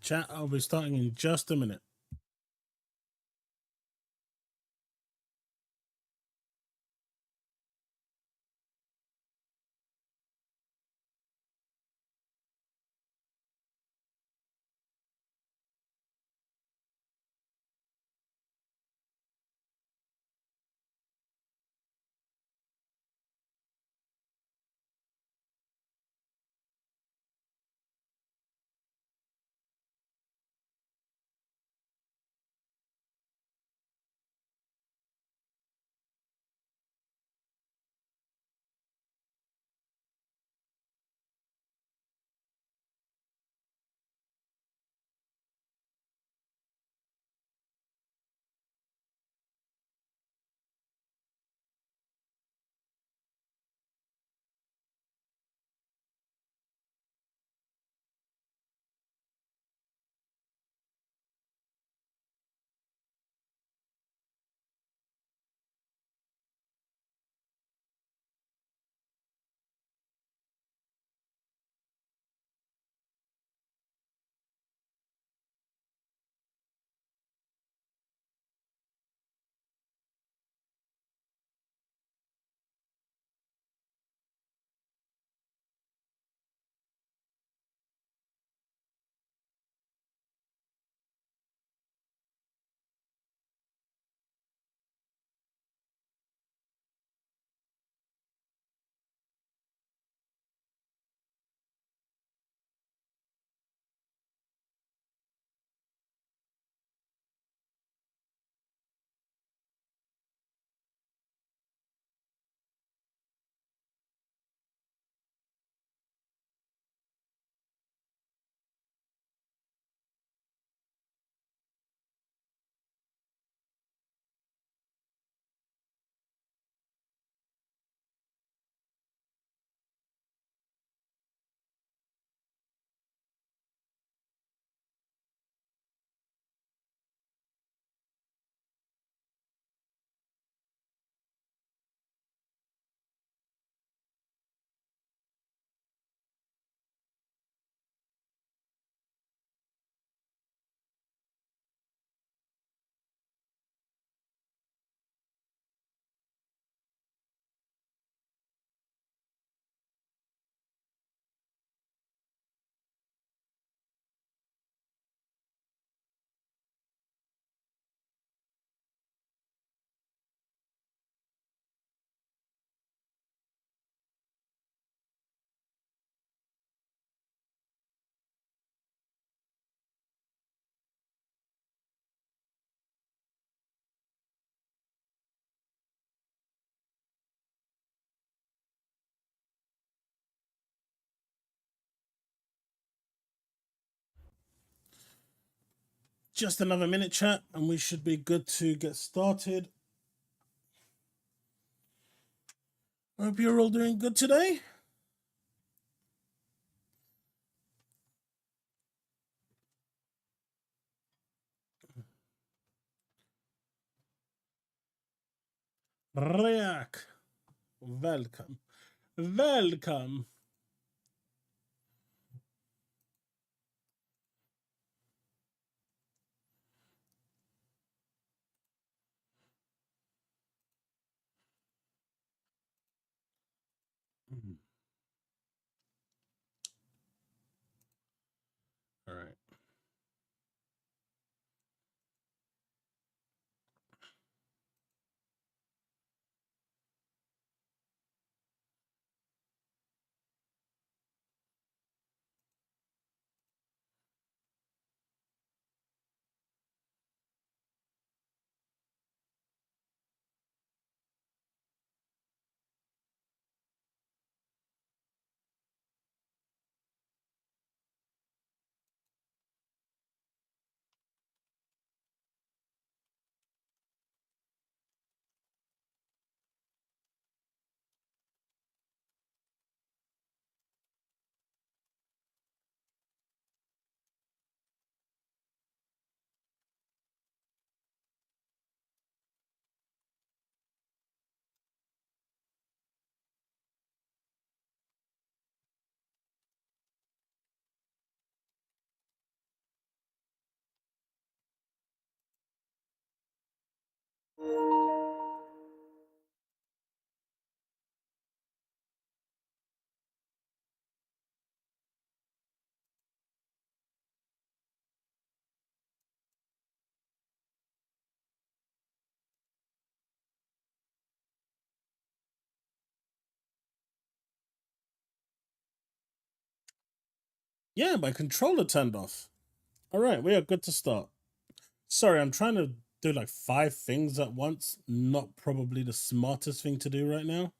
Chat, I'll be starting in just a minute. Just another minute, chat, and we should be good to get started. I hope you're all doing good today. Reak, welcome. Welcome. All right. Yeah, my controller turned off. All right, we are good to start. Sorry, I'm trying to do like 5 things at once. Not probably the smartest thing to do right now.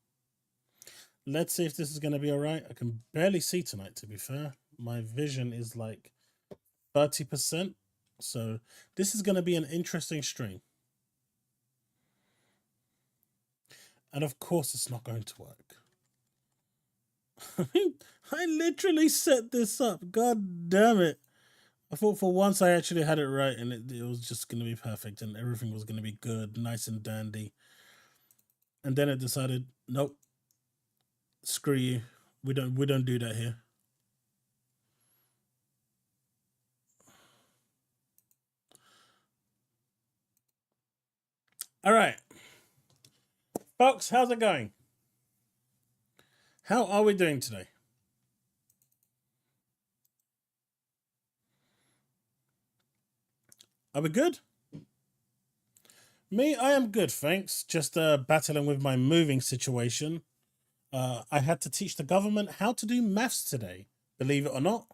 Let's see if this is going to be all right. I can barely see tonight, to be fair. My vision is like 30%. So this is going to be an interesting stream. And of course, it's not going to work. I mean, I literally set this up. God damn it. I thought for once I actually had it right and it was just going to be perfect and everything was going to be good, nice and dandy. And then it decided, nope, screw you. We don't do that here. All right. Folks, how's it going? How are we doing today? Are we good? Me, I am good, thanks. Just battling with my moving situation. I had to teach the government how to do maths today, believe it or not.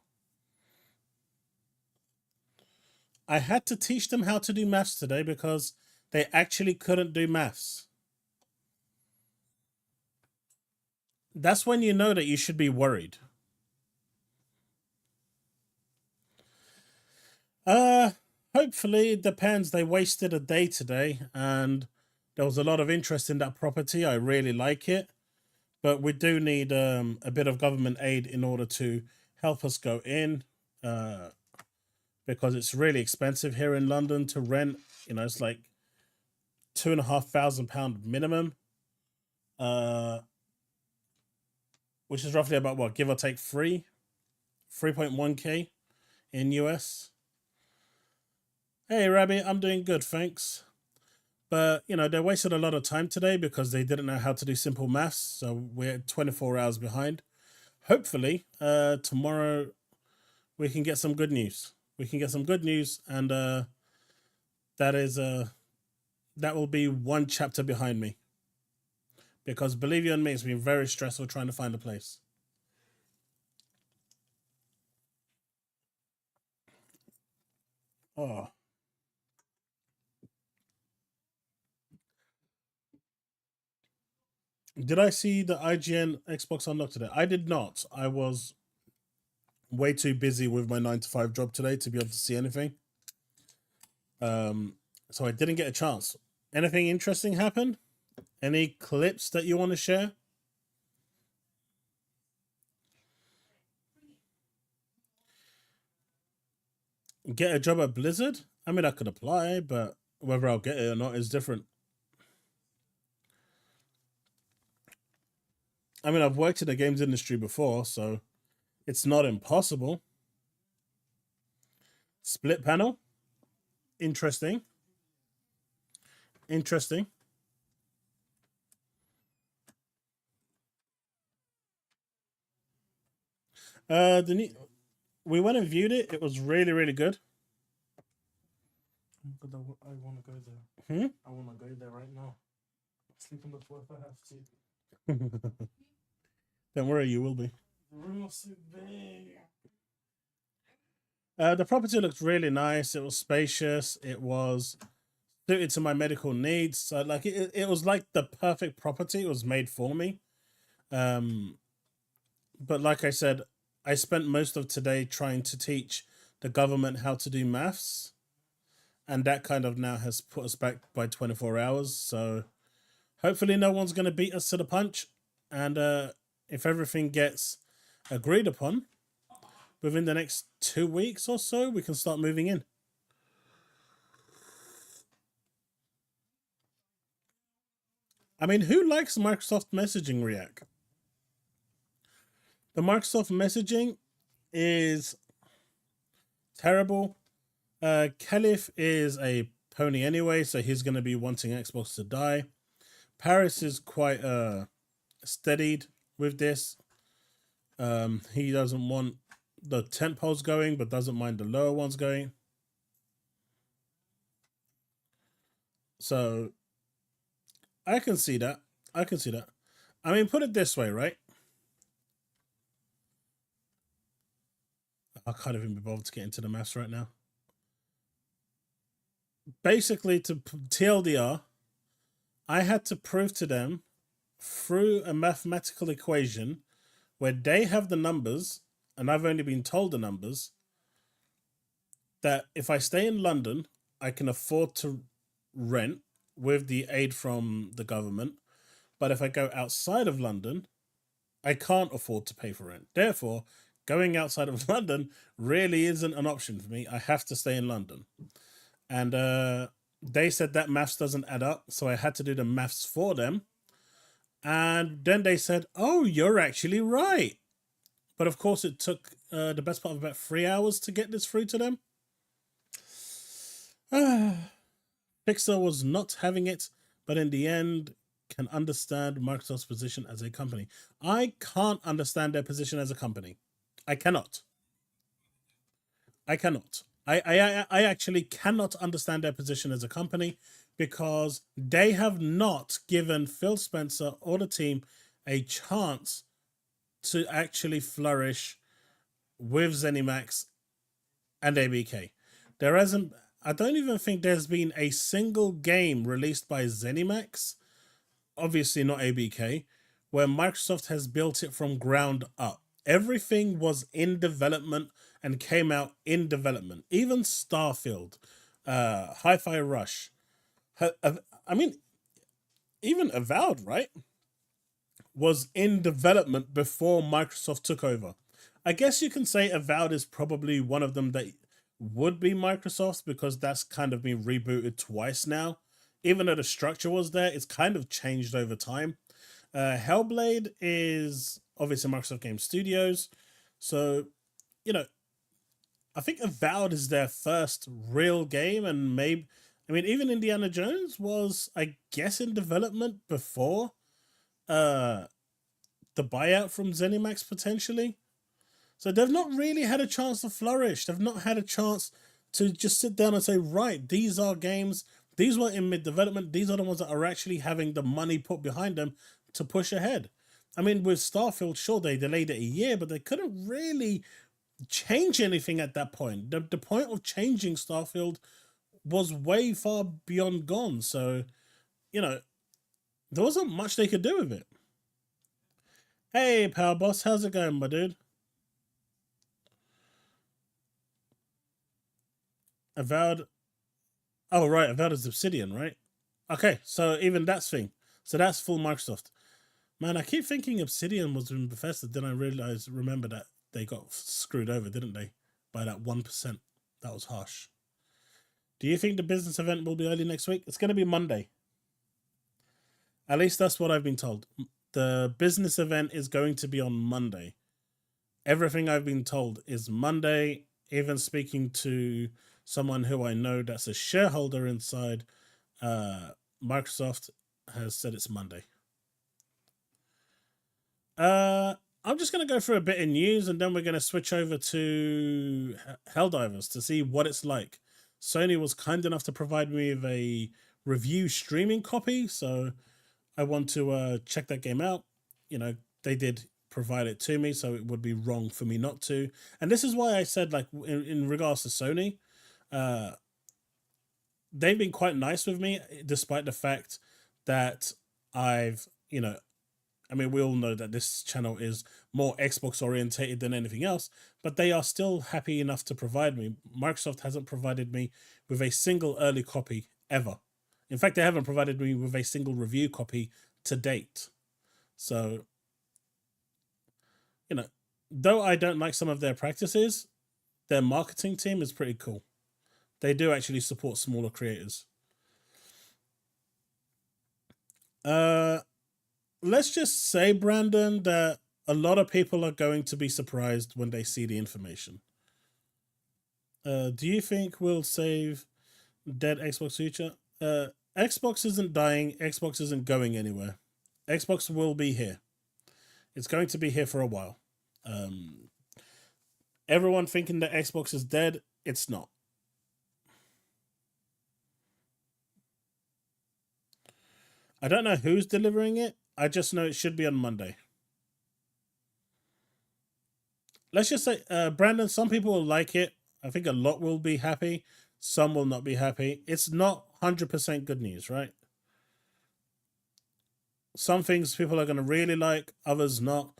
I had to teach them how to do maths today because they actually couldn't do maths. That's when you know that you should be worried. Hopefully it depends. They wasted a day today and there was a lot of interest in that property. I really like it. But we do need a bit of government aid in order to help us go in, because it's really expensive here in London to rent. You know, it's like £2,500 minimum, which is roughly about what, give or take 3.1k in US. Hey, Rabbi, I'm doing good, thanks. But, you know, they wasted a lot of time today because they didn't know how to do simple maths. So we're 24 hours behind. Hopefully, tomorrow we can get some good news. We can get some good news, and that will be one chapter behind me. Because believe you me, it's been very stressful trying to find a place. Oh. Did I see the IGN Xbox Unlocked today? I did not. I was way too busy with my 9 to 5 job today to be able to see anything. So I didn't get a chance. Anything interesting happen? Any clips that you want to share? Get a job at Blizzard? I mean, I could apply, but whether I'll get it or not is different. I mean, I've worked in the games industry before, so it's not impossible. Split panel? Interesting. Interesting. We went and viewed it. It was really, really good. But I want to go there. I want to go there right now. Sleep on the floor if I have to. Don't worry, you will be. The room was so big. The property looked really nice. It was spacious. It was suited to my medical needs. So, like, it was like the perfect property. It was made for me. But like I said, I spent most of today trying to teach the government how to do maths. And that kind of now has put us back by 24 hours. So hopefully no one's going to beat us to the punch. And if everything gets agreed upon, within the next 2 weeks or so, we can start moving in. I mean, who likes Microsoft messaging, React? The Microsoft messaging is terrible. Caliph is a pony anyway, so he's going to be wanting Xbox to die. Paris is quite steadied with this. He doesn't want the tent poles going, but doesn't mind the lower ones going. So I can see that. I can see that. I mean, put it this way, right? I can't even be bothered to get into the maths right now. Basically, to TLDR, I had to prove to them through a mathematical equation where they have the numbers and I've only been told the numbers, that if I stay in London, I can afford to rent with the aid from the government. But if I go outside of London, I can't afford to pay for rent. Therefore, going outside of London really isn't an option for me. I have to stay in London. And they said that maths doesn't add up, so I had to do the maths for them. And then they said, oh, you're actually right. But of course, it took the best part of about 3 hours to get this through to them. Pixar was not having it, but in the end, can understand Microsoft's position as a company. I can't understand their position as a company. I cannot. I actually cannot understand their position as a company because they have not given Phil Spencer or the team a chance to actually flourish with ZeniMax and ABK. There hasn't. I don't even think there's been a single game released by ZeniMax, obviously not ABK, where Microsoft has built it from ground up. Everything was in development and came out in development. Even Starfield, Hi-Fi Rush. I mean, even Avowed, right, was in development before Microsoft took over. I guess you can say Avowed is probably one of them that would be Microsoft because that's kind of been rebooted twice now. Even though the structure was there, it's kind of changed over time. Hellblade is obviously Microsoft Game Studios. So, you know, I think Avowed is their first real game, and maybe, I mean, even Indiana Jones was, I guess, in development before the buyout from ZeniMax potentially. So they've not really had a chance to flourish. They've not had a chance to just sit down and say, right, these are games, these were in mid-development, these are the ones that are actually having the money put behind them to push ahead. I mean, with Starfield, sure, they delayed it a year, but they couldn't really change anything at that point. The point of changing Starfield was way far beyond gone. So, you know, there wasn't much they could do with it. Hey, Power Boss, how's it going, my dude? Avowed. Oh, right. Avowed is Obsidian, right? Okay, so even that's thing. So that's full Microsoft. Man, I keep thinking Obsidian was in Bethesda. Then I remember that they got screwed over, didn't they? By that 1%. That was harsh. Do you think the business event will be early next week? It's going to be Monday. At least that's what I've been told. The business event is going to be on Monday. Everything I've been told is Monday. Even speaking to someone who I know that's a shareholder inside Microsoft has said it's Monday. I'm just going to go through a bit of news and then we're going to switch over to HellDivers to see what it's like. Sony was kind enough to provide me with a review streaming copy, so I want to check that game out. You know, they did provide it to me, so it would be wrong for me not to. And this is why I said, like, in regards to Sony, they've been quite nice with me, despite the fact that I've, you know, I mean, we all know that this channel is more Xbox orientated than anything else, but they are still happy enough to provide me. Microsoft hasn't provided me with a single early copy ever. In fact, they haven't provided me with a single review copy to date. So, you know, though I don't like some of their practices, their marketing team is pretty cool. They do actually support smaller creators. Let's just say, Brandon, that a lot of people are going to be surprised when they see the information. Do you think we'll save dead Xbox future? Xbox isn't dying. Xbox isn't going anywhere. Xbox will be here. It's going to be here for a while. Everyone thinking that Xbox is dead, it's not. I don't know who's delivering it. I just know it should be on Monday. let's just say, Brandon, some people will like it. I think a lot will be happy. Some will not be happy. It's not 100% good news, right? Some things people are going to really like, others not.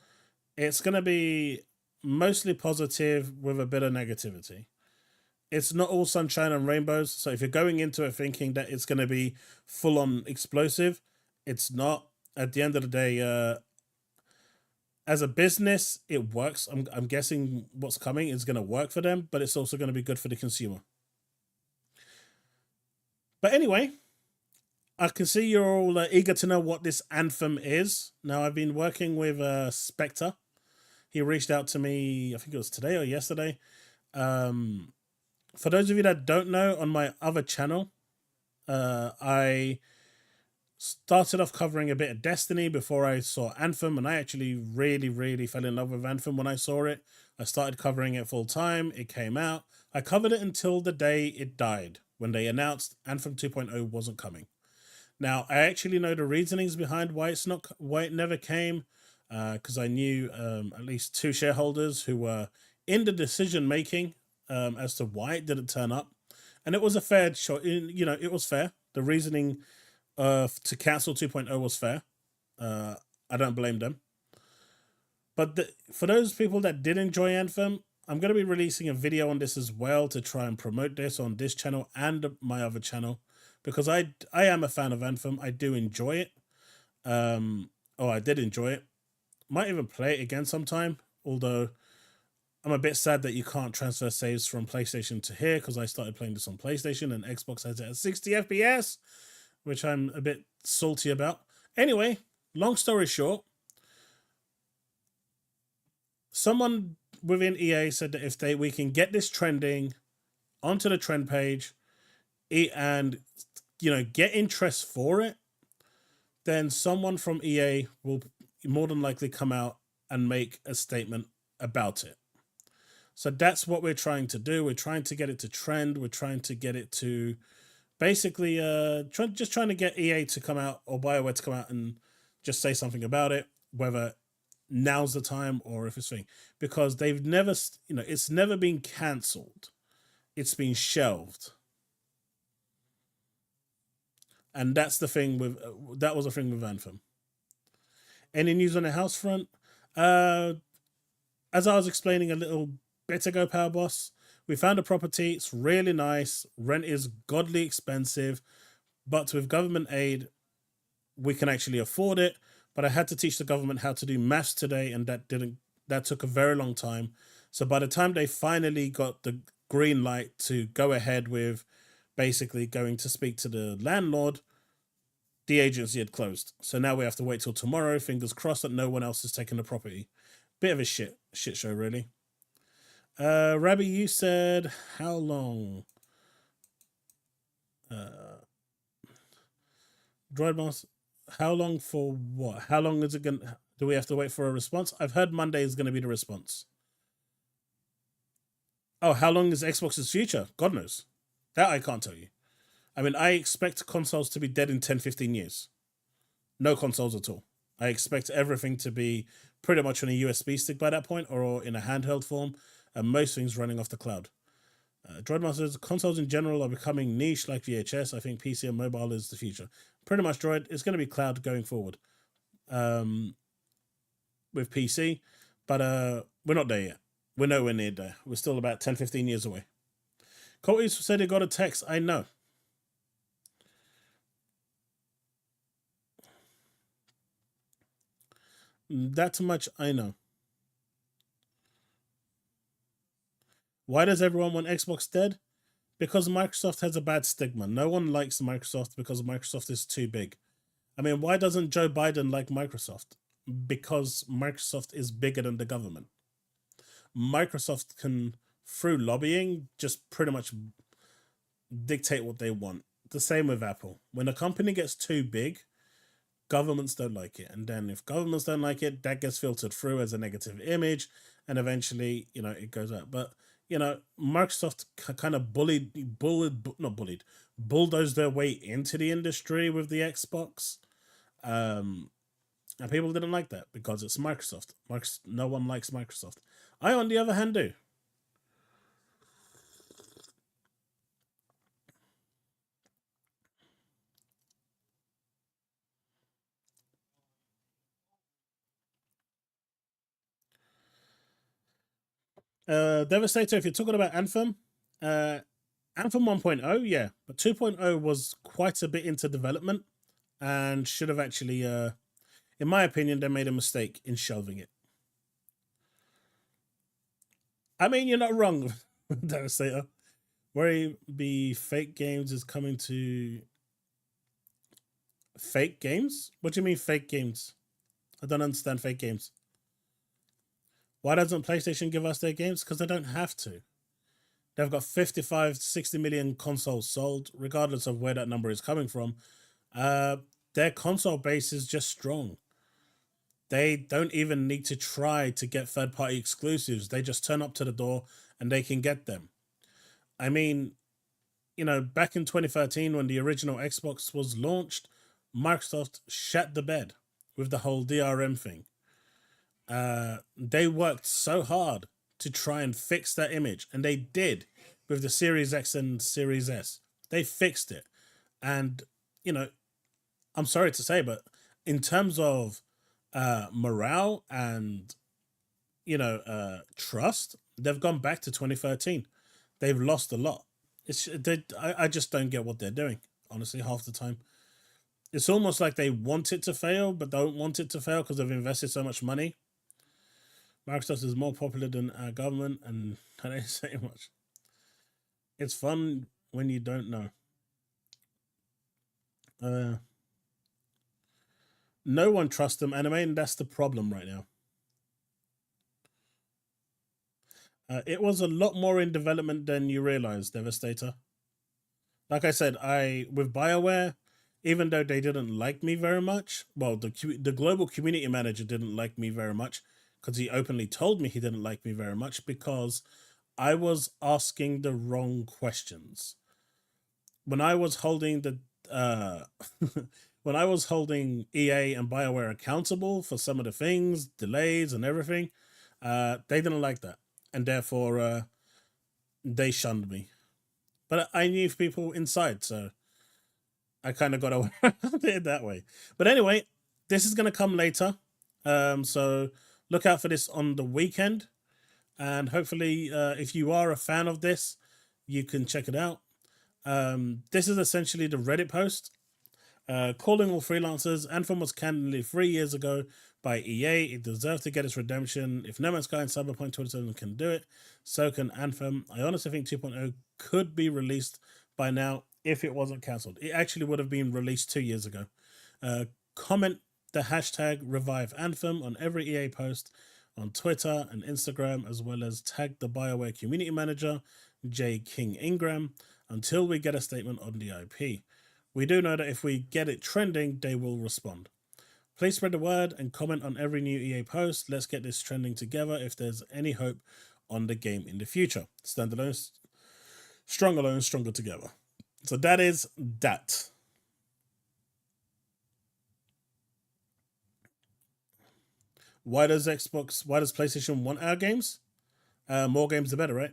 It's going to be mostly positive with a bit of negativity. It's not all sunshine and rainbows. So if you're going into it thinking that it's going to be full on explosive, it's not. At the end of the day, as a business, it works. I'm guessing what's coming is going to work for them, but it's also going to be good for the consumer. But anyway, I can see you're all eager to know what this Anthem is. Now, I've been working with Spectre. He reached out to me, I think it was today or yesterday. For those of you that don't know, on my other channel, I started off covering a bit of Destiny before I saw Anthem, and I actually really, really fell in love with Anthem when I saw it. I started covering it full time. It came out. I covered it until the day it died, when they announced Anthem 2.0 wasn't coming. Now, I actually know the reasonings behind why it never came, because I knew at least two shareholders who were in the decision making as to why it didn't turn up, and it was a fair shot. It was fair. The reasoning to cancel 2.0 was fair. I don't blame them. But for those people that did enjoy Anthem, I'm going to be releasing a video on this as well to try and promote this on this channel and my other channel, because I am a fan of Anthem. I do enjoy it. I did enjoy it. Might even play it again sometime, although I'm a bit sad that you can't transfer saves from PlayStation to here, because I started playing this on PlayStation and Xbox has it at 60 FPS, which I'm a bit salty about. Anyway, long story short, someone within EA said that if we can get this trending onto the trend page and get interest for it, then someone from EA will more than likely come out and make a statement about it. So that's what we're trying to do. We're trying to get it to trend. We're trying to get it to basically just trying to get EA to come out, or BioWare to come out and just say something about it, whether now's the time or if it's thing, because they've never, it's never been cancelled. It's been shelved. And that's the thing that was the thing with Anthem. Any news on the house front? As I was explaining a little bit ago, Power Boss, we found a property. It's really nice. Rent is godly expensive, but with government aid, we can actually afford it. But I had to teach the government how to do maths today, and that took a very long time. So by the time they finally got the green light to go ahead with basically going to speak to the landlord, the agency had closed. So now we have to wait till tomorrow. Fingers crossed that no one else has taken the property. Bit of a shit show, really. Rabbi, you said how long? Droidmaster, how long for what? How long is it going to... Do we have to wait for a response? I've heard Monday is going to be the response. Oh, how long is Xbox's future? God knows. That I can't tell you. I mean, I expect consoles to be dead in 10, 15 years. No consoles at all. I expect everything to be pretty much on a USB stick by that point, or in a handheld form, and most things running off the cloud. Droidmasters, consoles in general are becoming niche like VHS. I think PC and mobile is the future. Pretty much, Droid, it's going to be cloud going forward with PC, but we're not there yet. We're nowhere near there. We're still about 10, 15 years away. Cotis said he got a text. I know. That much I know. Why does everyone want Xbox dead? Because Microsoft has a bad stigma. No one likes Microsoft because Microsoft is too big. I mean, why doesn't Joe Biden like Microsoft? Because Microsoft is bigger than the government. Microsoft can, through lobbying, just pretty much dictate what they want. The same with Apple. When a company gets too big, governments don't like it. And then if governments don't like it, that gets filtered through as a negative image. And eventually, it goes out. But, Microsoft kind of bulldozed their way into the industry with the Xbox. And people didn't like that because it's Microsoft. No one likes Microsoft. I, on the other hand, do. Devastator, if you're talking about Anthem, Anthem 1.0, yeah, but 2.0 was quite a bit into development and should have actually, in my opinion, they made a mistake in shelving it. I mean, you're not wrong, Devastator. Worry be fake games is coming to fake games? What do you mean fake games? I don't understand fake games. Why doesn't PlayStation give us their games? Because they don't have to. They've got 55, 60 million consoles sold, regardless of where that number is coming from. Their console base is just strong. They don't even need to try to get third-party exclusives. They just turn up to the door and they can get them. I mean, you know, back in 2013 when the original Xbox was launched, Microsoft shat the bed with the whole DRM thing. They worked so hard to try and fix that image, and they did with the Series X and Series S. They fixed it. And, you know, I'm sorry to say, but in terms of morale and, you know, trust, they've gone back to 2013. They've lost a lot. I just don't get what they're doing, honestly, half the time. It's almost like they want it to fail, but don't want it to fail because they've invested so much money. Microsoft is more popular than our government, and I don't say much. It's fun when you don't know. No one trusts them anime, and that's the problem right now. It was a lot more in development than you realize, Devastator. Like I said, with BioWare, even though they didn't like me very much, well, the global community manager didn't like me very much because he openly told me he didn't like me very much because I was asking the wrong questions. When I was holding the when I was holding EA and BioWare accountable for some of the things, delays and everything, they didn't like that, and therefore they shunned me. But I knew people inside, so I kind of got away with it that way. But anyway, this is going to come later. So look out for this on the weekend. And hopefully, if you are a fan of this, you can check it out. This is essentially the Reddit post. Calling all freelancers. Anthem was candidly 3 years ago by EA. It deserved to get its redemption. If No Man's Sky and Cyberpunk 2077 can do it, so can Anthem. I honestly think 2.0 could be released by now if it wasn't cancelled. It actually would have been released 2 years ago. Comment the hashtag Revive Anthem on every EA post on Twitter and Instagram, as well as tag the BioWare community manager, J. King Ingram, until we get a statement on the IP. We do know that if we get it trending, they will respond. Please spread the word and comment on every new EA post. Let's get this trending together if there's any hope on the game in the future. Stand alone, strong alone, stronger together. So that is that. Why does PlayStation want our games? More games the better, right?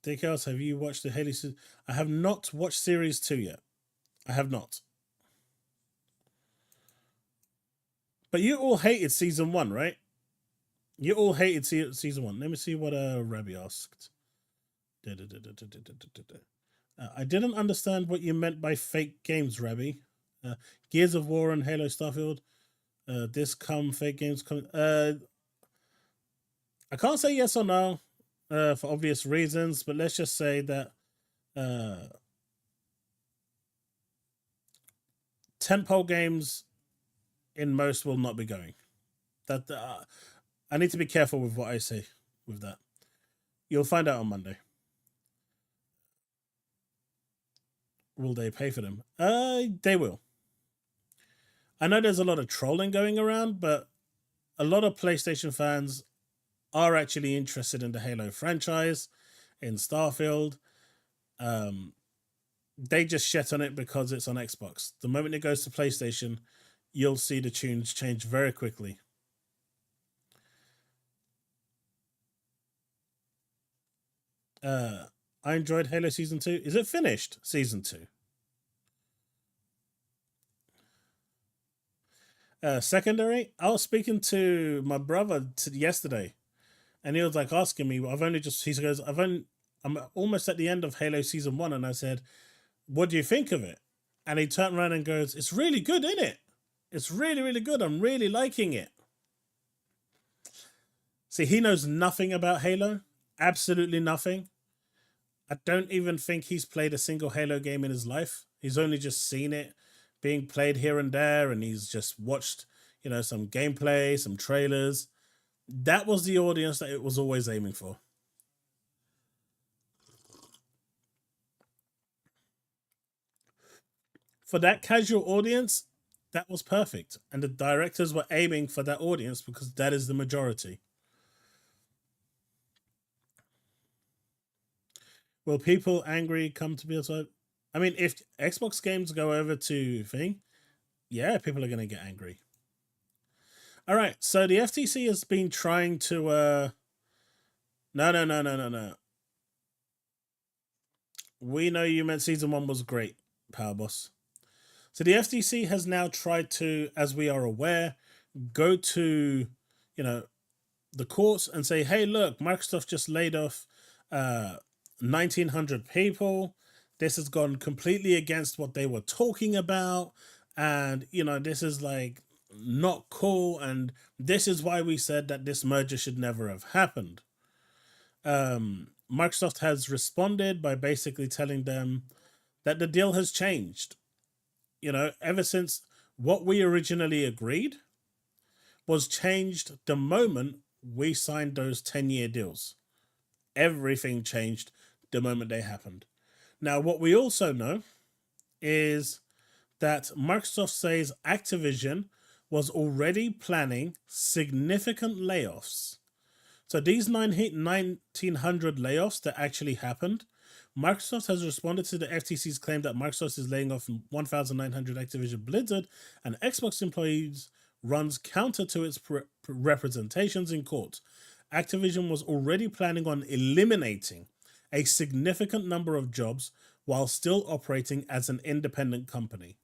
DKs, have you watched the Haley? I have not watched Series 2 yet. I have not. But you all hated Season 1, right? You all hated Season 1. Let me see what Rabbi asked. I didn't understand what you meant by fake games, Rabbi. Gears of War and Halo Starfield. Fake games come. I can't say yes or no for obvious reasons, but let's just say that tentpole games in most will not be going. That I need to be careful with what I say with that. You'll find out on Monday. Will they pay for them? They will. I know there's a lot of trolling going around, but a lot of PlayStation fans are actually interested in the Halo franchise, in Starfield. They just shit on it because it's on Xbox. The moment it goes to PlayStation, you'll see the tunes change very quickly. I enjoyed Halo Season 2. Is it finished, Season 2? Secondary, I was speaking to my brother yesterday, and he was like asking me, he goes, I'm almost at the end of Halo Season 1, and I said, what do you think of it? And he turned around and goes, it's really good, isn't it? It's really, really good. I'm really liking it. See, he knows nothing about Halo. Absolutely nothing. I don't even think he's played a single Halo game in his life. He's only just seen it being played here and there, and he's just watched, some gameplay, some trailers. That was the audience that it was always aiming for. For that casual audience, that was perfect. And the directors were aiming for that audience because that is the majority. Will people angry come to PS5? I mean, if Xbox games go over to thing, yeah, people are going to get angry. All right, so the FTC has been trying to. No. We know you meant Season 1 was great, Power Boss. So the FTC has now tried to, as we are aware, go to, the courts and say, hey, look, Microsoft just laid off 1,900 people. This has gone completely against what they were talking about. And, this is like not cool. And this is why we said that this merger should never have happened. Microsoft has responded by basically telling them that the deal has changed. Ever since what we originally agreed was changed the moment we signed those 10-year deals. Everything changed the moment they happened. Now, what we also know is that Microsoft says Activision was already planning significant layoffs. So these 1,900 layoffs that actually happened, Microsoft has responded to the FTC's claim that Microsoft is laying off 1,900 Activision Blizzard and Xbox employees runs counter to its representations in court. Activision was already planning on eliminating a significant number of jobs while still operating as an independent company,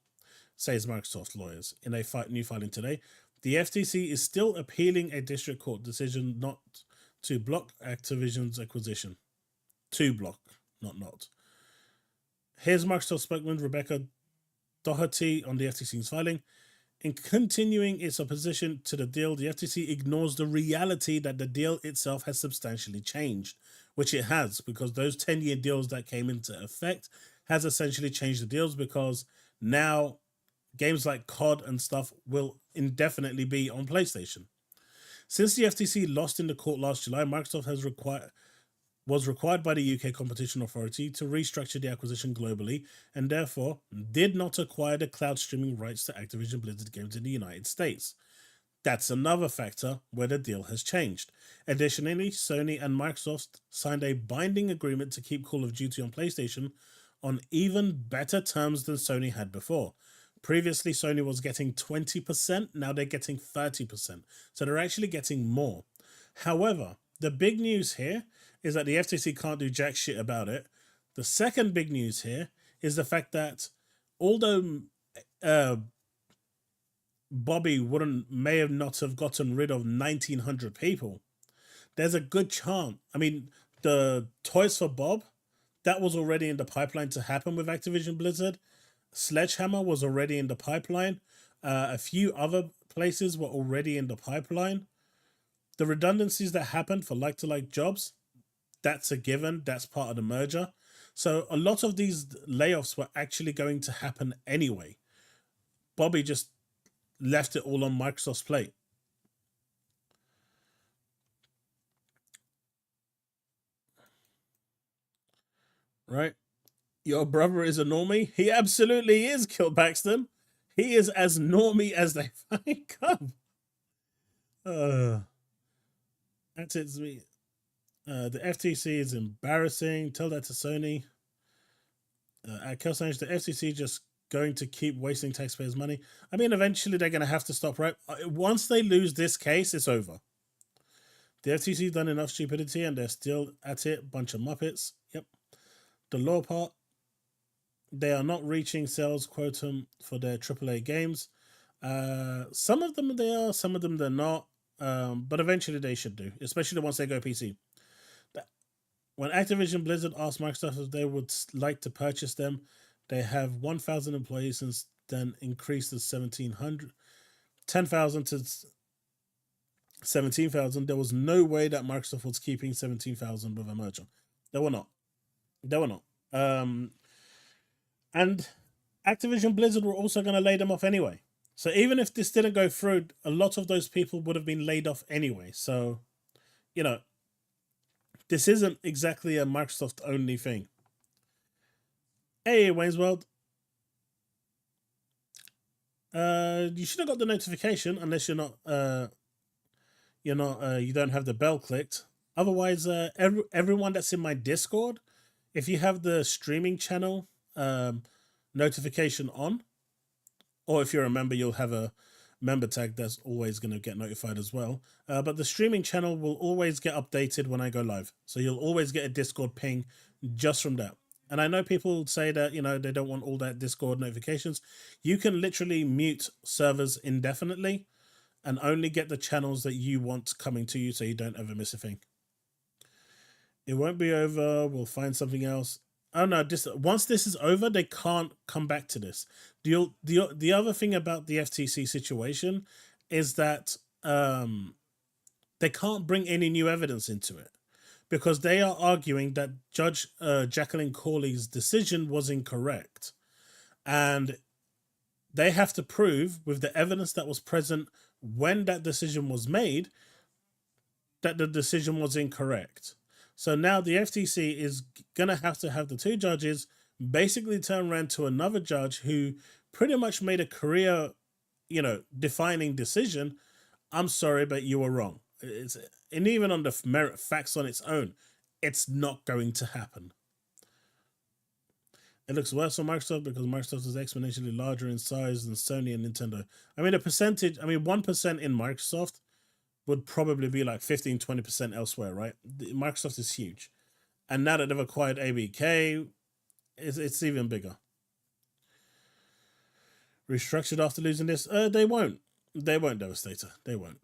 says Microsoft lawyers in a new filing today. The FTC is still appealing a district court decision not to block Activision's acquisition. To block, not. Here's Microsoft spokesman Rebecca Doherty on the FTC's filing. In continuing its opposition to the deal, the FTC ignores the reality that the deal itself has substantially changed, which it has, because those 10-year deals that came into effect has essentially changed the deals, because now games like COD and stuff will indefinitely be on PlayStation. Since the FTC lost in the court last July, Microsoft was required by the UK Competition Authority to restructure the acquisition globally and therefore did not acquire the cloud streaming rights to Activision Blizzard games in the United States. That's another factor where the deal has changed. Additionally, Sony and Microsoft signed a binding agreement to keep Call of Duty on PlayStation on even better terms than Sony had before. Previously, Sony was getting 20%, now they're getting 30%. So they're actually getting more. However, the big news here is that the FTC can't do jack shit about it. The second big news here is the fact that although Bobby may have not have gotten rid of 1,900 people, there's a good chance. I mean, the Toys for Bob, that was already in the pipeline to happen with Activision Blizzard. Sledgehammer was already in the pipeline. A few other places were already in the pipeline. The redundancies that happened for like-to-like jobs, that's a given. That's part of the merger. So a lot of these layoffs were actually going to happen anyway. Bobby just left it all on Microsoft's plate. Right? Your brother is a normie? He absolutely is, Kill Paxton. He is as normie as they fucking come. That's it. The FTC is embarrassing. Tell that to Sony. At Kelsange, the FTC just going to keep wasting taxpayers' money? I mean, eventually they're going to have to stop, right? Once they lose this case, it's over. The FTC done enough stupidity and they're still at it. Bunch of muppets. Yep. The law part, they are not reaching sales quota for their AAA games. Some of them they are, some of them they're not. But eventually they should do, especially once they go PC. When Activision Blizzard asked Microsoft if they would like to purchase them, they have 1,000 employees since then, increased to 1,700, 10,000 to 17,000. There was no way that Microsoft was keeping 17,000 with a merger. They were not. They were not. And Activision Blizzard were also going to lay them off anyway. So even if this didn't go through, a lot of those people would have been laid off anyway. So, you know, this isn't exactly a Microsoft only thing. Hey, Wayne's World. You should have got the notification unless you're not you don't have the bell clicked. Otherwise, everyone that's in my Discord, if you have the streaming channel notification on, or if you're a member, you'll have a member tag that's always going to get notified as well. But the streaming channel will always get updated when I go live. So you'll always get a Discord ping just from that. And I know people say that, you know, they don't want all that Discord notifications. You can literally mute servers indefinitely and only get the channels that you want coming to you so you don't ever miss a thing. It won't be over. We'll find something else. Oh no, once this is over, they can't come back to this. The other thing about the FTC situation is that they can't bring any new evidence into it because they are arguing that Judge Jacqueline Corley's decision was incorrect. And they have to prove with the evidence that was present when that decision was made that the decision was incorrect. So now the FTC is going to have the two judges basically turn around to another judge who pretty much made a career, defining decision. I'm sorry, but you were wrong. And even on the merit facts on its own, it's not going to happen. It looks worse for Microsoft because Microsoft is exponentially larger in size than Sony and Nintendo. I mean, 1% in Microsoft would probably be like 15-20% elsewhere, right? Microsoft is huge. And now that they've acquired ABK, it's even bigger. Restructured after losing this? They won't. They won't, Devastator. They won't.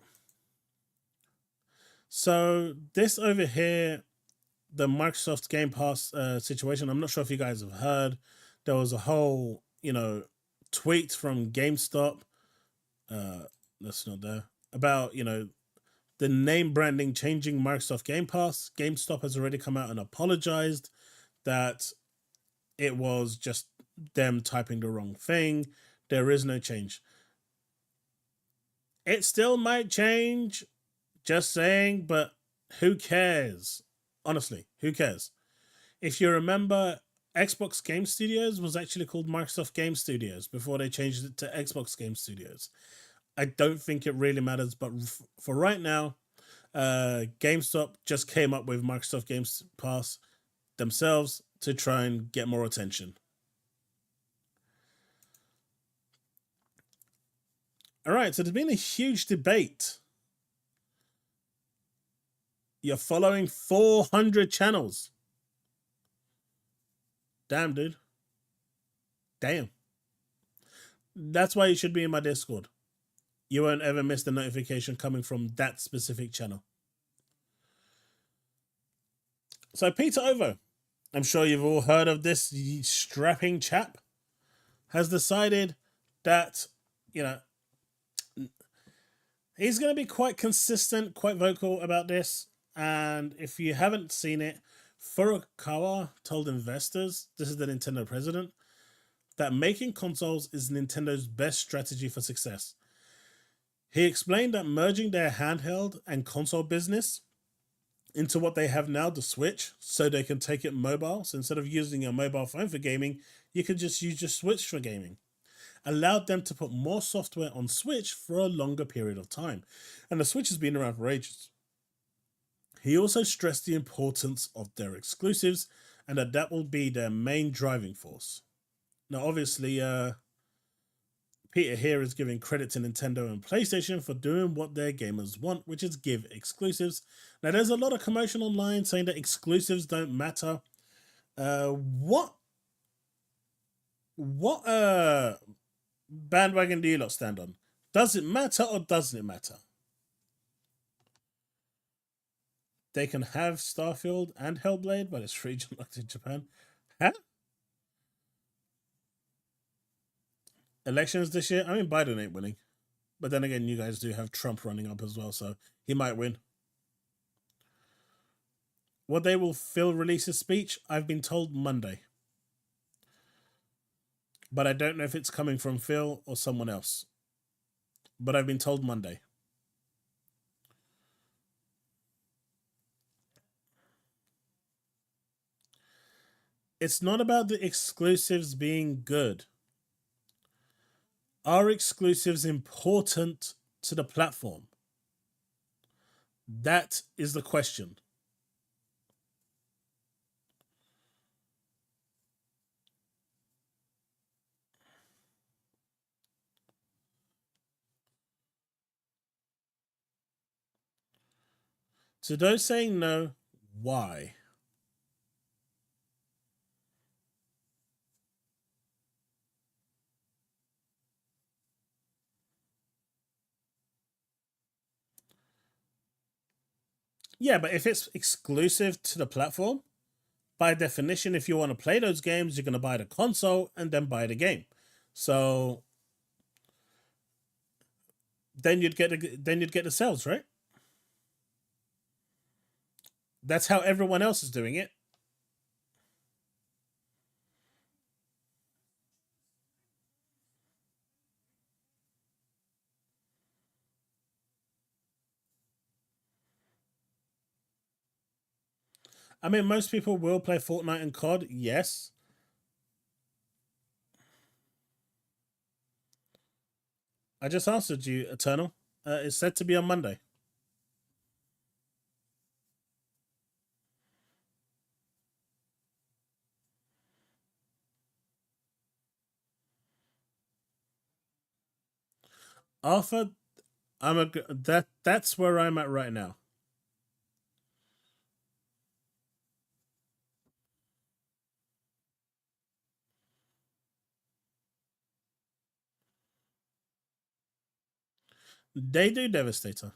So this over here, the Microsoft Game Pass situation, I'm not sure if you guys have heard. There was a whole, tweet from GameStop. That's not there. About, the name branding changing Microsoft Game Pass. GameStop has already come out and apologized that it was just them typing the wrong thing. There is no change. It still might change, just saying, but who cares? Honestly, who cares? If you remember, Xbox Game Studios was actually called Microsoft Game Studios before they changed it to Xbox Game Studios. I don't think it really matters, but for right now, GameStop just came up with Microsoft Game Pass themselves to try and get more attention. All right, so there's been a huge debate. You're following 400 channels. Damn, dude. Damn. That's why you should be in my Discord. You won't ever miss the notification coming from that specific channel. So Peter Ovo, I'm sure you've all heard of this strapping chap, has decided that, he's going to be quite consistent, quite vocal about this. And if you haven't seen it, Furukawa told investors, this is the Nintendo president, that making consoles is Nintendo's best strategy for success. He explained that merging their handheld and console business into what they have now, the Switch, so they can take it mobile. So instead of using a mobile phone for gaming, you could just use your Switch for gaming. Allowed them to put more software on Switch for a longer period of time. And the Switch has been around for ages. He also stressed the importance of their exclusives and that will be their main driving force. Now, obviously, Peter here is giving credit to Nintendo and PlayStation for doing what their gamers want, which is give exclusives. Now, there's a lot of commotion online saying that exclusives don't matter. What bandwagon do you lot stand on? Does it matter or doesn't it matter? They can have Starfield and Hellblade, but it's region locked in Japan. Huh? Elections this year? I mean, Biden ain't winning. But then again, you guys do have Trump running up as well, so he might win. What day will Phil release his speech? I've been told Monday. But I don't know if it's coming from Phil or someone else. But I've been told Monday. It's not about the exclusives being good. Are exclusives important to the platform? That is the question. To those saying no, why? Yeah, but if it's exclusive to the platform, by definition, if you want to play those games, you're going to buy the console and then buy the game. So then you'd get the sales, right? That's how everyone else is doing it. I mean, most people will play Fortnite and COD, yes. I just answered you, Eternal. It's said to be on Monday. Arthur, that's where I'm at right now. They do Devastator.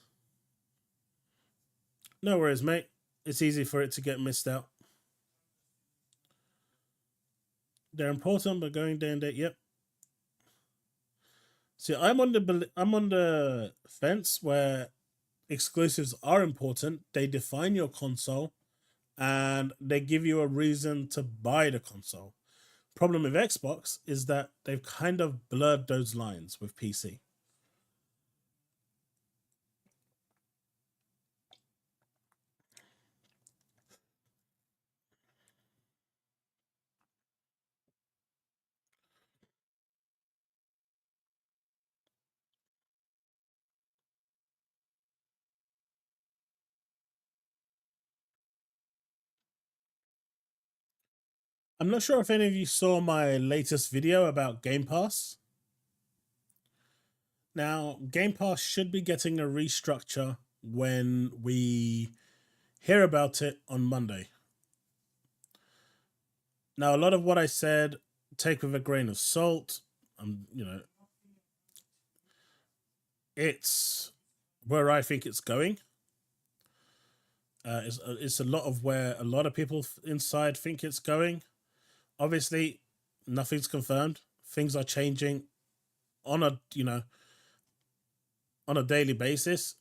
No worries, mate. It's easy for it to get missed out. They're important, but going day and date, yep. See, I'm on the fence where exclusives are important. They define your console, and they give you a reason to buy the console. Problem with Xbox is that they've kind of blurred those lines with PC. I'm not sure if any of you saw my latest video about Game Pass. Now, Game Pass should be getting a restructure when we hear about it on Monday. Now, a lot of what I said, take with a grain of salt. It's where I think it's going. It's a lot of where a lot of people inside think it's going. Obviously, nothing's confirmed. Things are changing on a daily basis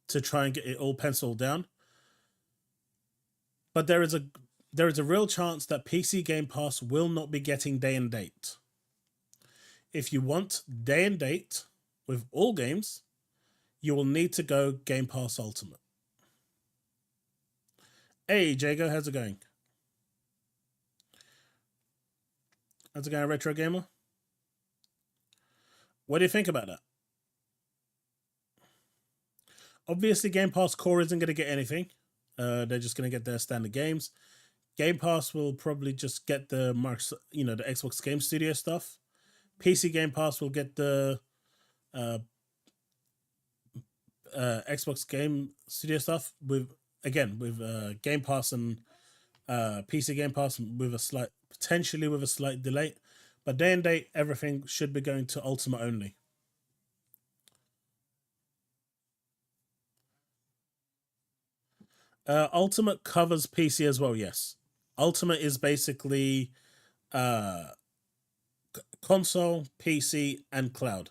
to try and get it all penciled down. But there is a real chance that PC Game Pass will not be getting day and date. If you want day and date with all games, you will need to go Game Pass Ultimate. Hey, Jago, how's it going? How's it going, Retro Gamer? What do you think about that? Obviously, Game Pass Core isn't going to get anything. They're just going to get their standard games. Game Pass will probably just get the the Xbox Game Studio stuff. PC Game Pass will get the uh, Xbox Game Studio stuff with Game Pass and PC Game Pass with a slight potentially with a slight delay, but day and date everything should be going to Ultimate only. Ultimate covers PC as well. Yes, Ultimate is basically uh, console, PC, and cloud.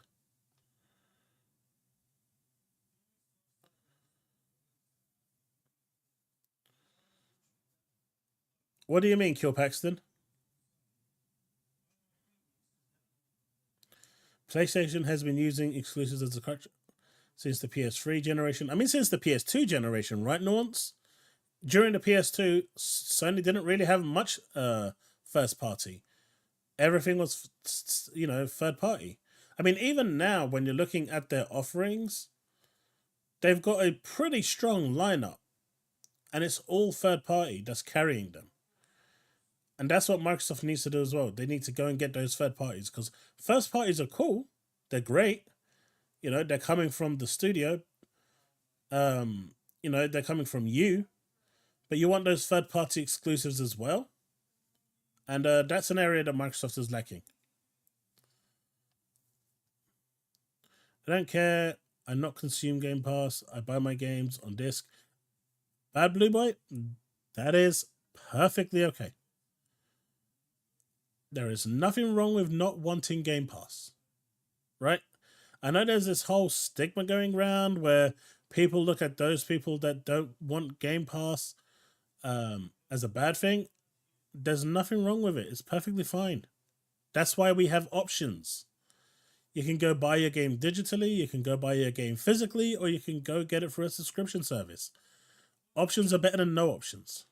What do you mean, Kill Paxton? PlayStation has been using exclusives as a crutch since the PS3 generation. I mean, since the PS2 generation, right? Nuance. During the PS2, Sony didn't really have much first party. Everything was, third party. I mean, even now, when you're looking at their offerings, they've got a pretty strong lineup, and it's all third party that's carrying them. And that's what Microsoft needs to do as well. They need to go and get those third parties because first parties are cool, they're great. They're coming from the studio. They're coming from you, but you want those third party exclusives as well. And that's an area that Microsoft is lacking. I don't care. I not consume Game Pass. I buy my games on disc. Bad Blue Boy, that is perfectly okay. There is nothing wrong with not wanting Game Pass, right? I know there's this whole stigma going around where people look at those people that don't want Game Pass as a bad thing. There's nothing wrong with it. It's perfectly fine. That's why we have options. You can go buy your game digitally, you can go buy your game physically, or you can go get it through a subscription service. Options are better than no options.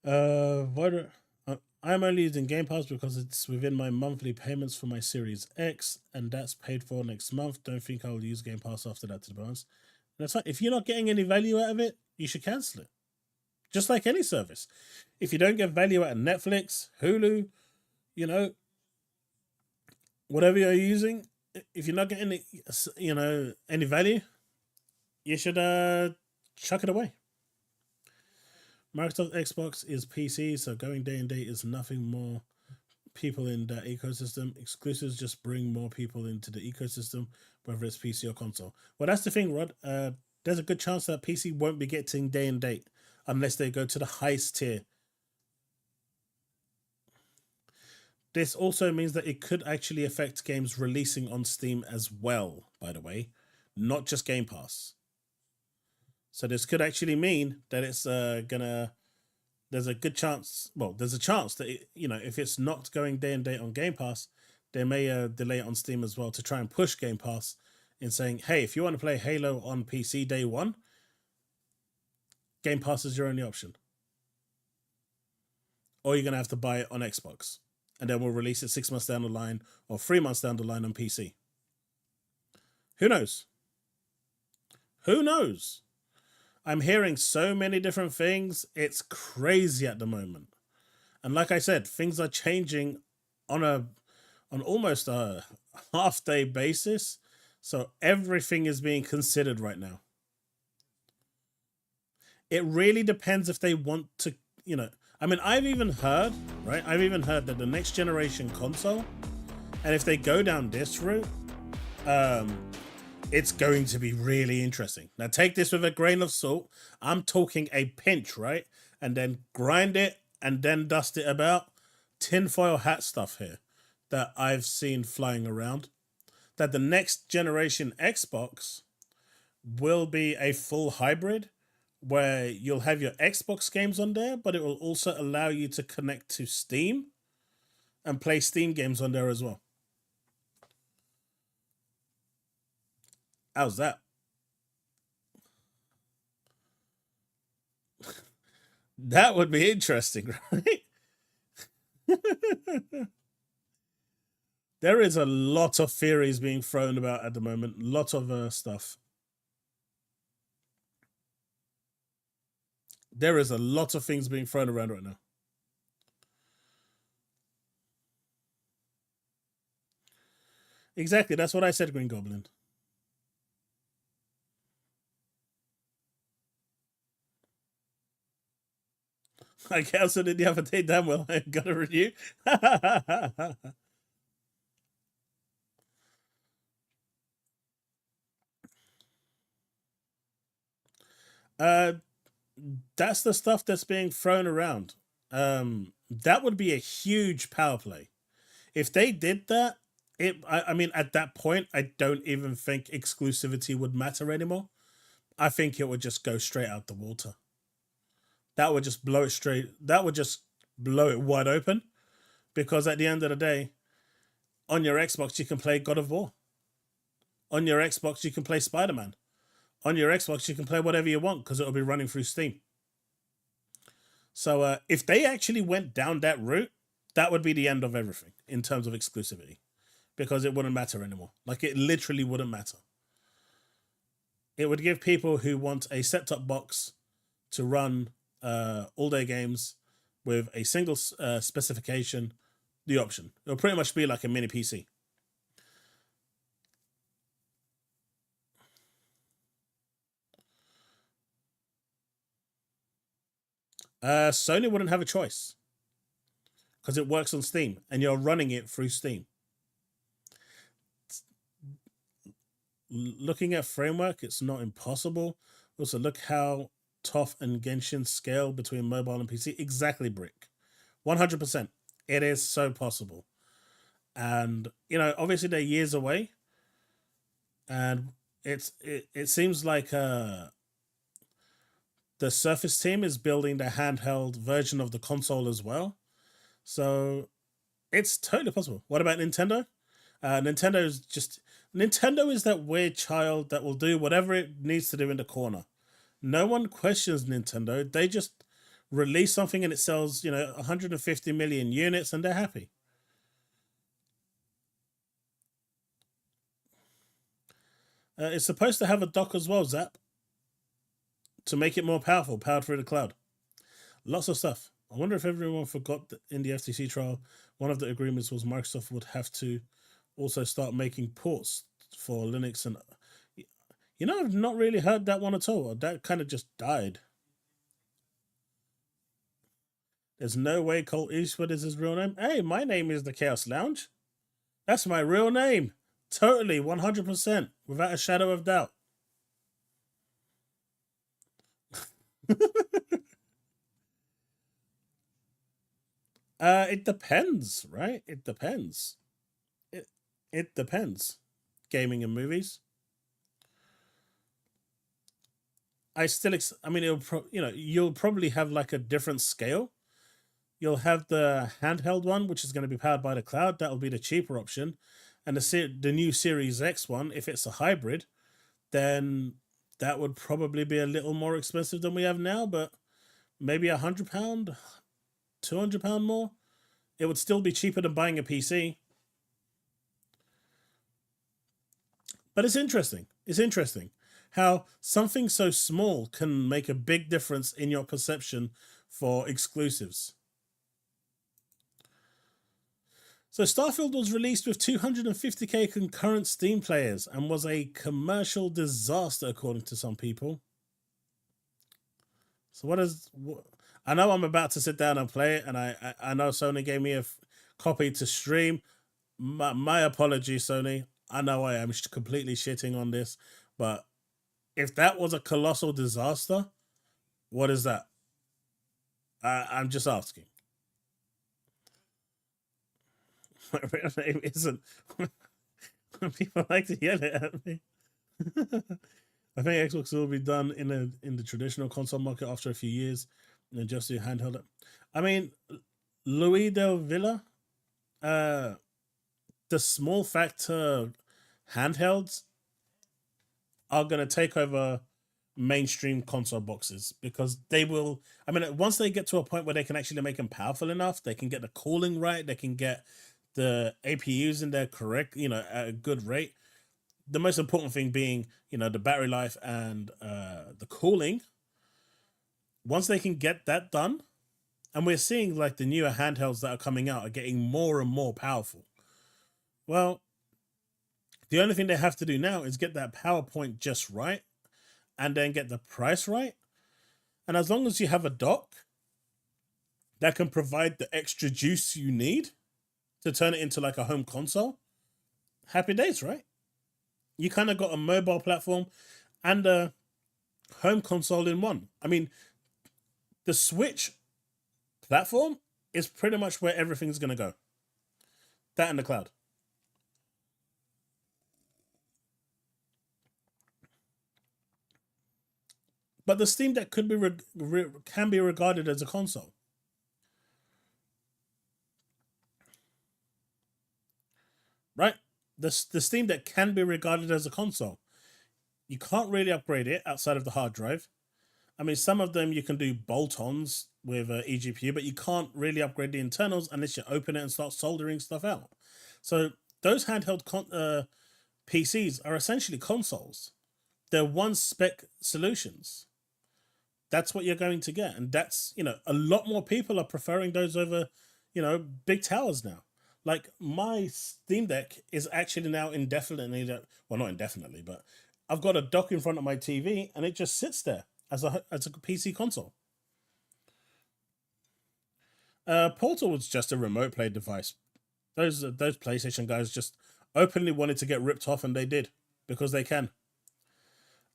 What? I'm only using Game Pass because it's within my monthly payments for my Series X, and that's paid for next month. Don't think I'll use Game Pass after that, to be honest. And that's fine. If you're not getting any value out of it, you should cancel it. Just like any service. If you don't get value out of Netflix, Hulu, you know, whatever you're using, if you're not getting any value, you should chuck it away. Microsoft Xbox is PC, so going day and date is nothing more people in that ecosystem. Exclusives just bring more people into the ecosystem, whether it's PC or console. Well, that's the thing, Rod. There's a good chance that PC won't be getting day and date unless they go to the highest tier. This also means that it could actually affect games releasing on Steam as well, by the way, not just Game Pass. So this could actually mean that it's gonna. There's a good chance. Well, there's a chance that if it's not going day and date on Game Pass, they may delay it on Steam as well to try and push Game Pass in saying, hey, if you want to play Halo on PC day one, Game Pass is your only option, or you're gonna have to buy it on Xbox, and then we'll release it 6 months down the line or 3 months down the line on PC. Who knows? Who knows? I'm hearing so many different things. It's crazy at the moment. And like I said, things are changing on almost a half day basis. So everything is being considered right now. It really depends if they want to, I mean, I've even heard, right? I've even heard that the next generation console, and if they go down this route, it's going to be really interesting. Now, take this with a grain of salt. I'm talking a pinch, right? And then grind it and then dust it about. Tinfoil hat stuff here that I've seen flying around. That the next generation Xbox will be a full hybrid where you'll have your Xbox games on there, but it will also allow you to connect to Steam and play Steam games on there as well. How's that? That would be interesting, right? There is a lot of theories being thrown about at the moment. Lot of stuff. There is a lot of things being thrown around right now. Exactly. That's what I said, Green Goblin. I cancelled it the other day. Damn well, I got a review. That's the stuff that's being thrown around. That would be a huge power play. If they did that, I mean, at that point, I don't even think exclusivity would matter anymore. I think it would just go straight out the water. That would just blow it straight. That would just blow it wide open, because at the end of the day, on your Xbox you can play God of War. On your Xbox you can play Spider-Man. On your Xbox you can play whatever you want because it'll be running through Steam. So if they actually went down that route, that would be the end of everything in terms of exclusivity, because it wouldn't matter anymore. Like, it literally wouldn't matter. It would give people who want a set-top box to run all-day games with a single specification the option. It'll pretty much be like a mini PC. Sony wouldn't have a choice because it works on Steam and you're running it through Steam. Looking at framework, it's not impossible. Also, look how TOF and Genshin scale between mobile and PC. Exactly, Brick. 100%. It is so possible. And, you know, obviously they're years away. And it seems like the Surface team is building the handheld version of the console as well. So it's totally possible. What about Nintendo? Nintendo is that weird child that will do whatever it needs to do in the corner. No one questions Nintendo. They just release something and it sells, 150 million units and they're happy. It's supposed to have a dock as well, Zap, to make it more powerful, powered through the cloud. Lots of stuff. I wonder if everyone forgot that in the FTC trial, one of the agreements was Microsoft would have to also start making ports for Linux. And I've not really heard that one at all. That kind of just died. There's no way Colt Eastwood is his real name. Hey, my name is the Chaos Lounge. That's my real name. Totally, 100%, without a shadow of doubt. It depends, right? It depends. It depends. Gaming and movies. You'll probably have like a different scale. You'll have the handheld one, which is going to be powered by the cloud. That will be the cheaper option. And the new Series X one, if it's a hybrid, then that would probably be a little more expensive than we have now, but maybe £100, £200 more. It would still be cheaper than buying a PC. But it's interesting. It's interesting how something so small can make a big difference in your perception for exclusives. So Starfield was released with 250k concurrent Steam players and was a commercial disaster, according to some people. So I know I'm about to sit down and play it, and I know Sony gave me a copy to stream. My apologies, Sony. I know I am completely shitting on this, but if that was a colossal disaster, what is that? I'm just asking. My real name isn't. People like to yell it at me. I think Xbox will be done in the traditional console market after a few years, and just do handheld. I mean, Louis Del Villa, the small factor handhelds are going to take over mainstream console boxes, because they will. I mean, once they get to a point where they can actually make them powerful enough, they can get the cooling right, they can get the APUs in there correct, at a good rate. The most important thing being, the battery life and the cooling. Once they can get that done, and we're seeing like the newer handhelds that are coming out are getting more and more powerful. Well, the only thing they have to do now is get that power point just right and then get the price right. And as long as you have a dock that can provide the extra juice you need to turn it into like a home console, happy days, right? You kind of got a mobile platform and a home console in one. I mean, the Switch platform is pretty much where everything's going to go. That and the cloud. But the Steam Deck could be can be regarded as a console. Right? The Steam Deck can be regarded as a console. You can't really upgrade it outside of the hard drive. I mean, some of them you can do bolt-ons with eGPU, but you can't really upgrade the internals unless you open it and start soldering stuff out. So those handheld PCs are essentially consoles. They're one spec solutions. That's what you're going to get. And that's, a lot more people are preferring those over, big towers now. Like my Steam Deck is actually now indefinitely, well, not indefinitely, but I've got a dock in front of my TV and it just sits there as a PC console. Portal was just a remote play device. Those PlayStation guys just openly wanted to get ripped off, and they did because they can.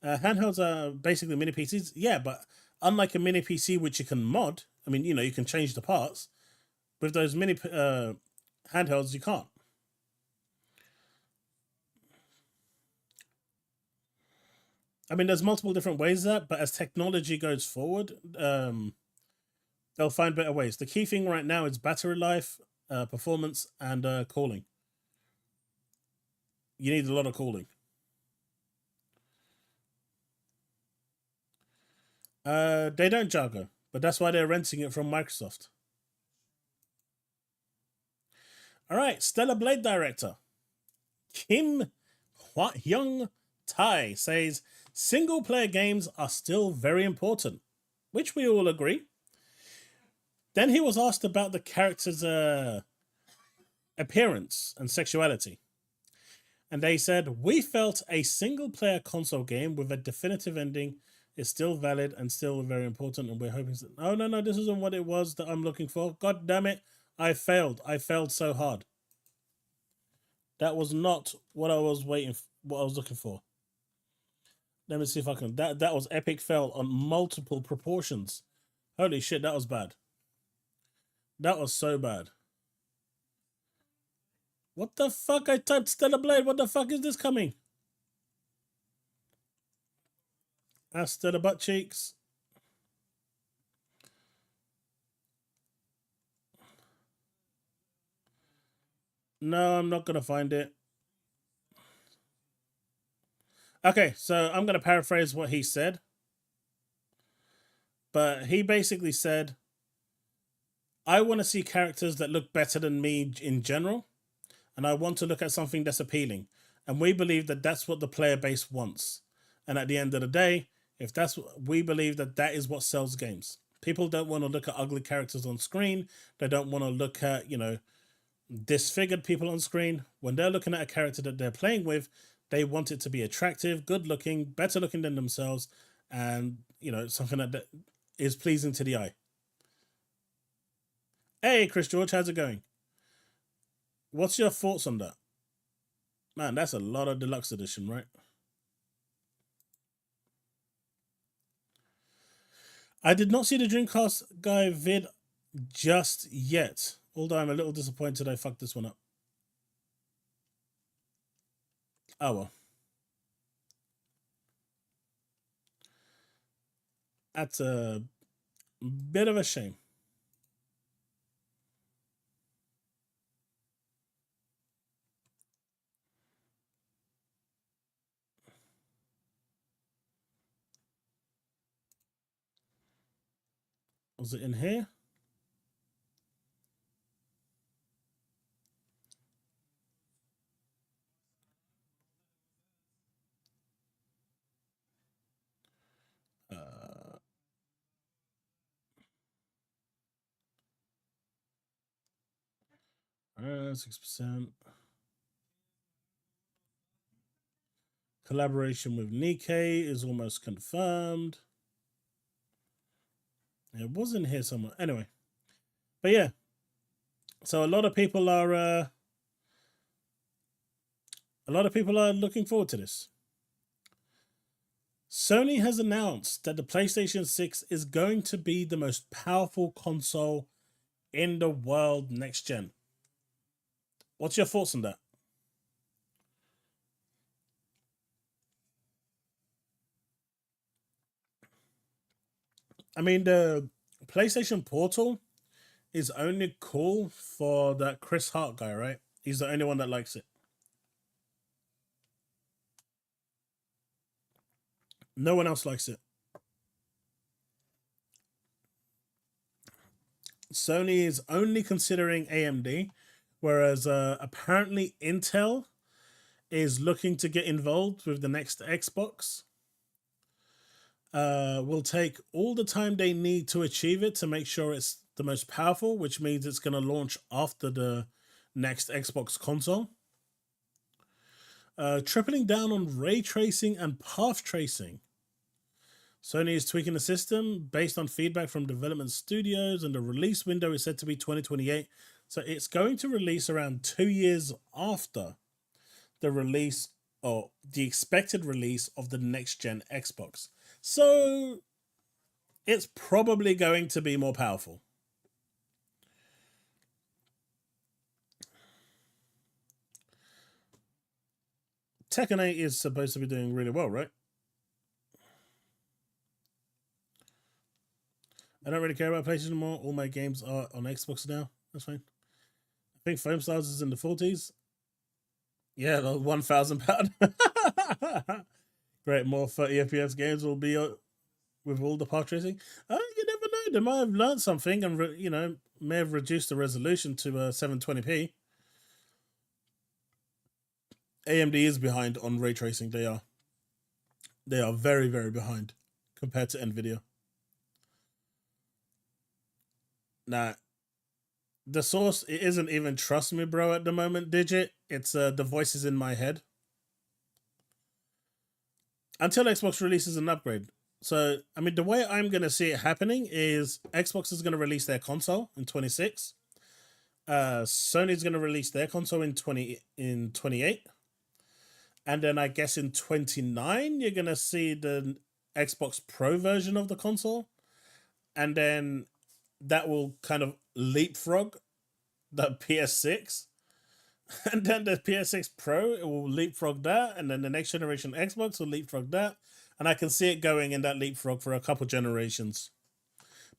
Handhelds are basically mini PCs, yeah, but unlike a mini PC which you can mod, I mean, you can change the parts. With those mini handhelds, you can't. I mean, there's multiple different ways that, but as technology goes forward, they'll find better ways. The key thing right now is battery life, performance, and cooling. You need a lot of cooling. They don't Jago, but that's why they're renting it from Microsoft. All right, Stellar Blade director Kim Hwa-young Tai says single player games are still very important, which we all agree. Then he was asked about the character's appearance and sexuality. And they said, we felt a single player console game with a definitive ending is still valid and still very important. And we're hoping, no, this isn't what it was that I'm looking for. God damn it. I failed. I failed so hard. That was not what I was what I was looking for. Let me see if I can. That was epic fail on multiple proportions. Holy shit, that was bad. That was so bad. What the fuck? I typed Stellar Blade. What the fuck is this coming? Stellar butt cheeks. No, I'm not going to find it. Okay, so I'm going to paraphrase what he said. But he basically said, I want to see characters that look better than me in general. And I want to look at something that's appealing. And we believe that that's what the player base wants. And at the end of the day, if that's what we believe, that is what sells games. People don't want to look at ugly characters on screen. They don't want to look at, disfigured people on screen. When they're looking at a character that they're playing with, they want it to be attractive, good looking, better looking than themselves, and something that is pleasing to the eye. Hey, Chris George, how's it going? What's your thoughts on that? Man, that's a lot of deluxe edition, right? I did not see the Dreamcast guy vid just yet, although I'm a little disappointed I fucked this one up. Oh well. That's a bit of a shame. Was it in here? 6%. Collaboration with Nikkei is almost confirmed. It was in here somewhere. Anyway. But yeah. So a lot of people are looking forward to this. Sony has announced that the PlayStation 6 is going to be the most powerful console in the world next gen. What's your thoughts on that? I mean, the PlayStation Portal is only cool for that Chris Hart guy, right? He's the only one that likes it. No one else likes it. Sony is only considering AMD, whereas apparently Intel is looking to get involved with the next Xbox. Will take all the time they need to achieve it to make sure it's the most powerful, which means it's going to launch after the next Xbox console. Tripling down on ray tracing and path tracing. Sony is tweaking the system based on feedback from development studios, and the release window is said to be 2028. So it's going to release around 2 years after the release, or the expected release, of the next gen Xbox. So it's probably going to be more powerful. Tekken 8 is supposed to be doing really well, right? I don't really care about PlayStation anymore. All my games are on Xbox now. That's fine. I think Foam Stars is in the 40s. Yeah, the £1,000. Great, more 30 FPS games will be with all the path tracing. You never know. They might have learned something and, may have reduced the resolution to 720p. AMD is behind on ray tracing. They are very, very behind compared to Nvidia. Nah, the source, it isn't even trust me, bro, at the moment, Digit. It's the voices in my head. Until Xbox releases an upgrade. So, I mean, the way I'm going to see it happening is Xbox is going to release their console in 26. Sony's going to release their console in 28. And then I guess in 29, you're going to see the Xbox Pro version of the console. And then that will kind of leapfrog the PS6. And then the PS6 Pro, it will leapfrog that. And then the next generation Xbox will leapfrog that. And I can see it going in that leapfrog for a couple generations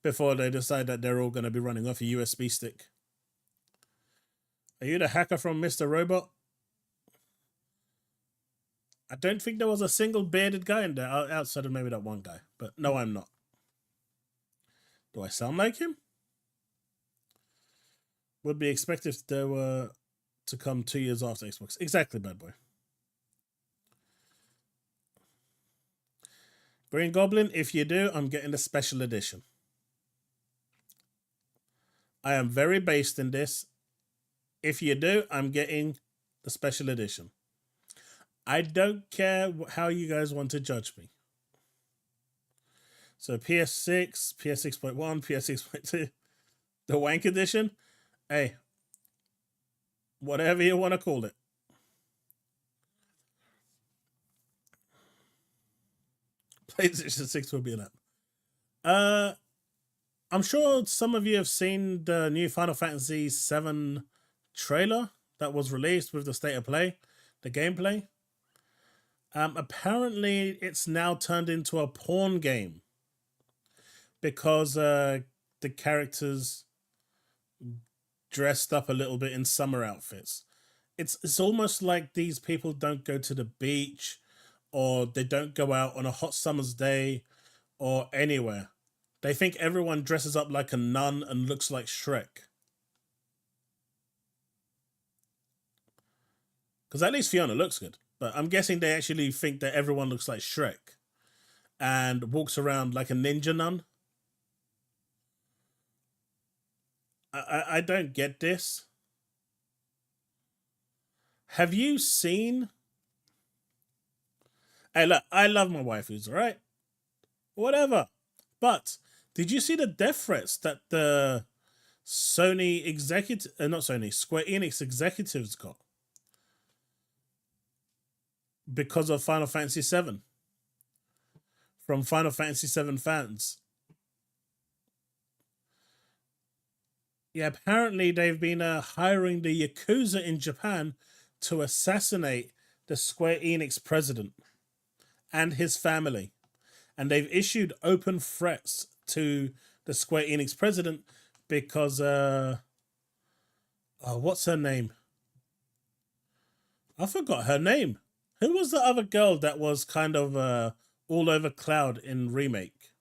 before they decide that they're all going to be running off a USB stick. Are you the hacker from Mr. Robot? I don't think there was a single bearded guy in there outside of maybe that one guy. But no, I'm not. Do I sound like him? Would be expected if they were to come 2 years after Xbox. Exactly, bad boy. Green Goblin, if you do, I'm getting the special edition. I am very based in this. If you do, I'm getting the special edition. I don't care how you guys want to judge me. So PS6, PS6.1, PS6.2, the wank edition. Hey, whatever you want to call it. PlayStation 6 will be an app. I'm sure some of you have seen the new Final Fantasy VII trailer that was released with the state of play, the gameplay. Apparently, it's now turned into a porn game because the characters dressed up a little bit in summer outfits. It's almost like these people don't go to the beach, or they don't go out on a hot summer's day or anywhere. They think everyone dresses up like a nun and looks like Shrek. Because at least Fiona looks good. But I'm guessing they actually think that everyone looks like Shrek and walks around like a ninja nun. I don't get this. have you seen... Hey, look, I love my waifus, all right? Whatever. But did you see the death threats that the Sony executive... not Sony, Square Enix executives got? Because of Final Fantasy VII. From Final Fantasy VII fans. Yeah, apparently they've been hiring the Yakuza in Japan to assassinate the Square Enix president and his family. And they've issued open threats to the Square Enix president because, what's her name? I forgot her name. Who was the other girl that was kind of all over Cloud in Remake?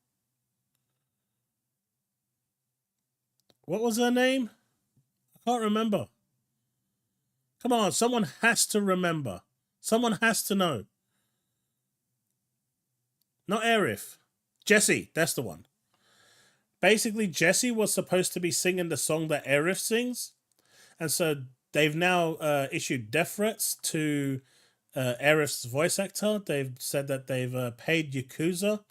What was her name? I can't remember. Come on, someone has to remember. Someone has to know. Not Aerith. Jessie, that's the one. Basically, Jessie was supposed to be singing the song that Aerith sings. And so they've now issued death threats to Aerith's voice actor. They've said that they've paid Yakuza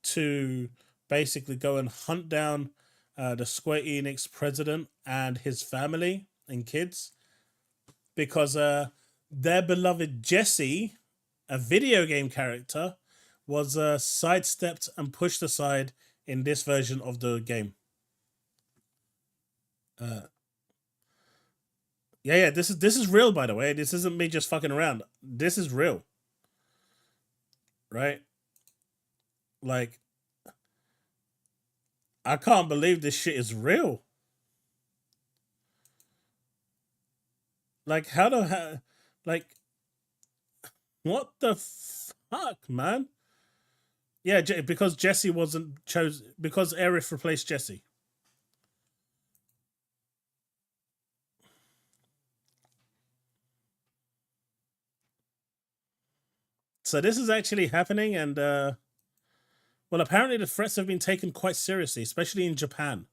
to basically go and hunt down the Square Enix president and his family and kids. Because their beloved Jessie, a video game character, was sidestepped and pushed aside in this version of the game. Yeah, this is real, by the way. This isn't me just fucking around. This is real. Right? Like, I can't believe this shit is real. Like, what the fuck, man? Yeah, because Jessie wasn't chosen, because Aerith replaced Jessie. So this is actually happening, and well, apparently the threats have been taken quite seriously, especially in Japan.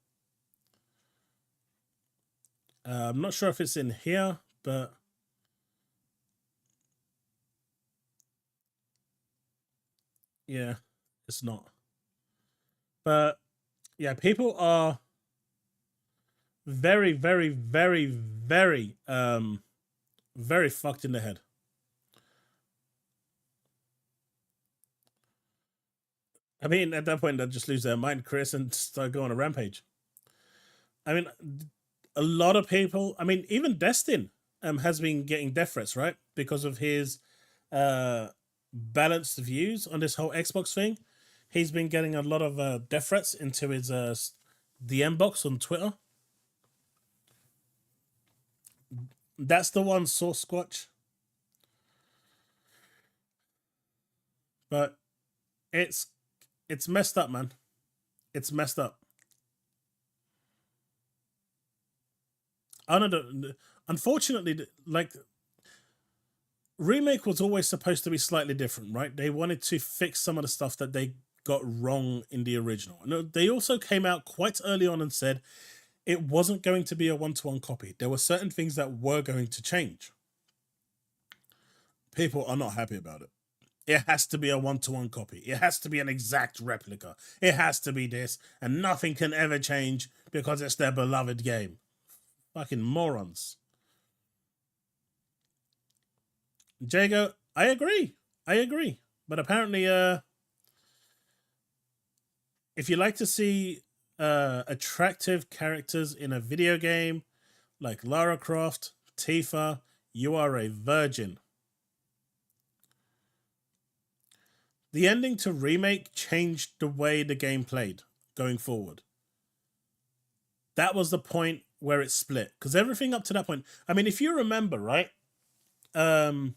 I'm not sure if it's in here, but yeah, it's not. But yeah, people are very, very, very, very, very fucked in the head. I mean, at that point, they'll just lose their mind, Chris, and start going on a rampage. I mean, a lot of people, I mean, even Destin has been getting death threats, right? Because of his balanced views on this whole Xbox thing. He's been getting a lot of death threats into his DM box on Twitter. That's the one, Source Squatch. But it's messed up, man. It's messed up. I don't know. Unfortunately, like, Remake was always supposed to be slightly different, right? They wanted to fix some of the stuff that they got wrong in the original. And they also came out quite early on and said it wasn't going to be a one-to-one copy. There were certain things that were going to change. People are not happy about it. It has to be a one-to-one copy. It has to be an exact replica. It has to be this, and nothing can ever change because it's their beloved game. Fucking morons. Jago, I agree. But apparently, if you like to see attractive characters in a video game, like Lara Croft, Tifa, you are a virgin. The ending to Remake changed the way the game played going forward. That was the point where it split. Because everything up to that point... I mean, if you remember, right? Do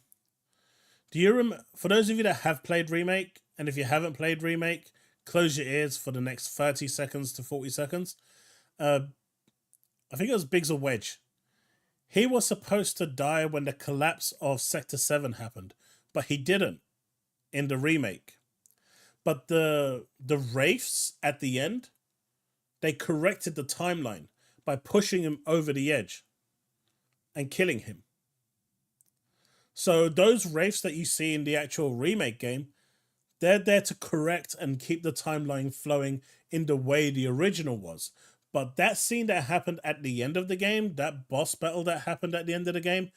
you remember... For those of you that have played Remake, and if you haven't played Remake, close your ears for the next 30 seconds to 40 seconds. I think it was Biggs or Wedge. He was supposed to die when the collapse of Sector 7 happened, but he didn't in the remake. But the Wraiths at the end, they corrected the timeline by pushing him over the edge and killing him. So those wraiths that you see in the actual remake game, they're there to correct and keep the timeline flowing in the way the original was. But that scene that happened at the end of the game, that boss battle that happened at the end of the game,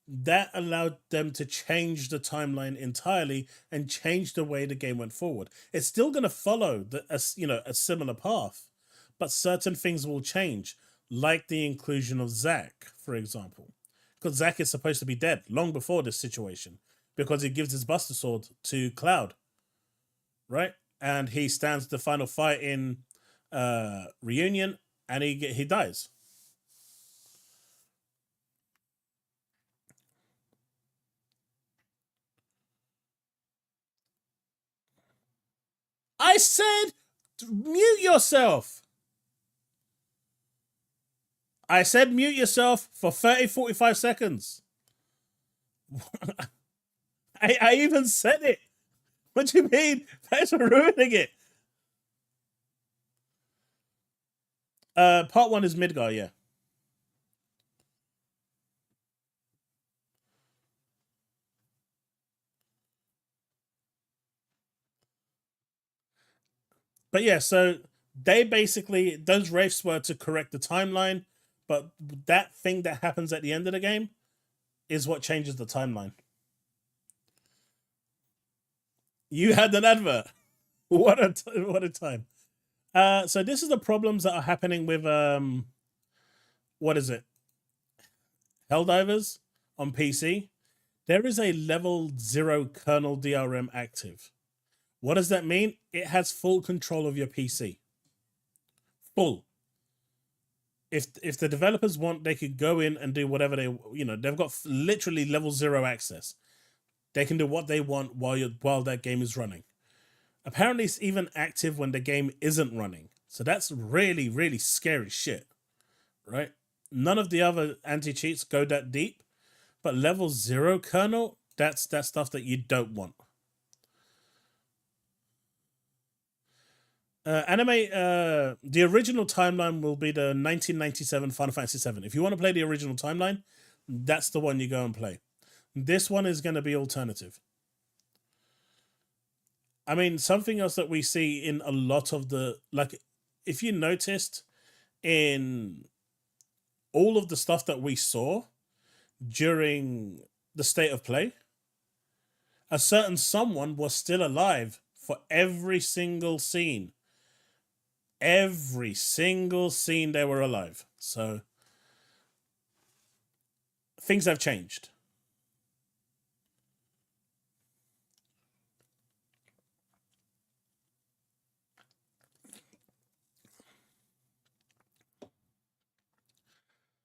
that allowed them to change the timeline entirely and change the way the game went forward. It's still going to follow a similar path, but certain things will change, like the inclusion of Zack, for example, because Zack is supposed to be dead long before this situation because he gives his Buster Sword to Cloud, right? And he stands the final fight in Reunion, and he dies. I said, mute yourself. I said mute yourself for 30, 45 seconds. I even said it. What do you mean? Thanks for ruining it. Part 1 is Midgar, yeah. But yeah, so they basically, those wraiths were to correct the timeline, but that thing that happens at the end of the game is what changes the timeline. You had an advert. What a time. So this is the problems that are happening with what is it? HellDivers on PC. There is a level 0 kernel DRM active. What does that mean? It has full control of your PC. Full. If the developers want, they could go in and do whatever they've got literally level 0 access. They can do what they want while that game is running. Apparently, it's even active when the game isn't running. So that's really, really scary shit, right? None of the other anti-cheats go that deep, but level 0 kernel, that's stuff that you don't want. The original timeline will be the 1997 Final Fantasy VII. If you want to play the original timeline, that's the one you go and play. This one is going to be alternative. I mean, something else that we see in a lot of if you noticed in all of the stuff that we saw during the state of play, a certain someone was still alive for every single scene. Every single scene they were alive. So things have changed.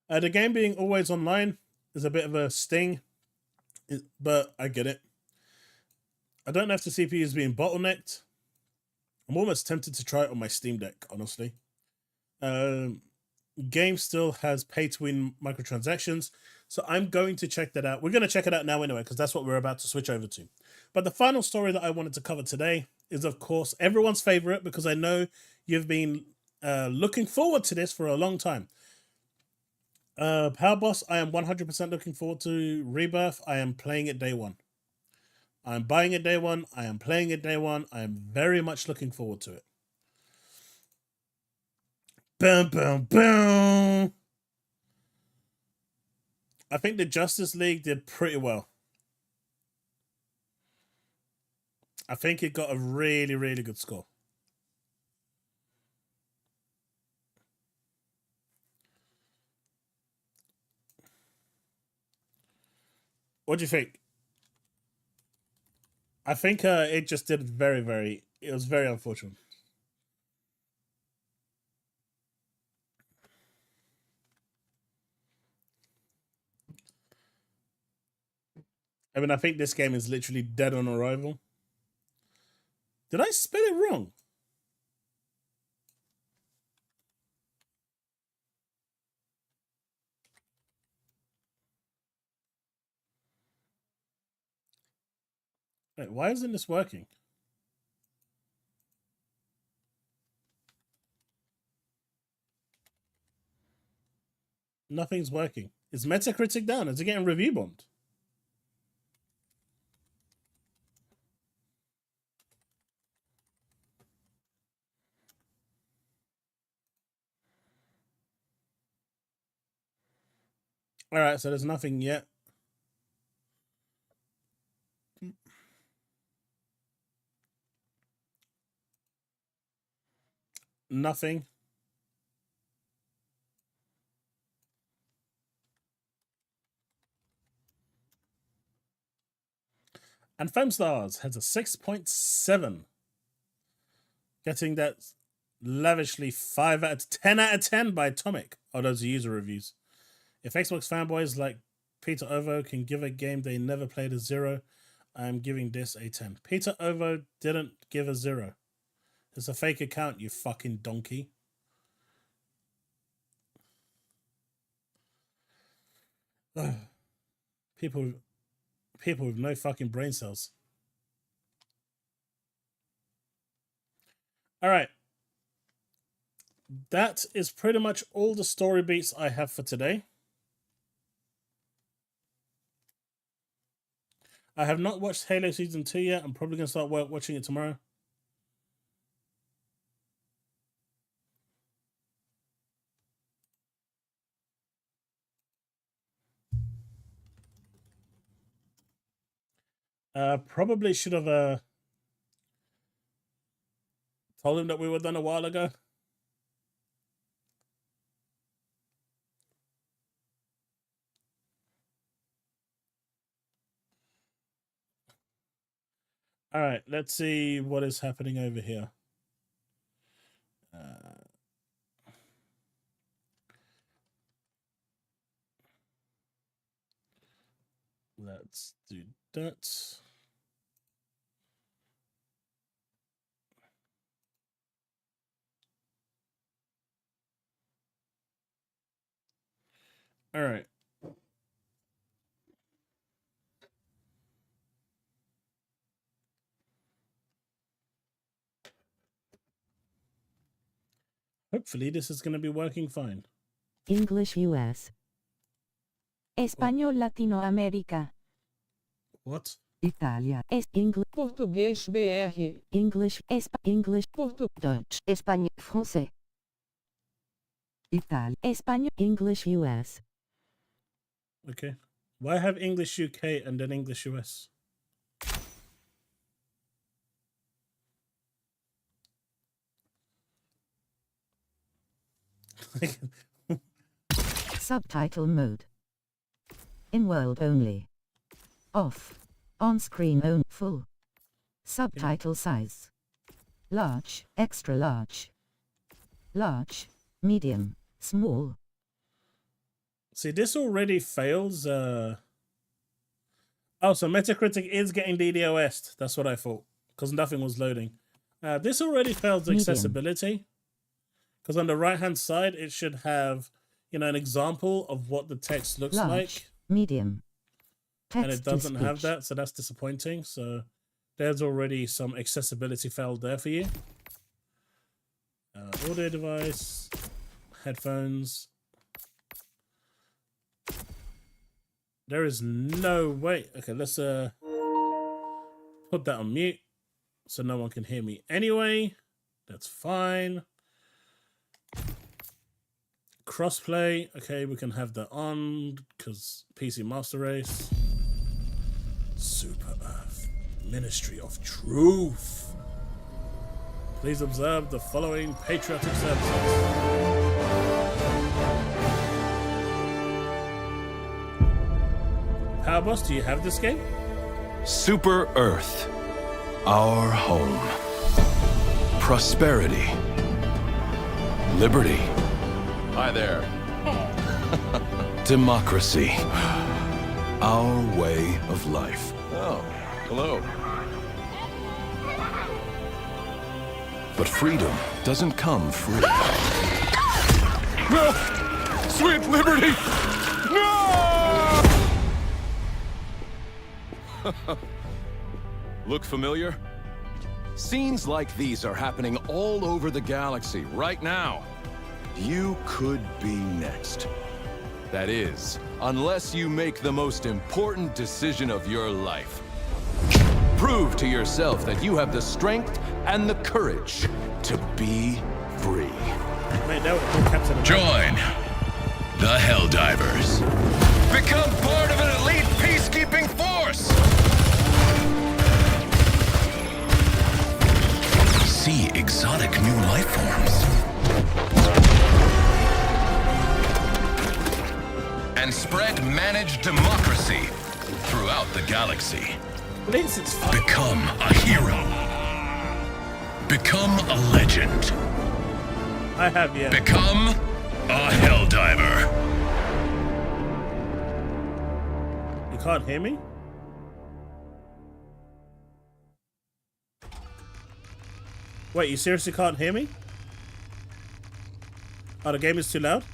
The game being always online is a bit of a sting, but I get it. I don't know if the CPU is being bottlenecked. I'm almost tempted to try it on my Steam Deck, honestly. Game still has pay-to-win microtransactions, so I'm going to check that out. We're going to check it out now anyway, because that's what we're about to switch over to. But the final story that I wanted to cover today is, of course, everyone's favorite, because I know you've been looking forward to this for a long time. Power Boss, I am 100% looking forward to Rebirth. I am playing it day one. I'm buying it day one. I am playing it day one. I am very much looking forward to it. Boom, boom, boom. I think the Justice League did pretty well. I think it got a really, really good score. What do you think? I think it just did very. It was very unfortunate. I mean, I think this game is literally dead on arrival. Did I spell it wrong? Wait, why isn't this working? Nothing's working. Is Metacritic down? Is it getting review bombed? All right, so there's nothing yet. Nothing. And Femstars has a 6.7. Getting that lavishly 5 out of 10 out of 10 by Atomic. Oh, those are user reviews. If Xbox fanboys like Peter Ovo can give a game they never played a 0, I'm giving this a 10. Peter Ovo didn't give a 0. It's a fake account, you fucking donkey. Ugh. People with no fucking brain cells. All right. That is pretty much all the story beats I have for today. I have not watched Halo Season 2 yet. I'm probably going to start watching it tomorrow. Probably should have told him that we were done a while ago. All right, let's see what is happening over here. Let's do that. All right. Hopefully this is going to be working fine. English US. Español Latinoamérica. What? Italia. English. Português BR. English. English. Deutsch. Espagnol. Français. Italia. Espagnol. English US. Okay. Why have English UK and then English US? Subtitle mode. In world only. Off. On screen only. Full. Subtitle size. Large, extra large. Large, medium, small. See, this already fails. Oh, so Metacritic is getting DDoS. That's what I thought, because nothing was loading. This already fails accessibility. Because on the right-hand side, it should have, you know, an example of what the text looks Large, like. Medium. Text And it doesn't have that, so that's disappointing. So there's already some accessibility fail there for you. Audio device, headphones. There is no way. Okay, let's put that on mute so no one can hear me anyway. That's fine. Crossplay. Okay, we can have that on because PC Master Race. Super Earth, Ministry of Truth. Please observe the following patriotic services. Power Boss, do you have this game? Super Earth, our home. Prosperity. Liberty. Hi there. Democracy. Our way of life. Oh, hello. But freedom doesn't come free. No! Sweet liberty! No! Look familiar? Scenes like these are happening all over the galaxy right now. You could be next. That is, unless you make the most important decision of your life. Prove to yourself that you have the strength and the courage to be free. Mate, that was Captain America. Join the HellDivers. Become part of an elite peacekeeping force! See exotic new life forms. And spread managed democracy throughout the galaxy. Please, it's fun. Become a hero. Become a legend. I have, yeah. Become a HellDiver. You can't hear me? Wait, you seriously can't hear me? Oh, the game is too loud?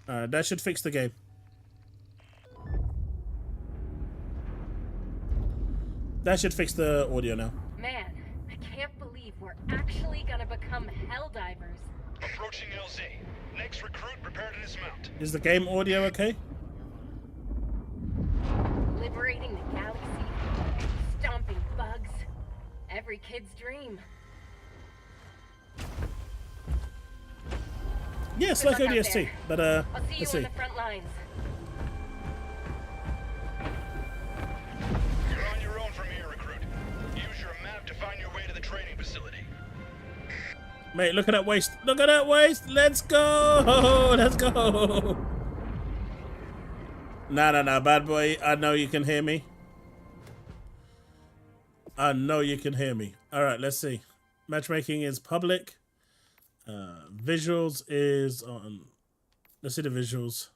Alright, that should fix the game. That should fix the audio now. Man, I can't believe we're actually gonna become HellDivers. Approaching LZ. Next recruit, prepare to dismount. Is the game audio okay? Liberating the galaxy, stomping bugs. Every kid's dream. Yes, Good like luck out ODST, there. but I'll see let's you see. on the front lines. You're on your own from here, recruit. Use your map to find your way to the training facility. Mate, look at that waist. Look at that waist. Let's go. Let's go. Nah, bad boy. I know you can hear me. I know you can hear me. All right, let's see. Matchmaking is public. Visuals is on. Let's see the visuals.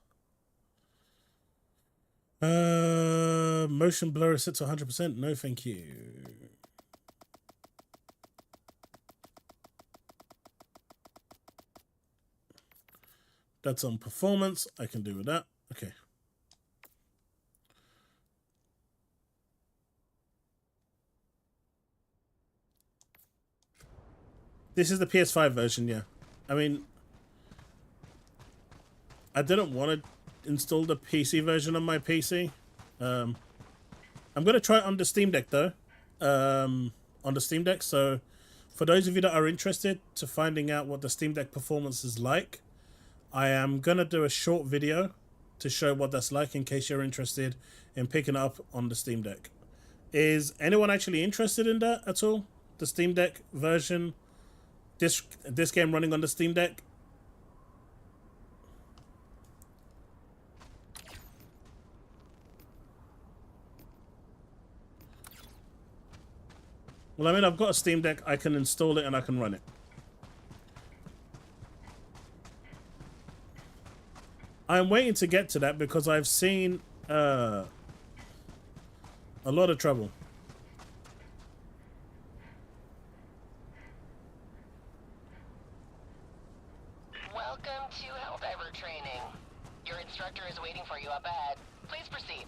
Motion blur is set to 100%. No, thank you. That's on performance. I can do with that. Okay. This is the PS5 version, yeah. I mean, I didn't want to install the PC version on my PC. I'm going to try it on the Steam Deck, though. On the Steam Deck. So, for those of you that are interested to finding out what the Steam Deck performance is like, I am going to do a short video to show what that's like in case you're interested in picking it up on the Steam Deck. Is anyone actually interested in that at all? The Steam Deck version? This game running on the Steam Deck? Well, I mean, I've got a Steam Deck. I can install it and I can run it. I'm waiting to get to that because I've seen a lot of trouble. Welcome to HellDiver training. Your instructor is waiting for you up ahead. Please proceed.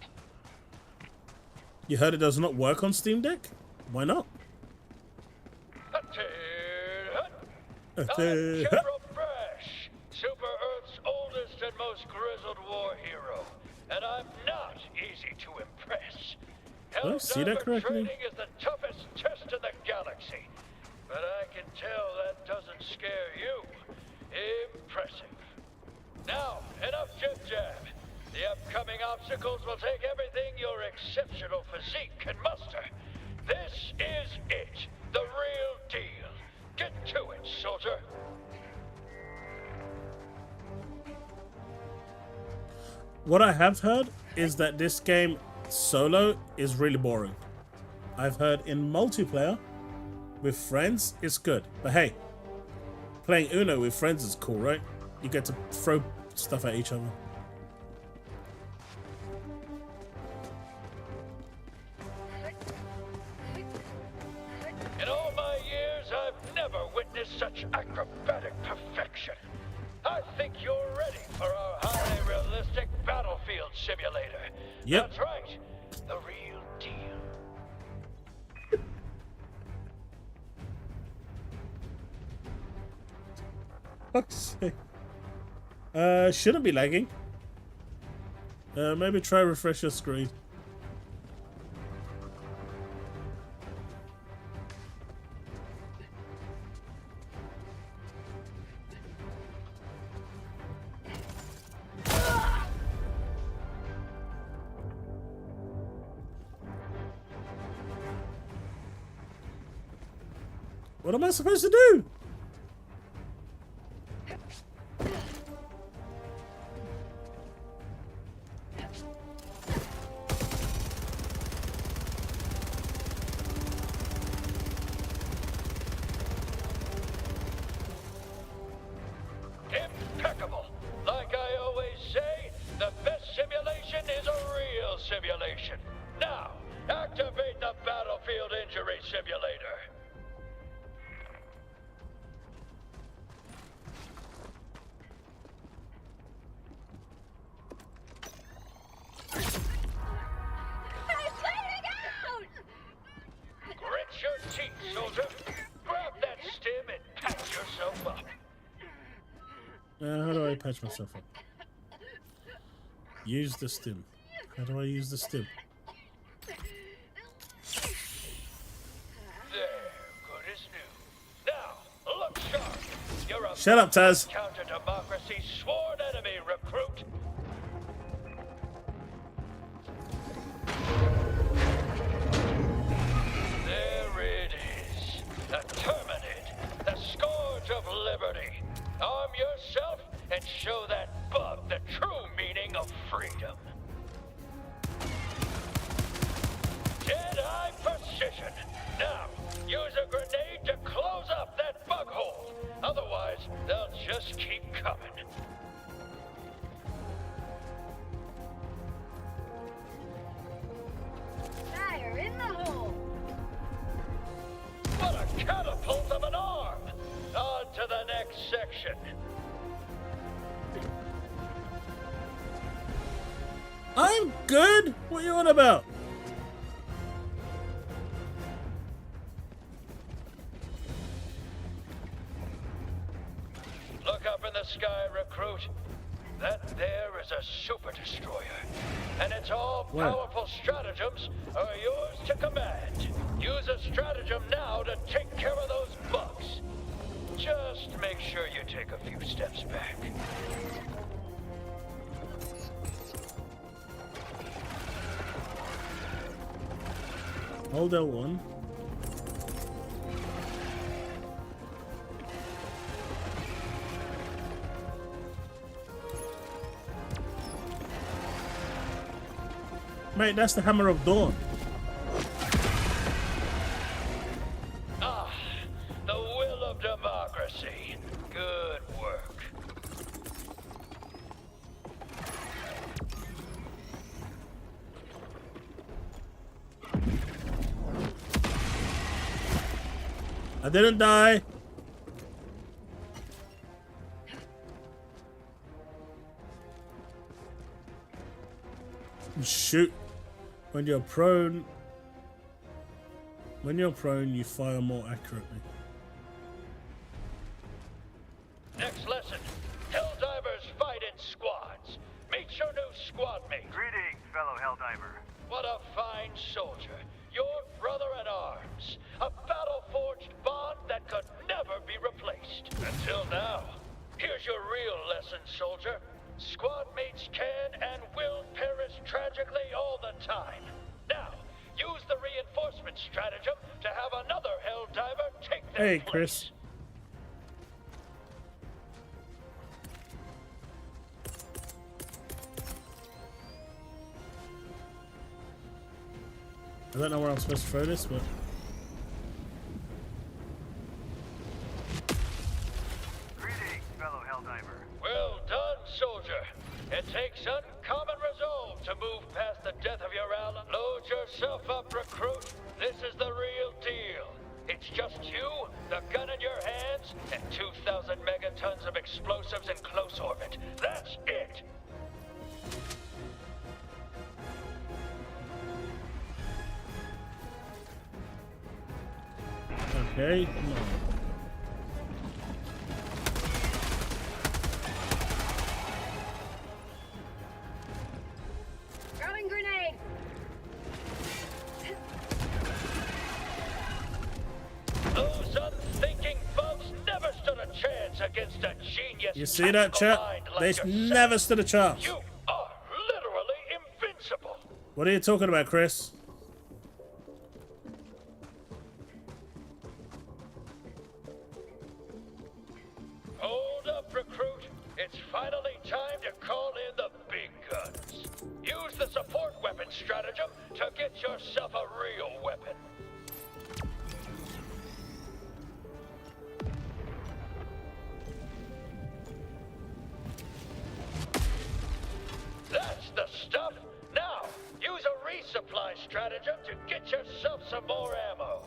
You heard it does not work on Steam Deck? Why not? I'm General Fresh, Super Earth's oldest and most grizzled war hero, and I'm not easy to impress. Did I see that HellDiver correctly? training is the toughest test in the galaxy, but I can tell that doesn't scare you. Impressive. Now, enough jib-jab. The upcoming obstacles will take everything your exceptional physique can muster. This is it, the real deal. Get to it, soldier. What I have heard is that this game solo is really boring. I've heard in multiplayer with friends it's good, but hey, playing Uno with friends is cool, right? You get to throw stuff at each other. In all my years, I've never witnessed such acrobatic perfection. I think you're ready for our highly realistic battlefield simulator. Yep. That's right, the real deal. Fuck's sake. Shouldn't be lagging. Maybe try refresh your screen. What am I supposed to do? Impeccable. Like I always say, the best simulation is a real simulation. Now, activate the battlefield injury simulator. Grit your teeth, soldier. Grab that stim and patch yourself up. How do I patch myself up? Use the stim. How do I use the stim? There, good as new. Now, look sharp. You're a Shut up, Taz. counter-democracy sworn enemy, recruit. There it is. The Terminid, the scourge of liberty. Arm yourself and show that bug the true meaning of freedom. Dead-eye precision. Now, use a grenade to close up that bug hole. Otherwise, they'll just keep coming. Fire in the hole! What a catapult of an arm! On to the next section. I'm good. What are you on about? Look up in the sky, recruit. That there is a super destroyer. And its all-powerful stratagems are yours to command. Use a stratagem now to take care of those bugs. Just make sure you take a few steps back. Hold L1. Mate, that's the Hammer of Dawn. Ah, the will of democracy. Good work. I didn't die. Shoot. When you're prone, you fire more accurately. Next lesson. HellDivers fight in squads. Meet your new squad mate. Greetings, fellow HellDiver. What a fine soldier. Your brother in arms. A battle-forged bond that could never be replaced. Until now. Here's your real lesson, soldier. Squad mates can and will perish tragically all the time. Now, use the reinforcement stratagem to have another HellDiver take their Hey, place. Chris. I don't know where I'm supposed to throw this, but Greetings, fellow HellDiver. Well done, soldier. It takes uncommon resolve to move past the death of your ally. Load yourself up, recruit. This is the real deal. It's just you, the gun in your hands, and 2,000 megatons of explosives in close orbit. That's it. okay. Come on. Throwing grenade! Those unthinking bugs never stood a chance against a genius. You see that, chat? mind They like yourself. never stood a chance. You are literally invincible. What are you talking about, Chris? it's finally time to call in the big guns. Use the support weapon stratagem to get yourself a real weapon. That's the stuff. Now, use a resupply stratagem to get yourself some more ammo.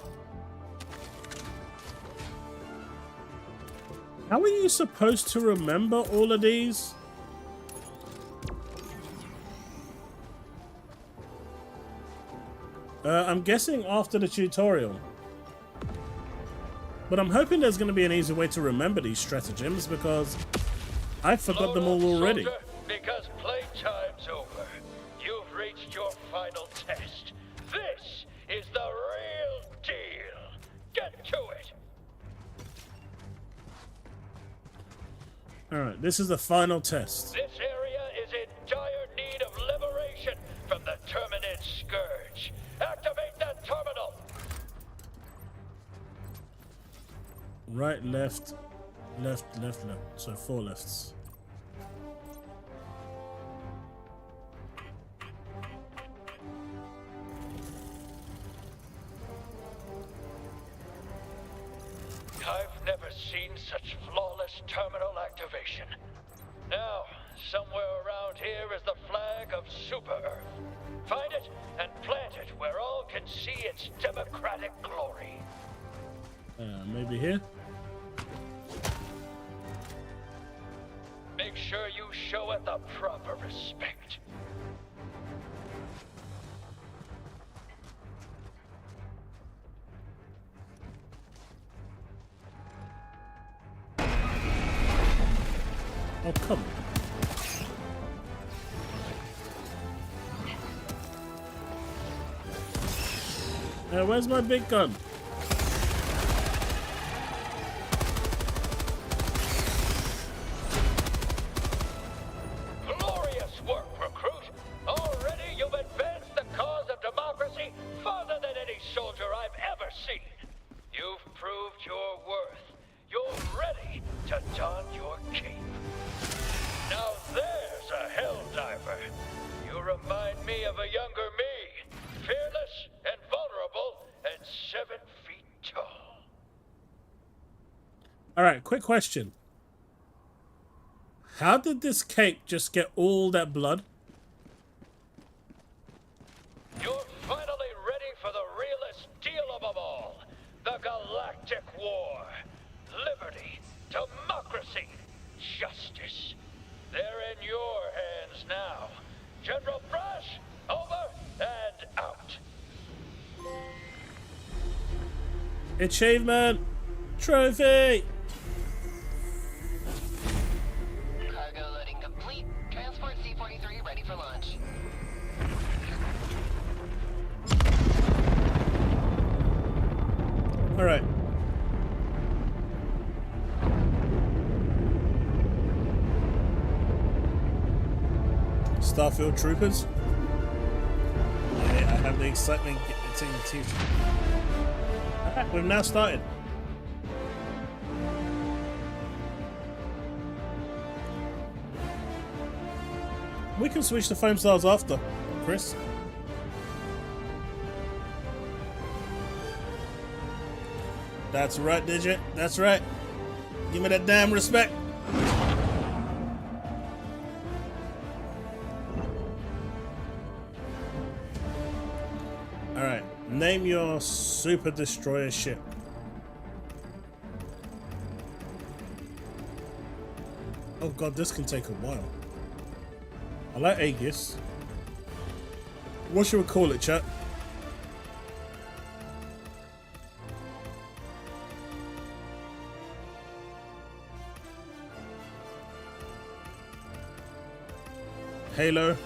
How are you supposed to remember all of these? I'm guessing after the tutorial. But I'm hoping there's going to be an easy way to remember these stratagems because I forgot them all already. Soldier, because playtime's over. You've reached your final test. This is the real deal. Get to it. Alright, this is the final test. This area is in dire need of liberation from the Terminid Scourge. Activate that terminal! Right, left, left, left, left. So 4 lefts. I've never seen such flawless terminal activation. Now, somewhere around here is the flag of Super Earth. Find it and plant it where all can see its democratic glory. Maybe here? Make sure you show it the proper respect. Oh, come on. Where's my big gun? Glorious work, recruit! Already you've advanced the cause of democracy farther than any soldier I've ever seen. You've proved your worth. You're ready to don your cape. Now there's a HellDiver. You remind me of a younger me. Fearless and vulnerable and 7 feet tall. Alright, quick question. How did this cape just get all that blood? You're finally ready for the realest deal of them all. The Galactic War. Liberty. Democracy. Justice. They're in your hands now. General Brush, over and out. Achievement! Trophy! Cargo loading complete. Transport C-43 ready for launch. Alright. Starfield Troopers. Yeah, I have the excitement getting to you. Alright, we've now started. We can switch to foam styles after, Chris. That's right, Digit. That's right. Give me that damn respect. Alright, name your super destroyer ship. Oh god, this can take a while. I like Aegis. What should we call it, chat? Halo.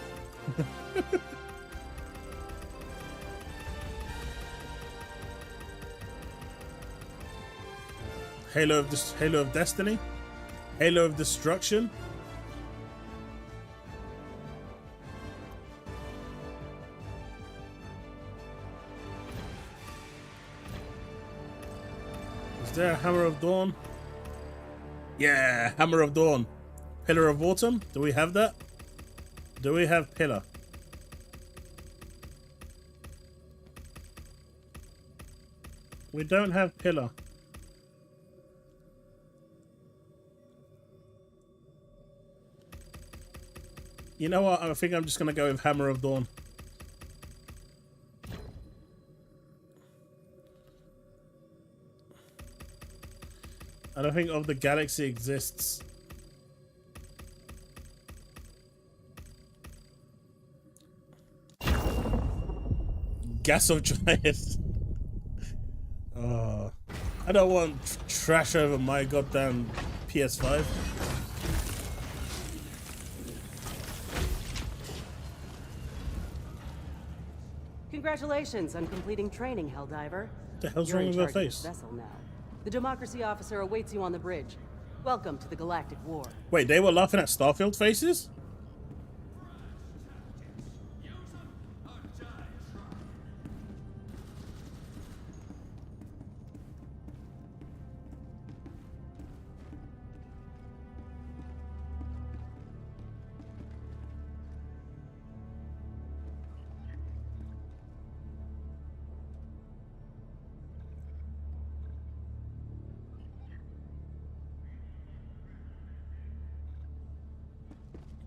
Halo of Destiny? Halo of Destruction? Is there a Hammer of Dawn? Yeah, Hammer of Dawn. Pillar of Autumn? Do we have that? Do we have Pillar? We don't have Pillar. You know what? I think I'm just going to go with Hammer of Dawn. I don't think Of the Galaxy exists. Gas of Giants. Oh, I don't want trash over my goddamn PS5. Congratulations on completing training, HellDiver. What the hell's You're wrong in with her charge of face? this vessel now. The Democracy officer awaits you on the bridge. Welcome to the Galactic War. Wait, they were laughing at Starfield faces?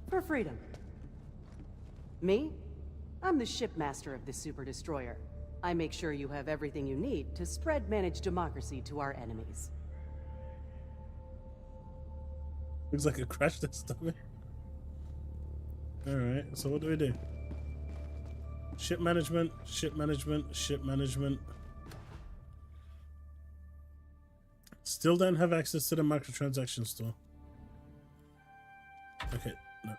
For freedom. Me? I'm the shipmaster of this super destroyer. I make sure you have everything you need to spread managed democracy to our enemies. Looks like a crash test dummy. Alright, so what do we do? Ship management, ship management, ship management. Still don't have access to the microtransaction store. Okay, no.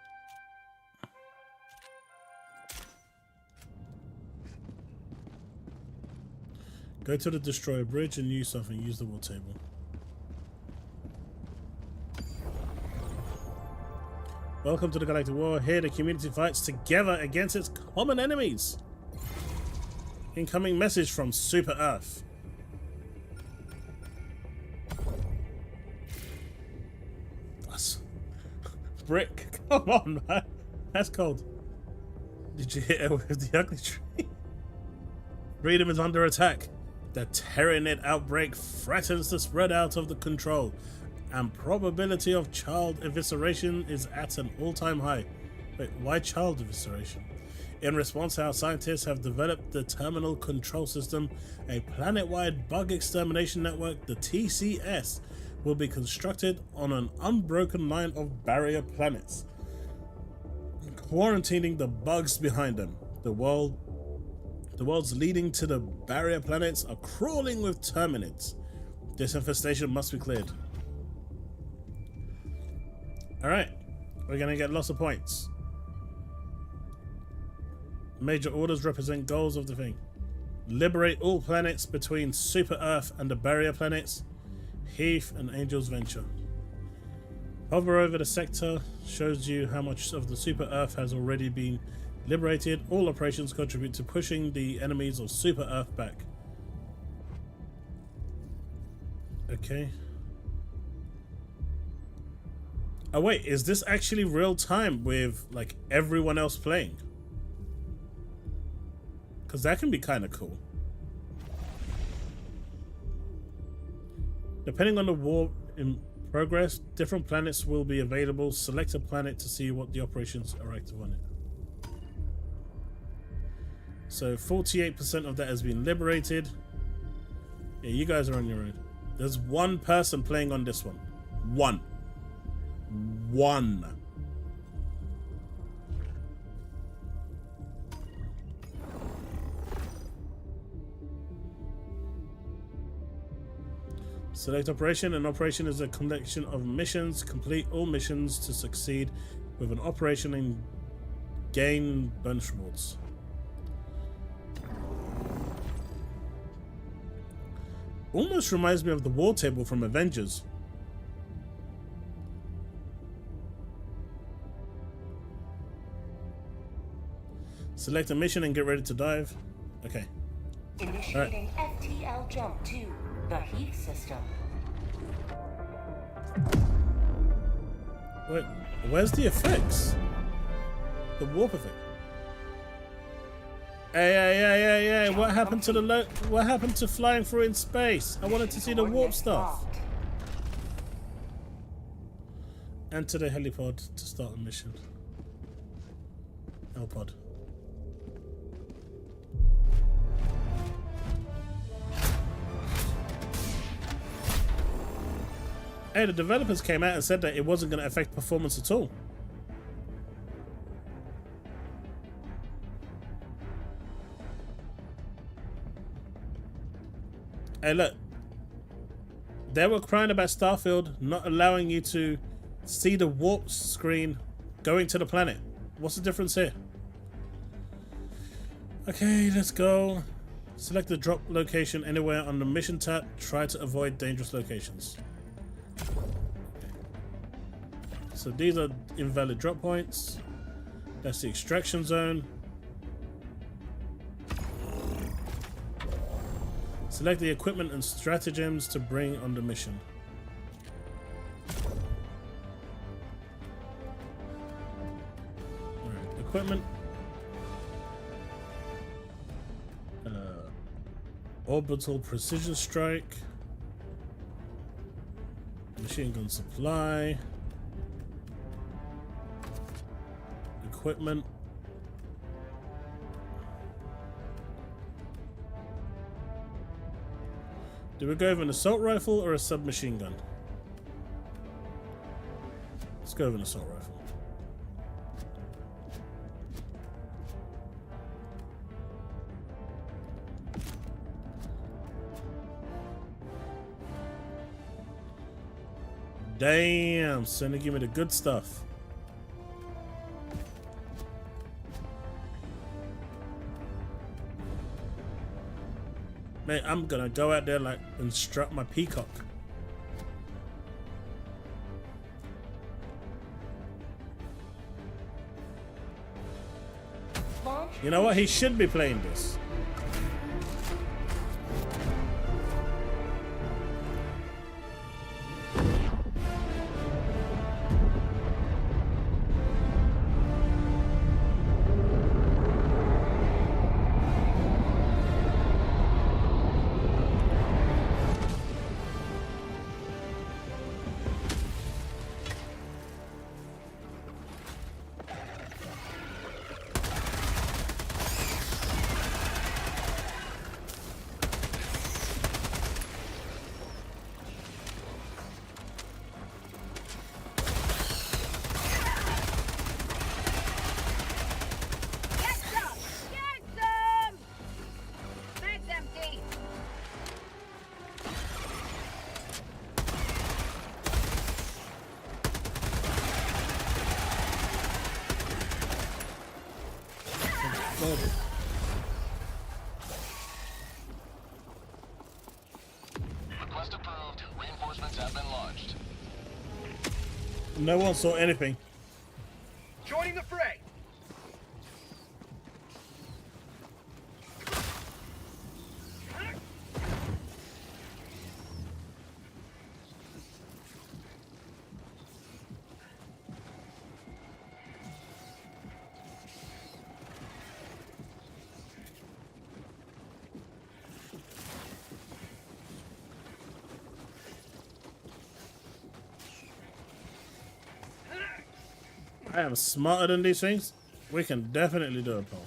Go to the destroyer bridge and use something. Use the war table. Welcome to the Galactic War. Here the community fights together against its common enemies. Incoming message from Super Earth. That's brick. Come on, man. That's cold. Did you hit it with the ugly tree? Freedom is under attack. The Terranid outbreak threatens to spread out of the control, and probability of child evisceration is at an all-time high. Wait, why child evisceration? In response, our scientists have developed the Terminal Control System, a planet-wide bug extermination network. The TCS will be constructed on an unbroken line of barrier planets, quarantining the bugs behind them. The worlds leading to the barrier planets are crawling with Terminids. This infestation must be cleared. Alright, we're gonna get lots of points. Major orders represent goals of the thing. Liberate all planets between Super Earth and the barrier planets. Heath and Angel's Venture. Hover over the sector shows you how much of the Super Earth has already been liberated. All operations contribute to pushing the enemies of Super Earth back. Okay. Oh wait, is this actually real time with like everyone else playing? Because that can be kind of cool. Depending on the war in progress, different planets will be available. Select a planet to see what the operations are active on it. So 48% of that has been liberated. Yeah, you guys are on your own. There's one person playing on this one. One. Select operation. An operation is a collection of missions. Complete all missions to succeed with an operation and gain bonus rewards. Almost reminds me of the war table from Avengers. Select a mission and get ready to dive. Okay. Initiating FTL jump to the Heath system. Wait, where's the effects? The warp effect. Hey, what happened to what happened to flying through in space? I wanted to see the warp stuff. Enter the helipod to start a mission. Helipod. Hey, the developers came out and said that it wasn't going to affect performance at all. Hey, look. They were crying about Starfield not allowing you to see the warp screen going to the planet. What's the difference here? Okay, let's go. Select the drop location anywhere on the mission tab. Try to avoid dangerous locations. So these are invalid drop points. That's the extraction zone. Select the equipment and stratagems to bring on the mission. Alright, equipment. Orbital precision strike. Machine gun supply. Equipment. Do we go with an assault rifle or a submachine gun? Let's go with an assault rifle. Damn, Sony, give me the good stuff. Man, I'm gonna go out there like and strut my peacock. You know what? He should be playing this. Request approved. Reinforcements have been launched. No one saw anything. Joining the fray. I am smarter than these things. We can definitely do a poll.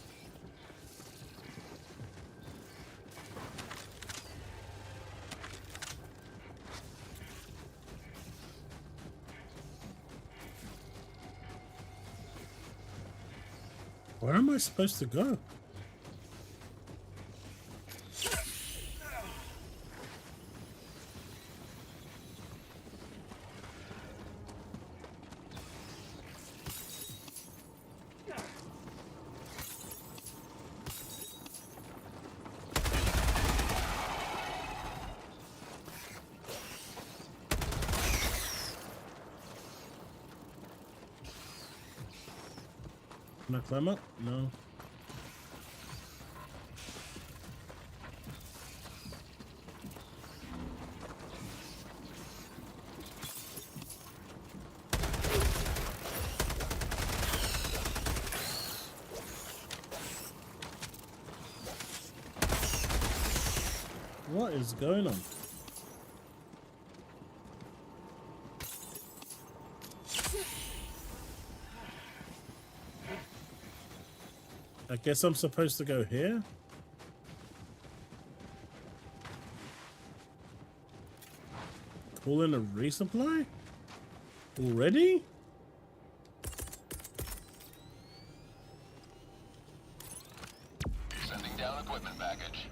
Where am I supposed to go? Can I climb up? No. What is going on? I guess I'm supposed to go here? Call in a resupply? Already? Sending down equipment package.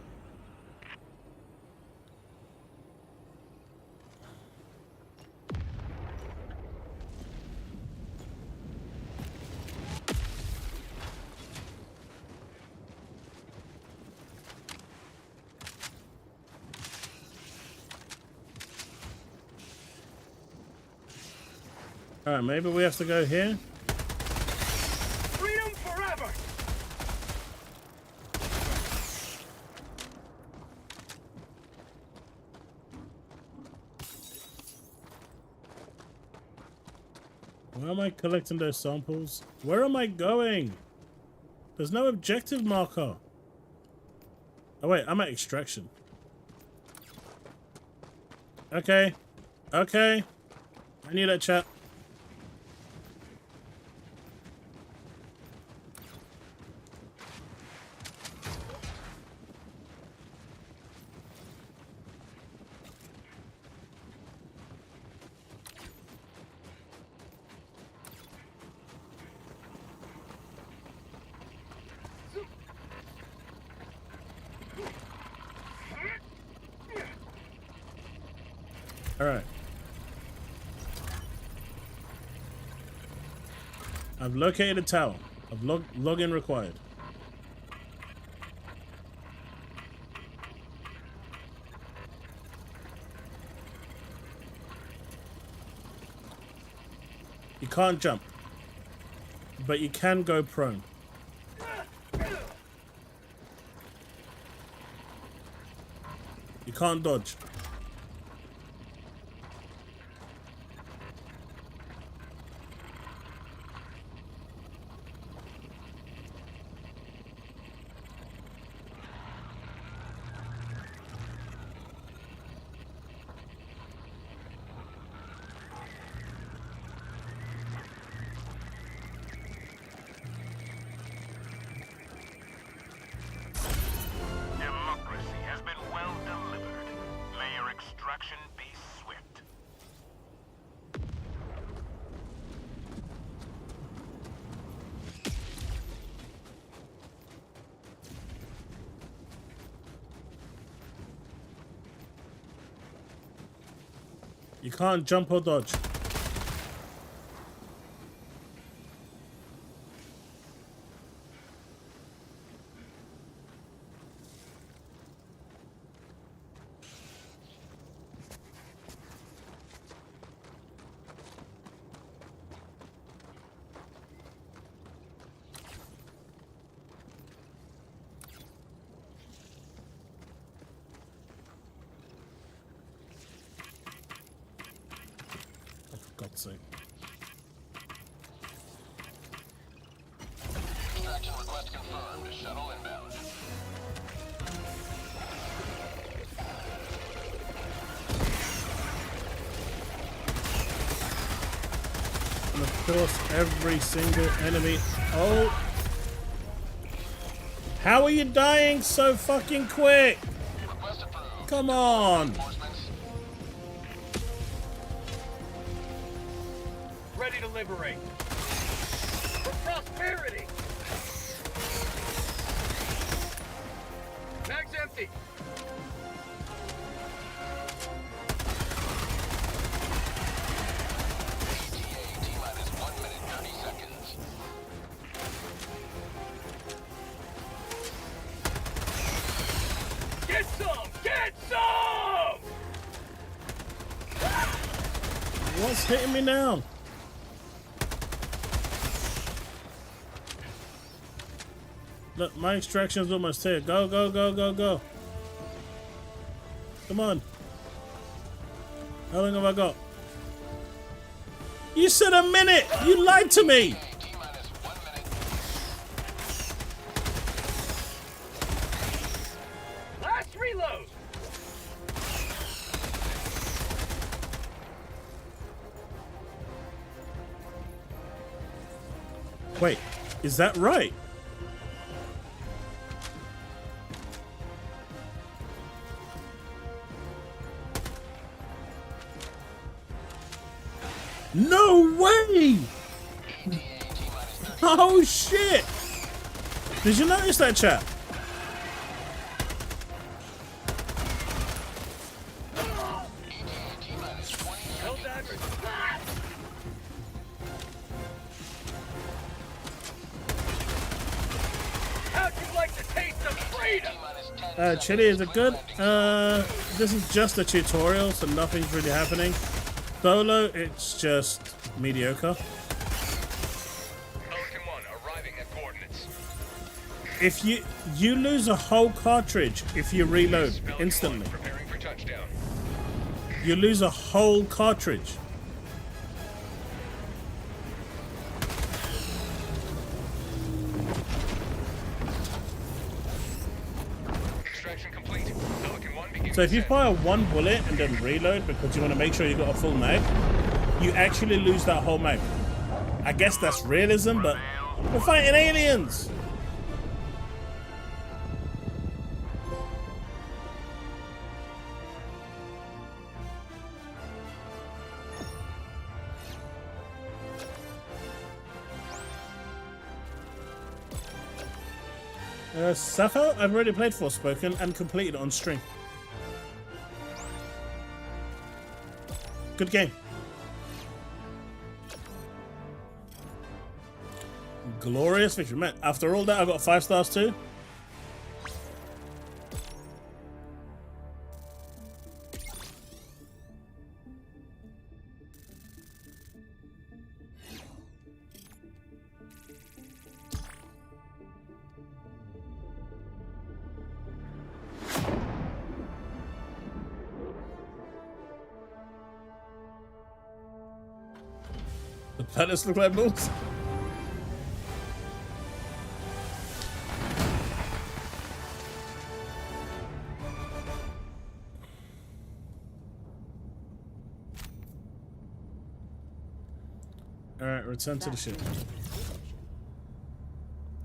Alright, maybe we have to go here. Freedom forever! Why am I collecting those samples? Where am I going? There's no objective marker. Oh wait, I'm at extraction. Okay. Okay. I knew that, chat. Alright. I've located a tower. I've login required. You can't jump, but you can go prone. You can't dodge. You can't jump or dodge. God's sake. Extraction request confirmed. Shuttle inbound. And of course, every single enemy. Oh! How are you dying so fucking quick? Come on! Ready to liberate. For prosperity! Mag's empty. T-minus 1 minute 30 seconds. Get some! Get some! What's hitting me now? Look, my extraction's almost here. Go, go, go, go, go. Come on. How long have I got? You said a minute! You lied to me! T-minus 1 minute. Last reload! Wait, is that right? No way! Oh shit! Did you notice that, chat? How'd you like to taste of freedom? Chili, is it good? This is just a tutorial, so nothing's really happening. Solo, it's just mediocre. If you lose a whole cartridge if you reload instantly. You lose a whole cartridge. So if you fire one bullet and then reload because you want to make sure you got a full mag, you actually lose that whole mag. I guess that's realism, but we're fighting aliens. Sapho, I've already played Forspoken and completed it on stream. Good game. Glorious victory. Man, after all that, I got 5 stars too. The planets look like balls. Alright, return to the ship.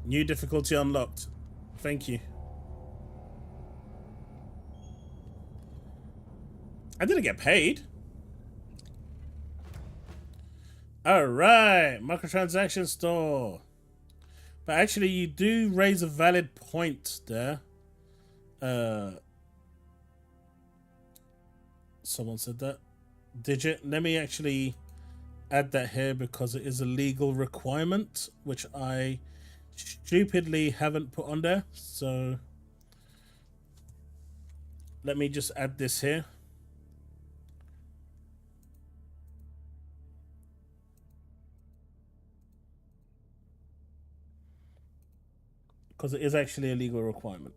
New difficulty unlocked. Thank you. I didn't get paid. Alright, microtransaction store. But actually you do raise a valid point there. Someone said that. Digit. Let me actually add that here because it is a legal requirement, which I stupidly haven't put on there. So let me just add this here. Because it is actually a legal requirement.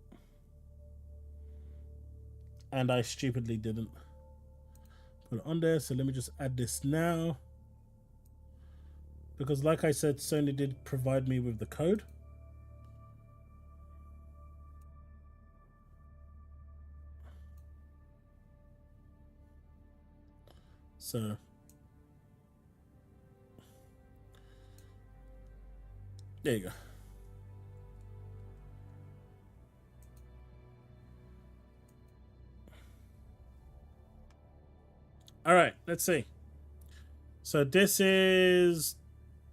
And I stupidly didn't put it on there. So let me just add this now. Because like I said, Sony did provide me with the code. So there you go. All right, let's see. So this is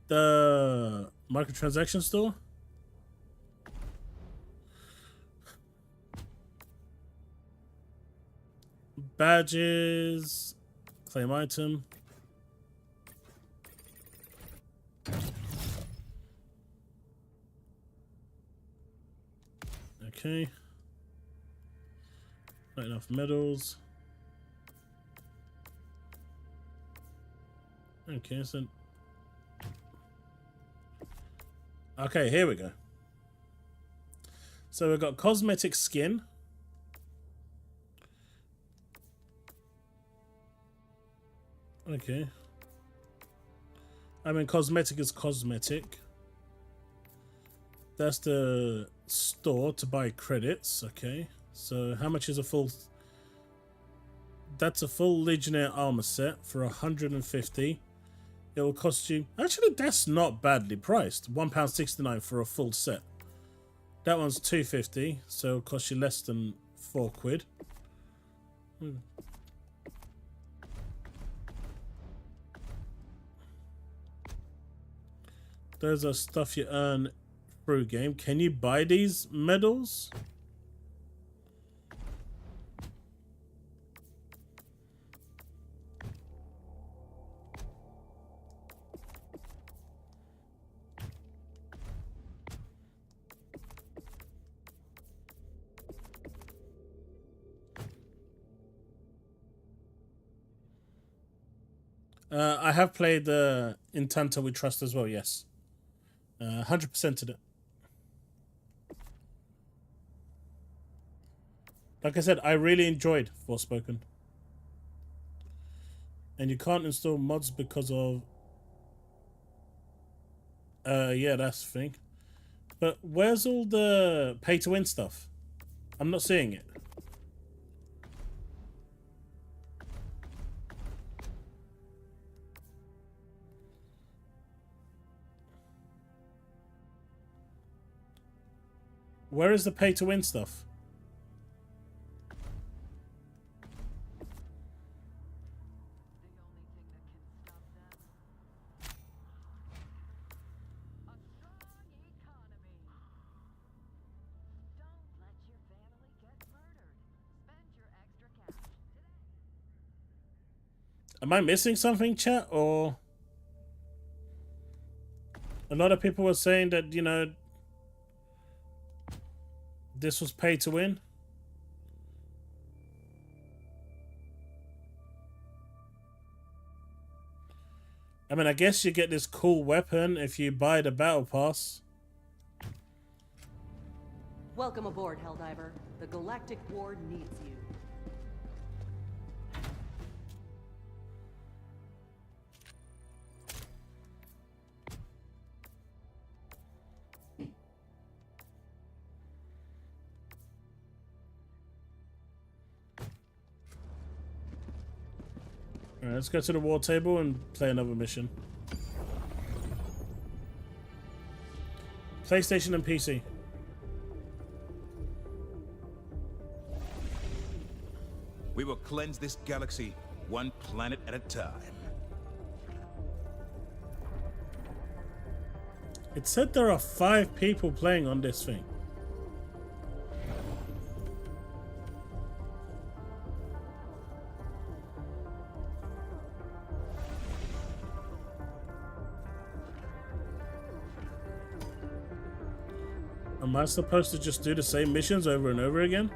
the microtransaction store. Badges, claim item. Okay. Not enough medals. Okay, so okay, here we go. So we've got cosmetic skin. Okay. I mean, cosmetic is cosmetic. That's the store to buy credits. Okay. So how much is a full? That's a full Legionnaire armor set for 150. it will cost you. Actually, that's not badly priced. £1.69 for a full set. That one's £2.50, so it'll cost you less than £4. Those are stuff you earn through game. Can you buy these medals? I have played Intanta We Trust as well, yes. 100% of it. Like I said, I really enjoyed Forspoken. And you can't install mods because of... yeah, that's the thing. But where's all the pay-to-win stuff? I'm not seeing it. Where is the pay-to-win stuff? Am I missing something, chat? Or a lot of people were saying that, you know, this was pay to win. I mean, I guess you get this cool weapon if you buy the battle pass. Welcome aboard, Helldiver. The Galactic Ward needs you. Alright, let's go to the war table and play another mission. PlayStation and PC. We will cleanse this galaxy one planet at a time. It said there are 5 people playing on this thing. Am I supposed to just do the same missions over and over again?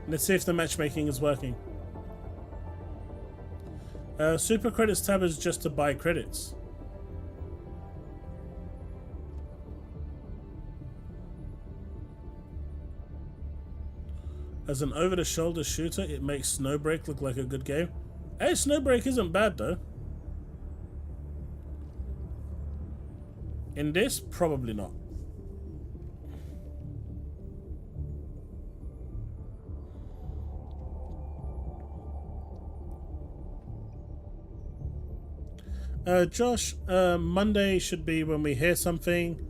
Let's see if the matchmaking is working. Super Credits tab is just to buy credits. As an over-the-shoulder shooter, it makes Snowbreak look like a good game. Hey, Snowbreak isn't bad though. In this, probably not. Josh, Monday should be when we hear something,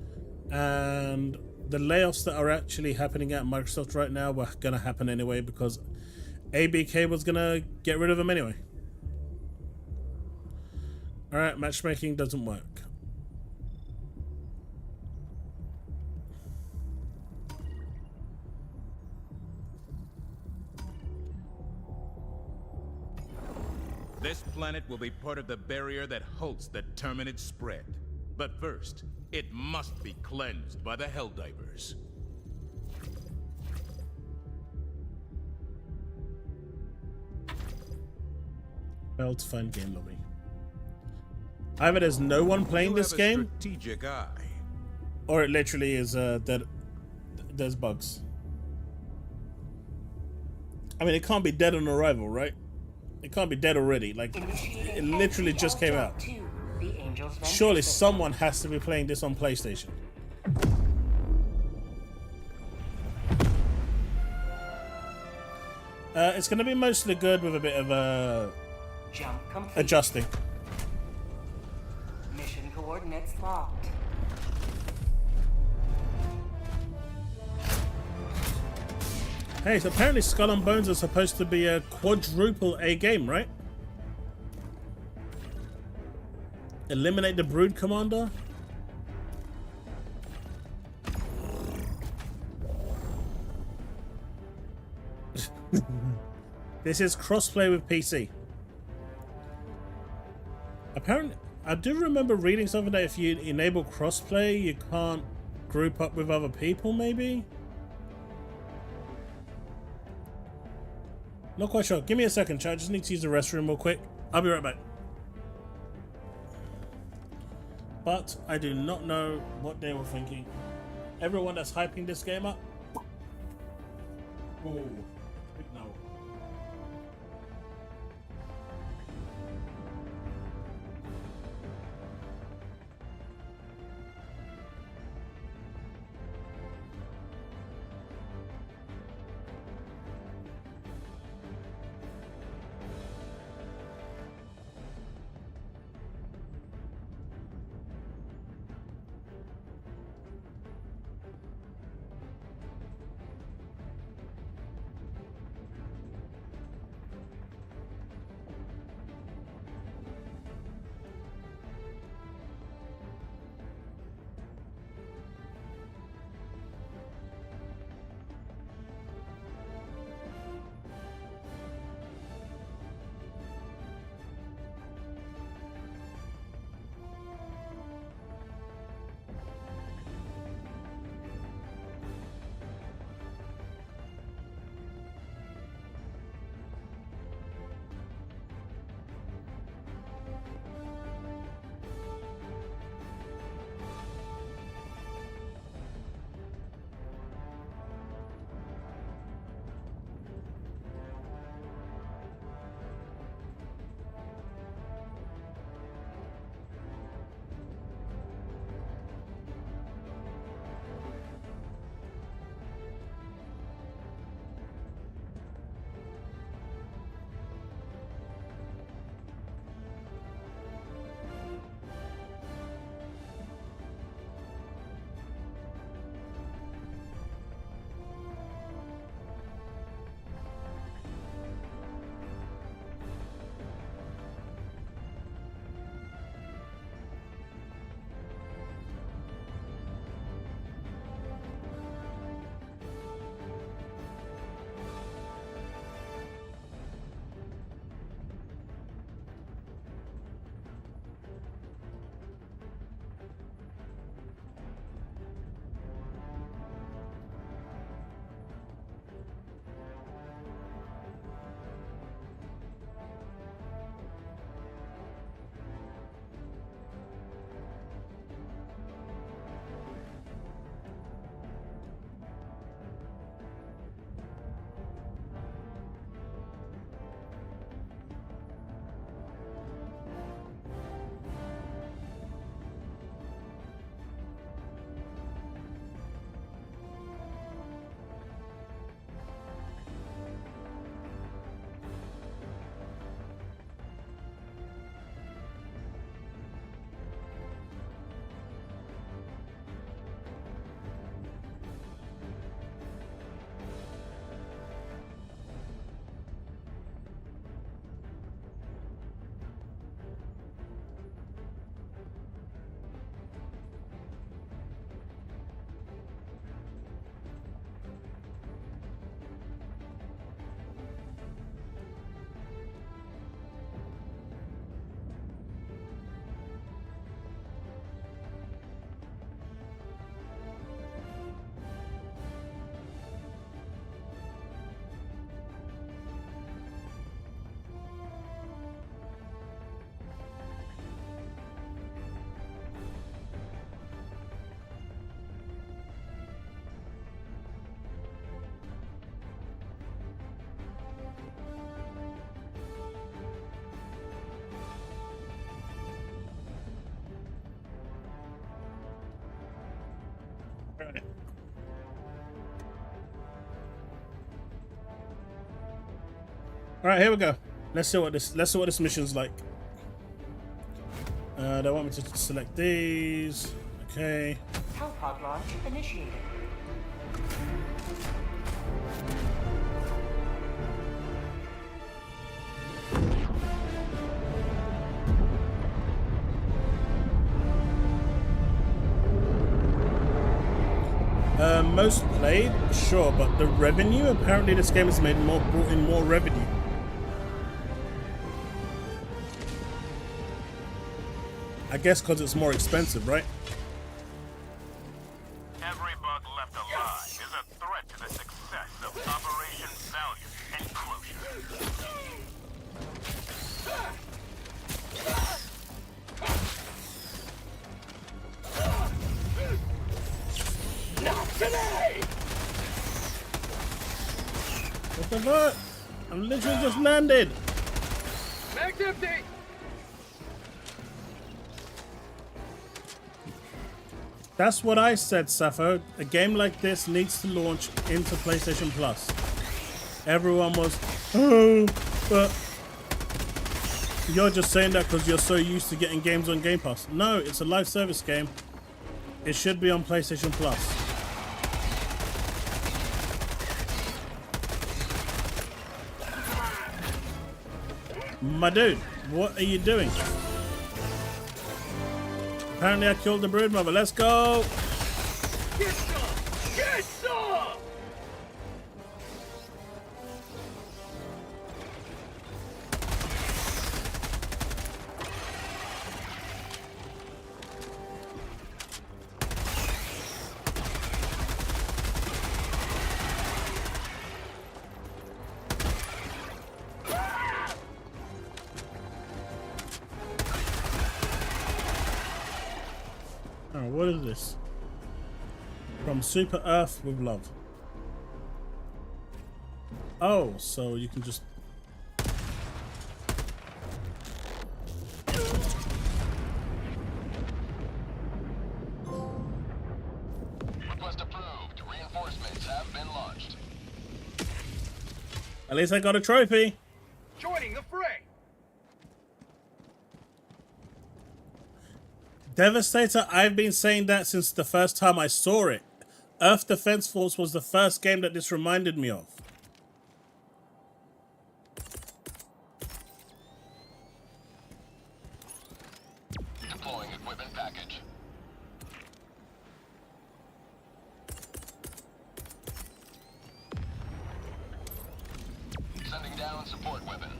and the layoffs that are actually happening at Microsoft right now were going to happen anyway because ABK was going to get rid of them anyway. Alright, matchmaking doesn't work. This planet will be part of the barrier that halts the Terminid spread. But first, it must be cleansed by the HellDivers. Well, to find game lobby. Either there's no one playing this game, strategic eye. or it literally is that there's bugs. I mean, it can't be dead on arrival, right? It can't be dead already. Like, it literally just came out. Surely someone has to be playing this on PlayStation. It's going to be mostly good with a bit of Jump complete. adjusting. Mission coordinates locked. Hey, so apparently Skull and Bones are supposed to be a quadruple A game, right? Eliminate the Brood Commander? This is crossplay with PC. Apparently, I do remember reading something that if you enable crossplay, you can't group up with other people, maybe? Not quite sure. Give me a second, chat. I just need to use the restroom real quick. I'll be right back. But I do not know what they were thinking. Everyone that's hyping this game up. Oh, big no. All right, here we go. Let's see what this mission's like. They want me to select these. Okay. Hellpod launch initiated. Most played, sure, but the revenue, apparently this game has brought in more revenue. I guess because it's more expensive, right? Every bug left alive is a threat to the success of Operation Valiant and Closure. Not today! What the fuck? I'm literally just landed. Mag's empty! That's what I said, Sappho. A game like this needs to launch into PlayStation Plus. Everyone was, oh, but you're just saying that because you're so used to getting games on Game Pass. No, it's a live service game. It should be on PlayStation Plus. My dude, what are you doing? Apparently I killed the brood mother. Let's go! Get some! Get some! Oh, what is this? From Super Earth with Love. Oh, so you can just... Request approved. Reinforcements have been launched. At least I got a trophy. Joining the fray! Devastator, I've been saying that since the first time I saw it. Earth Defense Force was the first game that this reminded me of. Deploying equipment package. Sending down support weapon.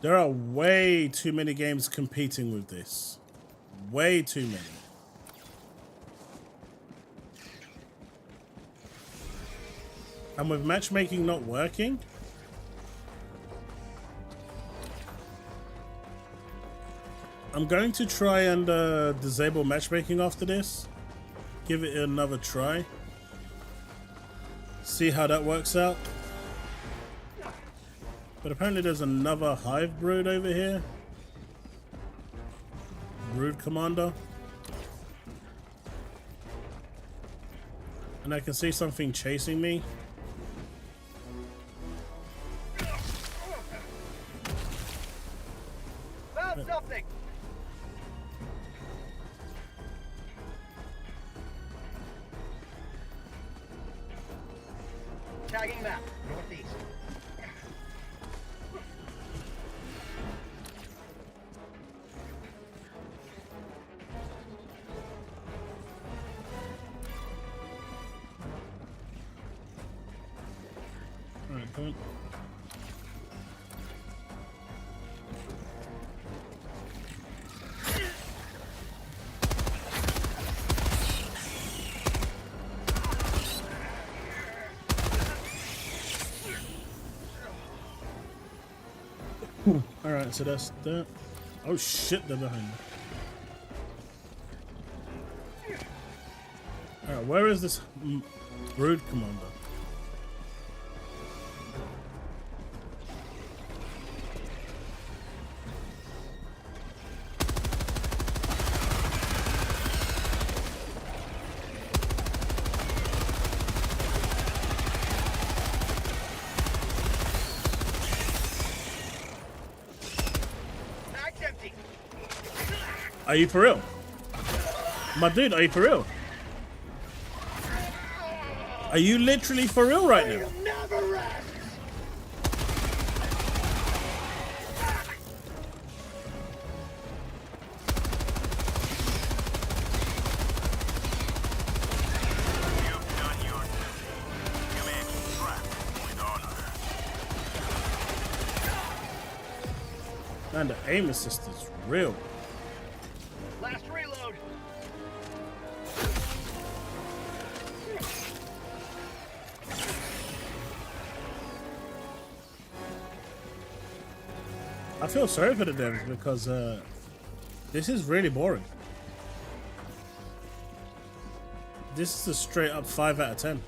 There are way too many games competing with this. Way too many. And with matchmaking not working, I'm going to try and disable matchmaking after this. Give it another try. See how that works out. But apparently there's another hive brood over here. Brood commander. And I can see something chasing me. Found something! Tagging map, northeast. Alright, come on. Alright, so that's that. Oh shit, they're behind me. Alright, where is this brood commander? Are you for real? My dude, are you for real? Are you literally for real right now? Man, the aim assist is real. Last reload. I feel sorry for the devs because this is really boring. This is a straight up 5 out of 10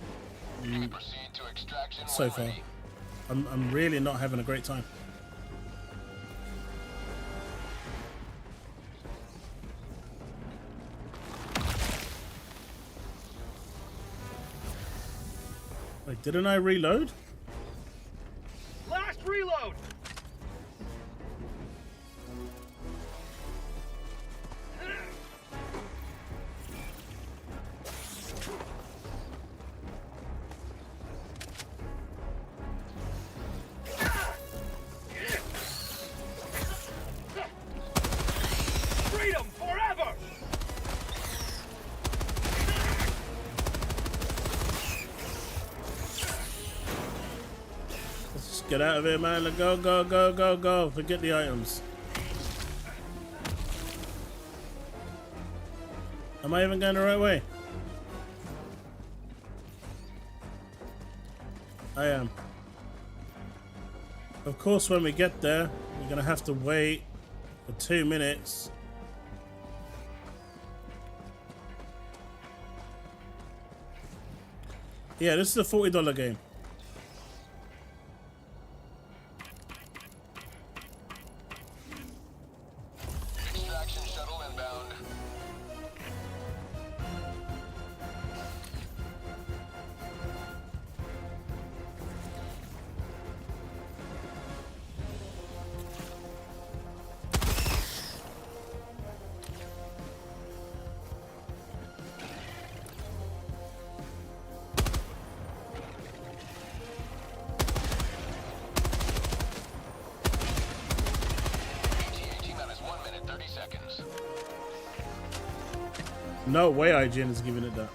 so far. I'm really not having a great time. Wait, didn't I reload? Last reload. Freedom forever. Get out of here, man. Go, go, go, go, go. Forget the items. Am I even going the right way? I am. Of course, when we get there, we're going to have to wait for 2 minutes. Yeah, this is a $40 game. No way IGN is giving it that.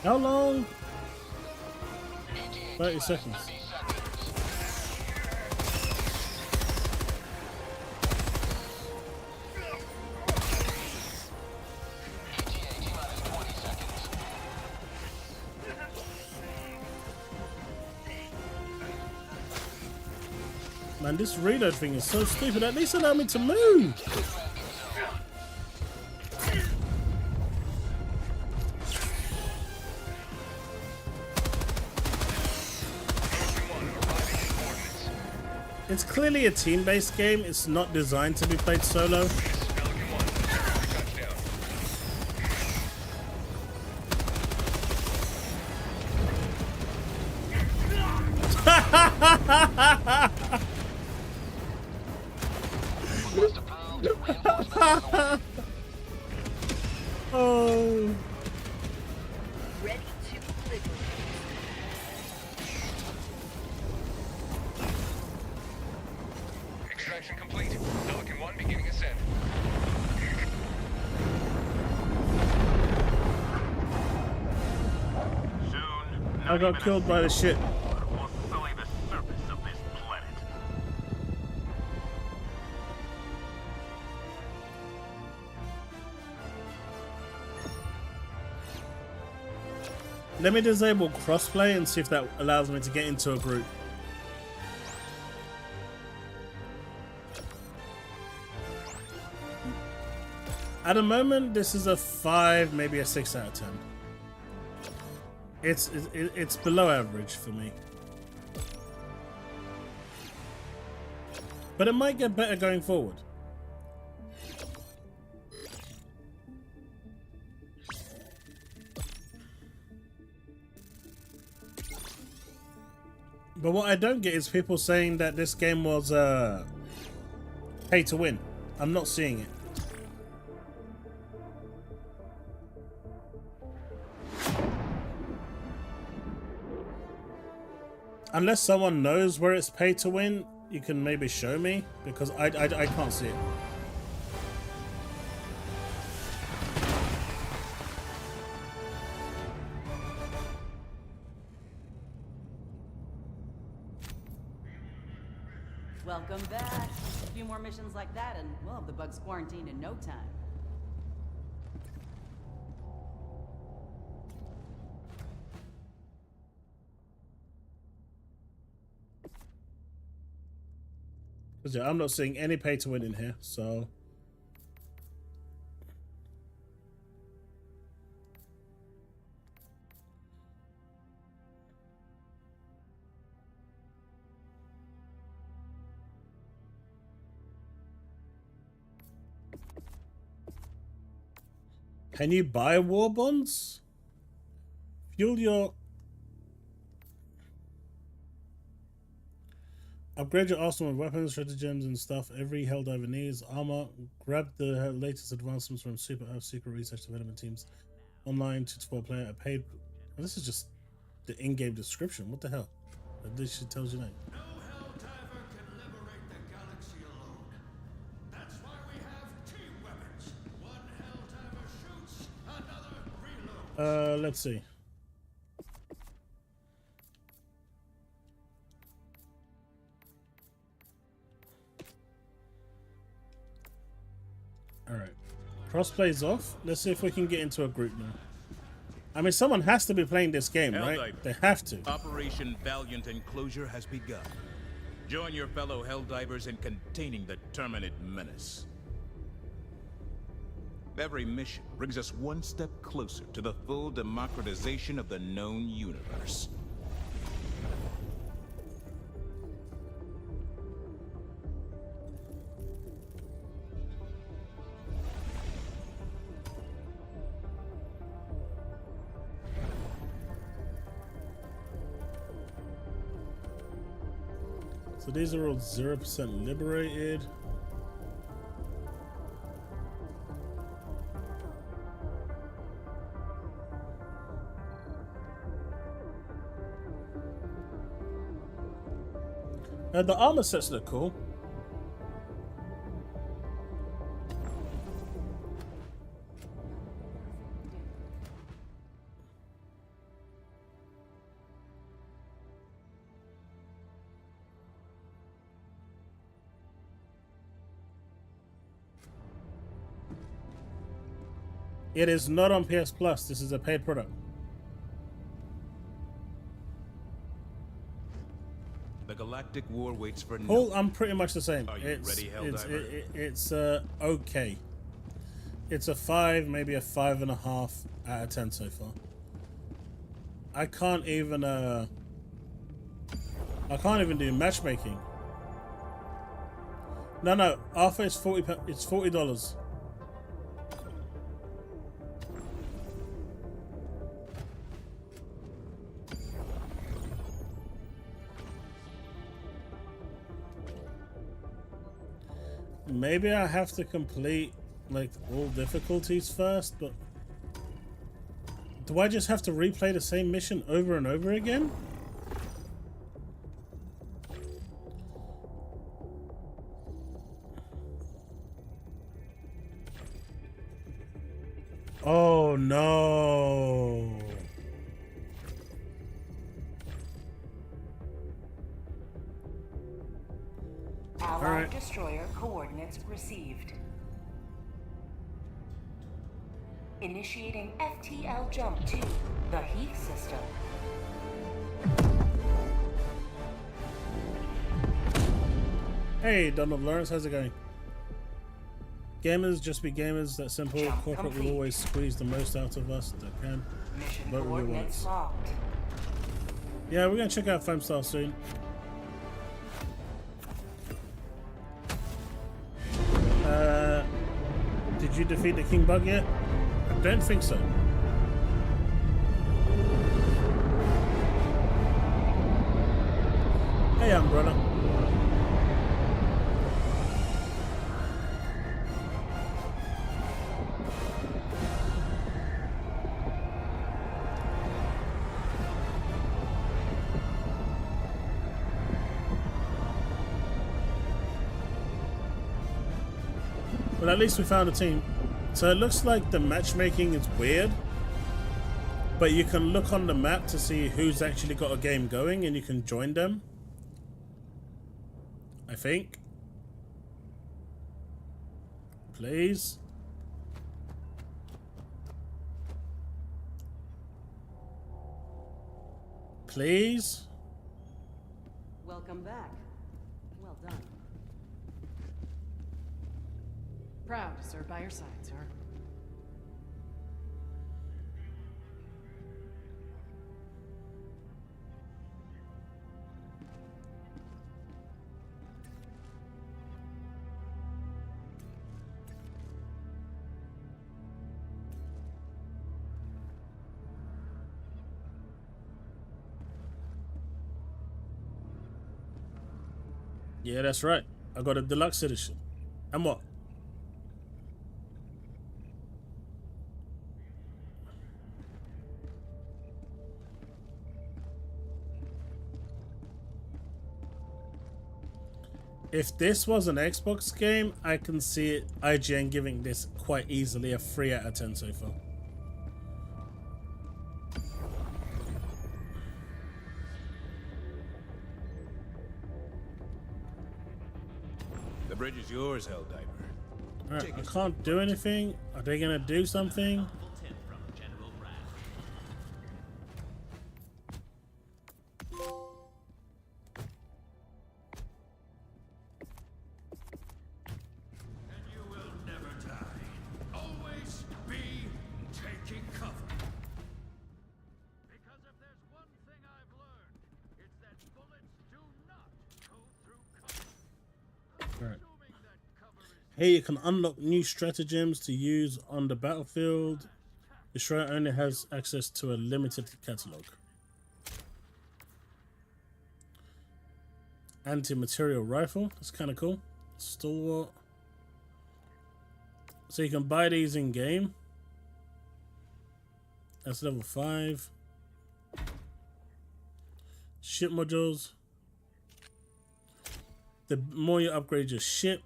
How long? 30 seconds. Man, this reload thing is so stupid. At least allow me to move. It's clearly a team-based game. It's not designed to be played solo. Oh. Ready to liberate. Extraction complete. Pelican 1 beginning ascent. I got killed by the shit. will sully the surface of this planet. Let me disable crossplay and see if that allows me to get into a group. At the moment, this is a 5, maybe a 6 out of 10. It's below average for me. But it might get better going forward. But what I don't get is people saying that this game was pay to win. I'm not seeing it. Unless someone knows where it's pay to win, you can maybe show me, because I can't see it. Welcome back. A few more missions like that and we'll have the bugs quarantined in no time. Yeah, I'm not seeing any pay to win in here, so can you buy war bonds? Fuel your upgrade your arsenal with weapons, stratagems, and stuff. Every Helldiver needs armor. Grab the latest advancements from Super Earth secret research development teams. Online 2-4 player. A paid. Oh, this is just the in-game description. What the hell? This shit tells you that. No Helldiver can liberate the galaxy alone. That's why we have team weapons. One Helldiver shoots, another reloads. Let's see. Alright. Crossplay's off. Let's see if we can get into a group now. I mean, someone has to be playing this game, right? They have to. Operation Valiant Enclosure has begun. Join your fellow Helldivers in containing the Terminid menace. Every mission brings us one step closer to the full democratization of the known universe. So these are all 0% liberated. The armor sets look cool. It is not on PS Plus. This is a paid product. The Galactic War waits for no. Cool, I'm pretty much the same. Are you ready, Helldiver? It's okay. It's a 5, maybe a 5.5 out of 10 so far. I can't even do matchmaking. No, Alpha is $40. maybe I have to complete like all difficulties first, but do I just have to replay the same mission over and over again? Oh no. Allied destroyer coordinates received. Initiating FTL jump to the Heath system. Hey, Donald Lawrence, how's it going? Gamers just be gamers, that simple. Jump Corporate complete. will always squeeze the most out of us that can. Mission But we coordinates won't. locked. Yeah, we're gonna check out Foamstar soon. Did you defeat the King Bug yet? I don't think so. Hey, Umbrella. But at least we found a team. So it looks like the matchmaking is weird, but you can look on the map to see who's actually got a game going and you can join them, I think. Please. Please. Welcome back. Well done. Proud to serve by your side, sir. Yeah, that's right. I got a deluxe edition. And what? If this was an Xbox game, I can see it, IGN giving this quite easily a 3 out of 10 so far. The bridge is yours, HellDiver. Alright, I can't do anything. Are they gonna do something? Here you can unlock new stratagems to use on the battlefield. Destroyer only has access to a limited catalog. Anti-material rifle, that's kind of cool. Stalwart. So you can buy these in game. That's level 5. Ship modules. The more you upgrade your ship,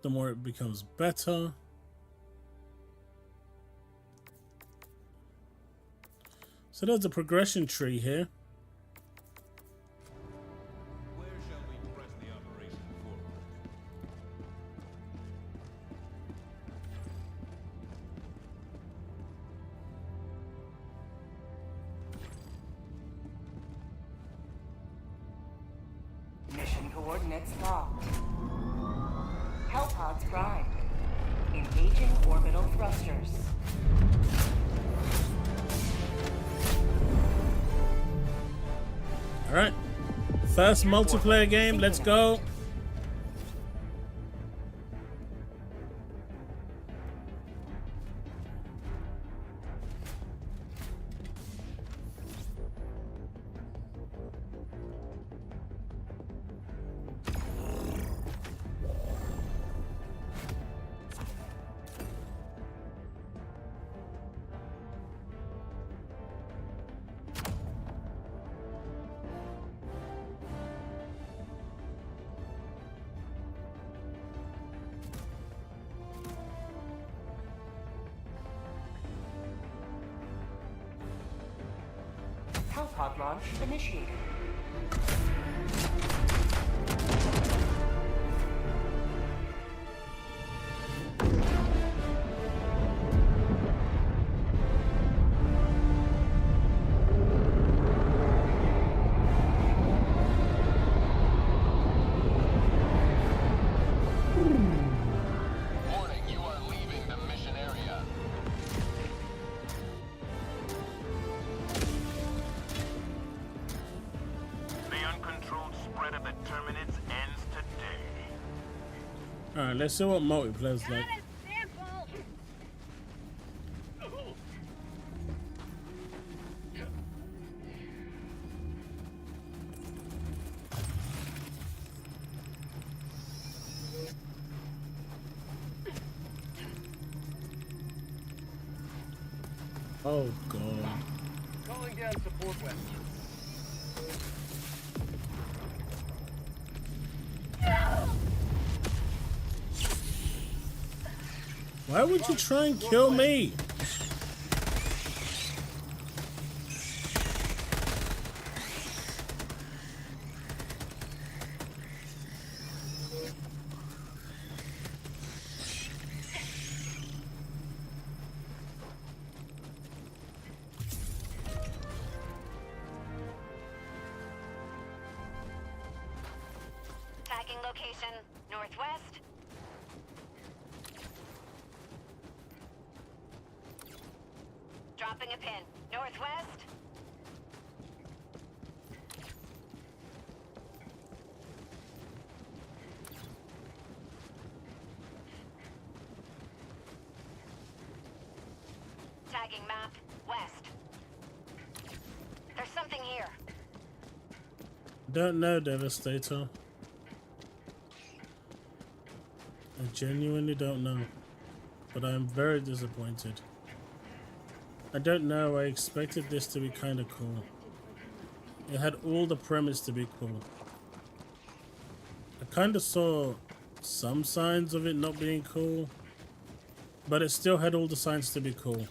the more it becomes better. So there's a progression tree here. Where shall we press the operation forward? Mission coordinates locked. Hellpods primed. Engaging orbital thrusters. Alright. First multiplayer game, let's go. Pod launch initiated. Warning, you are leaving the mission area. The uncontrolled spread of the Terminids ends today. Alright, let's see what multiplayer's like. Oh god. Calling down support weapons. Why would you try and kill me? Tagging location, northwest. Dropping a pin, northwest. Tagging map, west. There's something here. Don't know, Devastator. I genuinely don't know. But I'm very disappointed. I don't know, I expected this to be kind of cool. It had all the premise to be cool. I kind of saw some signs of it not being cool, but it still had all the signs to be cool.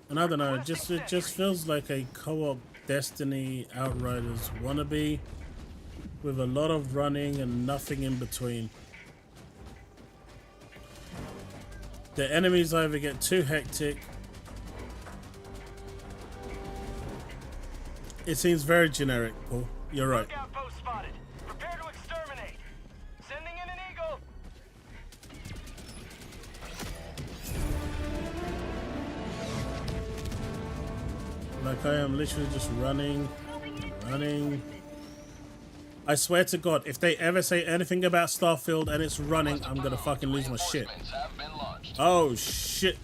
And I don't know, it just feels like a co-op Destiny Outriders wannabe with a lot of running and nothing in between. The enemies either get too hectic. It seems very generic, Paul. You're right. Outpost spotted. Prepare to exterminate. Sending in an eagle. Like I am literally just running. I swear to God, if they ever say anything about Starfield and it's running, I'm gonna fucking lose my shit. Oh shit.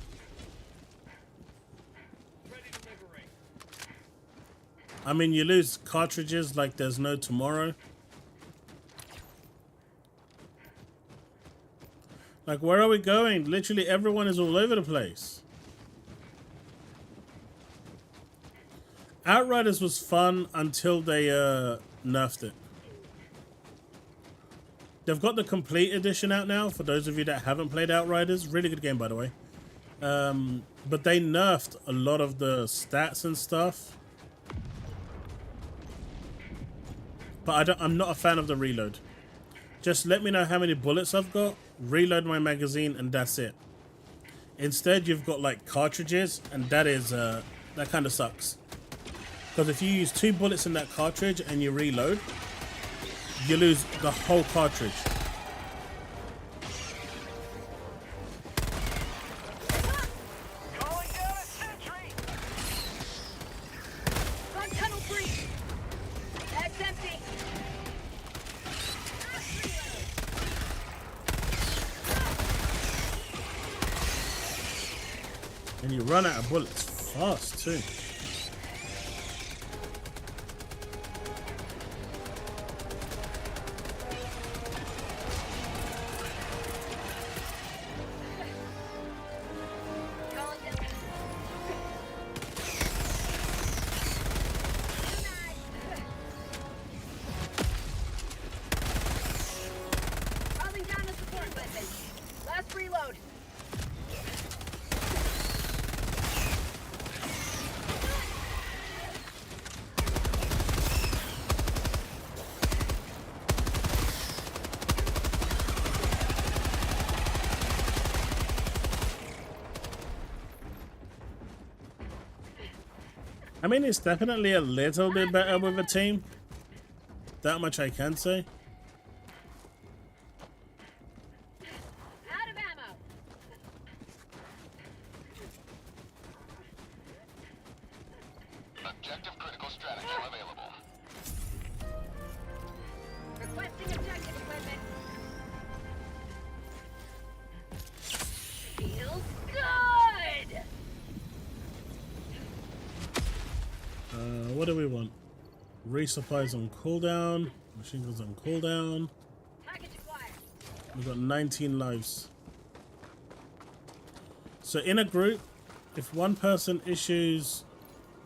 I mean, you lose cartridges like there's no tomorrow. Like, where are we going? Literally everyone is all over the place. Outriders was fun until they nerfed it. They've got the complete edition out now for those of you that haven't played Outriders. Really good game, by the way. But they nerfed a lot of the stats and stuff. But I'm not a fan of the reload. Just let me know how many bullets I've got, reload my magazine, and that's it. Instead, you've got like cartridges, and that is that kind of sucks. Because if you use 2 bullets in that cartridge and you reload, you lose the whole cartridge. Calling down a sentry. On tunnel 3. That's empty. And you run out of bullets fast too. Calling down a support weapon. Last reload. I mean, it's definitely a little bit better with a team. That much I can say. Out of ammo. Objective critical strategy available. Requesting objective equipment. Feels good. What do we want? Resupplies on cooldown. Machine guns on cooldown. Package acquired. We've got 19 lives. So in a group, if one person issues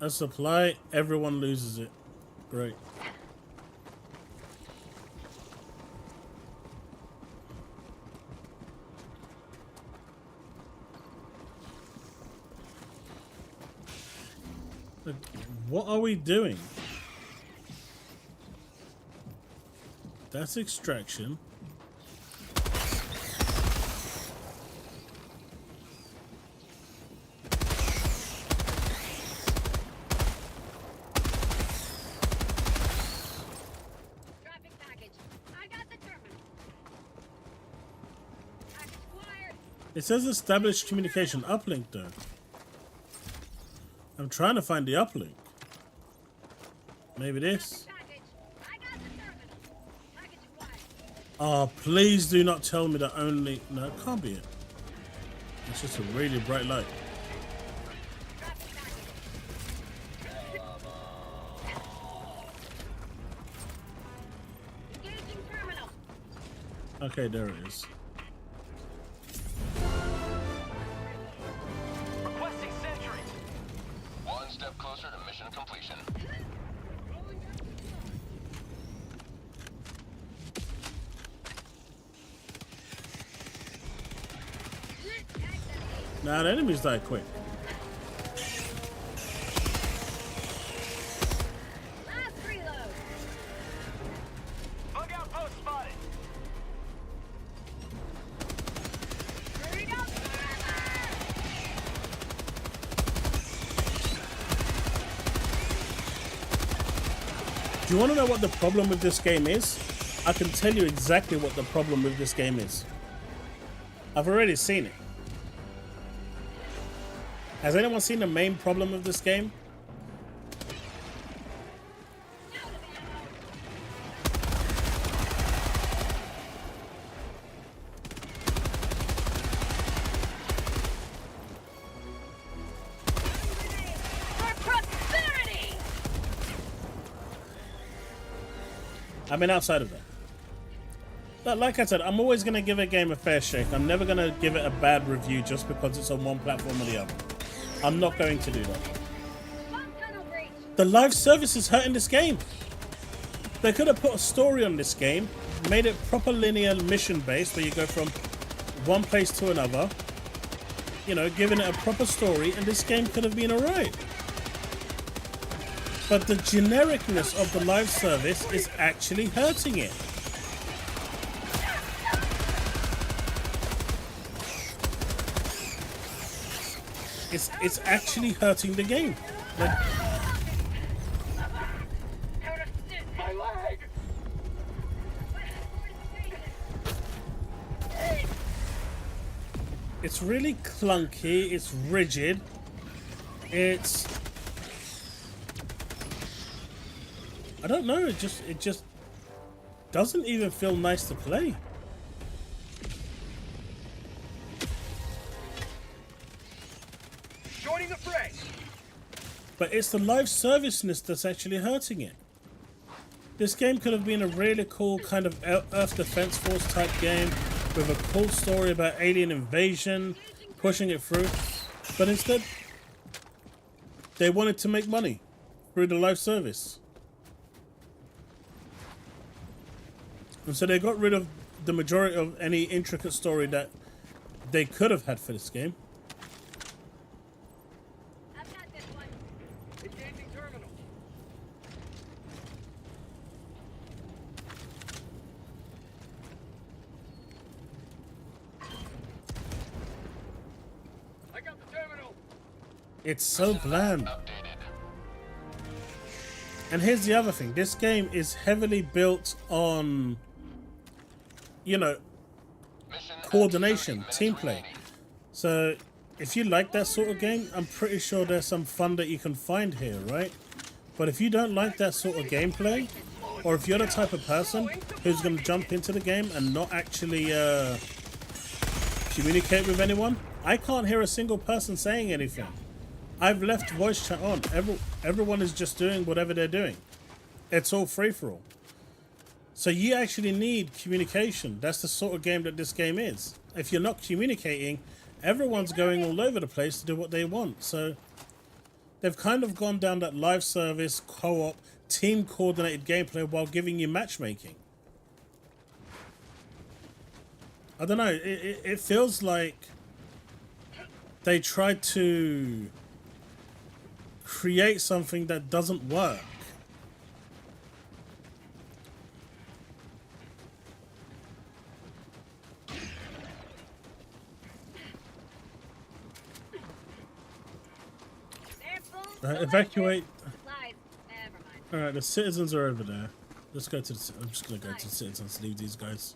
a supply, everyone loses it. Great. Look, what are we doing? That's extraction. Dropping package. I got the terminal. Package acquired. It says established communication uplink though. I'm trying to find the uplink. Maybe this. Oh, please do not tell me that only... No, it can't be it. It's just a really bright light. Engaging terminal. Okay, there it is. Requesting sentry. One step closer to mission completion. Nah, the enemies die quick. Last reload. Bug outpost spotted. Hurry up forever. Do you want to know what the problem with this game is? I can tell you exactly what the problem with this game is. I've already seen it. Has anyone seen the main problem of this game? For prosperity. I mean, outside of that. But like I said, I'm always going to give a game a fair shake. I'm never going to give it a bad review just because it's on one platform or the other. I'm not going to do that. The live service is hurting this game. They could have put a story on this game, made it proper linear mission based where you go from one place to another, you know, giving it a proper story, and this game could have been alright. But the genericness of the live service is actually hurting it. It's actually hurting the game. Like, My leg. it's really clunky, it's rigid, it's... I don't know, it just doesn't even feel nice to play. Joining the fray. But it's the live serviceness that's actually hurting it. This game could have been a really cool kind of Earth Defense Force type game with a cool story about alien invasion, pushing it through. But instead, they wanted to make money through the live service. And so they got rid of the majority of any intricate story that they could have had for this game. Engaging terminal. I got the terminal. It's so bland. And here's the other thing. This game is heavily built on, you know, coordination, team play. So if you like that sort of game, I'm pretty sure there's some fun that you can find here, right? But if you don't like that sort of gameplay, or if you're the type of person who's going to jump into the game and not actually communicate with anyone, I can't hear a single person saying anything. I've left voice chat on. Everyone is just doing whatever they're doing. It's all free-for-all. So you actually need communication. That's the sort of game that this game is. If you're not communicating, everyone's going all over the place to do what they want. So they've kind of gone down that live service, co-op, team coordinated gameplay while giving you matchmaking. I don't know, it feels like they tried to create something that doesn't work. Evacuate. Alright, the citizens are over there. Let's go to the... I'm just gonna go to the citizens, leave these guys.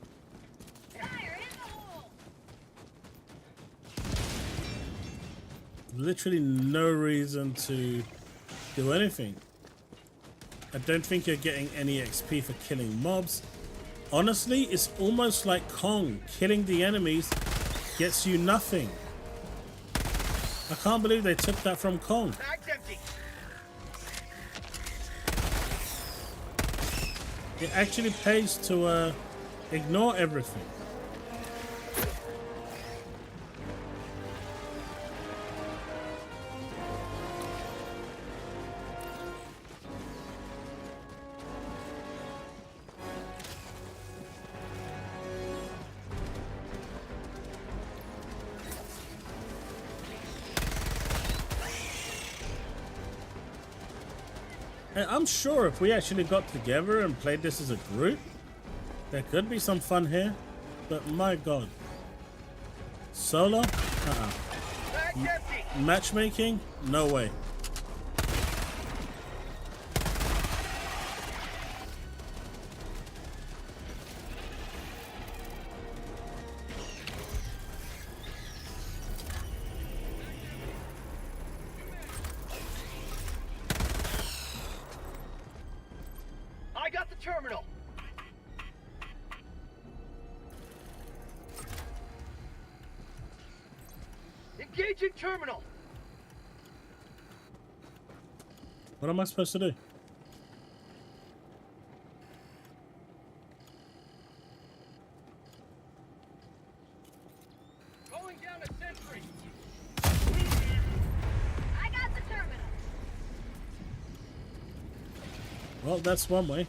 Literally no reason to do anything. I don't think you're getting any XP for killing mobs. Honestly, it's almost like Kong. Killing the enemies gets you nothing. I can't believe they took that from Kong. It actually pays to ignore everything. I'm sure if we actually got together and played this as a group, there could be some fun here. But my god. Solo? Matchmaking? No way. Terminal. Engaging terminal. What am I supposed to do? Going down a sentry. I got the terminal. Well, that's one way.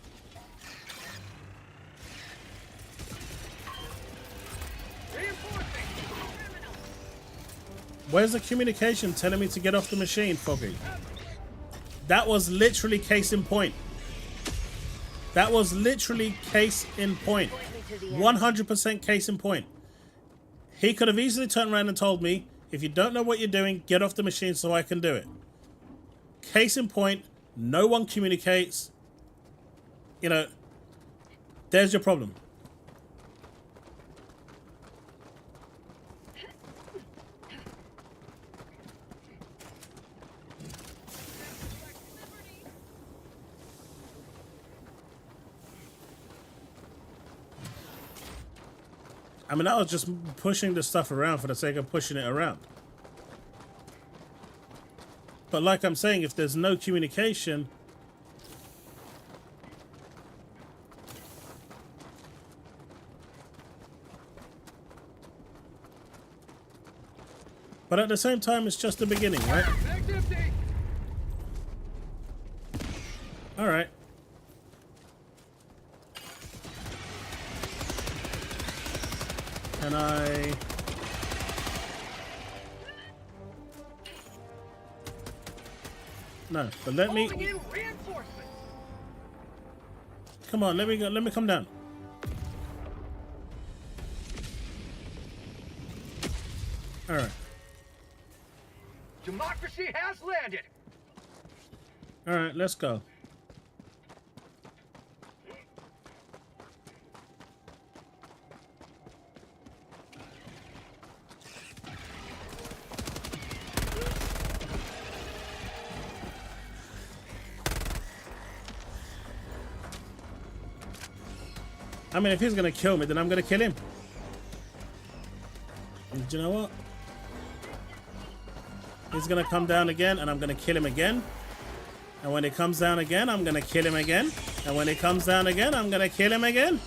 Where's the communication telling me to get off the machine, Foggy? That was literally case in point. That was literally case in point. 100% case in point. He could have easily turned around and told me, if you don't know what you're doing, get off the machine so I can do it. Case in point, no one communicates. You know, there's your problem. I mean, I was just pushing the stuff around for the sake of pushing it around. But like I'm saying, if there's no communication, but at the same time, it's just the beginning, right? All right. Can I... No, but let me... Come on, let me go. Let me come down. All right. Democracy has landed. All right, let's go. I mean, if he's gonna kill me, then I'm gonna kill him. And do you know what? He's gonna come down again, and I'm gonna kill him again. And when he comes down again, I'm gonna kill him again. And when he comes down again, I'm gonna kill him again.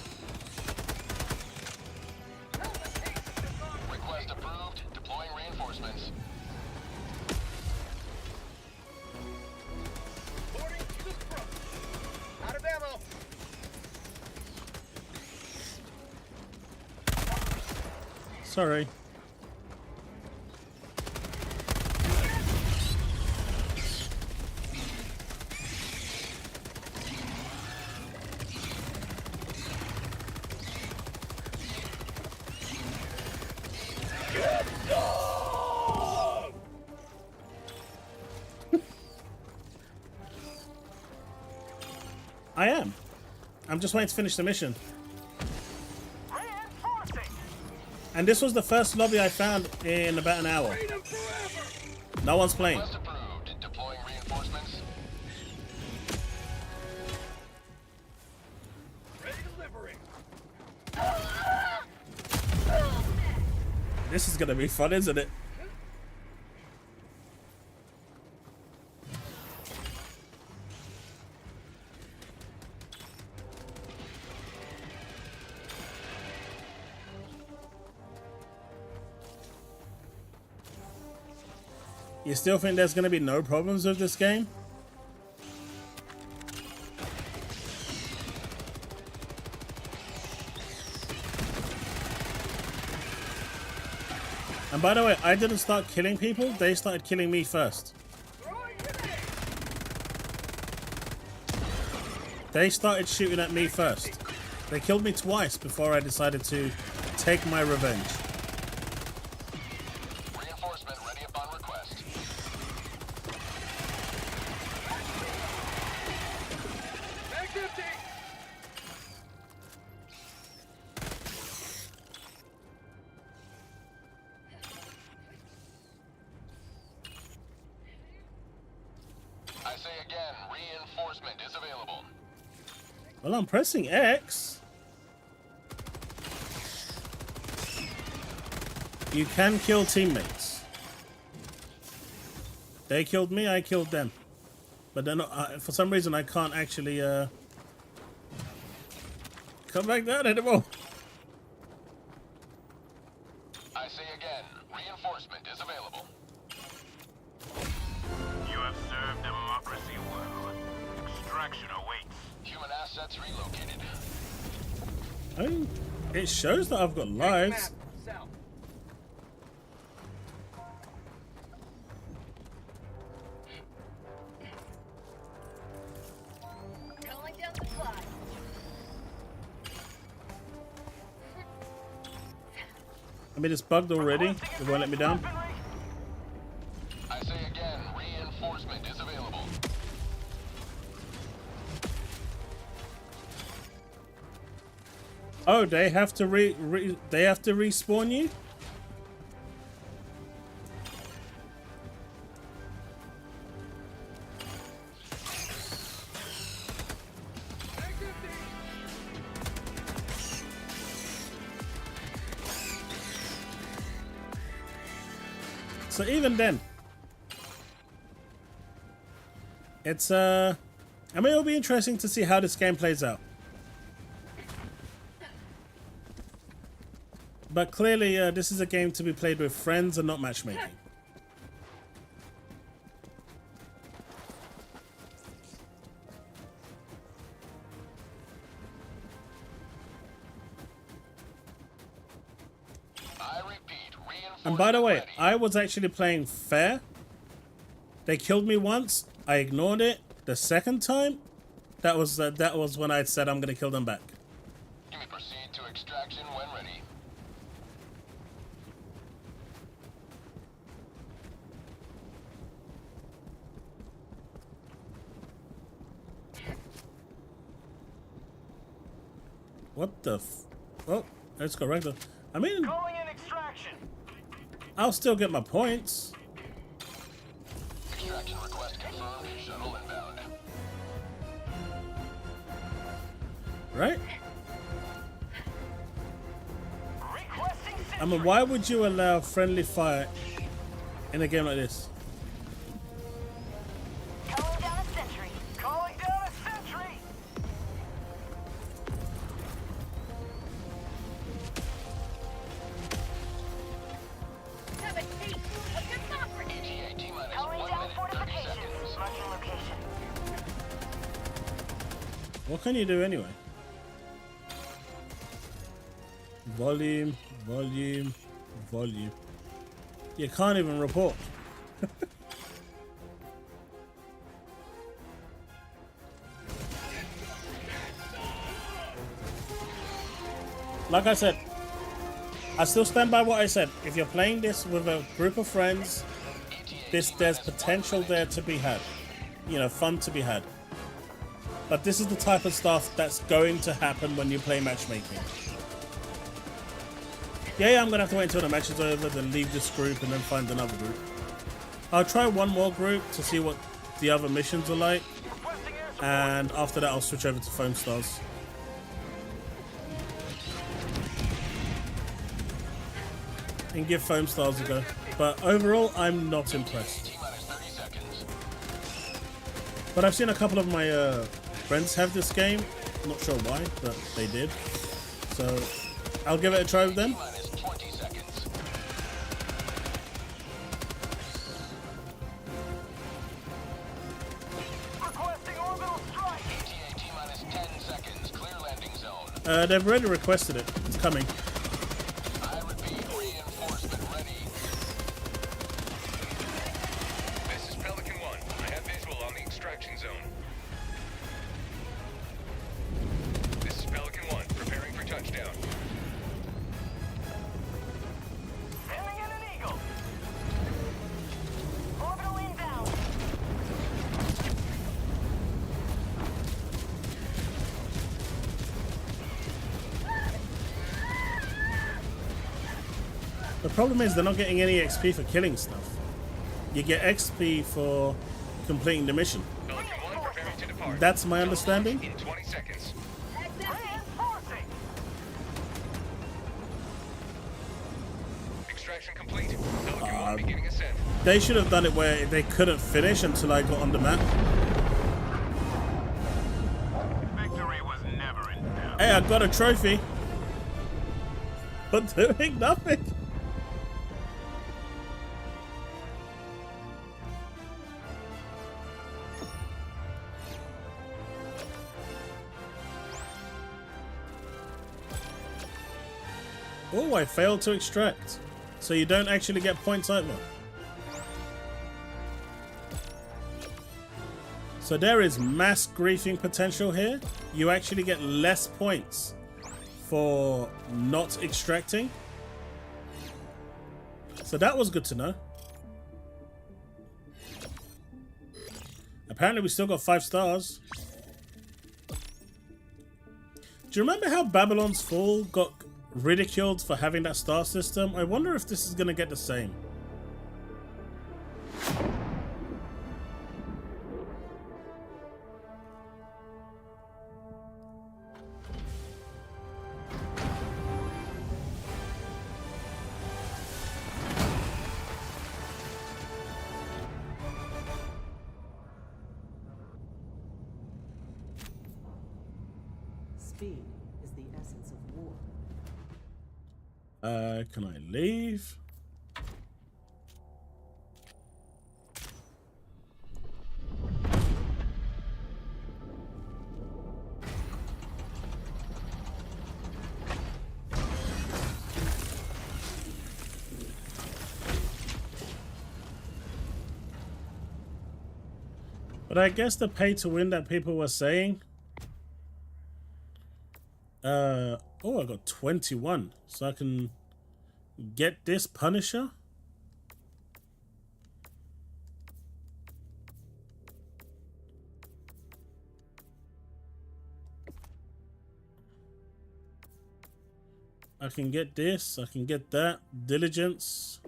Request approved. Deploying reinforcements. Out of ammo. Sorry. I am. I'm just waiting to finish the mission. And this was the first lobby I found in about an hour. No one's playing. Request approved. Deploying reinforcements. Ready delivering. This is gonna be fun, isn't it? You still think there's going to be no problems with this game? And by the way, I didn't start killing people, they started killing me first. They started shooting at me first. They killed me twice before I decided to take my revenge. Reinforcement ready upon request. Mag's empty. I say again, reinforcement is available. Well, I'm pressing X. You can kill teammates. They killed me, I killed them. But then, for some reason, I can't actually come back down anymore. I say again, reinforcement is available. You have served democracy well. Extraction awaits. Human assets relocated. I mean, it shows that I've got lives. South. Calling down supply. I mean, it's bugged already. It won't let me down. I say again, reinforcement is available. Oh, they have to they have to respawn you? So even then, it's I mean, it'll be interesting to see how this game plays out. But clearly, this is a game to be played with friends and not matchmaking. And by the way, I was actually playing fair. They killed me once. I ignored it. The second time, that was when I said I'm gonna kill them back. You may proceed to extraction when ready. What the? Oh, that's correct. I mean, Calling in extraction. I'll still get my points. Extraction request confirmed. Shuttle inbound. Right? I mean, why would you allow friendly fire in a game like this? Calling down a sentry. Calling down a sentry. Have a taste of democracy. ETA T-minus 1 minute 30 seconds. Marking location. What can you do anyway? Volume, volume, volume. You can't even report. Like I said, I still stand by what I said. If you're playing this with a group of friends, there's potential there to be had. You know, fun to be had. But this is the type of stuff that's going to happen when you play matchmaking. Yeah, I'm gonna have to wait until the match is over, then leave this group and then find another group. I'll try one more group to see what the other missions are like, and after that I'll switch over to Foam Stars. And give Foam Stars a go. But overall, I'm not impressed. But I've seen a couple of my friends have this game. I'm not sure why, but they did. So I'll give it a try with them. They've already requested it. It's coming. I repeat, reinforcement ready. This is Pelican 1. I have visual on the extraction zone. This is Pelican 1, preparing for touchdown. Sending in an eagle. Orbital inbound. The problem is they're not getting any XP for killing stuff. You get XP for completing the mission. Pelican 1, preparing to depart. That's my understanding. In 20 seconds. Reinforcing. Extraction complete. Pelican 1 beginning ascent. They should have done it where they couldn't finish until I got on the map. Victory was never in doubt. Hey, I got a trophy. But doing nothing. Oh, I failed to extract. So you don't actually get points either. So there is mass griefing potential here. You actually get less points for not extracting. So that was good to know. Apparently we still got 5 stars. Do you remember how Babylon's Fall got ridiculed for having that star system? I wonder if this is going to get the same. Speed is the essence of war. Can I leave? But I guess the pay to win that people were saying. Oh, I got 21, so I can get this Punisher. I can get this, I can get that, Diligence.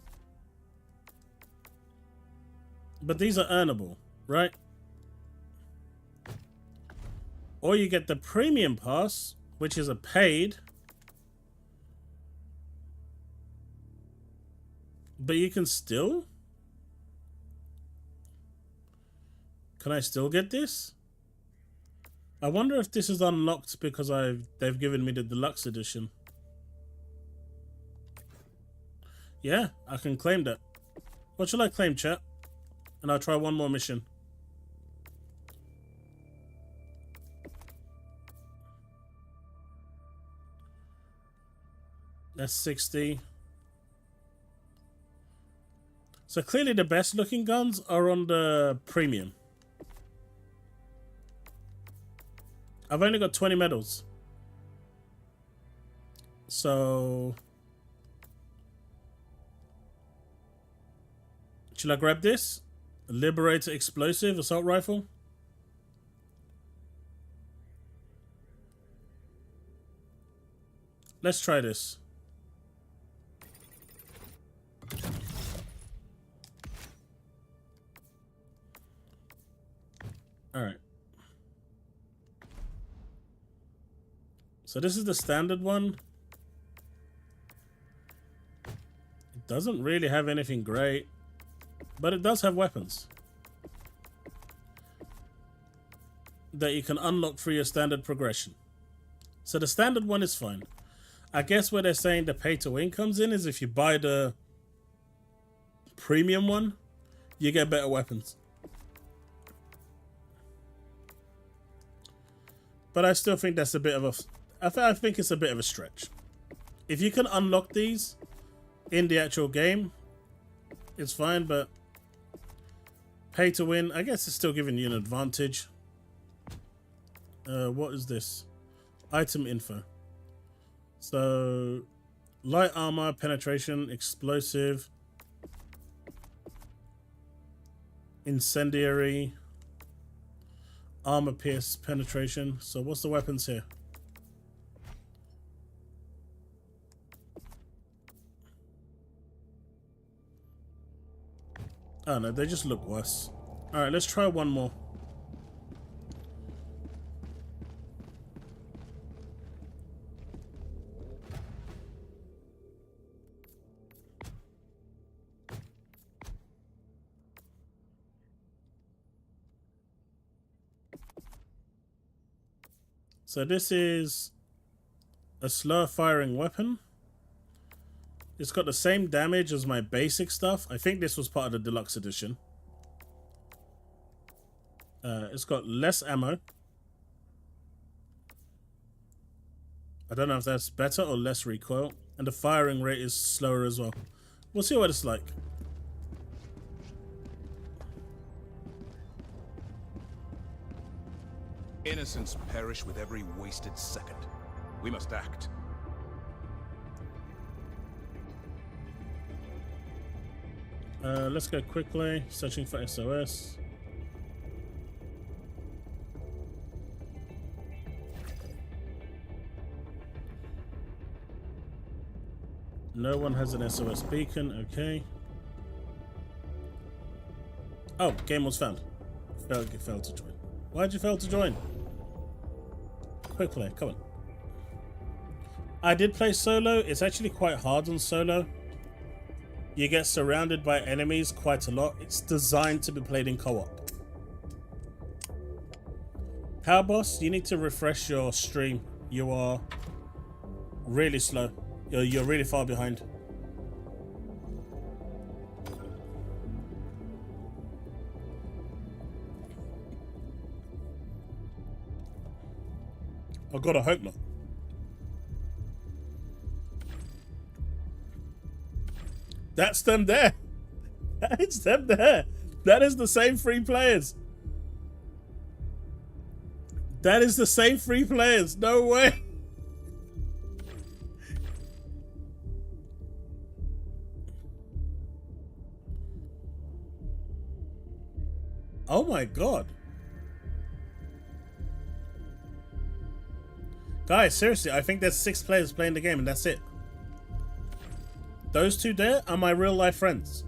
But these are earnable, right? Or you get the Premium Pass, which is a paid. But you can still? Can I still get this? I wonder if this is unlocked because they've given me the deluxe edition. Yeah, I can claim that. What shall I claim, chat? And I'll try one more mission. That's 60. So clearly the best looking guns are on the premium. I've only got 20 medals. So should I grab this? Liberator explosive assault rifle. Let's try this. All right. So this is the standard one. It doesn't really have anything great, but it does have weapons that you can unlock through your standard progression. So the standard one is fine. I guess where they're saying the pay to win comes in is if you buy the premium one, you get better weapons. But I still think that's a bit of a... I think it's a bit of a stretch. If you can unlock these in the actual game, it's fine, but pay to win, I guess it's still giving you an advantage. What is this? Item info. So, light armor, penetration, explosive, incendiary, armor pierce, penetration. So what's the weapons here? Oh no, they just look worse. Alright, let's try one more. So this is a slow firing weapon. It's got the same damage as my basic stuff. I think this was part of the deluxe edition. It's got less ammo. I don't know if that's better or less recoil. And the firing rate is slower as well. We'll see what it's like. Innocents perish with every wasted second. We must act. Let's go quickly. Searching for SOS. No one has an SOS beacon. Okay. Oh, game was found. Failed to join. Why'd you fail to join? Quick play, come on. I did play solo. It's actually quite hard on solo. You get surrounded by enemies quite a lot. It's designed to be played in co-op. Power Boss, you need to refresh your stream. You are really slow. You're really far behind. I gotta hope not. That's them there. It's them there. That is the same three players. That is the same three players. No way. Oh my god. Guys, seriously, I think there's 6 players playing the game and that's it. Those two there are my real life friends.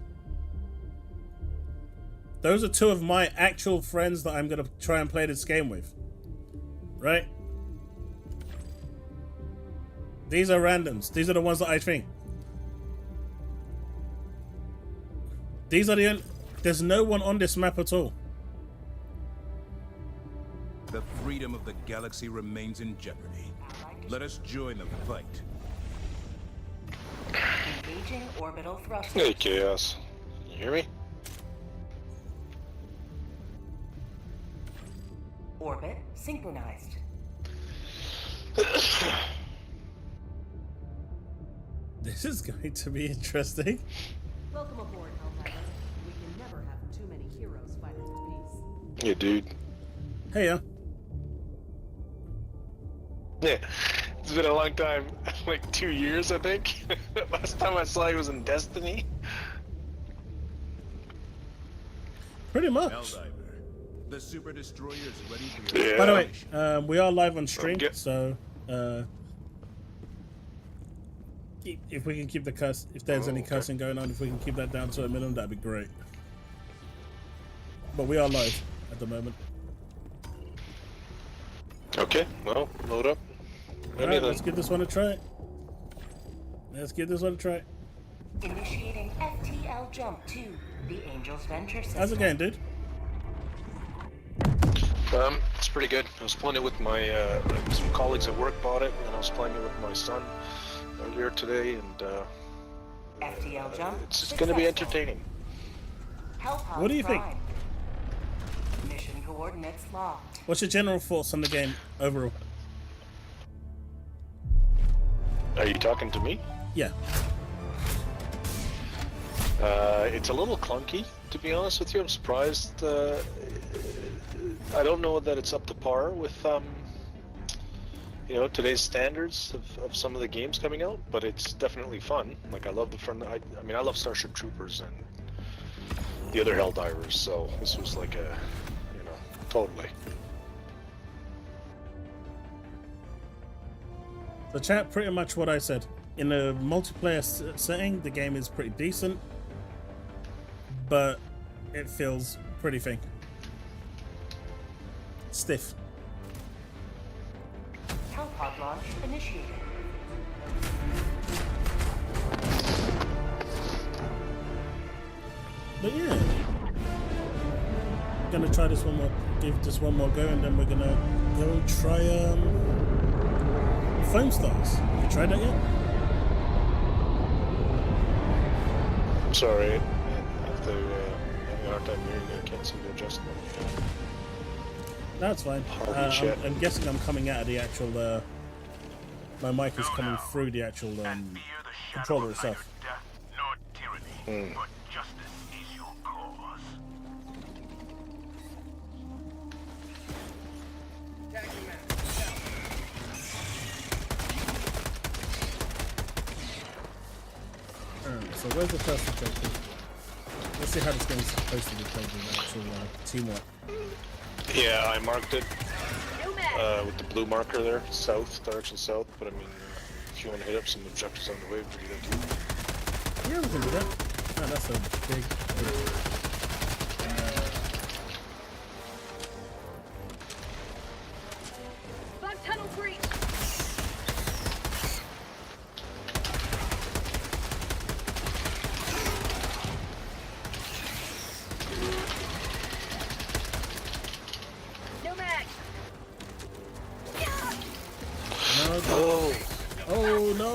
Those are 2 of my actual friends that I'm going to try and play this game with. Right? These are randoms. These are the ones that I think. These are the only... There's no one on this map at all. The freedom of the galaxy remains in jeopardy. Let us join the fight. Engaging orbital thrusters. Hey, Chaos. Can you hear me? Orbit synchronized. This is going to be interesting. Welcome aboard, HellDivers. We can never have too many heroes fighting for peace. Yeah, dude. Hey, yeah. Yeah, it's been a long time. Like 2 years, I think. Last time I saw you was in Destiny. Pretty much. HellDiver, the super destroyer is ready for your... Yeah. By the way, we are live on stream, so if we can keep the cuss, if there's any cussing going on, if we can keep that down to a minimum, that'd be great. But we are live at the moment. Okay, well, load up. Alright, let's give this one a try. Let's give this one a try. Initiating FTL jump to the Angel's Venture system. How's it going, dude? It's pretty good. I was playing it with my some colleagues at work bought it, and I was playing it with my son earlier today, and FTL jump. it's going to be entertaining. What do you think? Mission coordinates locked. What's your general thoughts on the game overall? Are you talking to me? Yeah. It's a little clunky, to be honest with you. I'm surprised. I don't know that it's up to par with, you know, today's standards of some of the games coming out, but it's definitely fun. Like, I love the fun. I mean, I love Starship Troopers and the other HellDivers, so this was like a, you know, totally. So chat, pretty much what I said. In a multiplayer setting, the game is pretty decent, but it feels pretty thin. Stiff. Hellpod launch initiated. But yeah, gonna try this one more, give this one more go, and then we're gonna go and try Foam Stars. Have you tried that yet? Sorry, I have to have a hard time hearing you. I can't seem to adjust them. That's fine. I'm guessing I'm coming out of the actual. My mic is coming through the actual controller itself. So where's the first objective? Let's see how this game's supposed to be played with actual teamwork. Yeah, I marked it with the blue marker there, south, direction south, but I mean, if you want to hit up some objectives on the way, we can do that too. Yeah, we can do that. Oh, that's a big... Bug tunnel breach! No mag! Oh no!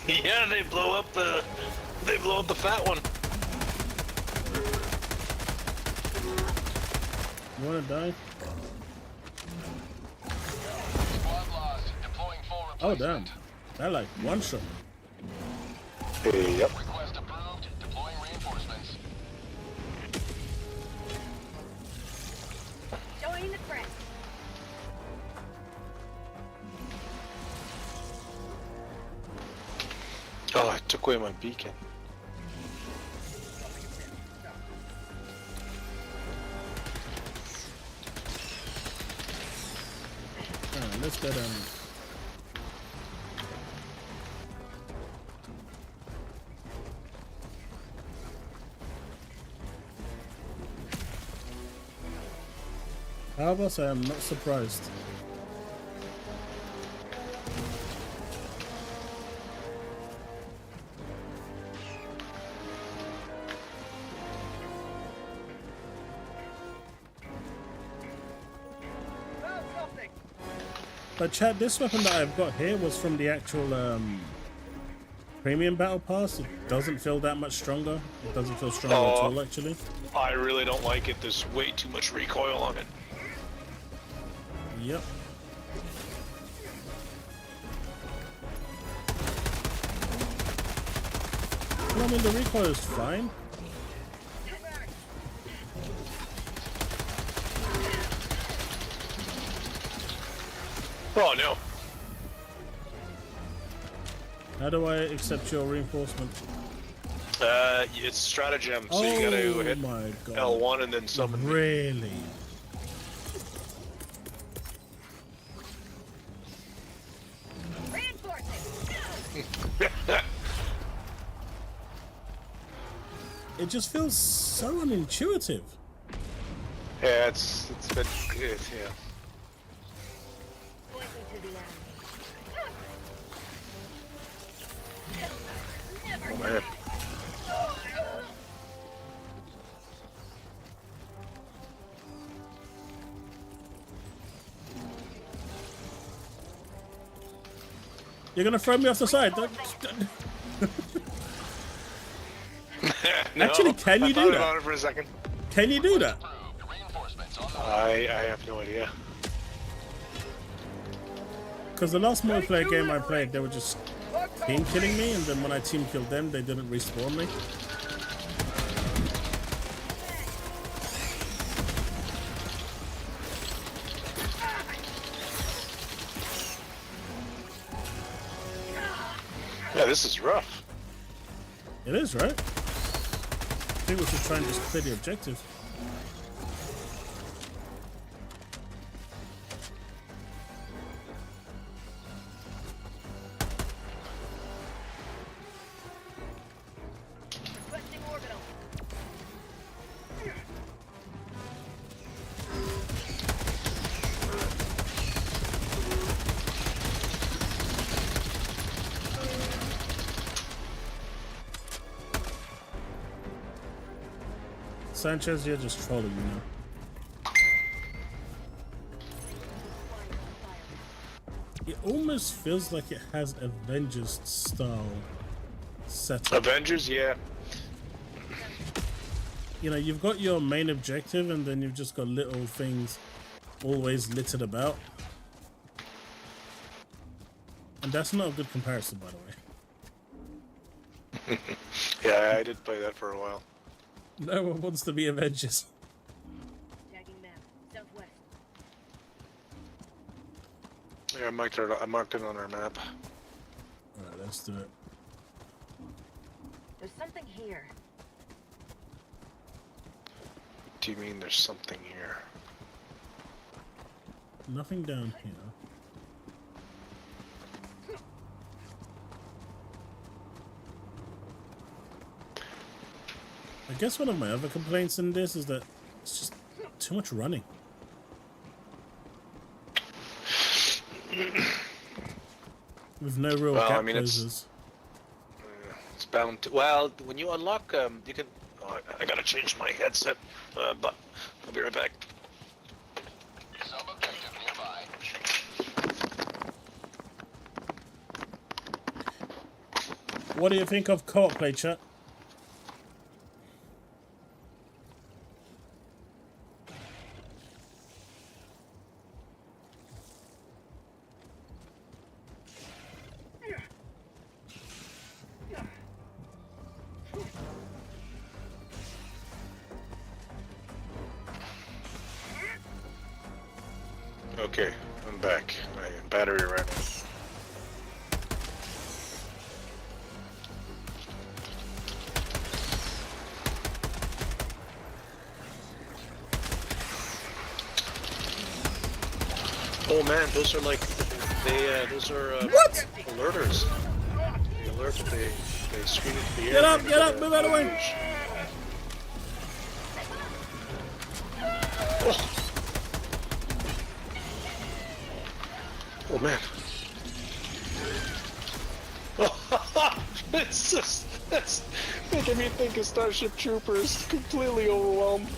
Yeah, they blow up the fat one. You wanna die? Oh damn! That like one shot. Hey, yep. Request approved. Deploying reinforcements. Join the threat. Oh, I took away my beacon. Alright, let's go down. How about I am not surprised. But chat, this weapon that I've got here was from the actual premium battle pass. It doesn't feel that much stronger. It doesn't feel stronger at all, actually. I really don't like it. There's way too much recoil on it. Yep. Well, I mean, the recoil is fine. Oh no. How do I accept your reinforcement? It's stratagem, so you gotta hit my God. L1 and then summon. Really? It just feels so unintuitive. Yeah, it's a bit, yeah. Oh man. You're gonna throw me off the side. Don't... No, Actually, can you do I thought that? about it for a second. Can you do that? I have no idea. Because the last multiplayer game I played, they were just team killing me, and then when I team killed them, they didn't respawn me. Yeah, this is rough. It is, right? I think we should try and just clear the objective. Sanchez, you're just trolling me now. It almost feels like it has Avengers style setup. Avengers, yeah. You know, you've got your main objective and then you've just got little things always littered about. And that's not a good comparison, by the way. Yeah, I did play that for a while. No one wants to be Avengers. Tagging map, southwest. Yeah, I marked it on our map. Alright, let's do it. There's something here. Do you mean there's something here? Nothing down here. I guess one of my other complaints in this is that it's just too much running. With no real Well, gap I mean, closers. It's bound to. Well, when you unlock, you can. Oh, I gotta change my headset, but I'll be right back. Sub-objective nearby. What do you think of co-op play, chat? Okay, I'm back. My battery ran out. Oh man, those are like those are what? Alerters. The alert that they screen into the air. Get up, move out of the way. Oh man. It's making me think of Starship Troopers. Completely overwhelmed.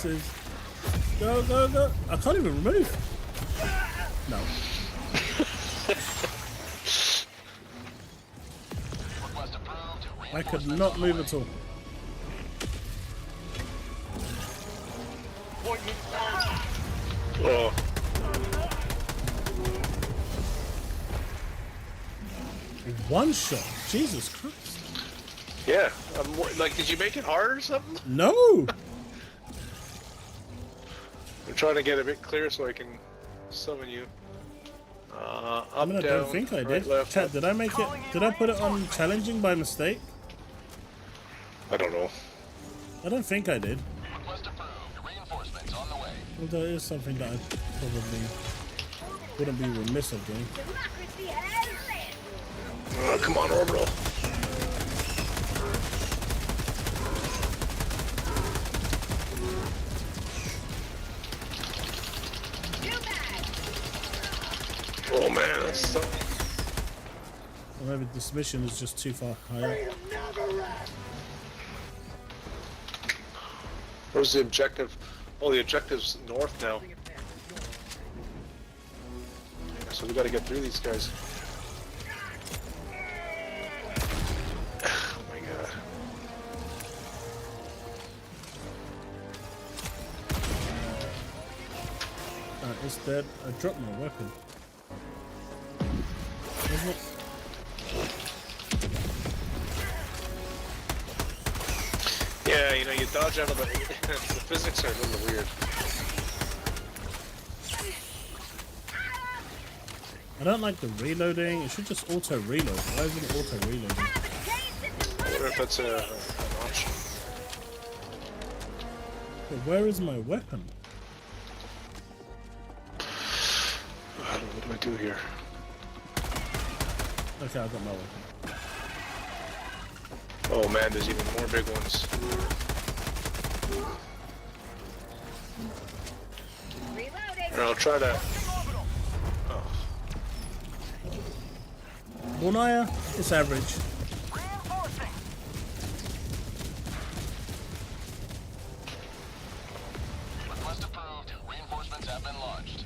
chances. Go, go, go. I can't even move. No. I could not move at all. Oh. One shot. Jesus Christ. Yeah. Like, did you make it hard or something? No. I'm trying to get a bit clearer so I can summon you. Up, I mean, I down, don't think I right, did. left, Chat, did I make it? Did I put it on challenging by mistake? I don't know. I don't think I did. Well, that is something that I probably wouldn't be remiss of doing. Oh, come on, Orbital. Oh man, that's so... Or maybe this mission is just too far higher. Where's the objective? Oh, the objective's north now. Yeah, so we gotta get through these guys. Oh my god. It's dead. I dropped my weapon. Isn't it? Yeah, you know, you dodge out of the... the physics are a little weird. I don't like the reloading. It should just auto-reload. Why isn't it auto-reloading? I wonder if that's an option. But where is my weapon? What do I do here? Okay, I got my weapon. Oh man, there's even more big ones. And I'll try to... Oh. Bonaya, it's average. Request approved. Reinforcements have been launched.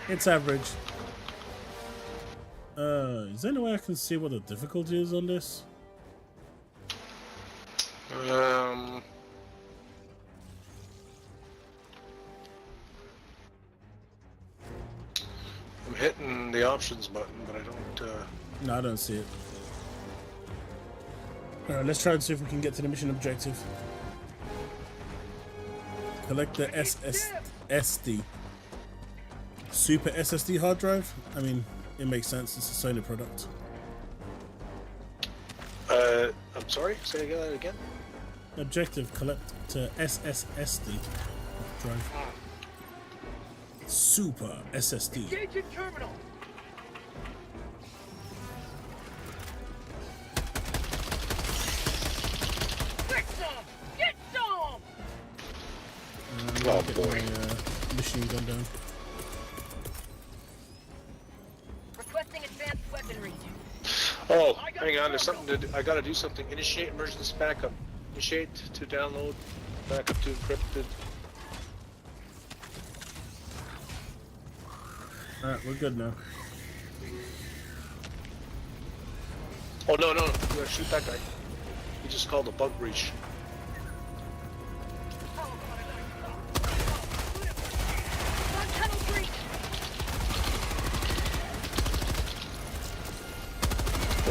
It's average. Is there any way I can see what the difficulty is on this? I'm hitting the options button, but I don't, No, I don't see it. Alright, let's try and see if we can get to the mission objective. Collect the SSD. Super SSD hard drive? I mean, it makes sense. It's a Sony product. I'm sorry? Say that again? Objective, collect to SSD drive. Super SSD. Engaging terminal. Get some! Get some! Oh boy. My, machine gun down. Requesting advanced weaponry. Oh, hang on, there's something to do. I gotta do something. Initiate emergency backup. Initiate to download backup to encrypted. Alright, we're good now. Oh no, no, you gotta shoot that guy. He just called a bug breach.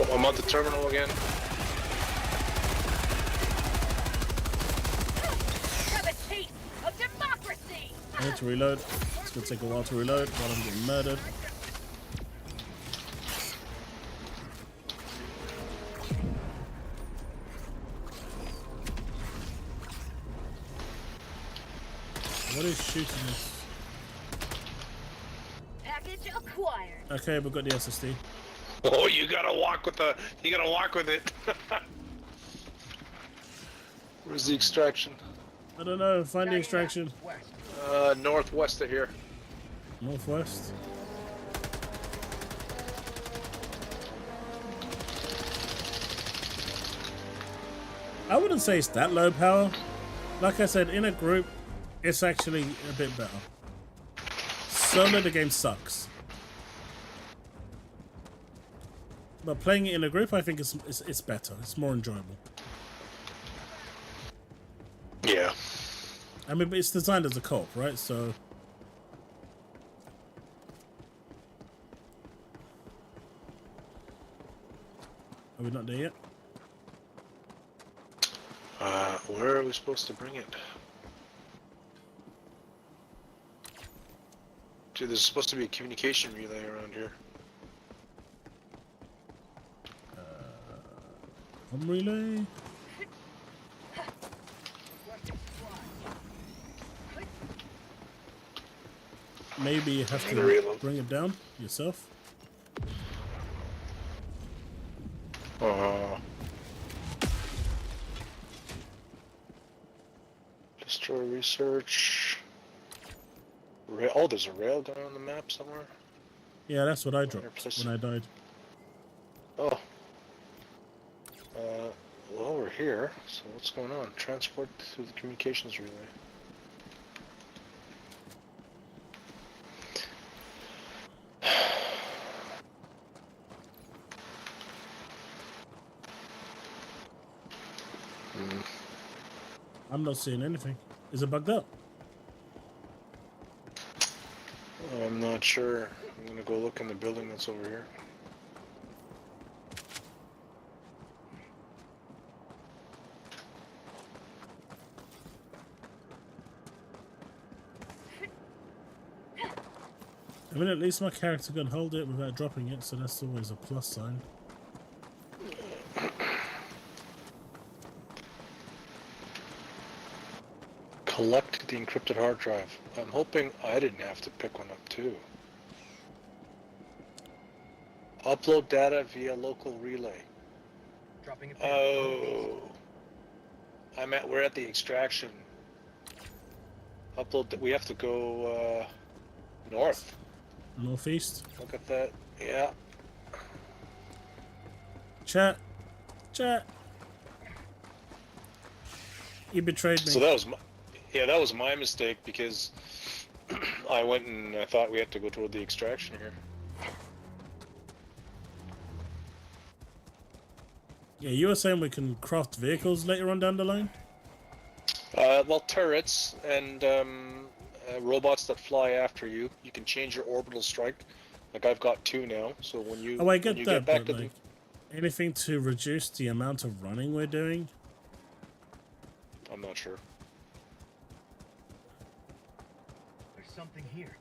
Oh, I'm on the terminal again. Have a taste of democracy. I need to reload. It's gonna take a while to reload while I'm getting murdered. What is shooting us? Package acquired. Okay, we've got the SSD. Oh, you gotta walk with the. You gotta walk with it. Where's the extraction? I don't know. Find the extraction. Northwest of here. Northwest. I wouldn't say it's that low power. Like I said, in a group, it's actually a bit better. Solo, the game sucks. But playing it in a group, I think it's better. It's more enjoyable. Yeah. I mean, but it's designed as a co-op, right? So... Are we not there yet? Where are we supposed to bring it? Dude, there's supposed to be a communication relay around here. Relay? Maybe you have to bring it down yourself. Destroy research. Oh, there's a railgun on the map somewhere. Yeah, that's what I dropped when I died. Oh. Well, we're here. So what's going on? Transport through the communications relay. I'm not seeing anything. Is it bugged up? I'm not sure. I'm gonna go look in the building that's over here. I mean, at least my character can hold it without dropping it, so that's always a plus sign. Collect the encrypted hard drive. I'm hoping I didn't have to pick one up too. Upload data via local relay. Dropping it. Oh. We're at the extraction. Upload that we have to go north. Northeast. Look at that. Yeah. Chat. You betrayed me. So that was my mistake because I went and I thought we had to go toward the extraction here. Yeah, you were saying we can craft vehicles later on down the line? Well, turrets and robots that fly after you. You can change your orbital strike. Like I've got 2 now, so when you I get that, get back but to like, anything to reduce the amount of running we're doing? I'm not sure. There's something here.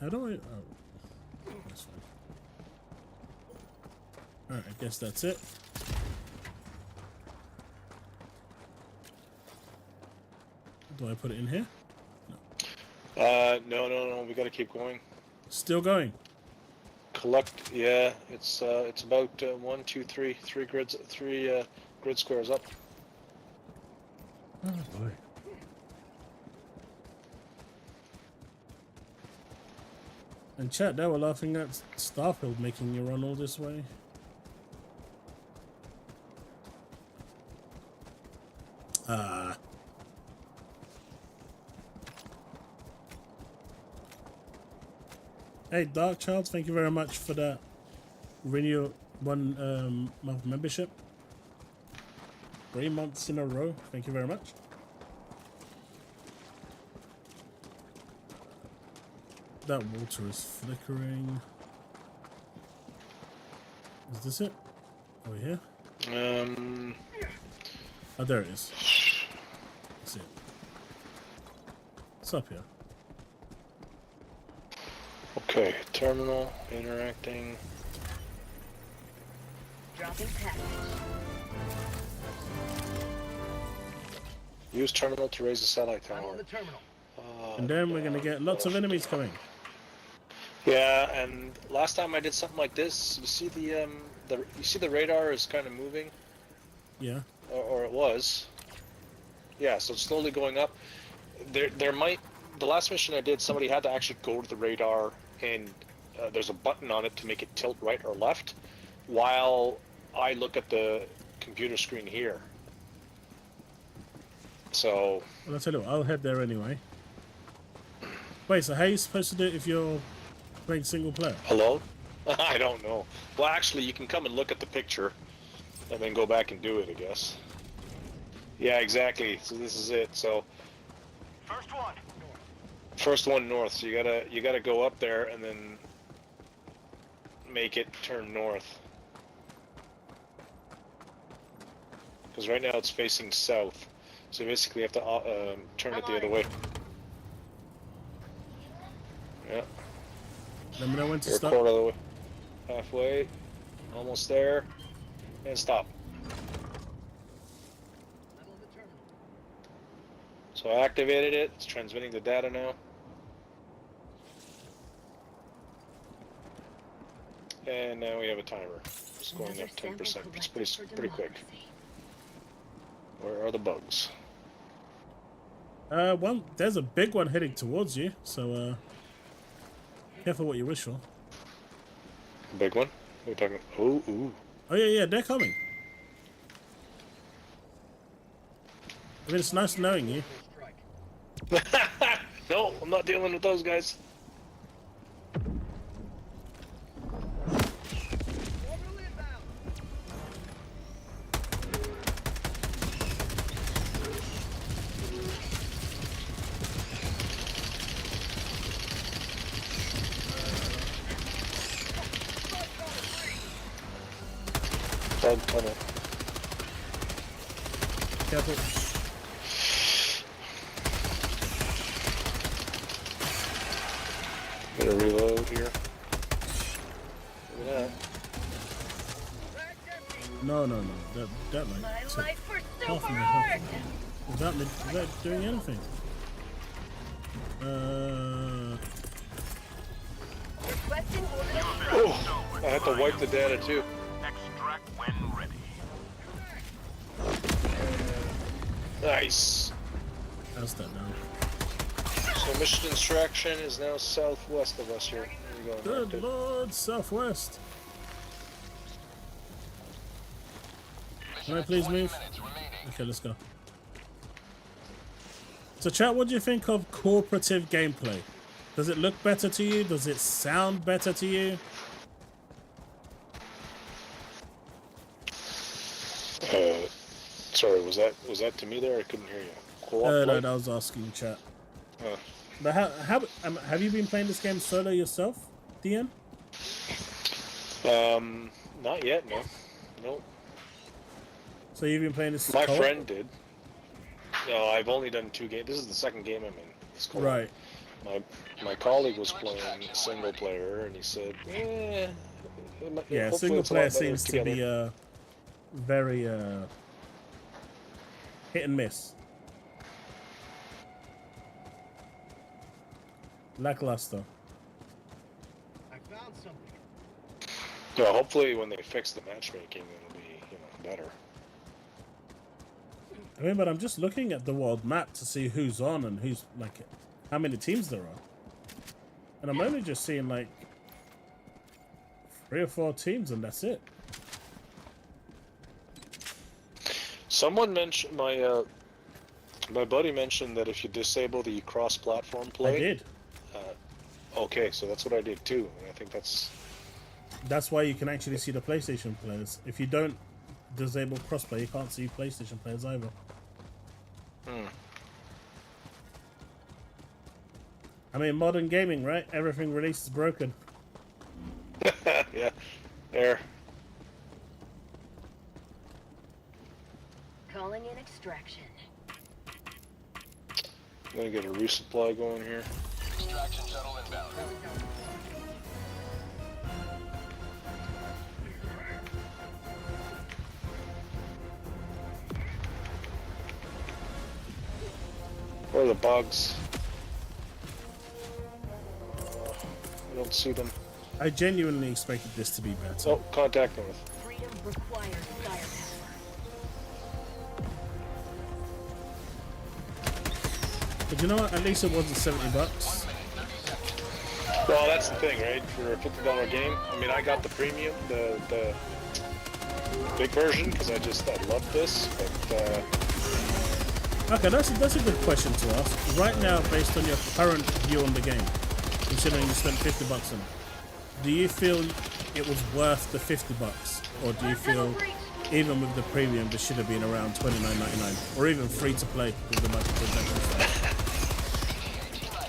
How do I... Oh, that's fine. Alright, I guess that's it. Do I put it in here? No. We gotta keep going. Still going. Collect. Yeah, it's about 1, 2, 3 grids, 3 grid squares up. Oh boy. And chat, they were laughing at Starfield making you run all this way. Hey, DarkChyld, thank you very much for that renew 1 month membership. 3 months in a row. Thank you very much. That water is flickering. Is this it? Over here? Oh, there it is. That's it. What's up here? Okay, terminal, interacting. Dropping package. Use terminal to raise the satellite tower. I'm on the terminal. And then we're gonna get lots of enemies coming. Yeah, and last time I did something like this, you see you see the radar is kind of moving. Yeah. Or it was. Yeah, so it's slowly going up. There might. The last mission I did, somebody had to actually go to the radar and there's a button on it to make it tilt right or left, while I look at the computer screen here. So. Well, I'll tell you what, I'll head there anyway. Wait, so how are you supposed to do it if you're playing single player? Hello? I don't know. Well, actually, you can come and look at the picture, and then go back and do it, I guess. Yeah, exactly. So this is it. So. First one north. So you gotta go up there and then make it turn north. Because right now it's facing south. So basically you have to turn it the other way. Yeah. Let me know when to stop. Quarter of the way. Halfway. Almost there. And stop. So I activated it. It's transmitting the data now. And now we have a timer. It's going up 10%. It's pretty quick. Where are the bugs? Well, there's a big one heading towards you, so careful what you wish for. Big one? We're talking. Oh, ooh. Oh yeah, they're coming. I mean, it's nice knowing you. No, I'm not dealing with those guys. Bug tunnel. Careful. Gonna reload here. Look at that. No. That My like life for half super of my art! health. Is that doing anything? Requesting order. Oh, I had to wipe the data too. Extract when ready. Nice. How's that now? So mission instruction is now southwest of us here. Where are you going? Good lord, southwest. Can I please move? Okay, let's go. So chat, what do you think of cooperative gameplay? Does it look better to you? Does it sound better to you? Sorry, was that to me there? I couldn't hear you. No, that was asking chat. But have you been playing this game solo yourself, Dian? Not yet, no. Nope. So you've been playing this? My friend did. No, I've only done 2 games. This is the second game I'm in. It's cool. Right. My colleague was playing single player, and he said, yeah, single player seems to be very hit and miss. Lackluster. I found something. Yeah, hopefully when they fix the matchmaking, it'll be better. I mean, but I'm just looking at the world map to see who's on and who's like, how many teams there are, and I'm only just seeing like 3 or 4 teams, and that's it. Someone mentioned my buddy mentioned that if you disable the cross-platform play. I did. Okay, so that's what I did too, and I think that's why you can actually see the PlayStation players. If you don't disable crossplay, you can't see PlayStation players either. I mean, modern gaming, right? Everything released is broken. Yeah, there. Calling in extraction. I'm gonna get a resupply going here. Extraction shuttle inbound. Where are the bugs? I don't see them. I genuinely expected this to be better. Oh, contact north. Freedom requires firepower. But you know what? At least it wasn't $70. Well, that's the thing, right? For a $50 game, I mean, I got the premium, the big version, because I love this, but... Okay, that's a good question to ask. Right now, based on your current view on the game, considering you spent $50 on it, do you feel it was worth the $50, or do you feel even with the premium, this should have been around $29.99, or even free to play with the microtransactions?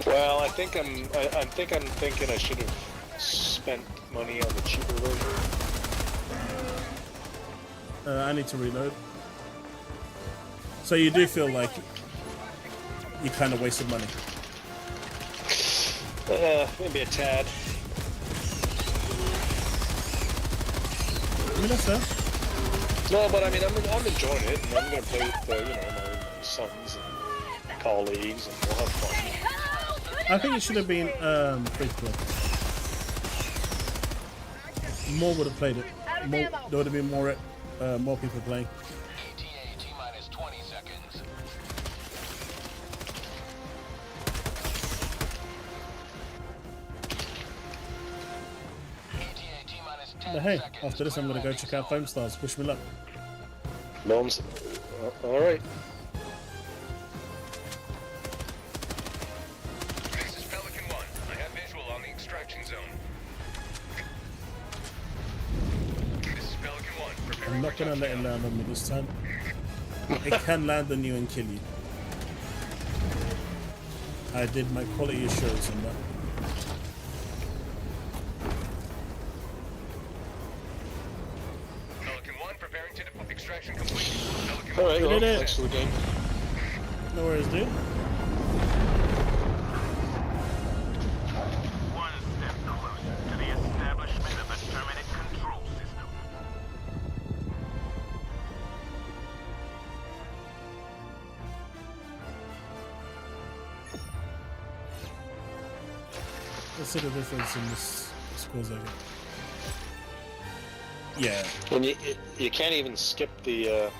Well, I'm thinking I should have spent money on the cheaper version. I need to reload. So you do feel like you kind of wasted money? Maybe a tad. I mean, that's fair. No, but I mean, I'm enjoying it, and I'm gonna play with my sons and colleagues, and we'll have fun. I think it should have been free to play. More would have played it. There would have been more people playing. But hey, after this I'm going to go check out Foam Stars. Wish me luck. Gnomes. Alright. This is Pelican 1. I have visual on the extraction zone. This is Pelican 1. Preparing I'm not going to let it land on me this time. It can land on you and kill you. I did my quality assurance on that. Alright, well, did it. thanks for the game. No worries, dude. One step closer to the establishment of a Terminate control system. Let's see the difference in this scores I get. Yeah. When you can't even skip the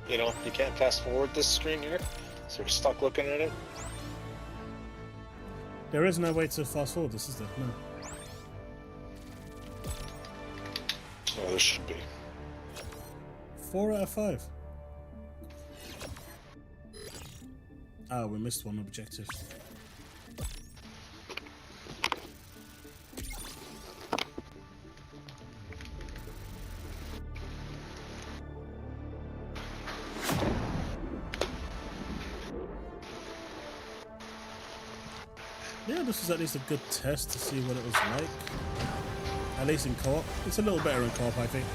you can't fast forward this screen here, so you're stuck looking at it. There is no way to fast forward this, is there? No. Oh, there should be. 4 out of 5. Ah, we missed one objective. Yeah, this was at least a good test to see what it was like. At least in co-op. It's a little better in co-op, I think.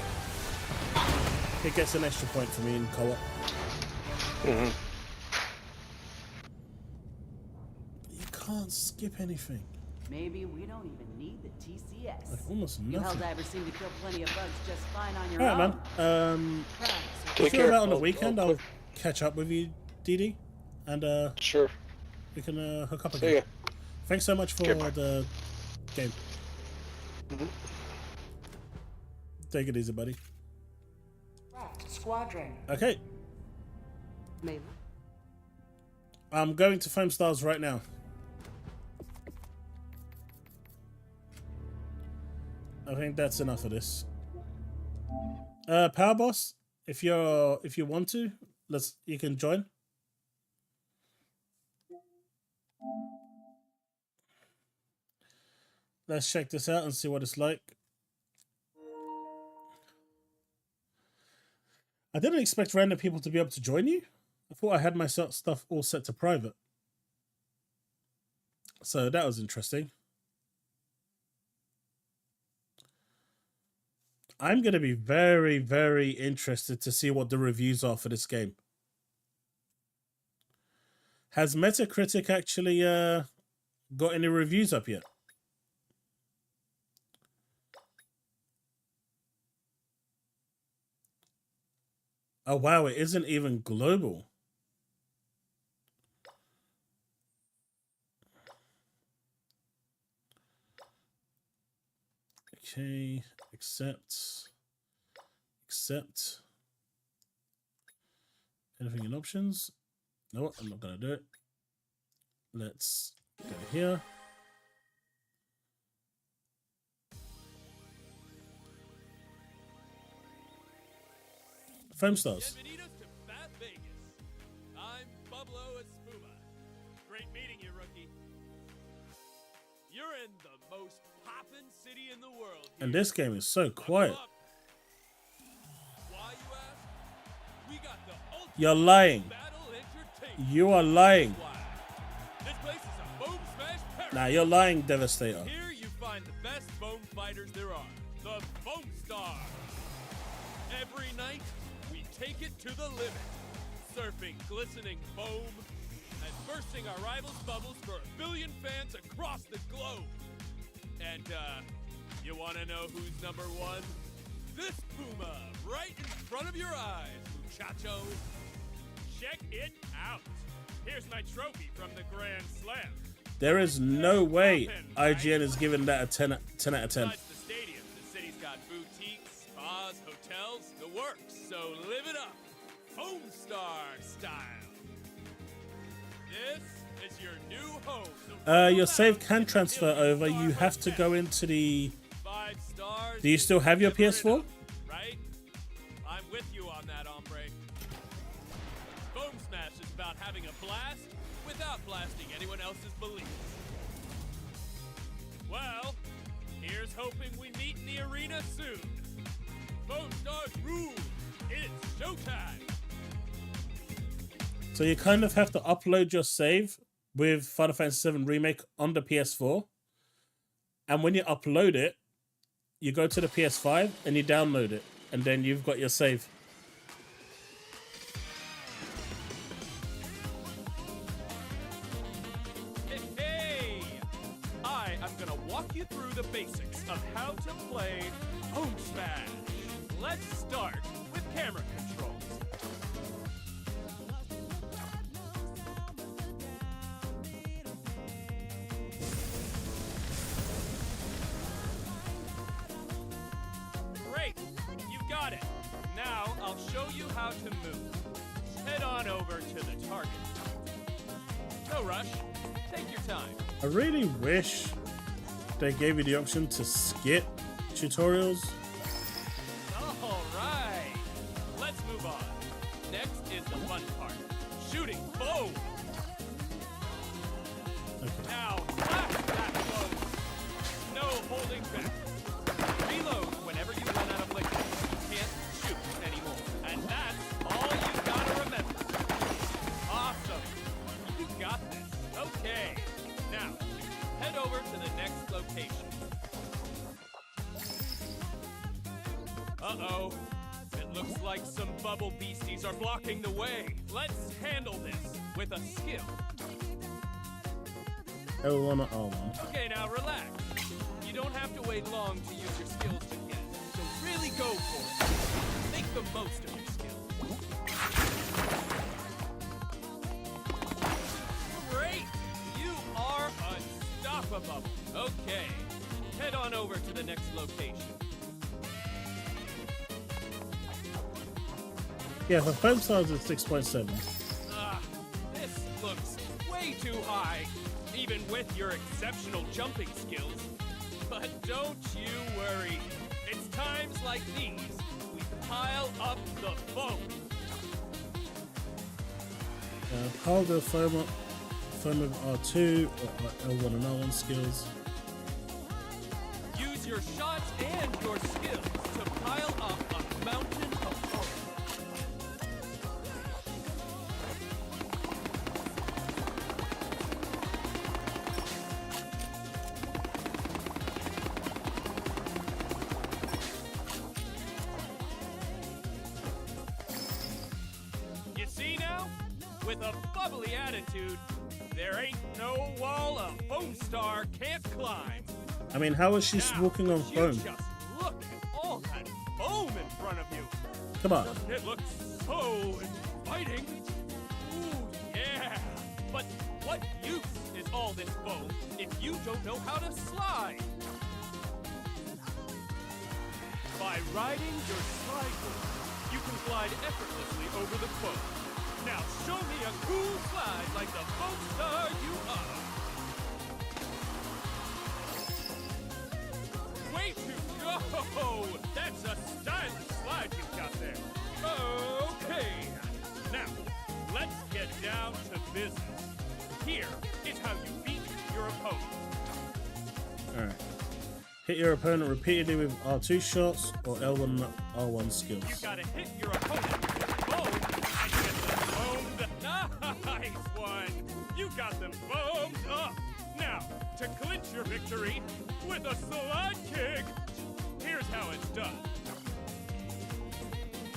It gets an extra point for me in co-op. Mm-hmm. You can't skip anything. Maybe we don't even need the TCS. Like almost You nothing. Helldivers seem to kill plenty of bugs just fine on your Alright, own. man. If you're about on the weekend, I'll catch up with you, DD. And sure. We can hook up See again. ya. Thanks so much for the game. Mm-hmm. Take it easy, buddy. Squadron. Okay. Maybe. I'm going to Foam Stars right now. I think that's enough of this. Power Boss, if you want to, you can join. Let's check this out and see what it's like. I didn't expect random people to be able to join you. I thought I had my stuff all set to private. So that was interesting. I'm going to be very, very interested to see what the reviews are for this game. Has Metacritic actually got any reviews up yet? Oh, wow, it isn't even global. Okay, accept. Anything in options? No, I'm not going to do it. Let's go here. foam stars. Bienvenidos to Fat Vegas. I'm Pablo Espuma. Great meeting you, rookie. You're in the most poppin' city in the world. And this game is so quiet. Why, you ask? We got the ultimate You're lying. battle entertainment. You are lying. This place is a foam smash paradise. Nah, you're lying, Devastator. Here you find the best foam fighters there are, the Foam Stars. Every night, we take it to the limit, surfing glistening foam and bursting our rivals' bubbles for 1 billion fans across the globe. And, you wanna know who's number one? This Puma, right in front of your eyes, muchacho. Check it out. Here's my trophy from the Grand Slam. There is no way IGN is giving that a 10 out of 10. Besides the stadium, the city's got boutiques, spas, hotels, the works. So live it up, Foam Star style. This is your new home. Your save can transfer over. You have to go into the... 5 stars. Do you still have your PS4? Right? I'm with you on that, hombre. Foam Smash is about having a blast without blasting anyone else's beliefs. Well, here's hoping we meet in the arena soon. Foam Stars rule. It's showtime. So you kind of have to upload your save with Final Fantasy VII Remake on the PS4. And when you upload it, you go to the PS5 and you download it. And then you've got your save. Hey! I am gonna walk you through the basics of how to play Foam Smash. Let's start with camera controls. Great! You've got it. Now I'll show you how to move. Head on over to the target. No rush. Take your time. I really wish they gave you the option to skip tutorials. All right. Let's move on. Next is the fun part. Shooting foam. Okay. Now, blast that foam. No holding back. Reload whenever you run out of liquid. You can't shoot anymore. And that's all you gotta remember. Awesome. You got this. Okay. Now, head over to the next location. Uh-oh. It looks like some bubble beasties are blocking the way. Let's handle this with a skill. L1 or R1. Okay, now relax. You don't have to wait long to use your skills to get. So really go for it. Make the most of your skills. Great! You are unstoppable. Okay. Head on over to the next location. Yeah, for foam stars it's 6.7. This looks way too high, even with your exceptional jumping skills. But don't you worry. It's times like these we pile up the foam. Pile the foam up, foam with R2 or L1 and R1 skills. Use your shots and your skills to pile up a mountain of foam. You see now? With a bubbly attitude, there ain't no wall a foam star can't climb. I mean, how is she walking on You foam? just look at all that foam in front of you. Come on. Doesn't it look so inviting? Ooh, yeah. But what use is all this foam if you don't know how to slide? By riding your slide board, you can glide effortlessly over the foam. Now show me a cool slide like the foam star you are. Way to go! That's a stylish slide you've got there. Oh! Hit your opponent repeatedly with R2 shots or L1 R1 skills. You gotta hit your opponent with foam and get them foamed. Nice one! You got them foamed up. Now, to clinch your victory with a slide kick, here's how it's done.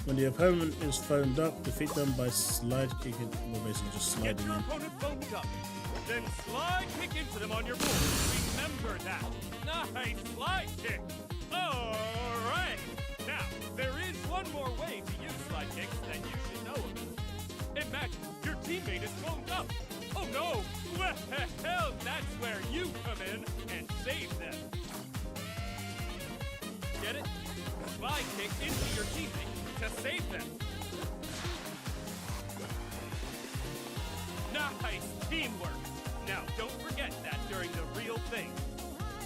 When the opponent is foamed up, defeat them by slide kicking, or basically just sliding Get your in. opponent foamed up, then slide kick into them on your board. Remember that. Nice slide kick. Alright. Now, there is one more way to use slide kicks that you should know of. Imagine your teammate is foamed up. Oh no! Well, that's where you come in and save them. Get it? Slide kick into your teammate to save them. Nice teamwork. Now, don't forget that during the real thing.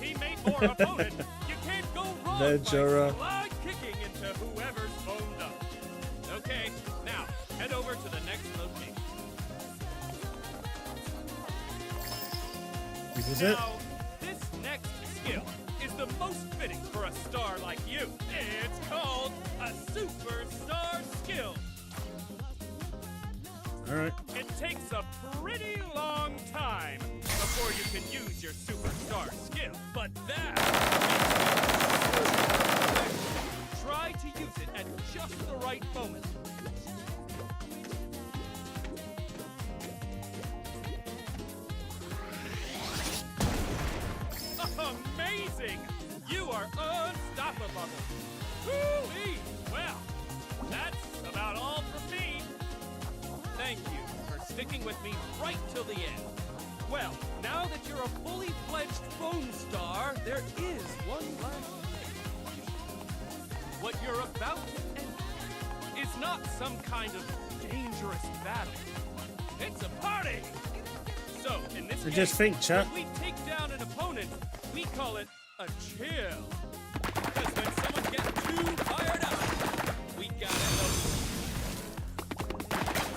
Teammate or opponent, you can't go wrong by slide kicking into whoever's foamed up. Okay, now, head over to the next location. Now, this next skill is the most fitting for a star like you. It's called a superstar skill. Alright. It takes a pretty long time before you can use your superstar skill, but that try to use it at just the right moment. Amazing! You are unstoppable. Woo-wee! Well, that's about all from me. Thank you for sticking with me right till the end. Well, now that you're a fully fledged foam star, there is one last thing. What you're about to enter is not some kind of dangerous battle. It's a party! So, in this game, just think, chat. when we take down an opponent, we call it a chill. Because when someone gets too fired up, we gotta go.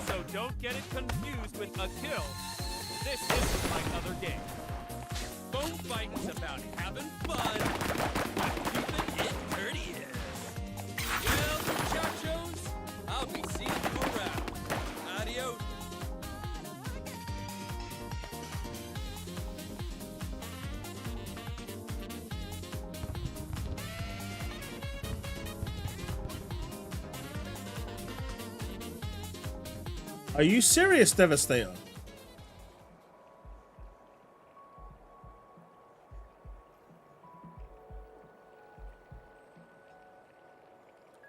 So don't get it confused with a kill. This isn't like other games. Foam fighting's about having fun, but keeping it courteous. Well, muchachos, I'll be seeing you around. Adios. Are you serious, Devastator?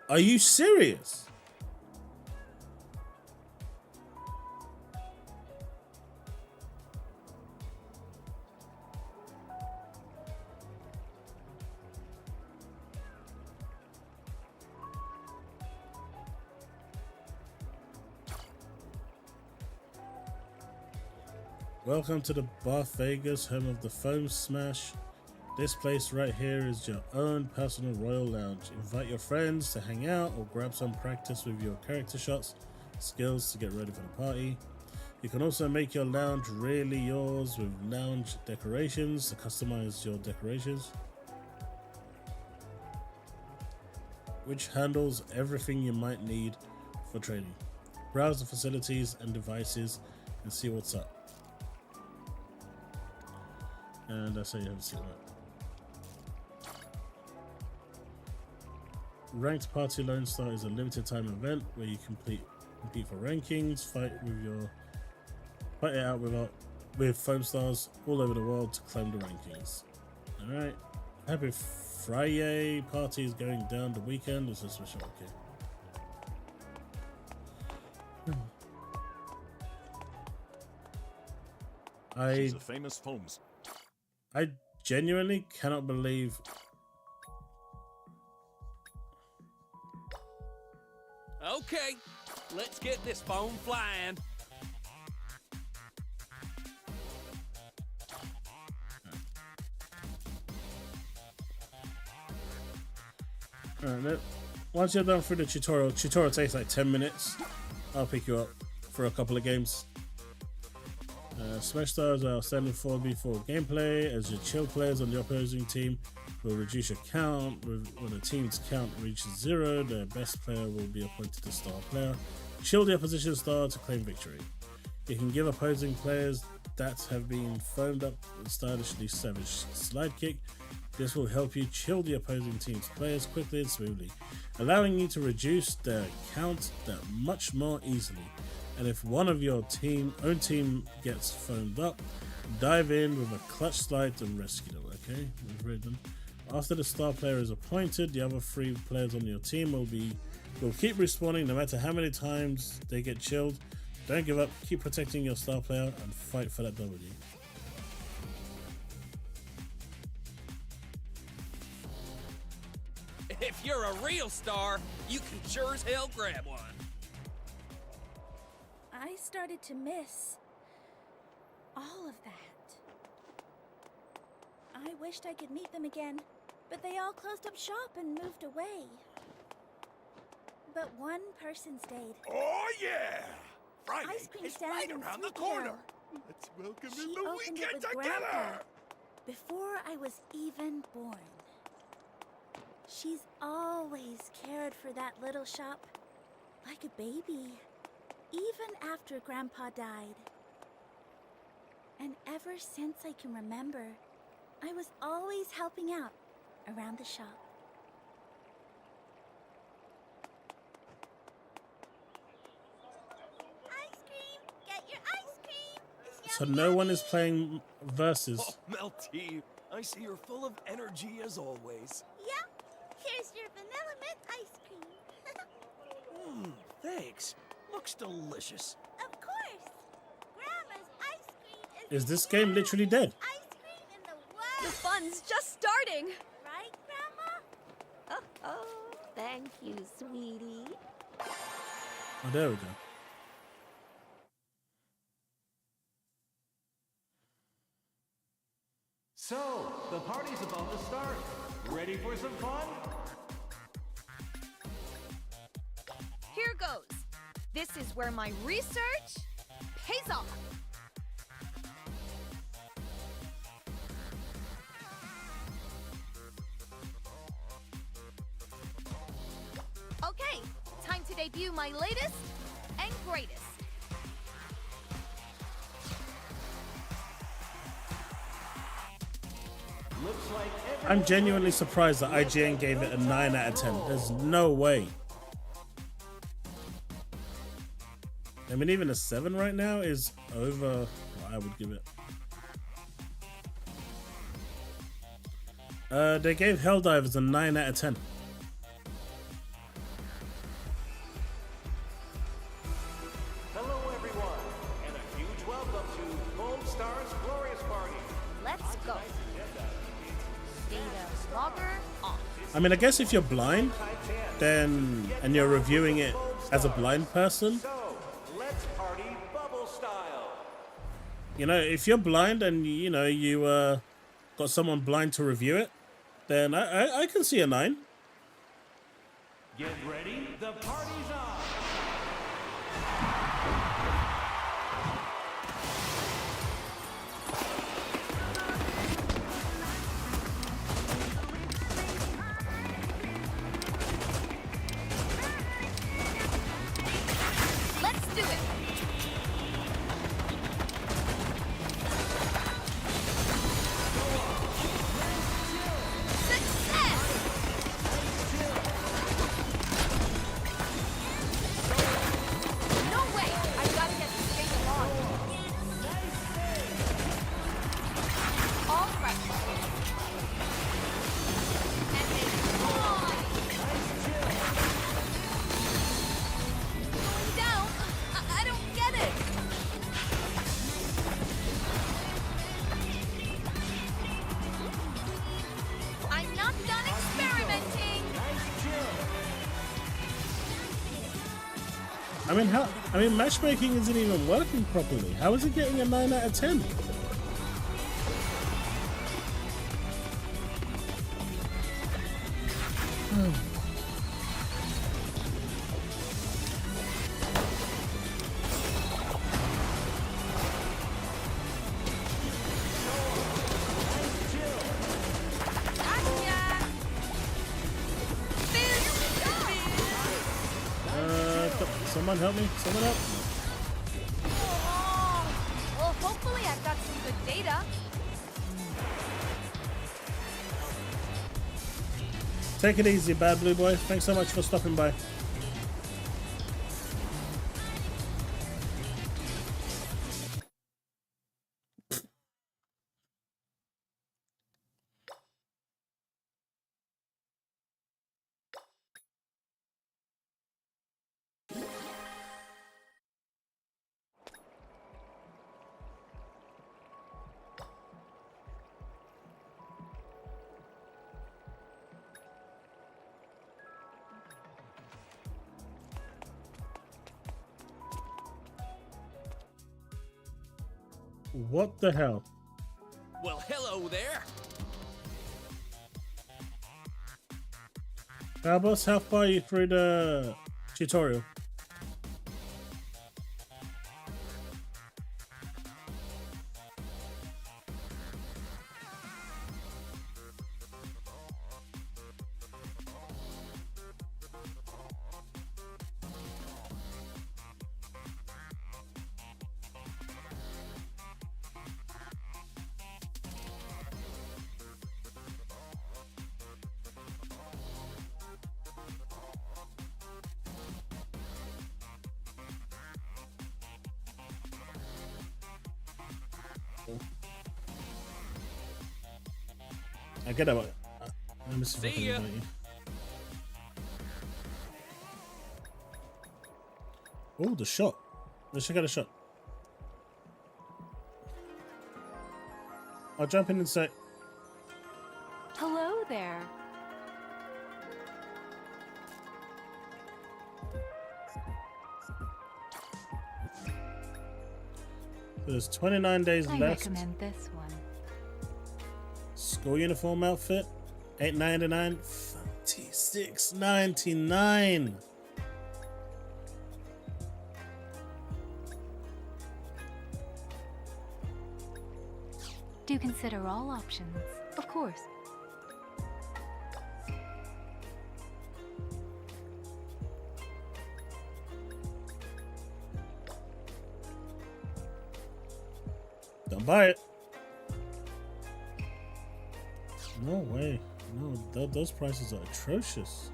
Are you serious? Welcome to the Bath Vegas, home of the Foam Smash. This place right here is your own personal royal lounge. Invite your friends to hang out or grab some practice with your character shots, skills to get ready for the party. You can also make your lounge really yours with lounge decorations to customize your decorations, which handles everything you might need for training. Browse the facilities and devices and see what's up. And that's how you have to see that. Ranked Party Lone Star is a limited time event where you compete for rankings, fight it out with foam stars all over the world to claim the rankings. Alright. Happy Friday party is going down the weekend. This is special, okay. She's a famous foams. I genuinely cannot believe Okay, let's get this foam flying. Alright, once you're done through the tutorial takes like 10 minutes. I'll pick you up for a couple of games. Smash Stars are outstanding 4v4 gameplay as your chill players on the opposing team will reduce your count. When a team's count reaches 0, their best player will be appointed the star player. Chill the opposition star to claim victory. You can give opposing players that have been foamed up with stylishly savage slide kick. This will help you chill the opposing team's players quickly and smoothly, allowing you to reduce their count that much more easily. And if one of your own team gets foamed up, dive in with a clutch slide and rescue them. Okay, we've read them. After the star player is appointed, the other 3 players on your team will keep respawning no matter how many times they get chilled. Don't give up, keep protecting your star player and fight for that W. If you're a real star, you can sure as hell grab one. I started to miss all of that. I wished I could meet them again, but they all closed up shop and moved away. But one person stayed. Oh yeah! Friday Ice cream is stand right in around the Sweet corner. Hill. Let's welcome She in the opened it weekend with together. Grandpa before I was even born. She's always cared for that little shop like a baby, even after Grandpa died. And ever since I can remember, I was always helping out around the shop. Ice cream! Get your ice cream! So no one is playing versus. Oh, Melty, I see you're full of energy as always. Yep. Here's your vanilla mint ice cream. Thanks. Looks delicious. Of course. Grandma's ice cream Is this game literally dead? ice cream in the world. The fun's just starting. Right, Grandma? Oh, thank you, sweetie. Oh, there we go. So, the party's about to start. Ready for some fun? Here goes. This is where my research pays off. Okay, time to debut my latest and greatest. Looks like I'm genuinely surprised that IGN gave it a 9 out of 10. There's no way. I mean, even a 7 right now is over what I would give it. They gave HellDivers a 9 out of 10. Hello, everyone, and a huge welcome to Gold Star's Glorious Party. Let's go. Data logger on. I mean, I guess if you're blind, then and you're reviewing it as a blind person, Let's party bubble style. you know, if you're blind and you know you got someone blind to review it, then I can see a 9. Get ready, the party's on. Let's do it. Success! No way! I gotta get this straight along. All right. And then on. Going down. I don't get it. I'm not done experimenting. I mean, matchmaking isn't even working properly. How is it getting a 9 out of 10? Gotcha. Someone help me. Someone help. Oh, well, hopefully I've got some good data. Take it easy, Bad Blue Boy. Thanks so much for stopping by. What the hell? Well, hello there. Albus, how far are you through the tutorial? I get about it. Let me see if I can invite you. Oh, the shot. Let's check out the shot. I'll jump in and say. Hello there. There's 29 days I left. recommend this one. School uniform outfit, $8.99, $36.99. Do consider all options, of course. Don't buy it. No way. No, those prices are atrocious.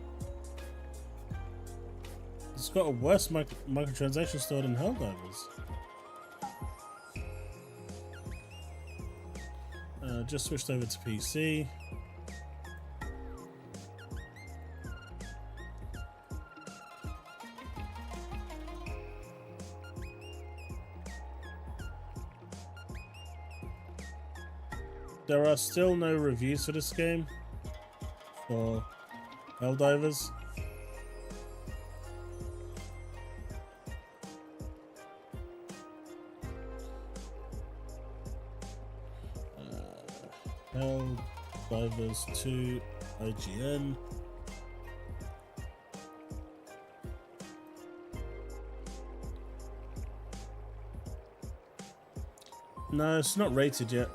It's got a worse microtransaction store than HellDivers. Just switched over to PC. There are still no reviews for this game for HellDivers. HellDivers 2 IGN. No, it's not rated yet.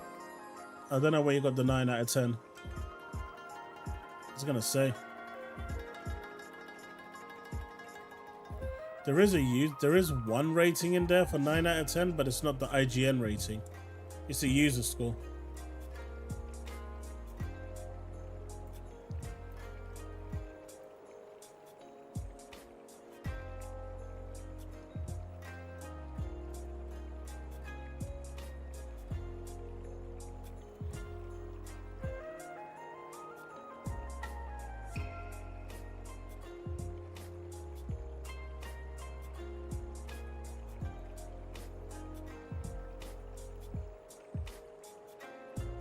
I don't know where you got the 9 out of 10. I was gonna say. There is one rating in there for 9 out of 10, but it's not the IGN rating. It's the user score.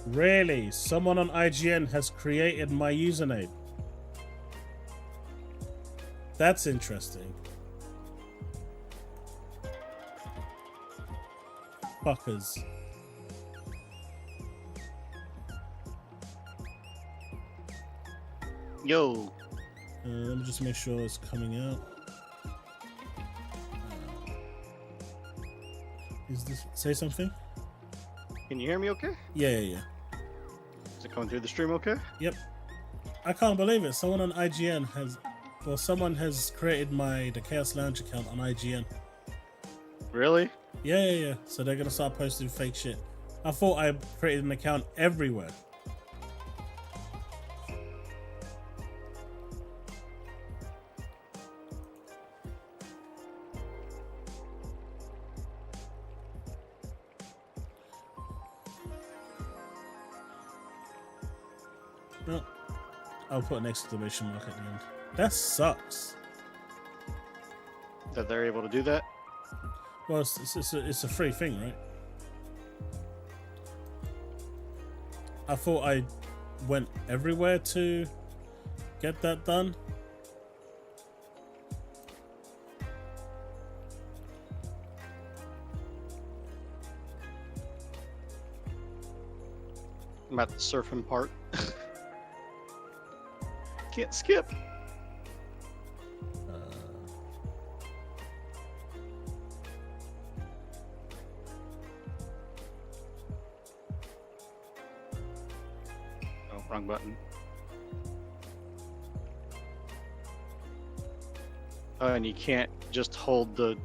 Really? Someone on IGN has created my username. That's interesting. Fuckers. Yo. Let me just make sure it's coming out. Is this... Say something? Can you hear me okay? Yeah. Is it coming through the stream okay? Yep. I can't believe it. Someone on IGN Well, someone has created the Chaos Lounge account on IGN. Really? Yeah. So they're gonna start posting fake shit. I thought I created an account everywhere. No, I'll put an exclamation mark at the end. That sucks. That they're able to do that? Well, it's a free thing, right? I thought I went everywhere to get that done. About the surfing part. Can't skip. Oh, wrong button. Oh, and you can't just hold the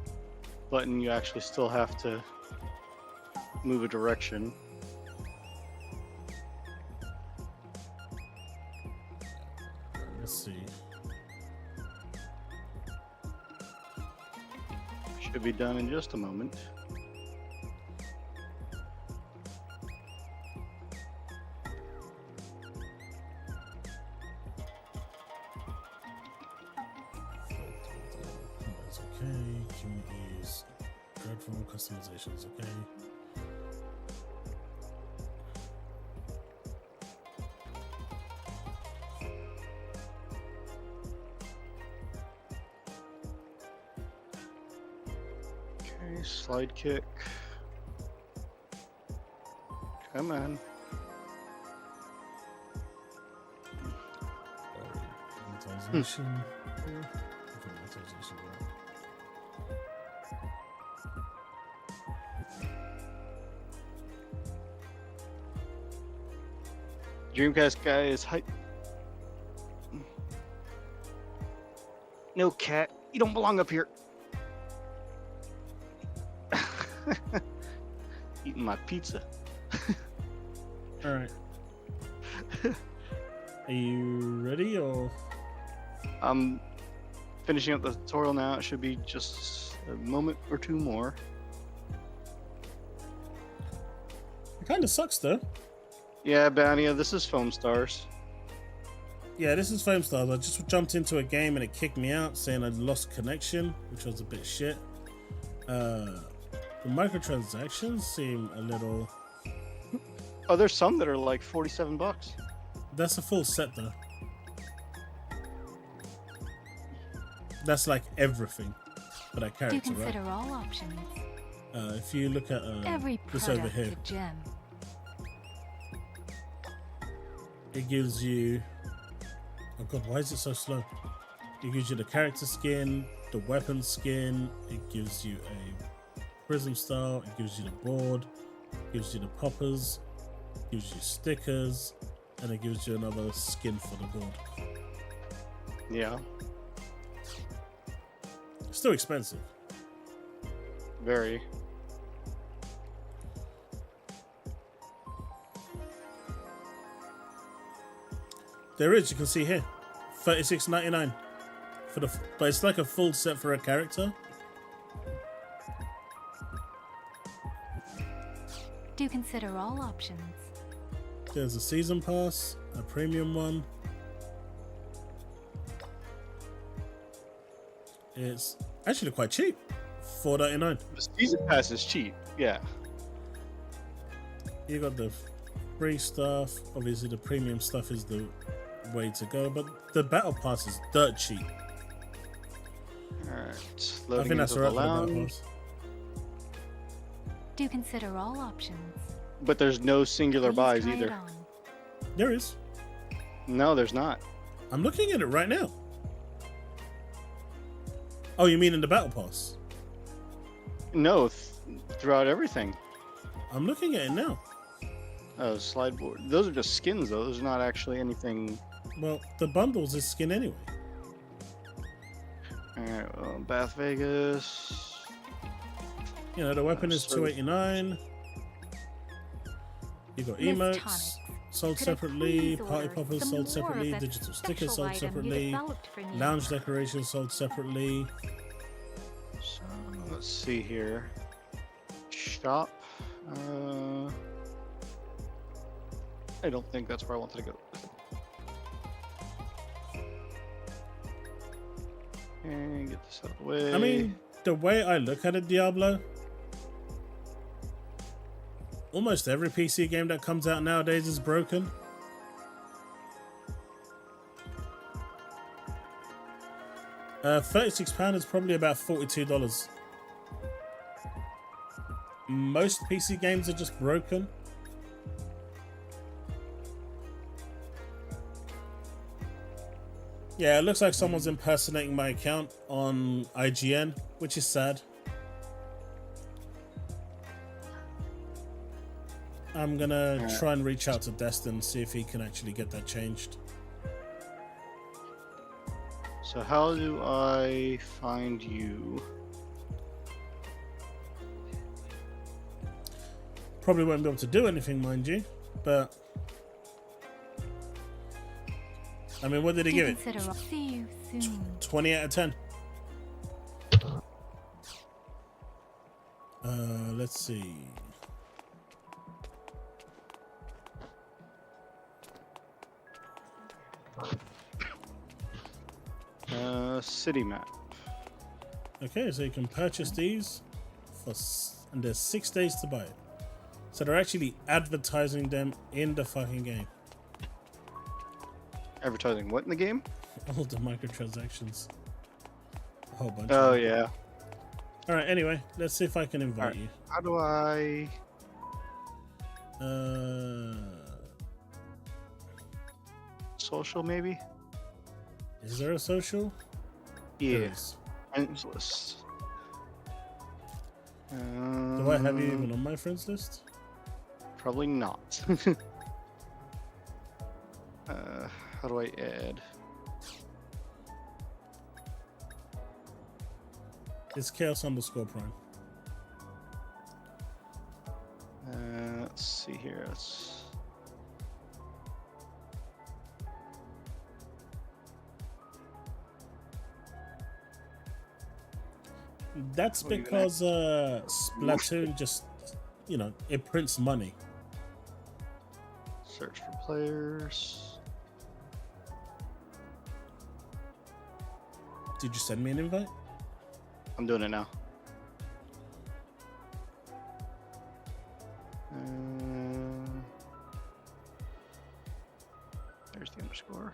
button, you actually still have to move a direction. Let's see. Should be done in just a moment. That's okay. Communities, dreadful customizations. Okay. Slide kick. Come on. Monetization. Dreamcast guy is hype. No, cat. You don't belong up here. Eating my pizza. All right. Are you ready or? I'm finishing up the tutorial now. It should be just a moment or two more. It kind of sucks though. Yeah, Bania, this is Foam Stars. Yeah, this is Foam Stars. I just jumped into a game and it kicked me out saying I'd lost connection, which was a bit shit. The microtransactions seem a little... Oh, there's some that are like 47 bucks. That's a full set though. That's like everything for that character, Do consider right? all options. If you look at Every this over product here, a gem. it gives you... Oh god, why is it so slow? It gives you the character skin, the weapon skin, it gives you a prism style, it gives you the board, it gives you the poppers, it gives you stickers, and it gives you another skin for the board. Yeah. It's still expensive. Very. There is, you can see here, $36.99 for the, but it's like a full set for a character. Do consider all options. There's a season pass, a premium one. It's actually quite cheap, $4.99. The season pass is cheap, yeah. You got the free stuff. Obviously, the premium stuff is the way to go, but the battle pass is dirt cheap. Alright, I think that's alright for the battle pass. Do consider all options. But there's no singular Please buys try it either. on. There is. No, there's not. I'm looking at it right now. Oh, you mean in the battle pass? No, throughout everything. I'm looking at it now. Oh, slide board. Those are just skins, though. Those are not actually anything. Well, the bundles is skin anyway. Alright, well, Bath Vegas. You know, the weapon is $289. You got emotes sold separately, party poppers sold separately, digital stickers sold separately, lounge decorations sold separately. So let's see here. Shop. I don't think that's where I wanted to go. And get this out of the way. I mean, the way I look at it, Diablo, almost every PC game that comes out nowadays is broken. £36 is probably about $42. Most PC games are just broken. Yeah, it looks like someone's impersonating my account on IGN, which is sad. I'm gonna try and reach out to Destin and see if he can actually get that changed. So how do I find you? Probably won't be able to do anything, mind you, but I mean, what did he give it? See you soon. 20 out of 10. Let's see. City map. Okay, so you can purchase these for, and there's 6 days to buy it. So they're actually advertising them in the fucking game. Advertising what in the game? All the microtransactions. A whole bunch. Oh, yeah. Alright, anyway, let's see if I can invite you. How do I... Social, maybe? Is there a social? Yes. Friends list. Do I have you even on my friends list? Probably not. How do I add? It's chaos_prime. Let's see here. That's because Splatoon just, you know, it prints money. Search for players. Did you send me an invite? I'm doing it now. There's the underscore.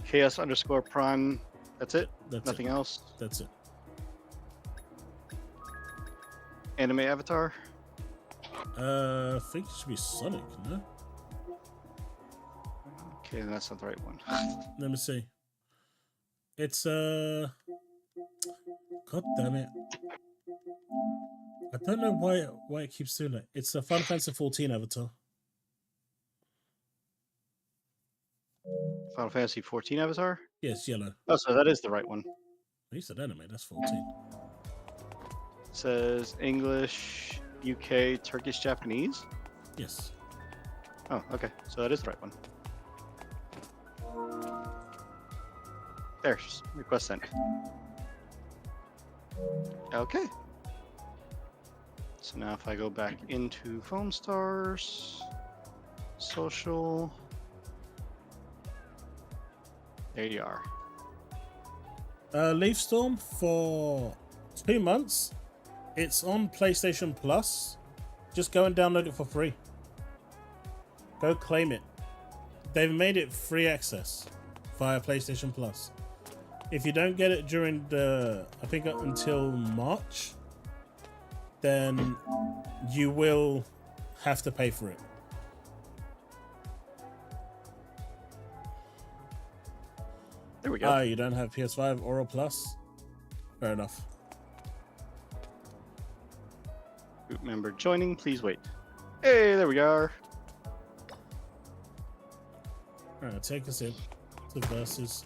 Chaos_prime. That's it? Nothing else? That's it. Anime avatar? I think it should be Sonic, no? Okay, that's not the right one. Let me see. It's God damn it. I don't know why it keeps doing that. It's a Final Fantasy 14 avatar. Final Fantasy 14 avatar? Yes, yellow. Oh, so that is the right one. You said anime, that's 14. It says English, UK, Turkish, Japanese? Yes. Oh, okay. So that is the right one. There's request sent. Okay. So now if I go back into Foam Stars, social, there you are. Leaf Storm for 2 months. It's on PlayStation Plus. Just go and download it for free. Go claim it. They've made it free access via PlayStation Plus. If you don't get it during I think until March, then you will have to pay for it. There we go. You don't have PS5 Oral Plus? Fair enough. member joining. Please wait. Hey, there we are. Alright, take us in to versus.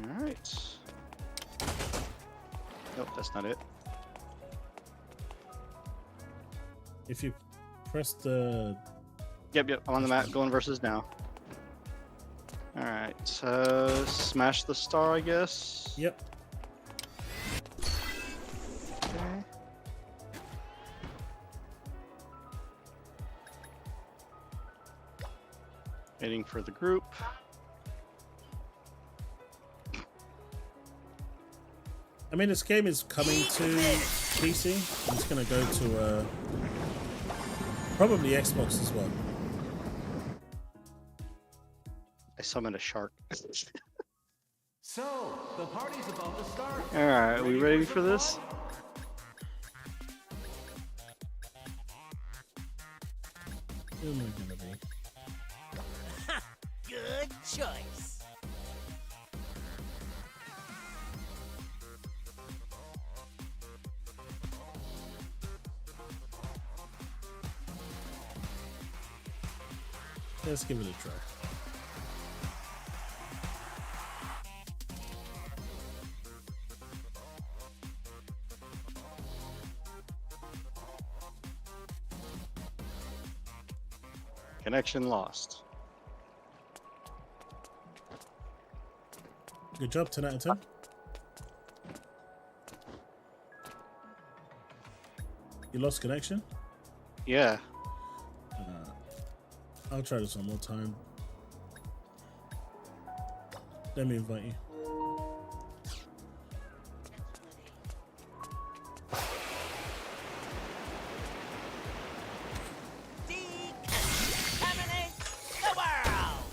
Alright. Nope, that's not it. If you press the... Yep, I'm on the map, going versus now. Alright, smash the star, I guess? Yep. Okay. Waiting for the group. I mean, this game is coming to PC. It's going to go to probably Xbox as well. I summoned a shark. So, the party's about to start. Alright, we ready for this? Who am I going to be? Good choice. Let's give it a try. Connection lost. Good job, 10 out of 10. You lost connection? Yeah. I'll try this one more time. Let me invite you. Decontaminate the world!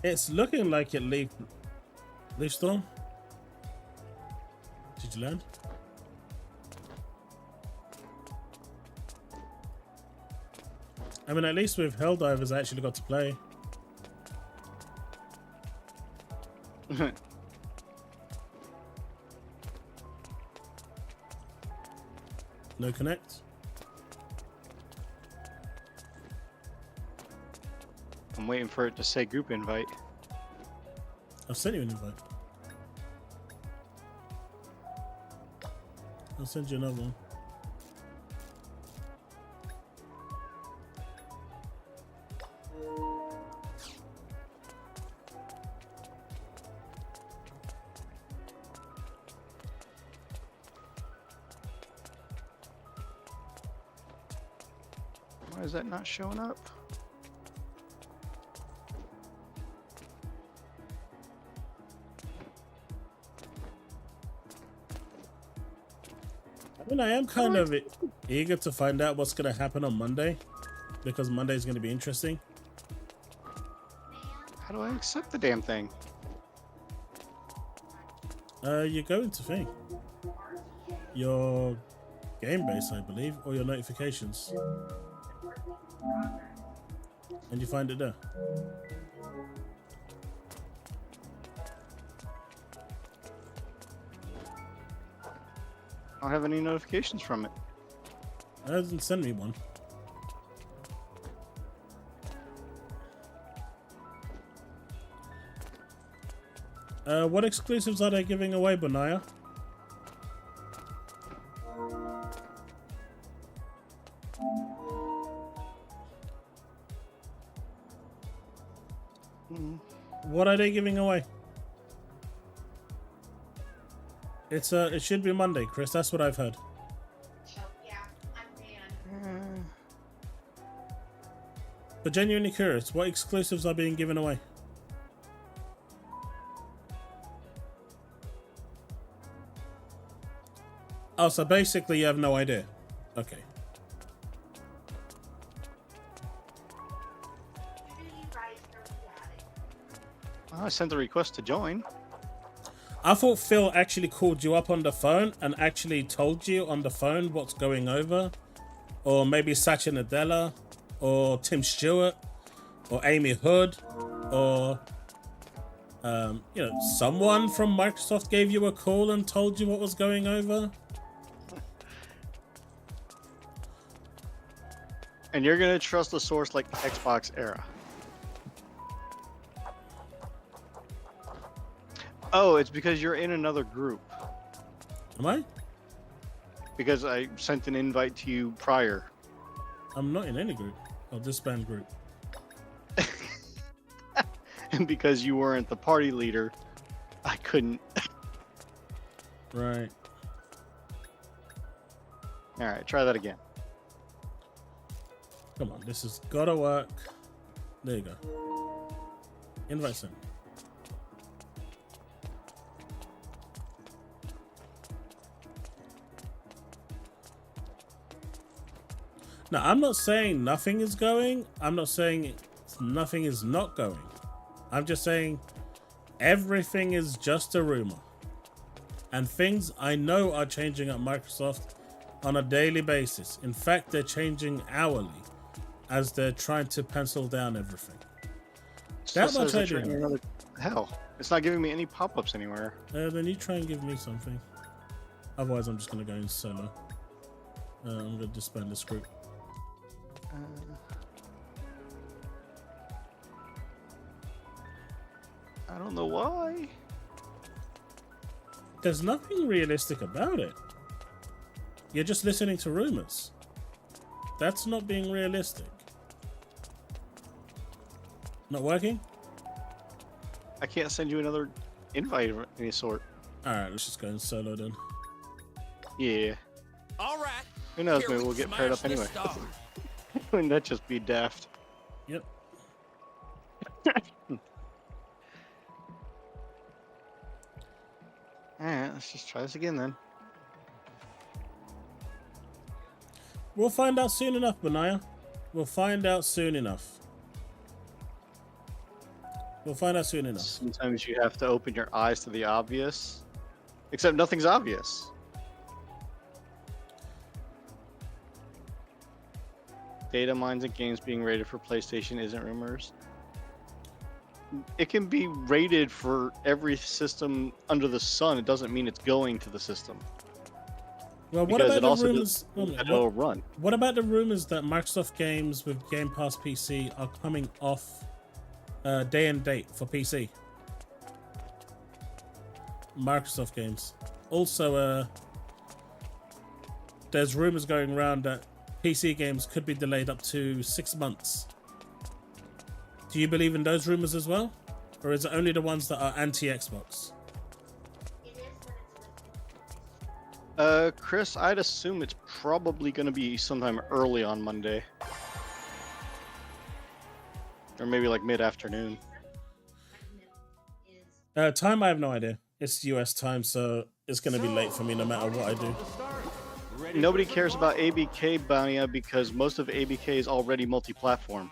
It's looking like it leaf storm. Did you land? I mean, at least with HellDivers, I actually got to play. No connect. I'm waiting for it to say group invite. I've sent you an invite. I'll send you another one. Why is that not showing up? I mean, I am kind of eager to find out what's going to happen on Monday, because Monday is going to be interesting. How do I accept the damn thing? You go into thing. Your game base, I believe, or your notifications. And you find it there. I don't have any notifications from it. It hasn't sent me one. What exclusives are they giving away, Bonaya? What are they giving away? It's it should be Monday, Chris. That's what I've heard. But genuinely curious, what exclusives are being given away? Oh, so basically you have no idea. Okay. I sent the request to join. I thought Phil actually called you up on the phone and actually told you on the phone what's going over. Or maybe Satya Nadella, or Tim Stewart, or Amy Hood, or you know, someone from Microsoft gave you a call and told you what was going over. And you're gonna trust a source like Xbox Era. Oh, it's because you're in another group. Am I? Because I sent an invite to you prior. I'm not in any group. Oh, disband group. And because you weren't the party leader, I couldn't. Right. Alright, try that again. Come on, this has gotta work. There you go. Invite sent. Now, I'm not saying nothing is going. I'm not saying nothing is not going. I'm just saying everything is just a rumor. And things I know are changing at Microsoft on a daily basis. In fact, they're changing hourly as they're trying to pencil down everything. That much I do know. Hell, it's not giving me any pop-ups anywhere. Then you try and give me something. Otherwise, I'm just going to go in solo. I'm going to disband this group. I don't know why. There's nothing realistic about it. You're just listening to rumors. That's not being realistic. Not working? I can't send you another invite of any sort. Alright, let's just go in solo then. Yeah. Alright. Who knows, maybe we'll get paired up anyway. Wouldn't that just be daft? Yep. Alright, let's just try this again then. We'll find out soon enough, Benaya. We'll find out soon enough. We'll find out soon enough. Sometimes you have to open your eyes to the obvious. Except nothing's obvious. Data mines and games being rated for PlayStation isn't rumors. It can be rated for every system under the sun. It doesn't mean it's going to the system. Well, what because about it the also rumors? it'll run. What about the rumors that Microsoft games with Game Pass PC are coming off day and date for PC? Microsoft games. Also, there's rumors going around that PC games could be delayed up to 6 months. Do you believe in those rumors as well? Or is it only the ones that are anti-Xbox? Chris, I'd assume it's probably going to be sometime early on Monday. Or maybe like mid-afternoon. Time, I have no idea. It's US time, so it's going to be late for me no matter what I do. Nobody cares about ABK, Bania, because most of ABK is already multi-platform.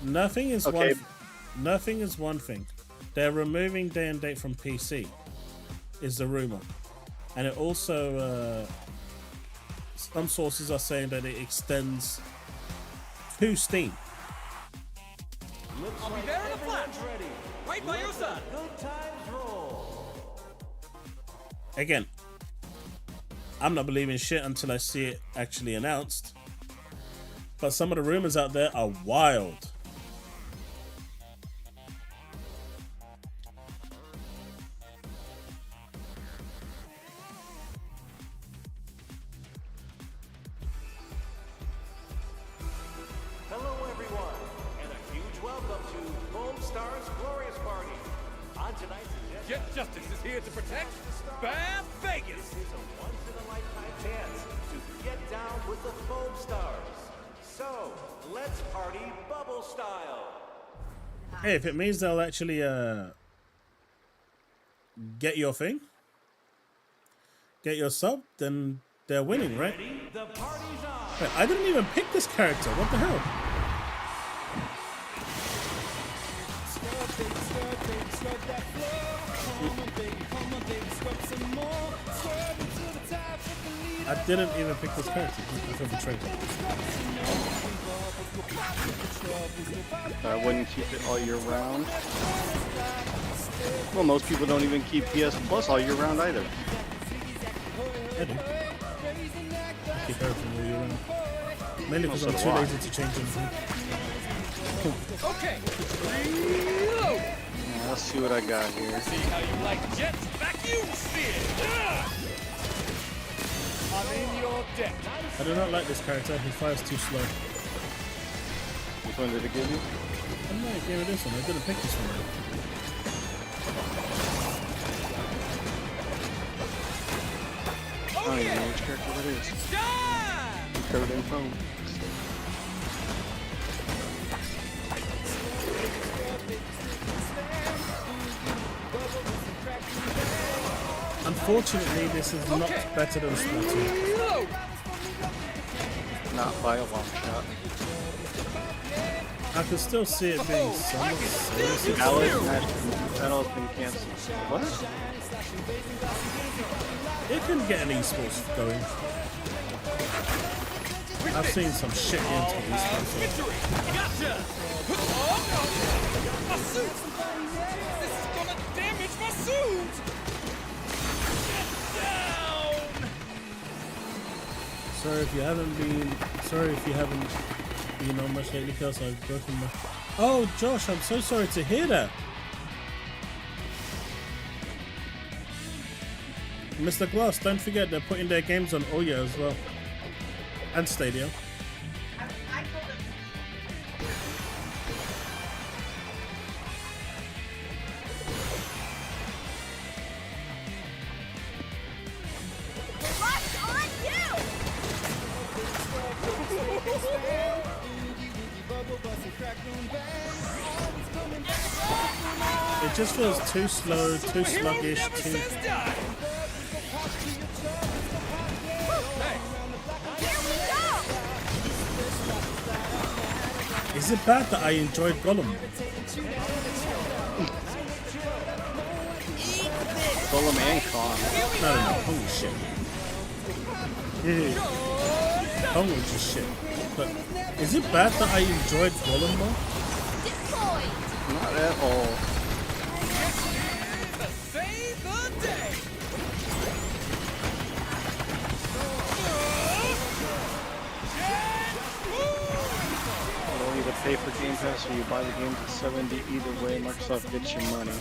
Nothing is Okay. Nothing is one thing. They're removing day and date from PC, is the rumor, and it also some sources are saying that it extends to Steam. I'll be there in a flash. Right by your side. Good times roll. Again, I'm not believing shit until I see it actually announced. But some of the rumors out there are wild. Hello, everyone, and a huge welcome to Home Star's Glorious Party. On tonight's agenda, Jet Justice is here to protect Bad Vegas. this is a once-in-a-lifetime chance to get down with the Foam Stars. So, let's party bubble style. Hey, if it means they'll actually get your thing, get your sub, then they're winning, right? The party's on. Wait, I didn't even pick this character. What the hell? I didn't even pick this character. I feel betrayed. I wouldn't keep it all year round. Well, most people don't even keep PS Plus all year round either. I do. I keep everything all year round. Mainly because I'm too lazy to change anything. Okay. Reload. Yeah, let's see what I got here. See how you like jets? Vacuum sphere. I'm in your deck. I do not like this character. He fires too slow. Which one did it give you? I don't know. It gave me this one. I didn't pick this one. I don't even know which character that is. Covered in foam. Unfortunately, this is not better than Splatoon. Not by a long shot. I can still see it being somewhat serious. Battle has been cancelled. What? It can get an esports going. I've seen some shit into esports. Gotcha. My suit. This is gonna damage my suit. Sorry if you haven't been on much lately, because I've broken my... Oh, Josh, I'm so sorry to hear that. Mr. Glass, don't forget they're putting their games on Ouya as well. And Stadia. It just feels too slow, too sluggish, too... Is it bad that I enjoyed Gollum? Gollum and Kong. No, Kong was shit. Yeah. Kong was just shit. But is it bad that I enjoyed Gollum more? Not at all. You don't either pay for Game Pass or you buy the games at $70. Either way, Microsoft gets your money.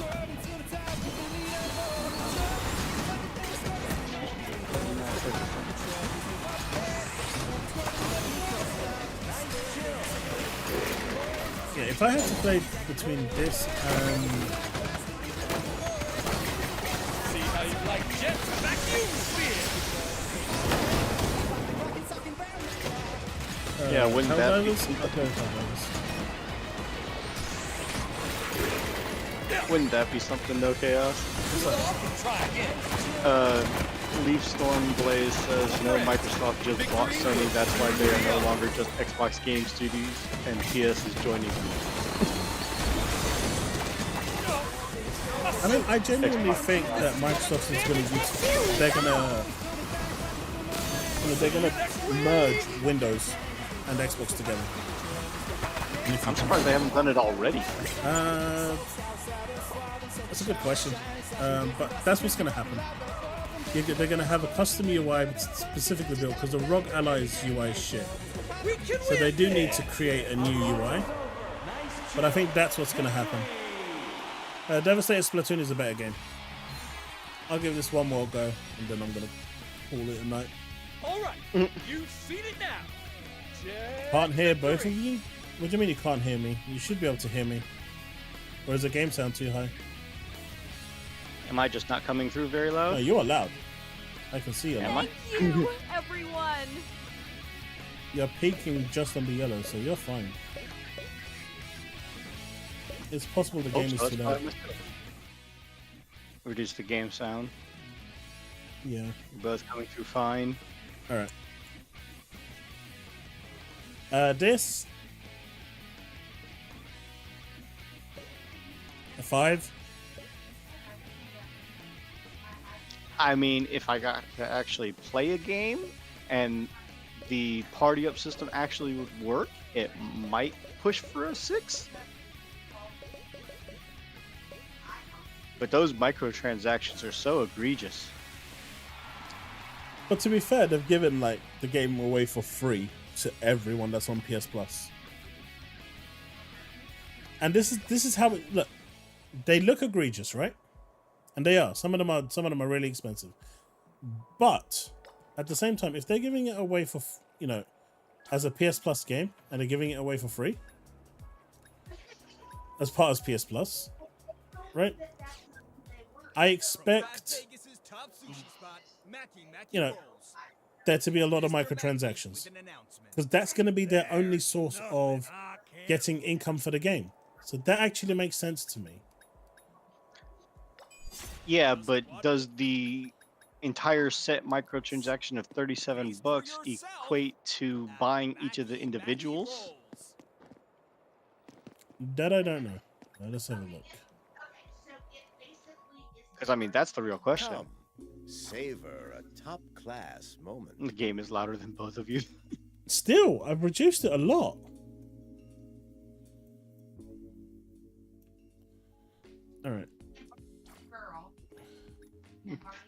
Yeah, if I had to play between this and... See how you like jets vacuum sphere. Yeah, wouldn't that be Wouldn't that be something though, Chaos? Leaf Storm Blaze says no, Microsoft just bought Sony, that's why they are no longer just Xbox Game Studios, and PS is joining them. I mean, I genuinely think that Microsoft is going to use... They're going to merge Windows and Xbox together. I'm surprised they haven't done it already. That's a good question. But that's what's going to happen. They're going to have a custom UI specifically built, because the ROG Allies UI is shit. So they do need to create a new UI. But I think that's what's going to happen. Devastator Splatoon is a better game. I'll give this one more go, and then I'm going to call it a night. Alright, you've seen it now. Can't hear both of you? What do you mean you can't hear me? You should be able to hear me. Or is the game sound too high? Am I just not coming through very loud? No, you are loud. I can see you. Thank you, everyone. You're peaking just on the yellow, so you're fine. It's possible the game is too loud. Reduce the game sound. Yeah. You're both coming through fine. Alright. A 5? I mean, if I got to actually play a game and the party up system actually would work, it might push for a 6. But those microtransactions are so egregious. But to be fair, they've given like the game away for free to everyone that's on PS Plus. And this is how it look. They look egregious, right? And they are. Some of them are really expensive. But at the same time, if they're giving it away for, you know, as a PS Plus game, and they're giving it away for free as part of PS Plus, right? I expect, you know, there to be a lot of microtransactions, because that's going to be their only source of getting income for the game. So that actually makes sense to me. Yeah, but does the entire set microtransaction of $37 equate to buying each of the individuals? That I don't know. Let's have a look. Because I mean, that's the real question. Come, savor a top-class moment. The game is louder than both of you. Still, I've reduced it a lot. All right.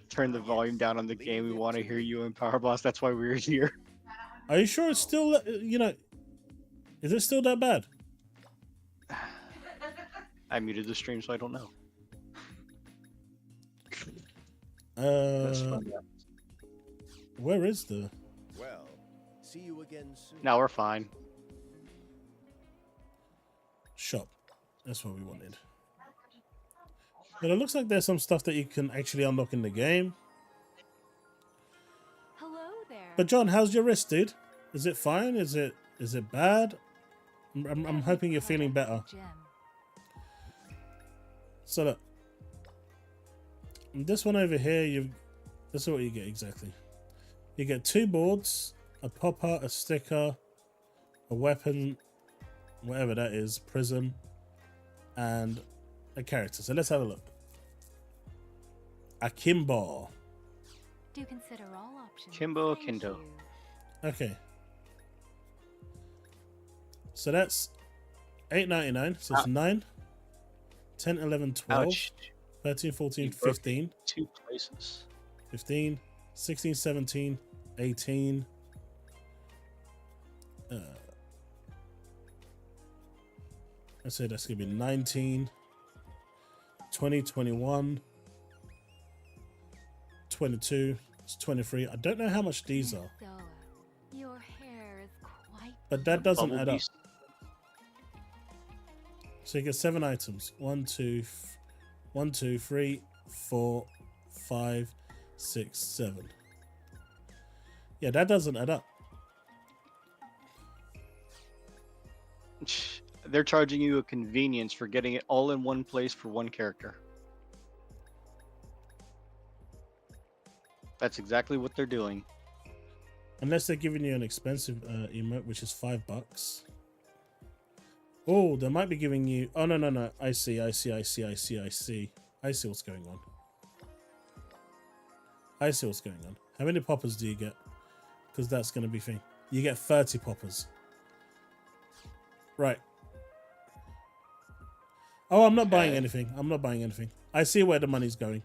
Turn the volume down on the game. We want to hear you in Power Blast. That's why we're here. Are you sure it's still, you know, is it still that bad? I muted the stream, so I don't know. Where is the... Well, see you again soon. Now we're fine. Shop. That's what we wanted. But it looks like there's some stuff that you can actually unlock in the game. Hello there. But John, how's your wrist, dude? Is it fine? Is it bad? I'm hoping you're feeling better. So look, this one over here, this is what you get exactly. You get 2 boards, a popper, a sticker, a weapon, whatever that is, prism, and a character. So let's have a look. Akimbo. Do consider all options. Kimbo Kindo. Okay. So that's $8.99. So it's 9, 10, 11, 12, Ouch. 13, 14, You broke 15. 2 places. 15, 16, 17, 18. Let's say that's going to be 19, 20, 21, 22, it's 23. I don't know how much these are. Your hair is quite... But that doesn't add up. Bumblebees. So you get 7 items. 1, 2, 3, 4, 5, 6, 7. Yeah, that doesn't add up. They're charging you a convenience for getting it all in one place for one character. That's exactly what they're doing. Unless they're giving you an expensive emote, which is $5. Oh, they might be giving you... Oh, no. I see what's going on. I see what's going on. How many poppers do you get? Because that's going to be thing. You get 30 poppers. Right. Oh, I'm not buying anything. I'm not buying anything. I see where the money's going.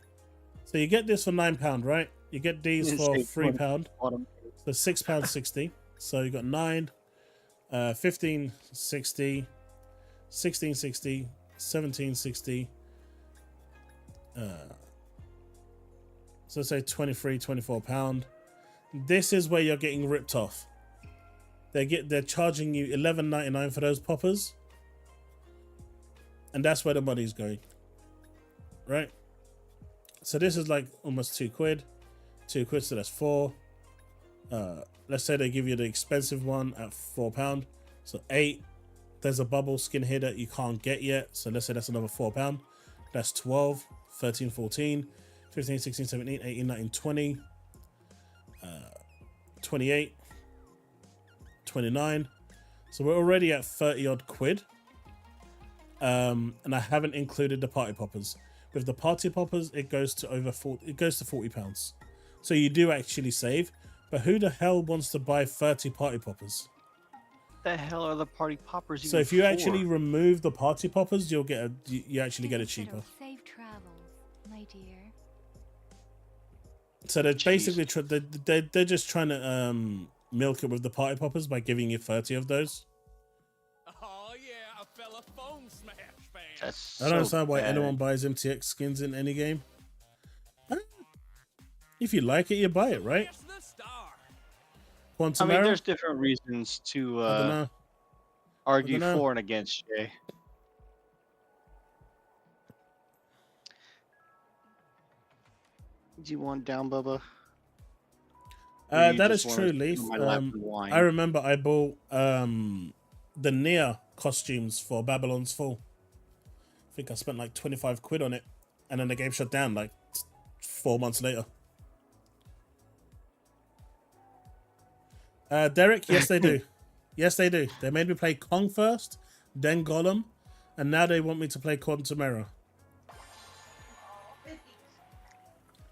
So you get this for £9, right? You get these for £3. So £6.60. So you got 9, 15.60, 16.60, 17.60. So say £24. This is where you're getting ripped off. They're charging you $11.99 for those poppers. And that's where the money's going. Right? So this is like almost £2. £2, so that's 4. Let's say they give you the expensive one at £4. So 8. There's a bubble skin here that you can't get yet. So let's say that's another £4. That's 12, 13, 14, 15, 16, 17, 18, 19, 20, 28, 29. So we're already at 30 odd quid. and I haven't included the party poppers. With the party poppers, it goes to over 40. It goes to £40. So you do actually save. But who the hell wants to buy 30 party poppers? The hell are the party poppers? So if you actually remove the party poppers, you'll get you actually get it cheaper. Safe travels, my dear. So they're basically they're just trying to milk it with the party poppers by giving you 30 of those. Oh yeah, a fella foam smash fan. That's I don't understand why anyone buys MTX skins in any game. If you like it, you buy it, right? I mean, there's different reasons to argue for and against, Jay. Do you want down, Bubba? That is true, Leaf. I remember I bought the Nier costumes for Babylon's Fall. I think I spent like 25 quid on it, and then the game shut down like 4 months later. Derek, yes they do. Yes they do. They made me play Kong first, then Gollum, and now they want me to play Quantum Error.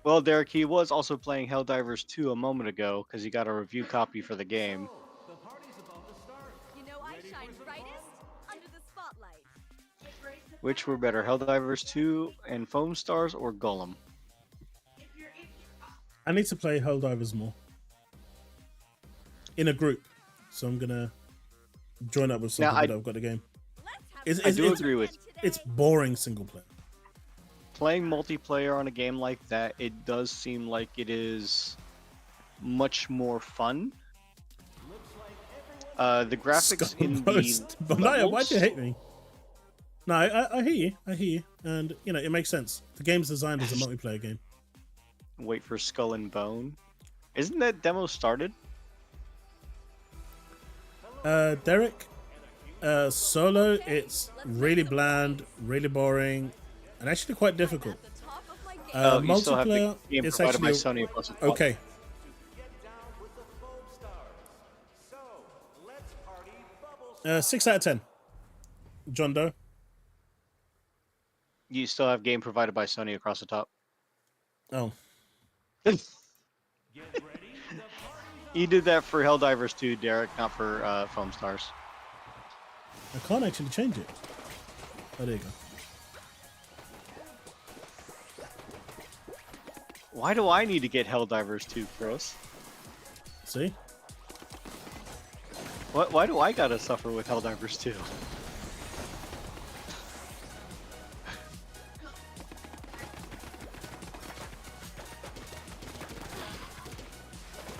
Well, Derek, he was also playing HellDivers 2 a moment ago because he got a review copy for the game. You know I shine brightest under the spotlight. Which were better, HellDivers 2 and Foam Stars or Gollum? I need to play HellDivers more. In a group. So I'm going to join up with some people that have got the game. I do agree with you. It's boring single player. Playing multiplayer on a game like that, it does seem like it is much more fun. The graphics in the levels... Why'd you hate me? No, I hear you. I hear you. And, you know, it makes sense. The game's designed as a multiplayer game. Wait for Skull and Bone. Isn't that demo started? Derek, solo, it's really bland, really boring, and actually quite difficult. Multiplayer, it's actually Sony okay. 6 out of 10. John Doe. You still have game provided by Sony across the top. Oh. You did that for HellDivers 2, Derek, not for Foam Stars. I can't actually change it. Oh, there you go. Why do I need to get HellDivers 2, Chris? See? Why do I gotta suffer with HellDivers 2?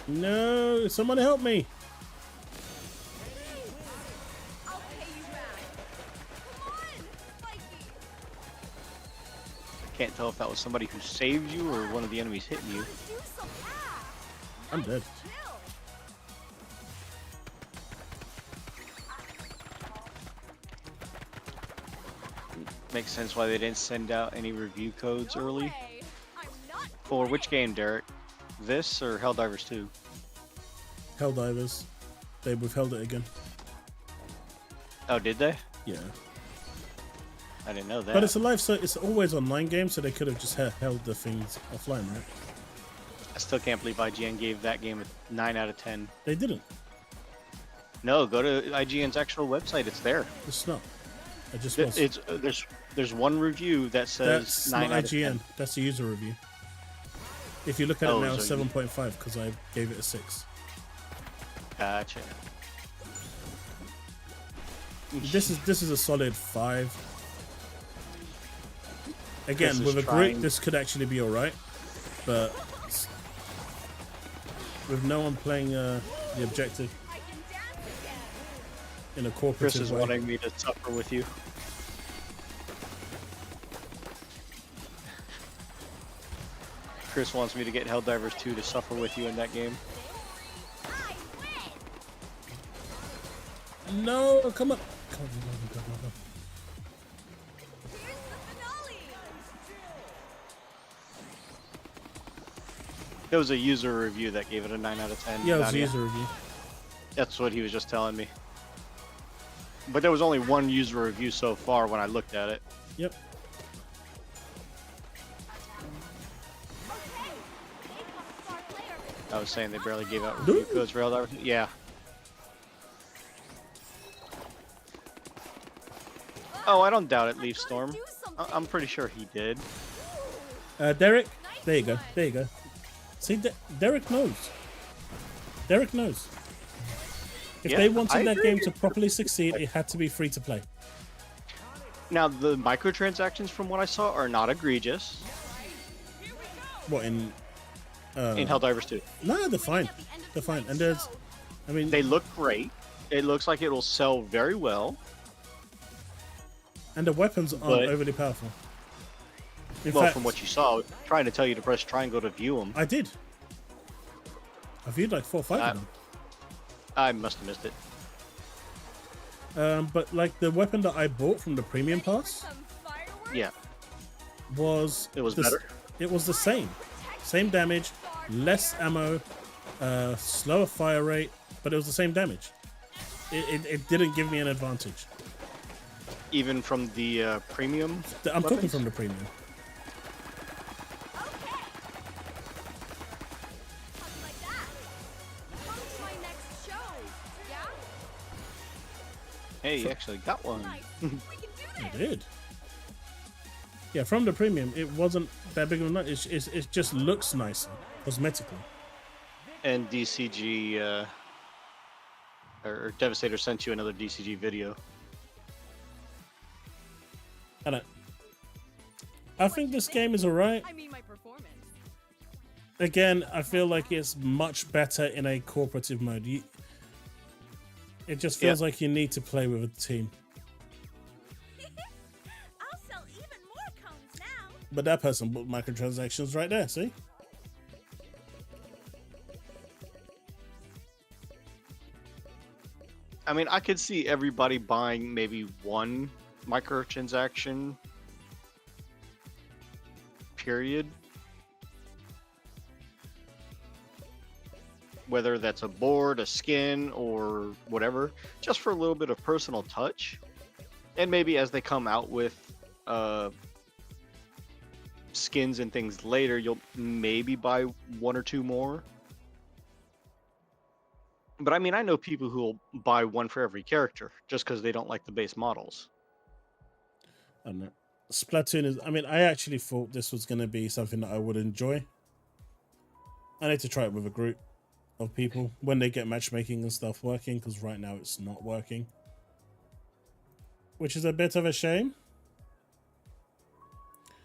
No, someone help me. Can't tell if that was somebody who saved you or one of the enemies hitting you. I'm dead. Makes sense why they didn't send out any review codes early. For which game, Derek? This or HellDivers 2? HellDivers. They withheld it again. Oh, did they? Yeah. I didn't know that. But it's a live, so it's always online game, so they could have just held the things offline, right? I still can't believe IGN gave that game a 9 out of 10. They didn't. No, go to IGN's actual website. It's there. It's not. I just there's one review that says that's 9 not out of 10. IGN. That's the user review. If you look at it now, it's so 7.5 because I gave it a 6. Gotcha. This is a solid 5. Again, with a group, this could actually be alright, but with no one playing the objective in a cooperative Chris is way. wanting me to suffer with you. Chris wants me to get HellDivers 2 to suffer with you in that game. No, come on. Come on. It was a user review that gave it a 9 out of 10. Yeah, it was a user review. That's what he was just telling me. But there was only one user review so far when I looked at it. Yep. I was saying they barely gave out review codes for HellDivers. Yeah. Oh, I don't doubt it, Leaf Storm. I'm pretty sure he did. Derek, there you go. There you go. See, Derek knows. Derek knows. If they wanted that game to properly succeed, it had to be free to play. Now, the microtransactions, from what I saw, are not egregious. What, in HellDivers 2? No, they're fine. They're fine. And there's, I mean, they look great. It looks like it will sell very well. And the weapons aren't overly powerful. In fact, from what you saw, I was trying to tell you to press triangle to view them. I did. I viewed like 4 or 5 of them. I must have missed it. But like the weapon that I bought from the premium pass, yeah, it was better. It was the same damage, less ammo, slower fire rate, but it was the same damage. It didn't give me an advantage. Even from the premium? I'm talking from the premium. Hey, you actually got one. I did. Yeah, from the premium, it wasn't that big of a nut. It just looks nicer, cosmetically. And DCG, or Devastator sent you another DCG video. I think this game is alright. Again, I feel like it's much better in a cooperative mode. It just feels like you need to play with a team. I'll sell even more cones now. But that person bought microtransactions right there, see? I mean, I could see everybody buying maybe one microtransaction period. Whether that's a board, a skin, or whatever, just for a little bit of personal touch. And maybe as they come out with skins and things later, you'll maybe buy 1 or 2 more. But I mean, I know people who will buy 1 for every character just because they don't like the base models. I don't know. Splatoon is, I mean, I actually thought this was going to be something that I would enjoy. I need to try it with a group of people when they get matchmaking and stuff working, because right now it's not working, which is a bit of a shame.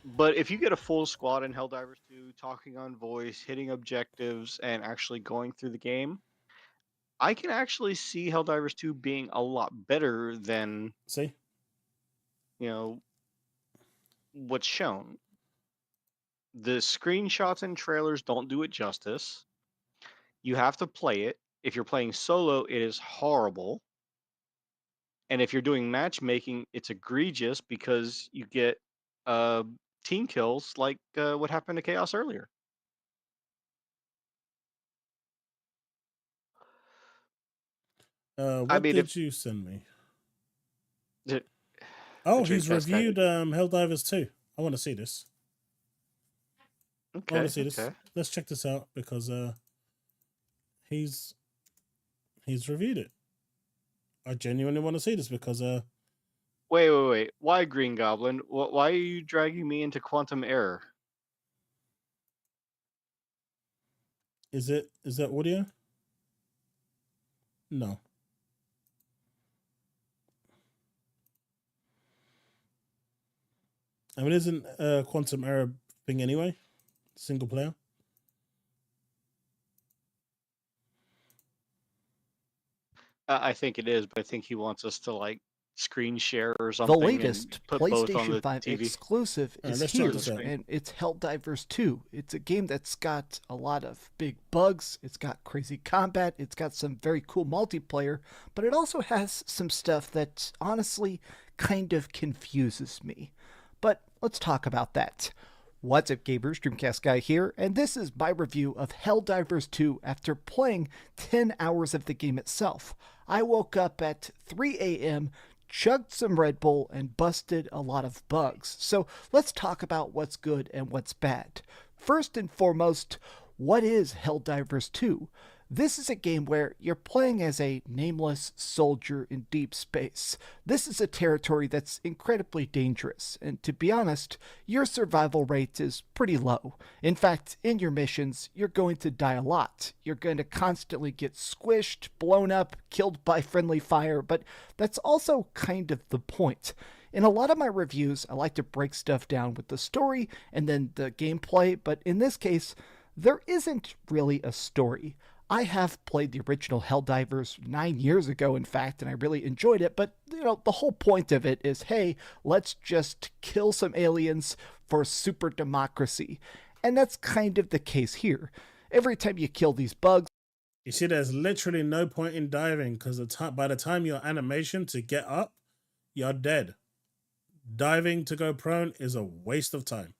But if you get a full squad in HellDivers 2, talking on voice, hitting objectives, and actually going through the game, I can actually see HellDivers 2 being a lot better than, what's shown. The screenshots and trailers don't do it justice. You have to play it. If you're playing solo, it is horrible. And if you're doing matchmaking, it's egregious because you get team kills like what happened to Chaos earlier. What did you send me? He's reviewed HellDivers 2. I want to see this. Okay, I want to see this. Let's check this out because he's reviewed it. I genuinely want to see this because Wait. Why, Green Goblin? Why are you dragging me into Quantum Error? Is that audio? No. I mean, isn't Quantum Error thing anyway? Single player? I think it is, but I think he wants us to like screen share or something. The latest put both on the PlayStation 5 TV. exclusive is let's here, check this out. and it's HellDivers 2. It's a game that's got a lot of big bugs, it's got crazy combat, it's got some very cool multiplayer, but it also has some stuff that honestly kind of confuses me. But let's talk about that. What's up, gamers? Dreamcast Guy here, and this is my review of HellDivers 2 after playing 10 hours of the game itself. I woke up at 3 a.m., chugged some Red Bull, and busted a lot of bugs. So let's talk about what's good and what's bad. First and foremost, what is HellDivers 2? This is a game where you're playing as a nameless soldier in deep space. This is a territory that's incredibly dangerous, and to be honest, your survival rate is pretty low. In fact, in your missions, you're going to die a lot. You're going to constantly get squished, blown up, killed by friendly fire, but that's also kind of the point. In a lot of my reviews, I like to break stuff down with the story and then the gameplay, but in this case, there isn't really a story. I have played the original HellDivers 9 years ago, in fact, and I really enjoyed it, but, the whole point of it is, hey, let's just kill some aliens for super democracy. And that's kind of the case here. Every time you kill these bugs... You see, there's literally no point in diving, because by the time your animation to get up, you're dead. Diving to go prone is a waste of time.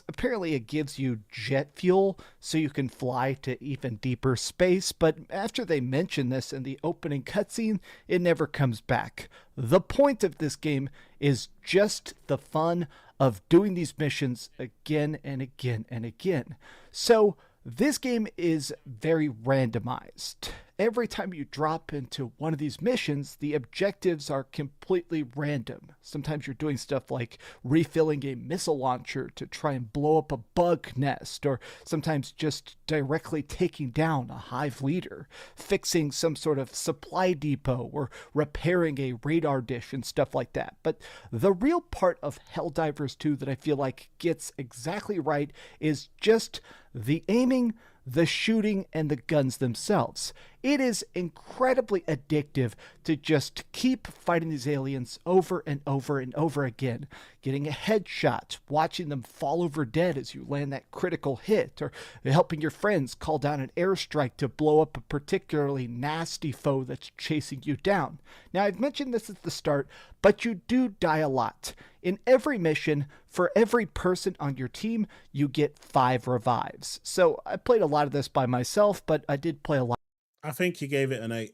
Apparently it gives you jet fuel so you can fly to even deeper space, but after they mention this in the opening cutscene, it never comes back. The point of this game is just the fun of doing these missions again and again and again. So this game is very randomized. Every time you drop into one of these missions, the objectives are completely random. Sometimes you're doing stuff like refilling a missile launcher to try and blow up a bug nest, or sometimes just directly taking down a hive leader, fixing some sort of supply depot, or repairing a radar dish and stuff like that. But the real part of HellDivers 2 that I feel like gets exactly right is just the aiming, the shooting, and the guns themselves. It is incredibly addictive to just keep fighting these aliens over and over and over again, getting a headshot, watching them fall over dead as you land that critical hit, or helping your friends call down an airstrike to blow up a particularly nasty foe that's chasing you down. Now, I've mentioned this at the start, but you do die a lot. In every mission, for every person on your team, you get 5 revives. So I played a lot of this by myself, but I did play a lot. I think you gave it an 8.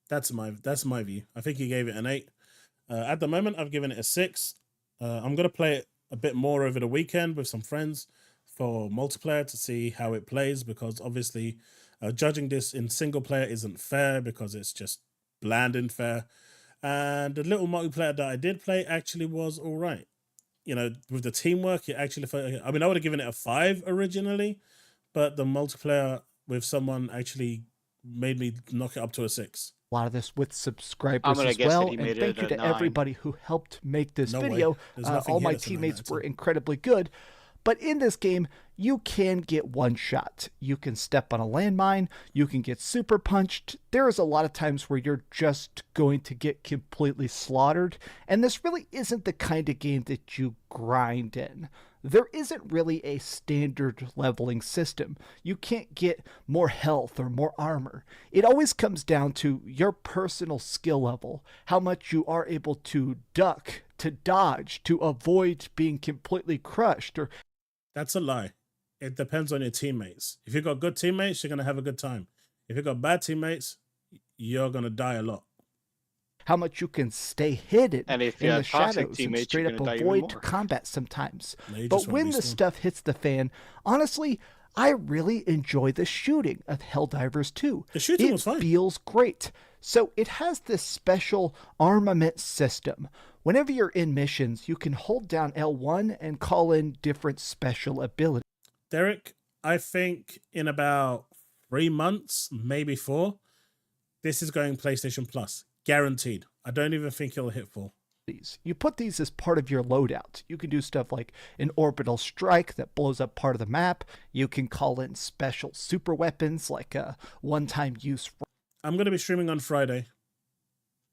That's my view. I think you gave it an 8. At the moment, I've given it a 6. I'm going to play it a bit more over the weekend with some friends for multiplayer to see how it plays, because obviously judging this in single player isn't fair because it's just bland and fair. And the little multiplayer that I did play actually was all right. With the teamwork, it actually felt, I would have given it a 5 originally, but the multiplayer with someone actually made me knock it up to a 6. A lot of this with subscribers as well, and thank you to 9. everybody who helped make this No video. All my that's a 9 teammates out of were 10. incredibly good. But in this game, you can get one shot. You can step on a landmine. You can get super punched. There is a lot of times where you're just going to get completely slaughtered. And this really isn't the kind of game that you grind in. There isn't really a standard leveling system. You can't get more health or more armor. It always comes down to your personal skill level, how much you are able to duck, to dodge, to avoid being completely crushed. Or That's a lie. It depends on your teammates. If you've got good teammates, you're going to have a good time. If you've got bad teammates, you're going to die a lot. how much you can stay hidden And if you in the have toxic shadows and teammates, straight you're up gonna die even avoid more. combat sometimes. you But just wanna when be the still. stuff hits the fan, honestly, I really enjoy the shooting of HellDivers 2. The shooting it was fine. feels great. So it has this special armament system. Whenever you're in missions, you can hold down L1 and call in different special abilities. Derek, I think in about 3 months, maybe 4, this is going PlayStation Plus. Guaranteed. I don't even think it'll hit 4. You put these as part of your loadout. You can do stuff like an orbital strike that blows up part of the map. You can call in special super weapons like a one-time use I'm going to be streaming on Friday.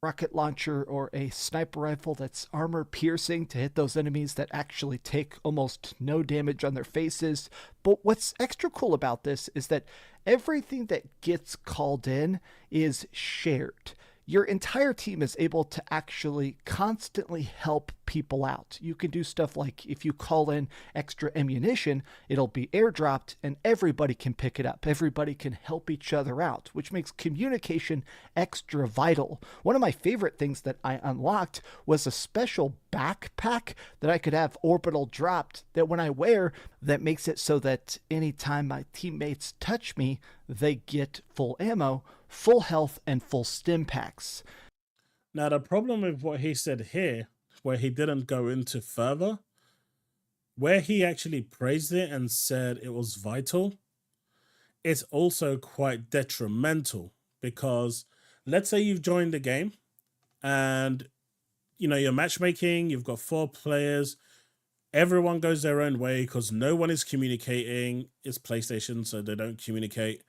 rocket launcher or a sniper rifle that's armor piercing to hit those enemies that actually take almost no damage on their faces. But what's extra cool about this is that everything that gets called in is shared. Your entire team is able to actually constantly help people out. You can do stuff like if you call in extra ammunition, it'll be airdropped and everybody can pick it up. Everybody can help each other out, which makes communication extra vital. One of my favorite things that I unlocked was a special backpack that I could have orbital dropped that when I wear, that makes it so that anytime my teammates touch me, they get full ammo, full health, and full stim packs. Now, the problem with what he said here, where he didn't go into further, where he actually praised it and said it was vital, it's also quite detrimental, because let's say you've joined the game and, you know, you're matchmaking, you've got 4 players, everyone goes their own way because no one is communicating. It's PlayStation, so they don't communicate.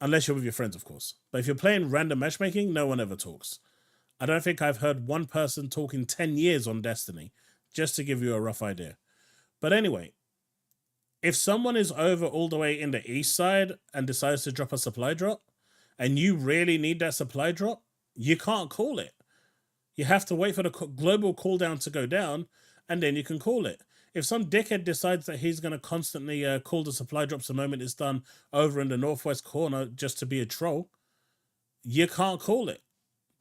Unless you're with your friends, of course. But if you're playing random matchmaking, no one ever talks. I don't think I've heard one person talk in 10 years on Destiny, just to give you a rough idea. But anyway, if someone is over all the way in the east side and decides to drop a supply drop, and you really need that supply drop, you can't call it. You have to wait for the global cooldown to go down, and then you can call it. If some dickhead decides that he's going to constantly call the supply drops the moment it's done over in the northwest corner just to be a troll, you can't call it.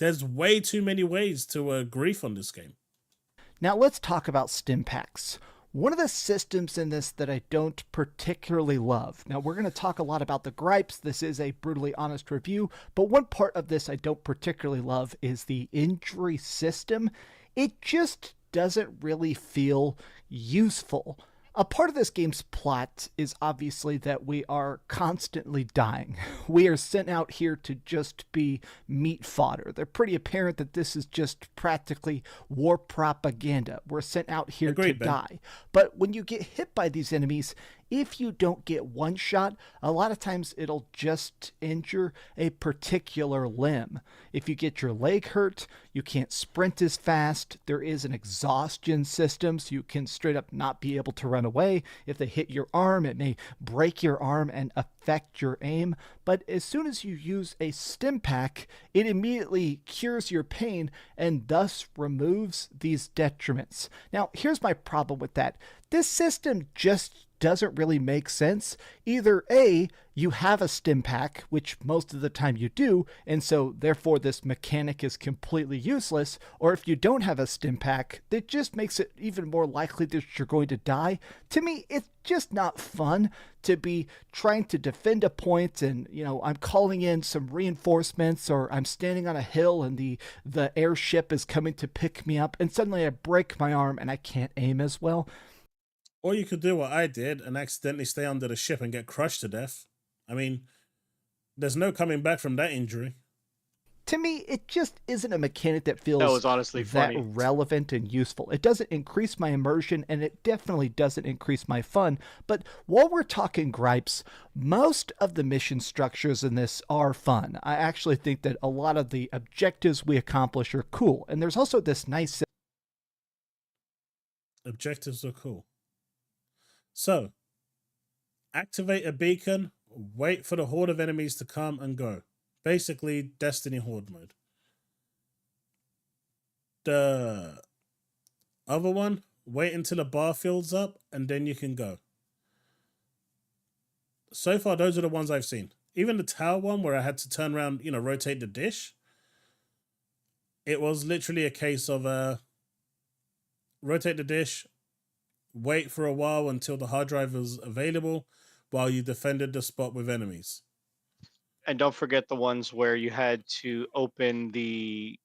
There's way too many ways to grief on this game. Now let's talk about stim packs. One of the systems in this that I don't particularly love. Now we're going to talk a lot about the gripes. This is a brutally honest review, but one part of this I don't particularly love is the injury system. It just doesn't really feel useful. A part of this game's plot is obviously that we are constantly dying. We are sent out here to just be meat fodder. They're pretty apparent that this is just practically war propaganda. We're sent out here to die. But when you get hit by these enemies, if you don't get one shot, a lot of times it'll just injure a particular limb. If you get your leg hurt, you can't sprint as fast. There is an exhaustion system, so you can straight up not be able to run away. If they hit your arm, it may break your arm and affect your aim. But as soon as you use a stim pack, it immediately cures your pain and thus removes these detriments. Now, here's my problem with that. This system just doesn't really make sense. Either A, you have a stim pack, which most of the time you do, and so therefore this mechanic is completely useless, or if you don't have a stim pack, that just makes it even more likely that you're going to die. To me, it's just not fun to be trying to defend a point and, you know, I'm calling in some reinforcements, or I'm standing on a hill and the airship is coming to pick me up and suddenly I break my arm and I can't aim as well. Or you could do what I did and accidentally stay under the ship and get crushed to death. I mean, there's no coming back from that injury. To me, it just isn't a mechanic that feels honestly that funny. relevant and useful. It doesn't increase my immersion, and it definitely doesn't increase my fun. But while we're talking gripes, most of the mission structures in this are fun. I actually think that a lot of the objectives we accomplish are cool. And there's also this nice... Objectives are cool. So, activate a beacon, wait for the horde of enemies to come and go. Basically, Destiny Horde mode. The other one, wait until the bar fills up and then you can go. So far, those are the ones I've seen. Even the tower one where I had to turn around, you know, rotate the dish. It was literally a case of rotate the dish, wait for a while until the hard drive was available while you defended the spot with enemies. And don't forget the ones where you had to open the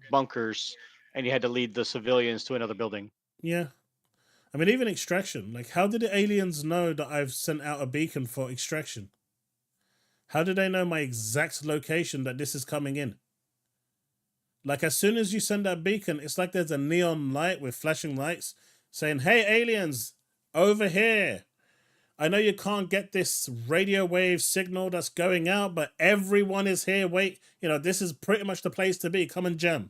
bunkers and you had to lead the civilians to another building. Yeah. I mean, even extraction. Like, how did the aliens know that I've sent out a beacon for extraction? How do they know my exact location that this is coming in? Like, as soon as you send that beacon, it's like there's a neon light with flashing lights saying, hey, aliens, over here. I know you can't get this radio wave signal that's going out, but everyone is here. Wait, you know, this is pretty much the place to be. Come and jam.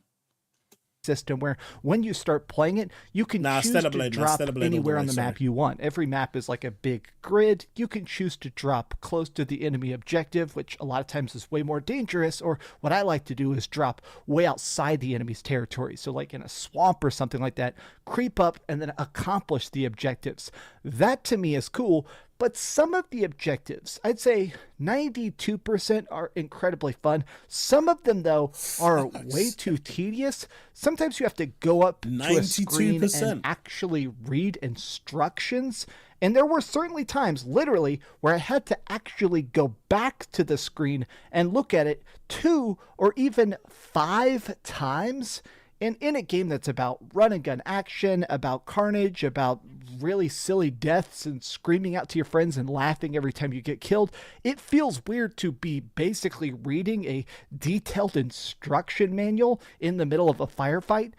system where when you start playing it, you can choose to drop anywhere on the map you want. Every map is like a big grid. You can choose to drop close to the enemy objective, which a lot of times is way more dangerous, or what I like to do is drop way outside the enemy's territory. So like in a swamp or something like that, creep up and then accomplish the objectives. That to me is cool. But some of the objectives, I'd say 92% are incredibly fun. Some of them, though, are way too tedious. Sometimes you have to go up to a screen and actually read instructions. And there were certainly times, literally, where I had to actually go back to the screen and look at it 2 or even 5 times. And in a game that's about run and gun action, about carnage, about really silly deaths and screaming out to your friends and laughing every time you get killed, it feels weird to be basically reading a detailed instruction manual in the middle of a firefight.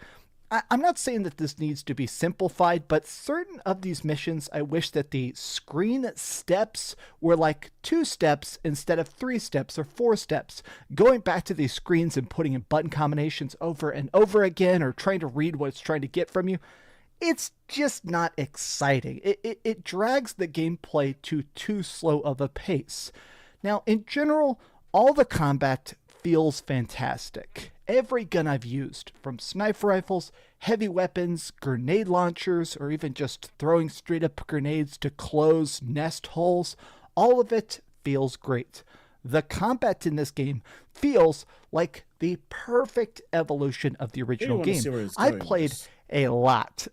I'm not saying that this needs to be simplified, but certain of these missions, I wish that the screen steps were like 2 steps instead of 3 steps or 4 steps. Going back to these screens and putting in button combinations over and over again, or trying to read what it's trying to get from you, it's just not exciting. It drags the gameplay to too slow of a pace. Now, in general, all the combat feels fantastic. Every gun I've used, from sniper rifles, heavy weapons, grenade launchers, or even just throwing straight up grenades to close nest holes, all of it feels great. The combat in this game feels like the perfect evolution of the original game. I played a lot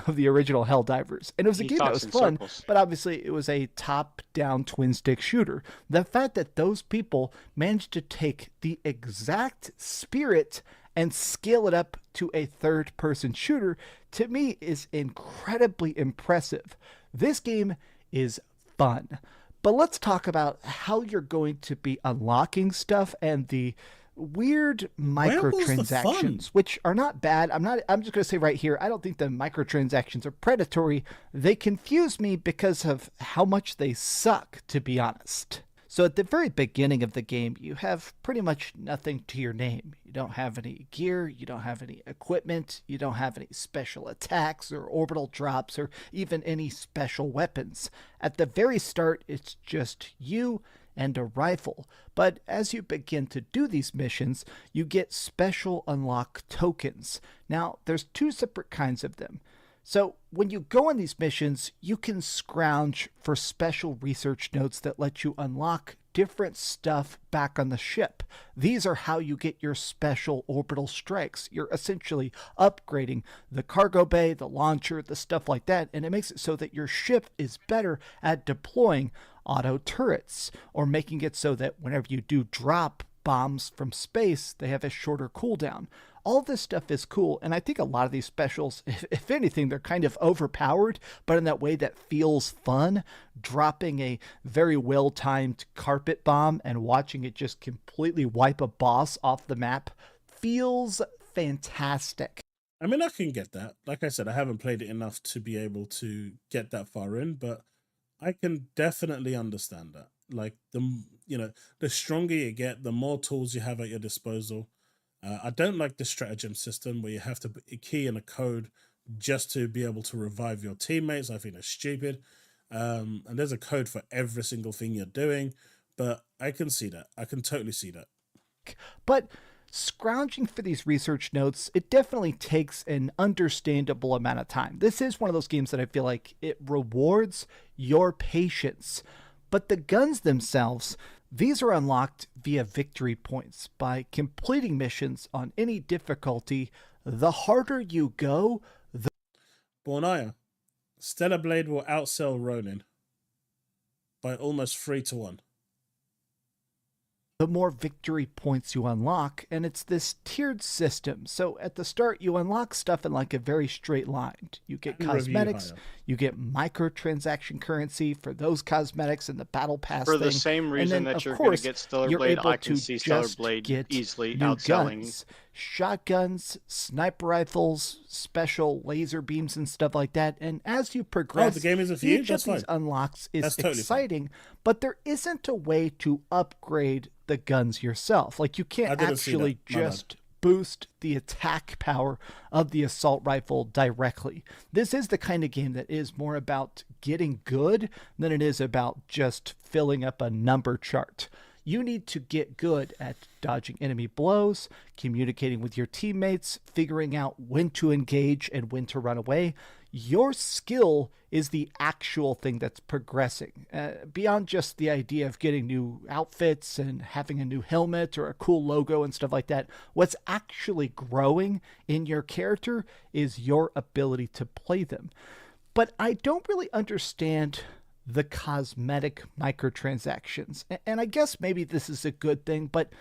of the original HellDivers, and it was a game that was fun, but obviously it was a top-down twin-stick shooter. The fact that those people managed to take the exact spirit and scale it up to a third-person shooter, to me, is incredibly impressive. This game is fun, but let's talk about how you're going to be unlocking stuff and the weird microtransactions, which are not bad. I'm just going to say right here, I don't think the microtransactions are predatory. They confuse me because of how much they suck, to be honest. So at the very beginning of the game, you have pretty much nothing to your name. You don't have any gear, you don't have any equipment, you don't have any special attacks or orbital drops or even any special weapons. At the very start, it's just you and a rifle. But as you begin to do these missions, you get special unlock tokens. Now, there's 2 separate kinds of them. So when you go on these missions, you can scrounge for special research notes that let you unlock different stuff back on the ship. These are how you get your special orbital strikes. You're essentially upgrading the cargo bay, the launcher, the stuff like that, and it makes it so that your ship is better at deploying auto turrets, or making it so that whenever you do drop bombs from space, they have a shorter cooldown. All this stuff is cool, and I think a lot of these specials, if anything, they're kind of overpowered, but in that way that feels fun. Dropping a very well-timed carpet bomb and watching it just completely wipe a boss off the map feels fantastic. I mean, I can get that. Like I said, I haven't played it enough to be able to get that far in, but I can definitely understand that. Like, the stronger you get, the more tools you have at your disposal. I don't like the stratagem system where you have to key in a code just to be able to revive your teammates. I think that's stupid. And there's a code for every single thing you're doing, but I can see that. I can totally see that. But scrounging for these research notes, it definitely takes an understandable amount of time. This is one of those games that I feel like it rewards your patience. But the guns themselves, these are unlocked via victory points by completing missions on any difficulty. The harder you go, the... Bornaya, Stellar Blade will outsell Ronin by almost 3-1. The more victory points you unlock, and it's this tiered system. So at the start, you unlock stuff in like a very straight line. You get cosmetics, you get microtransaction currency for those cosmetics and the battle pass for thing. The same reason that you're going to get Stellar Blade, I can see Stellar Blade easily outselling. Guns, shotguns, sniper rifles, special laser beams and stuff like that. And as you progress, the game isn't for you? Each of these unlocks is exciting, but there isn't a way to upgrade the guns yourself. Like, you can't actually just boost the attack power of the assault rifle directly. This is the kind of game that is more about getting good than it is about just filling up a number chart. You need to get good at dodging enemy blows, communicating with your teammates, figuring out when to engage and when to run away. Your skill is the actual thing that's progressing. Beyond just the idea of getting new outfits and having a new helmet or a cool logo and stuff like that, what's actually growing in your character is your ability to play them. But I don't really understand the cosmetic microtransactions. And I guess maybe this is a good thing, but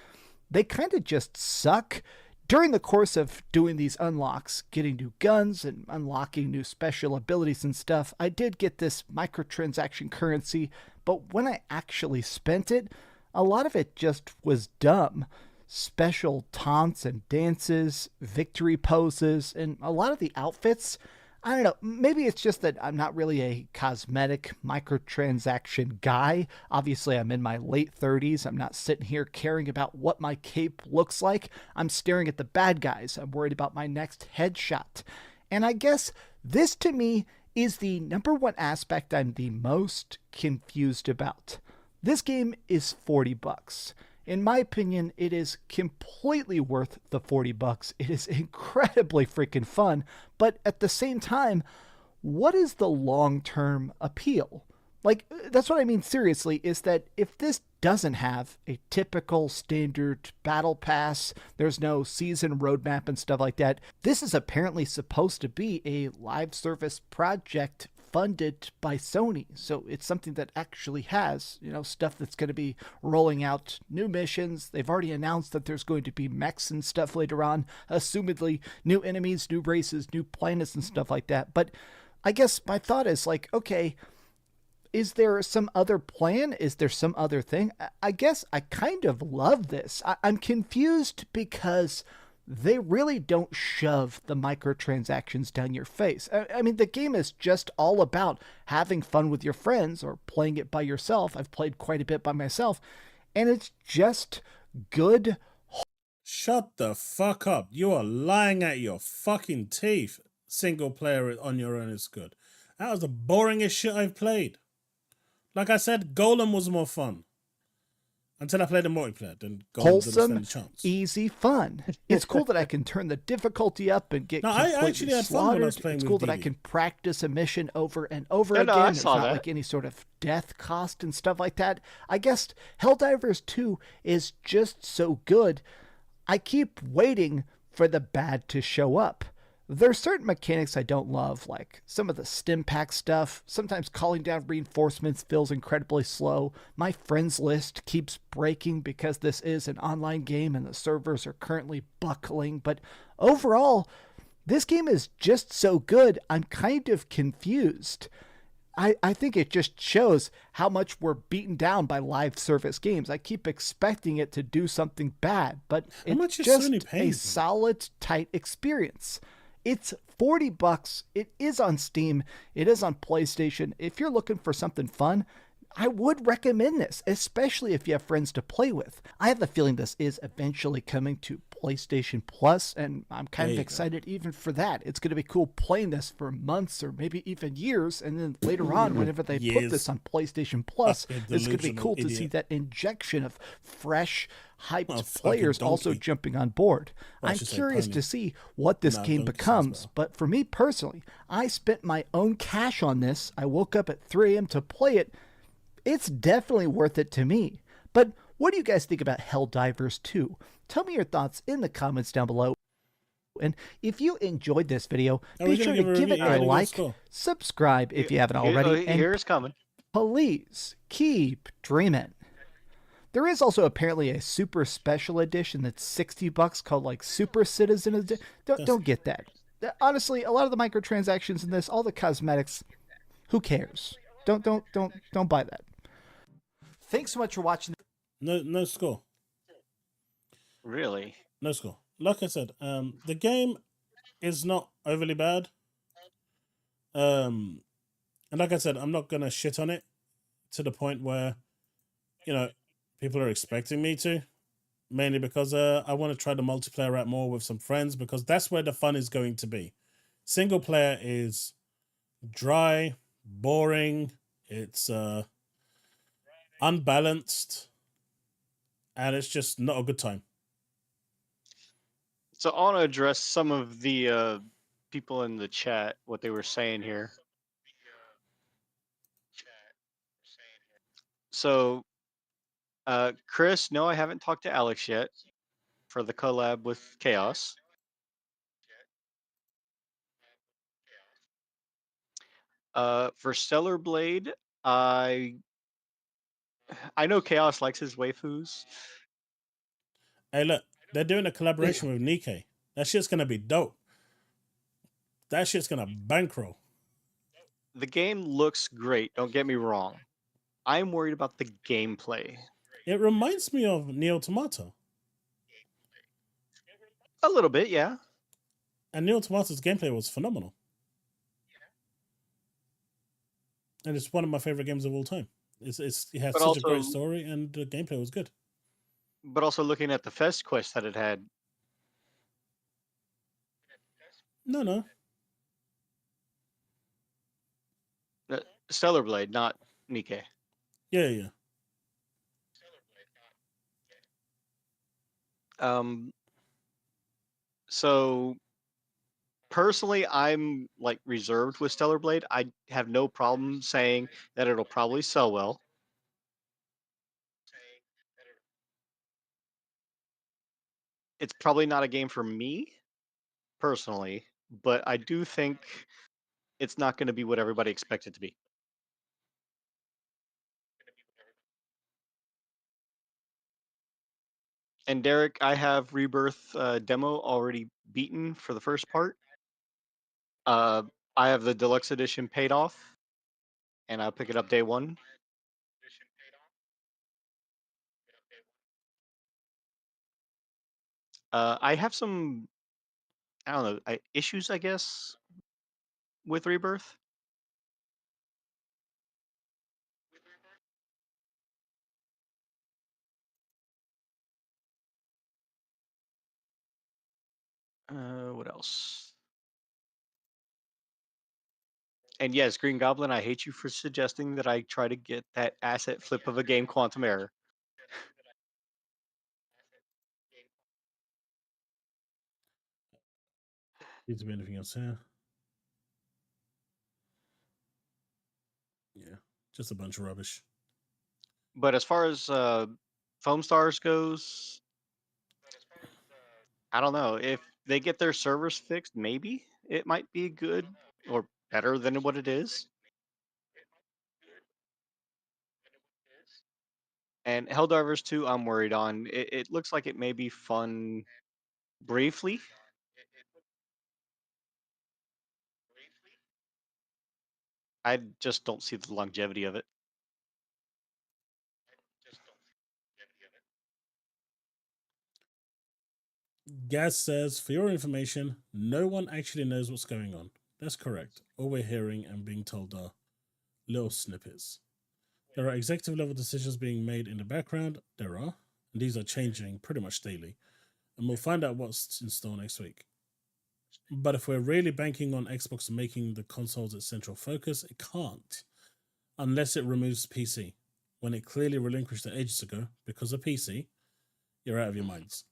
they kind of just suck. During the course of doing these unlocks, getting new guns and unlocking new special abilities and stuff, I did get this microtransaction currency, but when I actually spent it, a lot of it just was dumb. Special taunts and dances, victory poses, and a lot of the outfits, I don't know, maybe it's just that I'm not really a cosmetic microtransaction guy. Obviously, I'm in my late 30s. I'm not sitting here caring about what my cape looks like. I'm staring at the bad guys. I'm worried about my next headshot. And I guess this, to me, is the number one aspect I'm the most confused about. This game is $40. In my opinion, it is completely worth the $40. It is incredibly freaking fun, but at the same time, what is the long-term appeal? Like, that's what I mean seriously, is that if this doesn't have a typical standard battle pass, there's no season roadmap and stuff like that, this is apparently supposed to be a live service project funded by Sony. So it's something that actually has, stuff that's going to be rolling out new missions. They've already announced that there's going to be mechs and stuff later on, assumedly new enemies, new races, new planets and stuff like that. But I guess my thought is like, okay, is there some other plan? Is there some other thing? I guess I kind of love this. I'm confused because they really don't shove the microtransactions down your face. I mean, the game is just all about having fun with your friends or playing it by yourself. I've played quite a bit by myself, and it's just good. Shut the fuck up. You are lying at your fucking teeth. Single player on your own is good. That was the boringest shit I've played. Like I said, Golem was more fun. Until I played the multiplayer, then wholesome, easy fun. It's cool that I can turn the difficulty up and get completely slaughtered. It's cool that I can practice a mission over and over again. There's not like any sort of death cost and stuff like that. I guess HellDivers 2 is just so good. I keep waiting for the bad to show up. There's certain mechanics I don't love, like some of the stim pack stuff. Sometimes calling down reinforcements feels incredibly slow. My friends list keeps breaking because this is an online game and the servers are currently buckling. But overall, this game is just so good, I'm kind of confused. I think it just shows how much we're beaten down by live service games. I keep expecting it to do something bad, but it's just a solid, tight experience. It's $40. It is on Steam. It is on PlayStation. If you're looking for something fun, I would recommend this, especially if you have friends to play with. I have the feeling this is eventually coming to PlayStation Plus, and I'm kind of excited even for that. It's going to be cool playing this for months or maybe even years, and then later on, whenever they put this on PlayStation Plus, it's going to be cool to see that injection of fresh, hyped players also jumping on board. I'm curious to see what this game becomes, but for me personally, I spent my own cash on this. I woke up at 3 a.m. to play it. It's definitely worth it to me. But what do you guys think about HellDivers 2? Tell me your thoughts in the comments down below. And if you enjoyed this video, be sure to give it a like, subscribe if you haven't already, and here's coming. Please keep dreaming. There is also apparently a super special edition that's $60 called like Super Citizen Edition. Don't get that. Honestly, a lot of the microtransactions in this, all the cosmetics, who cares? Don't buy that. Thanks so much for watching. No score. Really? No score. Like I said, the game is not overly bad. And like I said, I'm not gonna shit on it to the point where, people are expecting me to. mainly because I want to try the multiplayer out more with some friends because that's where the fun is going to be. Single player is dry, boring, it's unbalanced, and it's just not a good time. So I want to address some of the people in the chat, what they were saying here. So, Chris, no, I haven't talked to Alex yet for the collab with Chaos. For Stellar Blade, I know Chaos likes his waifus. Hey, look, they're doing a collaboration with Nikkei. That shit's gonna be dope. That shit's gonna bankroll. The game looks great, don't get me wrong. I'm worried about the gameplay. It reminds me of Neo Automata. A little bit, yeah. And Neo Automata's gameplay was phenomenal. And it's one of my favorite games of all time. It has But such also, a great story, and the gameplay was good. But also looking at the Fest quest that it had. No. Stellar Blade, not Nikkei. Yeah. So personally, I'm like reserved with Stellar Blade. I have no problem saying that it'll probably sell well. It's probably not a game for me personally, but I do think it's not going to be what everybody expects it to be. And Derek, I have Rebirth demo already beaten for the first part. I have the deluxe edition paid off, and I'll pick it up day one. I have some, I don't know, issues, I guess, with Rebirth. What else? And yes, Green Goblin, I hate you for suggesting that I try to get that asset flip of a game Quantum Error. Needs to be anything else here? Yeah, just a bunch of rubbish. But as far as Foam Stars goes, I don't know. If they get their servers fixed, maybe it might be good or better than what it is. And HellDivers 2, I'm worried on. It looks like it may be fun briefly. I just don't see the longevity of it. Gaz says, for your information, no one actually knows what's going on. That's correct. All we're hearing and being told are little snippets. There are executive level decisions being made in the background. There are. And these are changing pretty much daily. And we'll find out what's in store next week. But if we're really banking on Xbox making the consoles its central focus, it can't. Unless it removes PC. When it clearly relinquished it ages ago because of PC, you're out of your minds.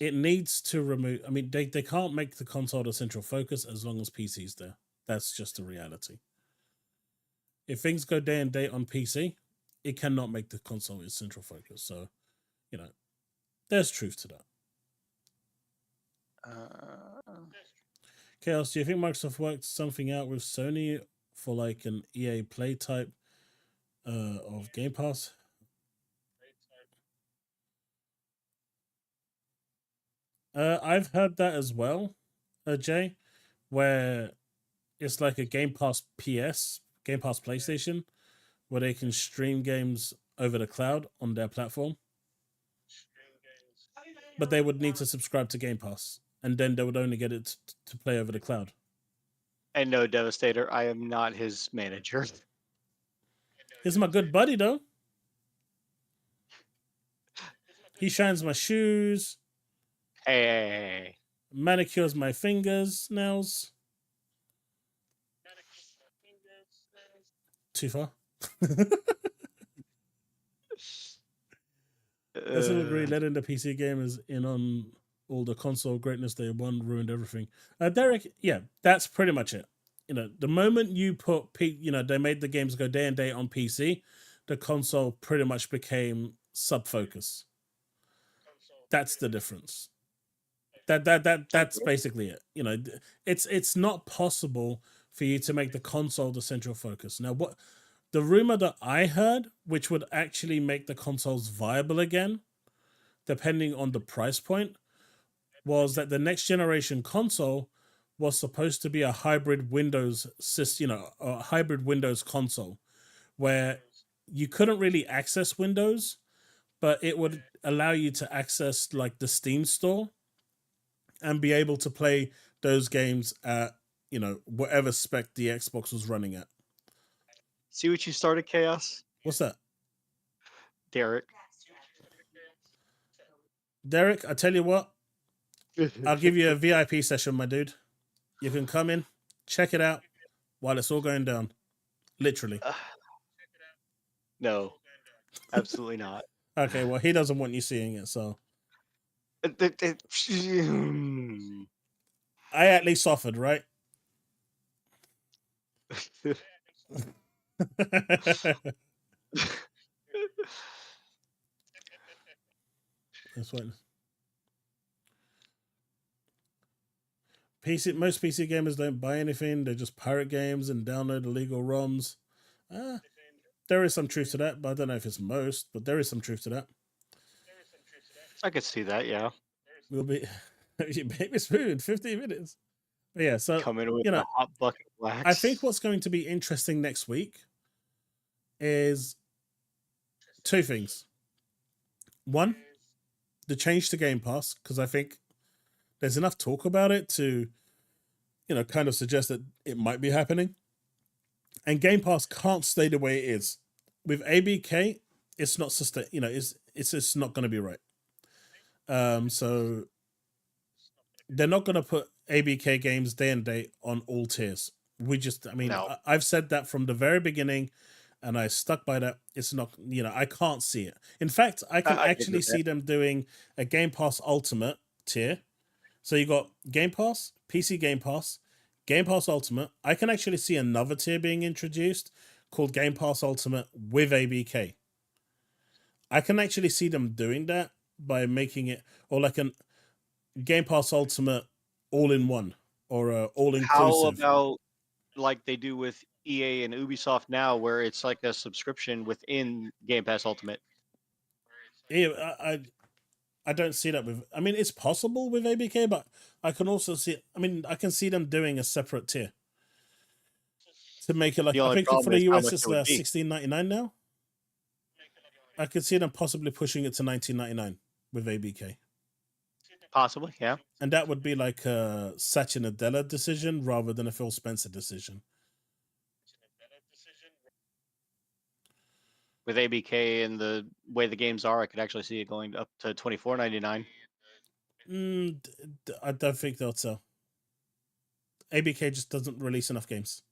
It needs to remove... I mean, they can't make the console the central focus as long as PC's there. That's just the reality. If things go day and date on PC, it cannot make the console its central focus. So, there's truth to that. Chaos, do you think Microsoft worked something out with Sony for like an EA Play type of Game Pass? I've heard that as well, Jay, where it's like a Game Pass PS, Game Pass PlayStation, where they can stream games over the cloud on their platform. But they would need to subscribe to Game Pass, and then they would only get it to play over the cloud. And no, Devastator, I am not his manager. He's my good buddy, though. He shines my shoes. Hey. Manicures my fingers, nails. Too far. Let's all agree, letting the PC gamers in on all the console greatness they won ruined everything. Derek, yeah, that's pretty much it. You know, the moment you put, they made the games go day and date on PC, the console pretty much became sub-focus. That's the difference. That's basically it. You know, it's not possible for you to make the console the central focus. Now, what the rumor that I heard, which would actually make the consoles viable again, depending on the price point, was that the next generation console was supposed to be a hybrid Windows system, a hybrid Windows console, where you couldn't really access Windows, but it would allow you to access like the Steam store and be able to play those games at, whatever spec the Xbox was running at. See what you started, Chaos? What's that? Derek. Derek, I tell you what, I'll give you a VIP session, my dude. You can come in, check it out while it's all going down. Literally. No, absolutely not. Okay, well, he doesn't want you seeing it, so. I at least offered, right? That's what. Most PC gamers don't buy anything. They just pirate games and download illegal ROMs. There is some truth to that, but I don't know if it's most, but there is some truth to that. I could see that, yeah. We'll be baby spoon 15 minutes. But yeah, so coming with a hot bucket of wax. I think what's going to be interesting next week is two things. One, the change to Game Pass, because I think there's enough talk about it to, kind of suggest that it might be happening. And Game Pass can't stay the way it is. With ABK, it's not it's just not going to be right. So they're not going to put ABK games day and date on all tiers. No. I've said that from the very beginning, and I stuck by that. It's not, I can't see it. In fact, I can actually see them doing a Game Pass Ultimate tier. So you got Game Pass, PC Game Pass, Game Pass Ultimate. I can actually see another tier being introduced called Game Pass Ultimate with ABK. I can actually see them doing that by making it, or like a Game Pass Ultimate all-in-one, or all-inclusive. How about like they do with EA and Ubisoft now, where it's like a subscription within Game Pass Ultimate? Yeah, I don't see that with. I mean, it's possible with ABK, but I can also see. I can see them doing a separate tier to make it like. I think for the US it's $16.99 now. I could see them possibly pushing it to $19.99 with ABK. Possibly, yeah. And that would be like a Satya Nadella decision rather than a Phil Spencer decision. With ABK and the way the games are, I could actually see it going up to $24.99. I don't think they'll sell. ABK just doesn't release enough games.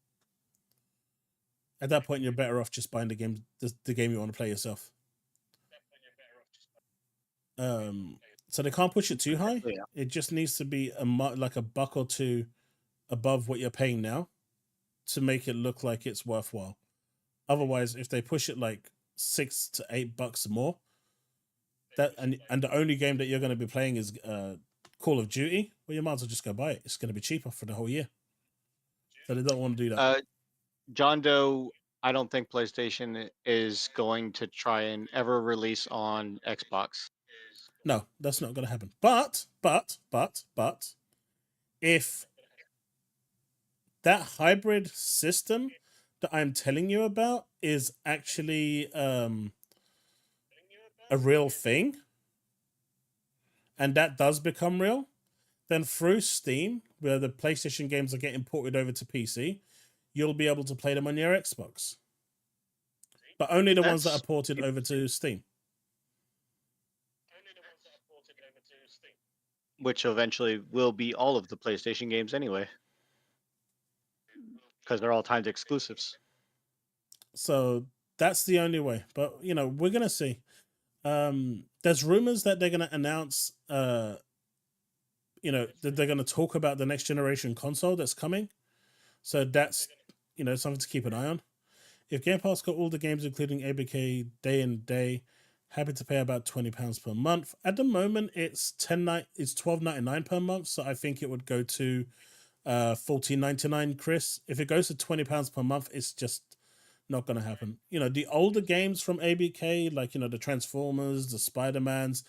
At that point, you're better off just buying the game you want to play yourself. So they can't push it too high. Yeah. It just needs to be like a buck or two above what you're paying now to make it look like it's worthwhile. Otherwise, if they push it like $6 to $8 more, and the only game that you're going to be playing is Call of Duty, well, you might as well just go buy it. It's going to be cheaper for the whole year. So they don't want to do that. John Doe, I don't think PlayStation is going to try and ever release on Xbox. No, that's not going to happen. But, if that hybrid system that I'm telling you about is actually a real thing, and that does become real, then through Steam, where the PlayStation games are getting ported over to PC, you'll be able to play them on your Xbox. But only the ones that are ported over to Steam. which eventually will be all of the PlayStation games anyway, because they're all timed exclusives. So that's the only way. But we're gonna see. There's rumors that they're gonna announce that they're gonna talk about the next generation console that's coming. So that's something to keep an eye on. If Game Pass got all the games including ABK day and day, happy to pay about £20 per month. At the moment it's $12.99 per month, so I think it would go to $14.99, Chris. If it goes to £20 per month, it's just not going to happen. The older games from ABK, like the Transformers, the Spider-Mans,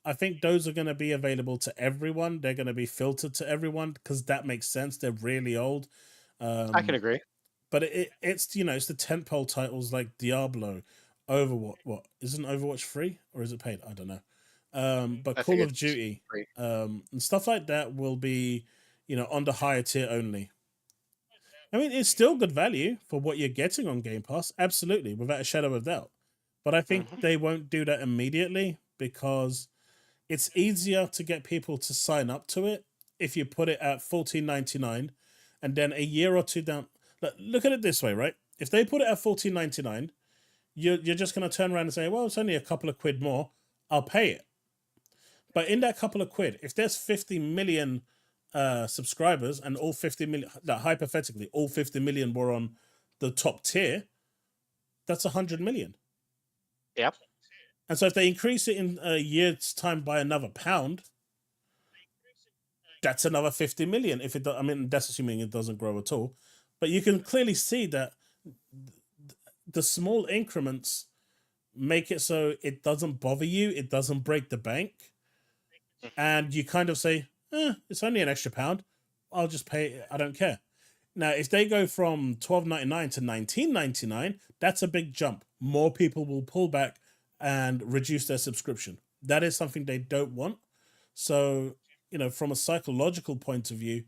I think those are going to be available to everyone. They're going to be filtered to everyone because that makes sense. They're really old. I can agree. But it's it's the tentpole titles like Diablo, Overwatch. What isn't Overwatch free or is it paid? I don't know. But Call of Duty and stuff like that will be on the higher tier only. I mean, it's still good value for what you're getting on Game Pass, absolutely, without a shadow of doubt. But I think they won't do that immediately because it's easier to get people to sign up to it if you put it at $14.99 and then a year or two down. Look at it this way, right? If they put it at $14.99, you're just going to turn around and say, well, it's only a couple of quid more. I'll pay it. But in that couple of quid, if there's 50 million subscribers and all 50 million, hypothetically, all 50 million were on the top tier, that's 100 million. Yep. And so if they increase it in a year's time by another £1, that's another 50 million. If it, that's assuming it doesn't grow at all. But you can clearly see that the small increments make it so it doesn't bother you. It doesn't break the bank. And you kind of say, it's only an extra £1. I'll just pay it. I don't care. Now, if they go from $12.99 to $19.99, that's a big jump. More people will pull back and reduce their subscription. That is something they don't want. So, from a psychological point of view,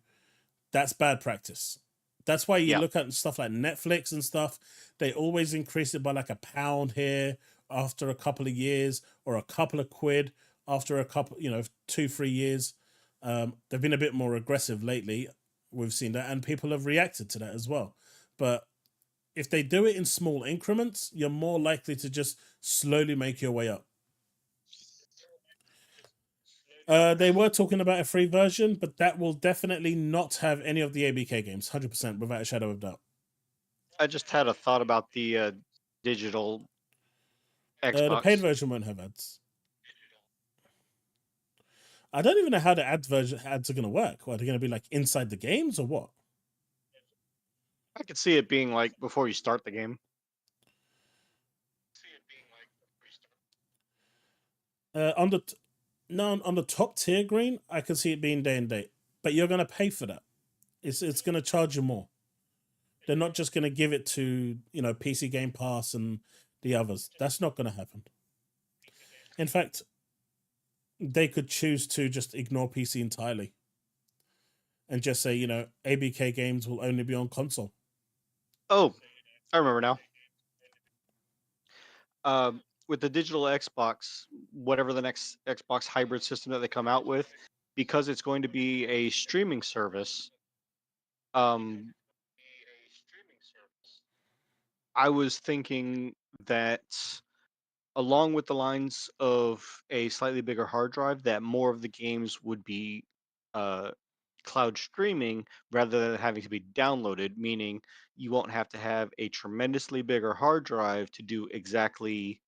that's bad practice. That's why you look at stuff like Netflix and stuff. They always increase it by like £1 here after a couple of years, or a couple of quid after a couple, 2-3 years. They've been a bit more aggressive lately. We've seen that, and people have reacted to that as well. But if they do it in small increments, you're more likely to just slowly make your way up. They were talking about a free version, but that will definitely not have any of the ABK games, 100%, without a shadow of doubt. I just had a thought about the digital Xbox. The paid version won't have ads. I don't even know how the ads are going to work. What, are they going to be like inside the games or what? I could see it being like before you start the game. On the top tier green, I can see it being day and date, but you're going to pay for that. It's going to charge you more. They're not just going to give it to PC Game Pass and the others. That's not going to happen. In fact, they could choose to just ignore PC entirely and just say, ABK games will only be on console. Oh, I remember now. With the digital Xbox, whatever the next Xbox hybrid system that they come out with, because it's going to be a streaming service, I was thinking that along with the lines of a slightly bigger hard drive, that more of the games would be cloud streaming rather than having to be downloaded, meaning you won't have to have a tremendously bigger hard drive to do exactly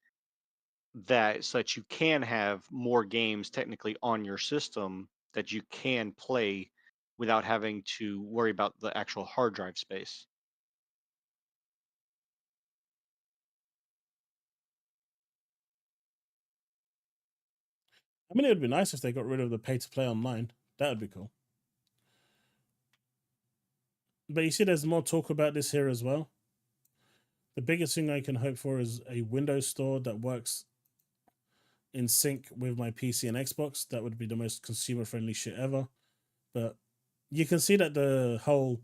that, so that you can have more games technically on your system that you can play without having to worry about the actual hard drive space. I mean, it would be nice if they got rid of the pay-to-play online. That would be cool. But you see, there's more talk about this here as well. The biggest thing I can hope for is a Windows store that works in sync with my PC and Xbox. That would be the most consumer-friendly shit ever. But you can see that the whole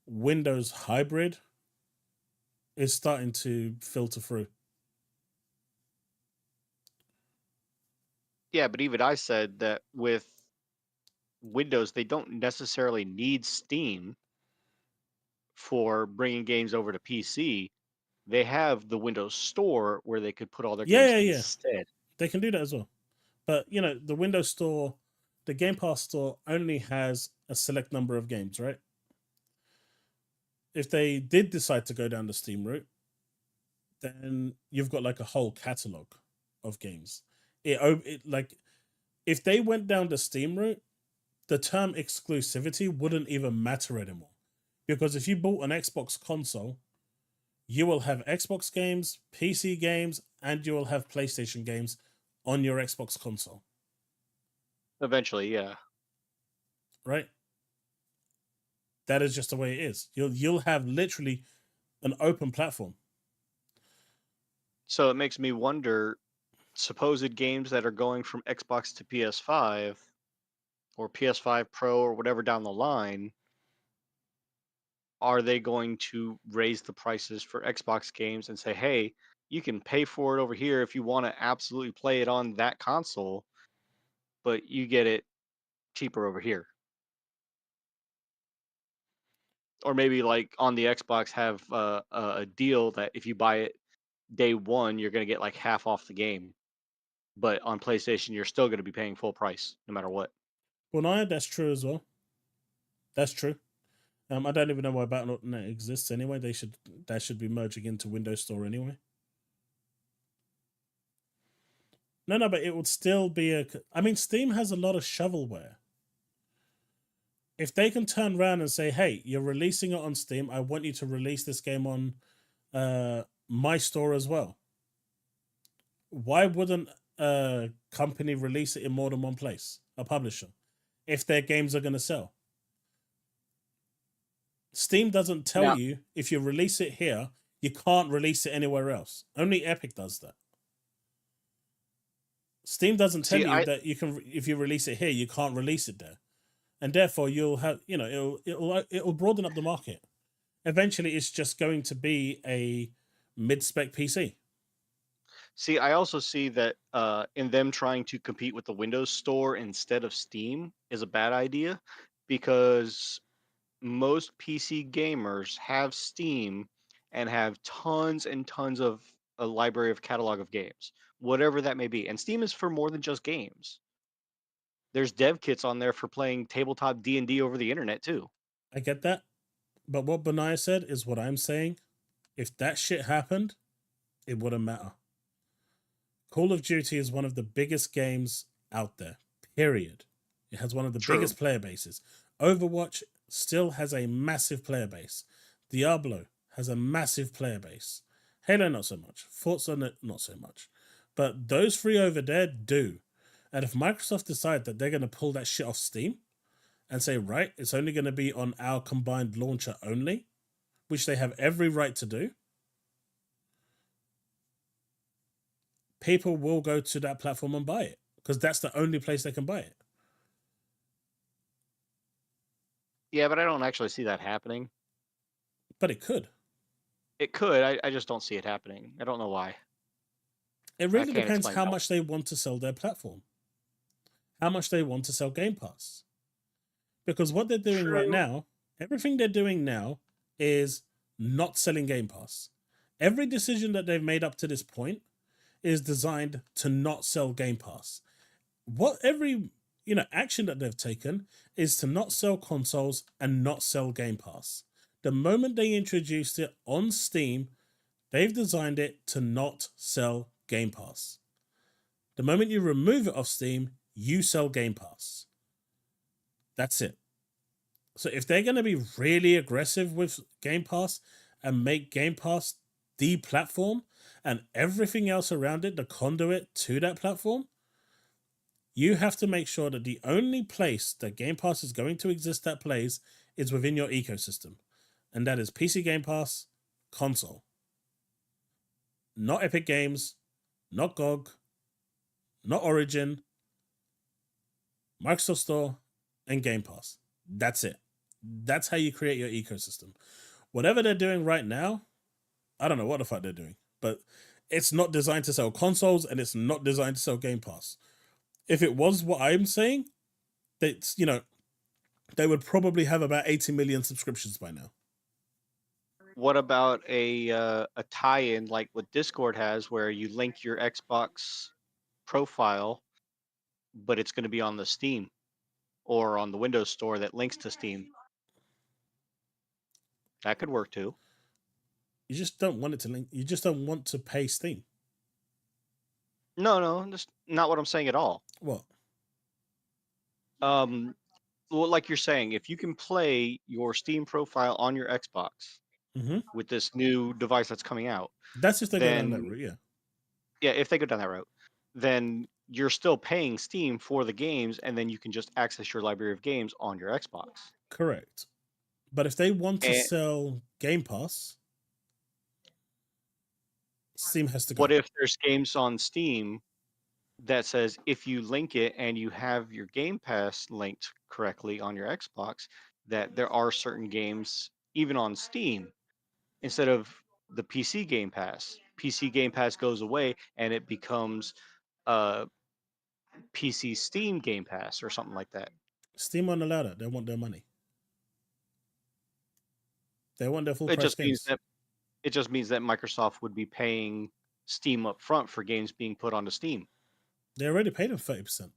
Windows hybrid is starting to filter through. Yeah, but even I said that with Windows, they don't necessarily need Steam for bringing games over to PC. They have the Windows Store where they could put all their games instead. They can do that as well. But, you know, the Windows Store, the Game Pass Store only has a select number of games, right? If they did decide to go down the Steam route, then you've got like a whole catalog of games. It like, if they went down the Steam route, the term exclusivity wouldn't even matter anymore. Because if you bought an Xbox console, you will have Xbox games, PC games, and you will have PlayStation games on your Xbox console. Eventually, yeah. Right? That is just the way it is. You'll have literally an open platform. So it makes me wonder, supposed games that are going from Xbox to PS5 or PS5 Pro or whatever down the line, are they going to raise the prices for Xbox games and say, hey, you can pay for it over here if you want to absolutely play it on that console, but you get it cheaper over here? Or maybe like on the Xbox have a deal that if you buy it day one, you're going to get like half off the game. But on PlayStation, you're still going to be paying full price no matter what. Well, no, that's true as well. That's true. I don't even know why Battle.net exists anyway. That should be merging into Windows Store anyway. No, but it would still be I mean, Steam has a lot of shovelware. If they can turn around and say, hey, you're releasing it on Steam, I want you to release this game on my store as well. Why wouldn't a company release it in more than one place, a publisher, if their games are going to sell? Steam doesn't tell you if you release it here, you can't release it anywhere else. Only Epic does that. Steam doesn't tell you that you can, if you release it here, you can't release it there. And therefore you'll have, you know, it'll broaden up the market. Eventually it's just going to be a mid-spec PC. See, I also see that in them trying to compete with the Windows Store instead of Steam is a bad idea, because most PC gamers have Steam and have tons and tons of a library of catalog of games, whatever that may be. And Steam is for more than just games. There's dev kits on there for playing tabletop D&D over the internet too. I get that. But what Benaya said is what I'm saying. If that shit happened, it wouldn't matter. Call of Duty is one of the biggest games out there, period. It has one of the biggest player bases. Overwatch still has a massive player base. Diablo has a massive player base. Halo, not so much. Forza, not so much. But those three over there do. And if Microsoft decide that they're going to pull that shit off Steam and say, right, it's only going to be on our combined launcher only, which they have every right to do, people will go to that platform and buy it because that's the only place they can buy it. Yeah, but I don't actually see that happening. But it could. It could. I just don't see it happening. I don't know why. It really depends how much they want to sell their platform. How much they want to sell Game Pass. Because what they're doing right now, everything they're doing now is not selling Game Pass. Every decision that they've made up to this point is designed to not sell Game Pass. Every action that they've taken is to not sell consoles and not sell Game Pass. The moment they introduced it on Steam, they've designed it to not sell Game Pass. The moment you remove it off Steam, you sell Game Pass. That's it. So if they're going to be really aggressive with Game Pass and make Game Pass the platform and everything else around it the conduit to that platform, you have to make sure that the only place that Game Pass is going to exist that plays is within your ecosystem. And that is PC Game Pass, console. Not Epic Games, not GOG, not Origin, Microsoft Store, and Game Pass. That's it. That's how you create your ecosystem. Whatever they're doing right now, I don't know what the fuck they're doing, but it's not designed to sell consoles and it's not designed to sell Game Pass. If it was what I'm saying, that's, they would probably have about 80 million subscriptions by now. What about a tie-in like what Discord has, where you link your Xbox profile, but it's going to be on the Steam or on the Windows Store that links to Steam? That could work too. You just don't want it to link. You just don't want to pay Steam. No, that's not what I'm saying at all. What? Well, like you're saying, if you can play your Steam profile on your Xbox with this new device that's coming out, That's if they go down then that route, yeah. yeah, if they go down that route, then you're still paying Steam for the games, and then you can just access your library of games on your Xbox. Correct. But if they want to And sell Game Pass, Steam has to go. what if there's games on Steam that says if you link it and you have your Game Pass linked correctly on your Xbox, that there are certain games even on Steam instead of the PC Game Pass. PC Game Pass goes away and it becomes PC Steam Game Pass or something like that. Steam won't allow that. They want their money. They want their full It price just means games. that it just means that Microsoft would be paying Steam up front for games being put onto Steam. They already paid him 30%.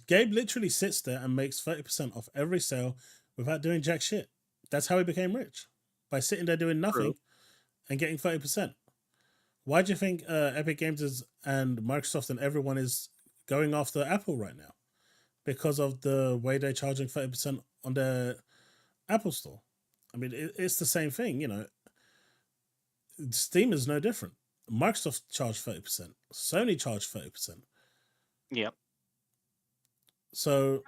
Gabe literally sits there and makes 30% off every sale without doing jack shit. That's how he became rich. By sitting there doing nothing and getting 30%. Why do you think Epic Games is, and Microsoft and everyone is going after Apple right now? Because of the way they're charging 30% on their Apple Store. I mean, it's the same thing, you know. Steam is no different. Microsoft charged 30%. Sony charged 30%. Yep. So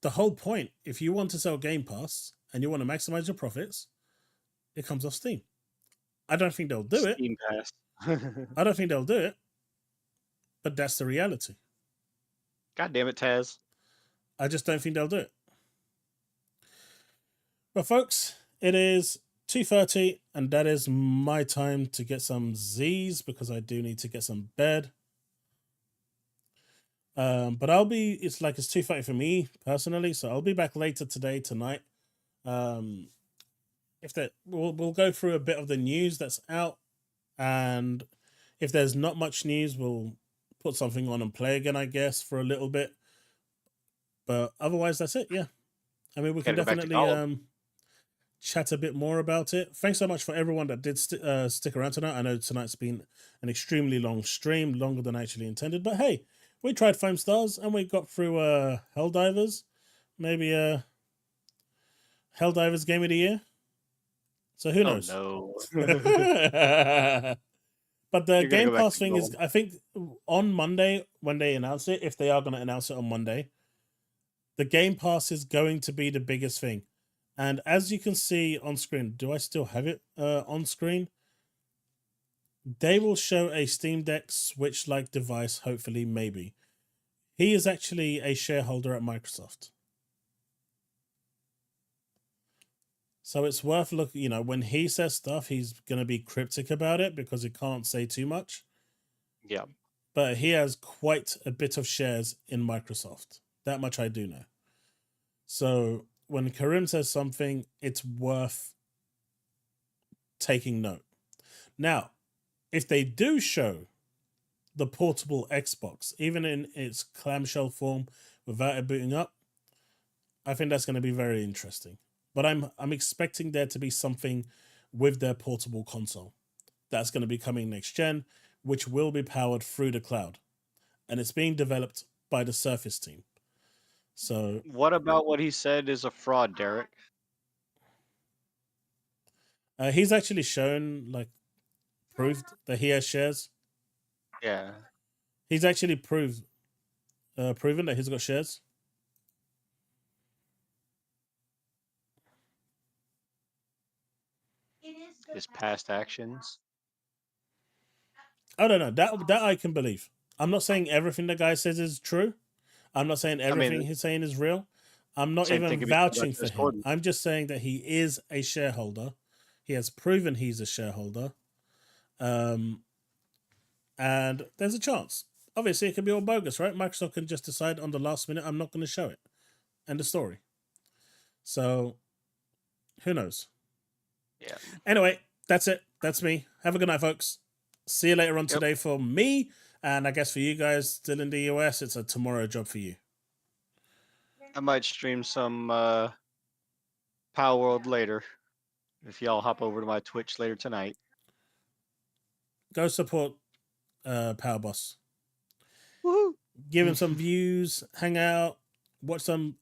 the whole point, if you want to sell Game Pass and you want to maximize your profits, it comes off Steam. I don't think they'll do Steam Pass. I don't think they'll do it, but that's the reality. God damn it, Taz. I just don't think they'll do it. But folks, it is 2:30 and that is my time to get some Z's because I do need to get some bed. But it's 2:30 for me personally, so I'll be back later tonight. We'll go through a bit of the news that's out, and if there's not much news, we'll put something on and play again, I guess, for a little bit. But otherwise, that's it. Yeah, I mean, we can definitely chat a bit more about it. Thanks so much for everyone that did stick around tonight. I know tonight's been an extremely long stream, longer than I actually intended. But hey, we tried Foam Stars and we got through HellDivers. Maybe HellDivers Game of the Year. So who knows? Oh, no. But the You're gonna Game go back Pass to thing is, gold. I think on Monday, when they announce it, if they are going to announce it on Monday, the Game Pass is going to be the biggest thing. And as you can see on screen, do I still have it on screen? They will show a Steam Deck Switch-like device, hopefully, maybe. He is actually a shareholder at Microsoft. So it's worth looking, you know, when he says stuff, he's going to be cryptic about it because he can't say too much. Yeah. But he has quite a bit of shares in Microsoft. That much I do know. So when Karim says something, it's worth taking note. Now, if they do show the portable Xbox, even in its clamshell form, without it booting up, I think that's going to be very interesting. But I'm expecting there to be something with their portable console that's going to be coming next gen, which will be powered through the cloud. And it's being developed by the Surface team. So What about what he said is a fraud, Derek? he's actually shown, proved that he has shares. Yeah. He's actually proven that he's got shares. His past actions. I don't know. That I can believe. I'm not saying everything the guy says is true. I'm not saying everything he's saying is real. I'm not Same thing even could be said about vouching for Chris him. Gordon. I'm just saying that he is a shareholder. He has proven he's a shareholder. And there's a chance. Obviously, it could be all bogus, right? Microsoft can just decide on the last minute, I'm not going to show it. End of story. So who knows? Yeah. Anyway, that's it. That's me. Have a good night, folks. See you later on today for me. And I guess for you guys still in the US, it's a tomorrow job for you. I might stream some Power World later. If y'all hop over to my Twitch later tonight. Go support Power Boss. Woohoo! Give him some views, hang out, watch some,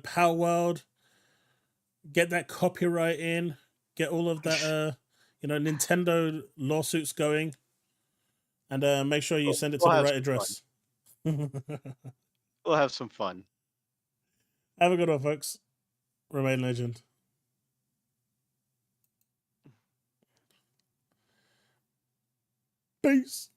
Power World. Get that copyright in. Get all of that, Nintendo lawsuits going. And make sure you send it to the right address. We'll have some fun. Have a good one, folks. Remain legend. Peace.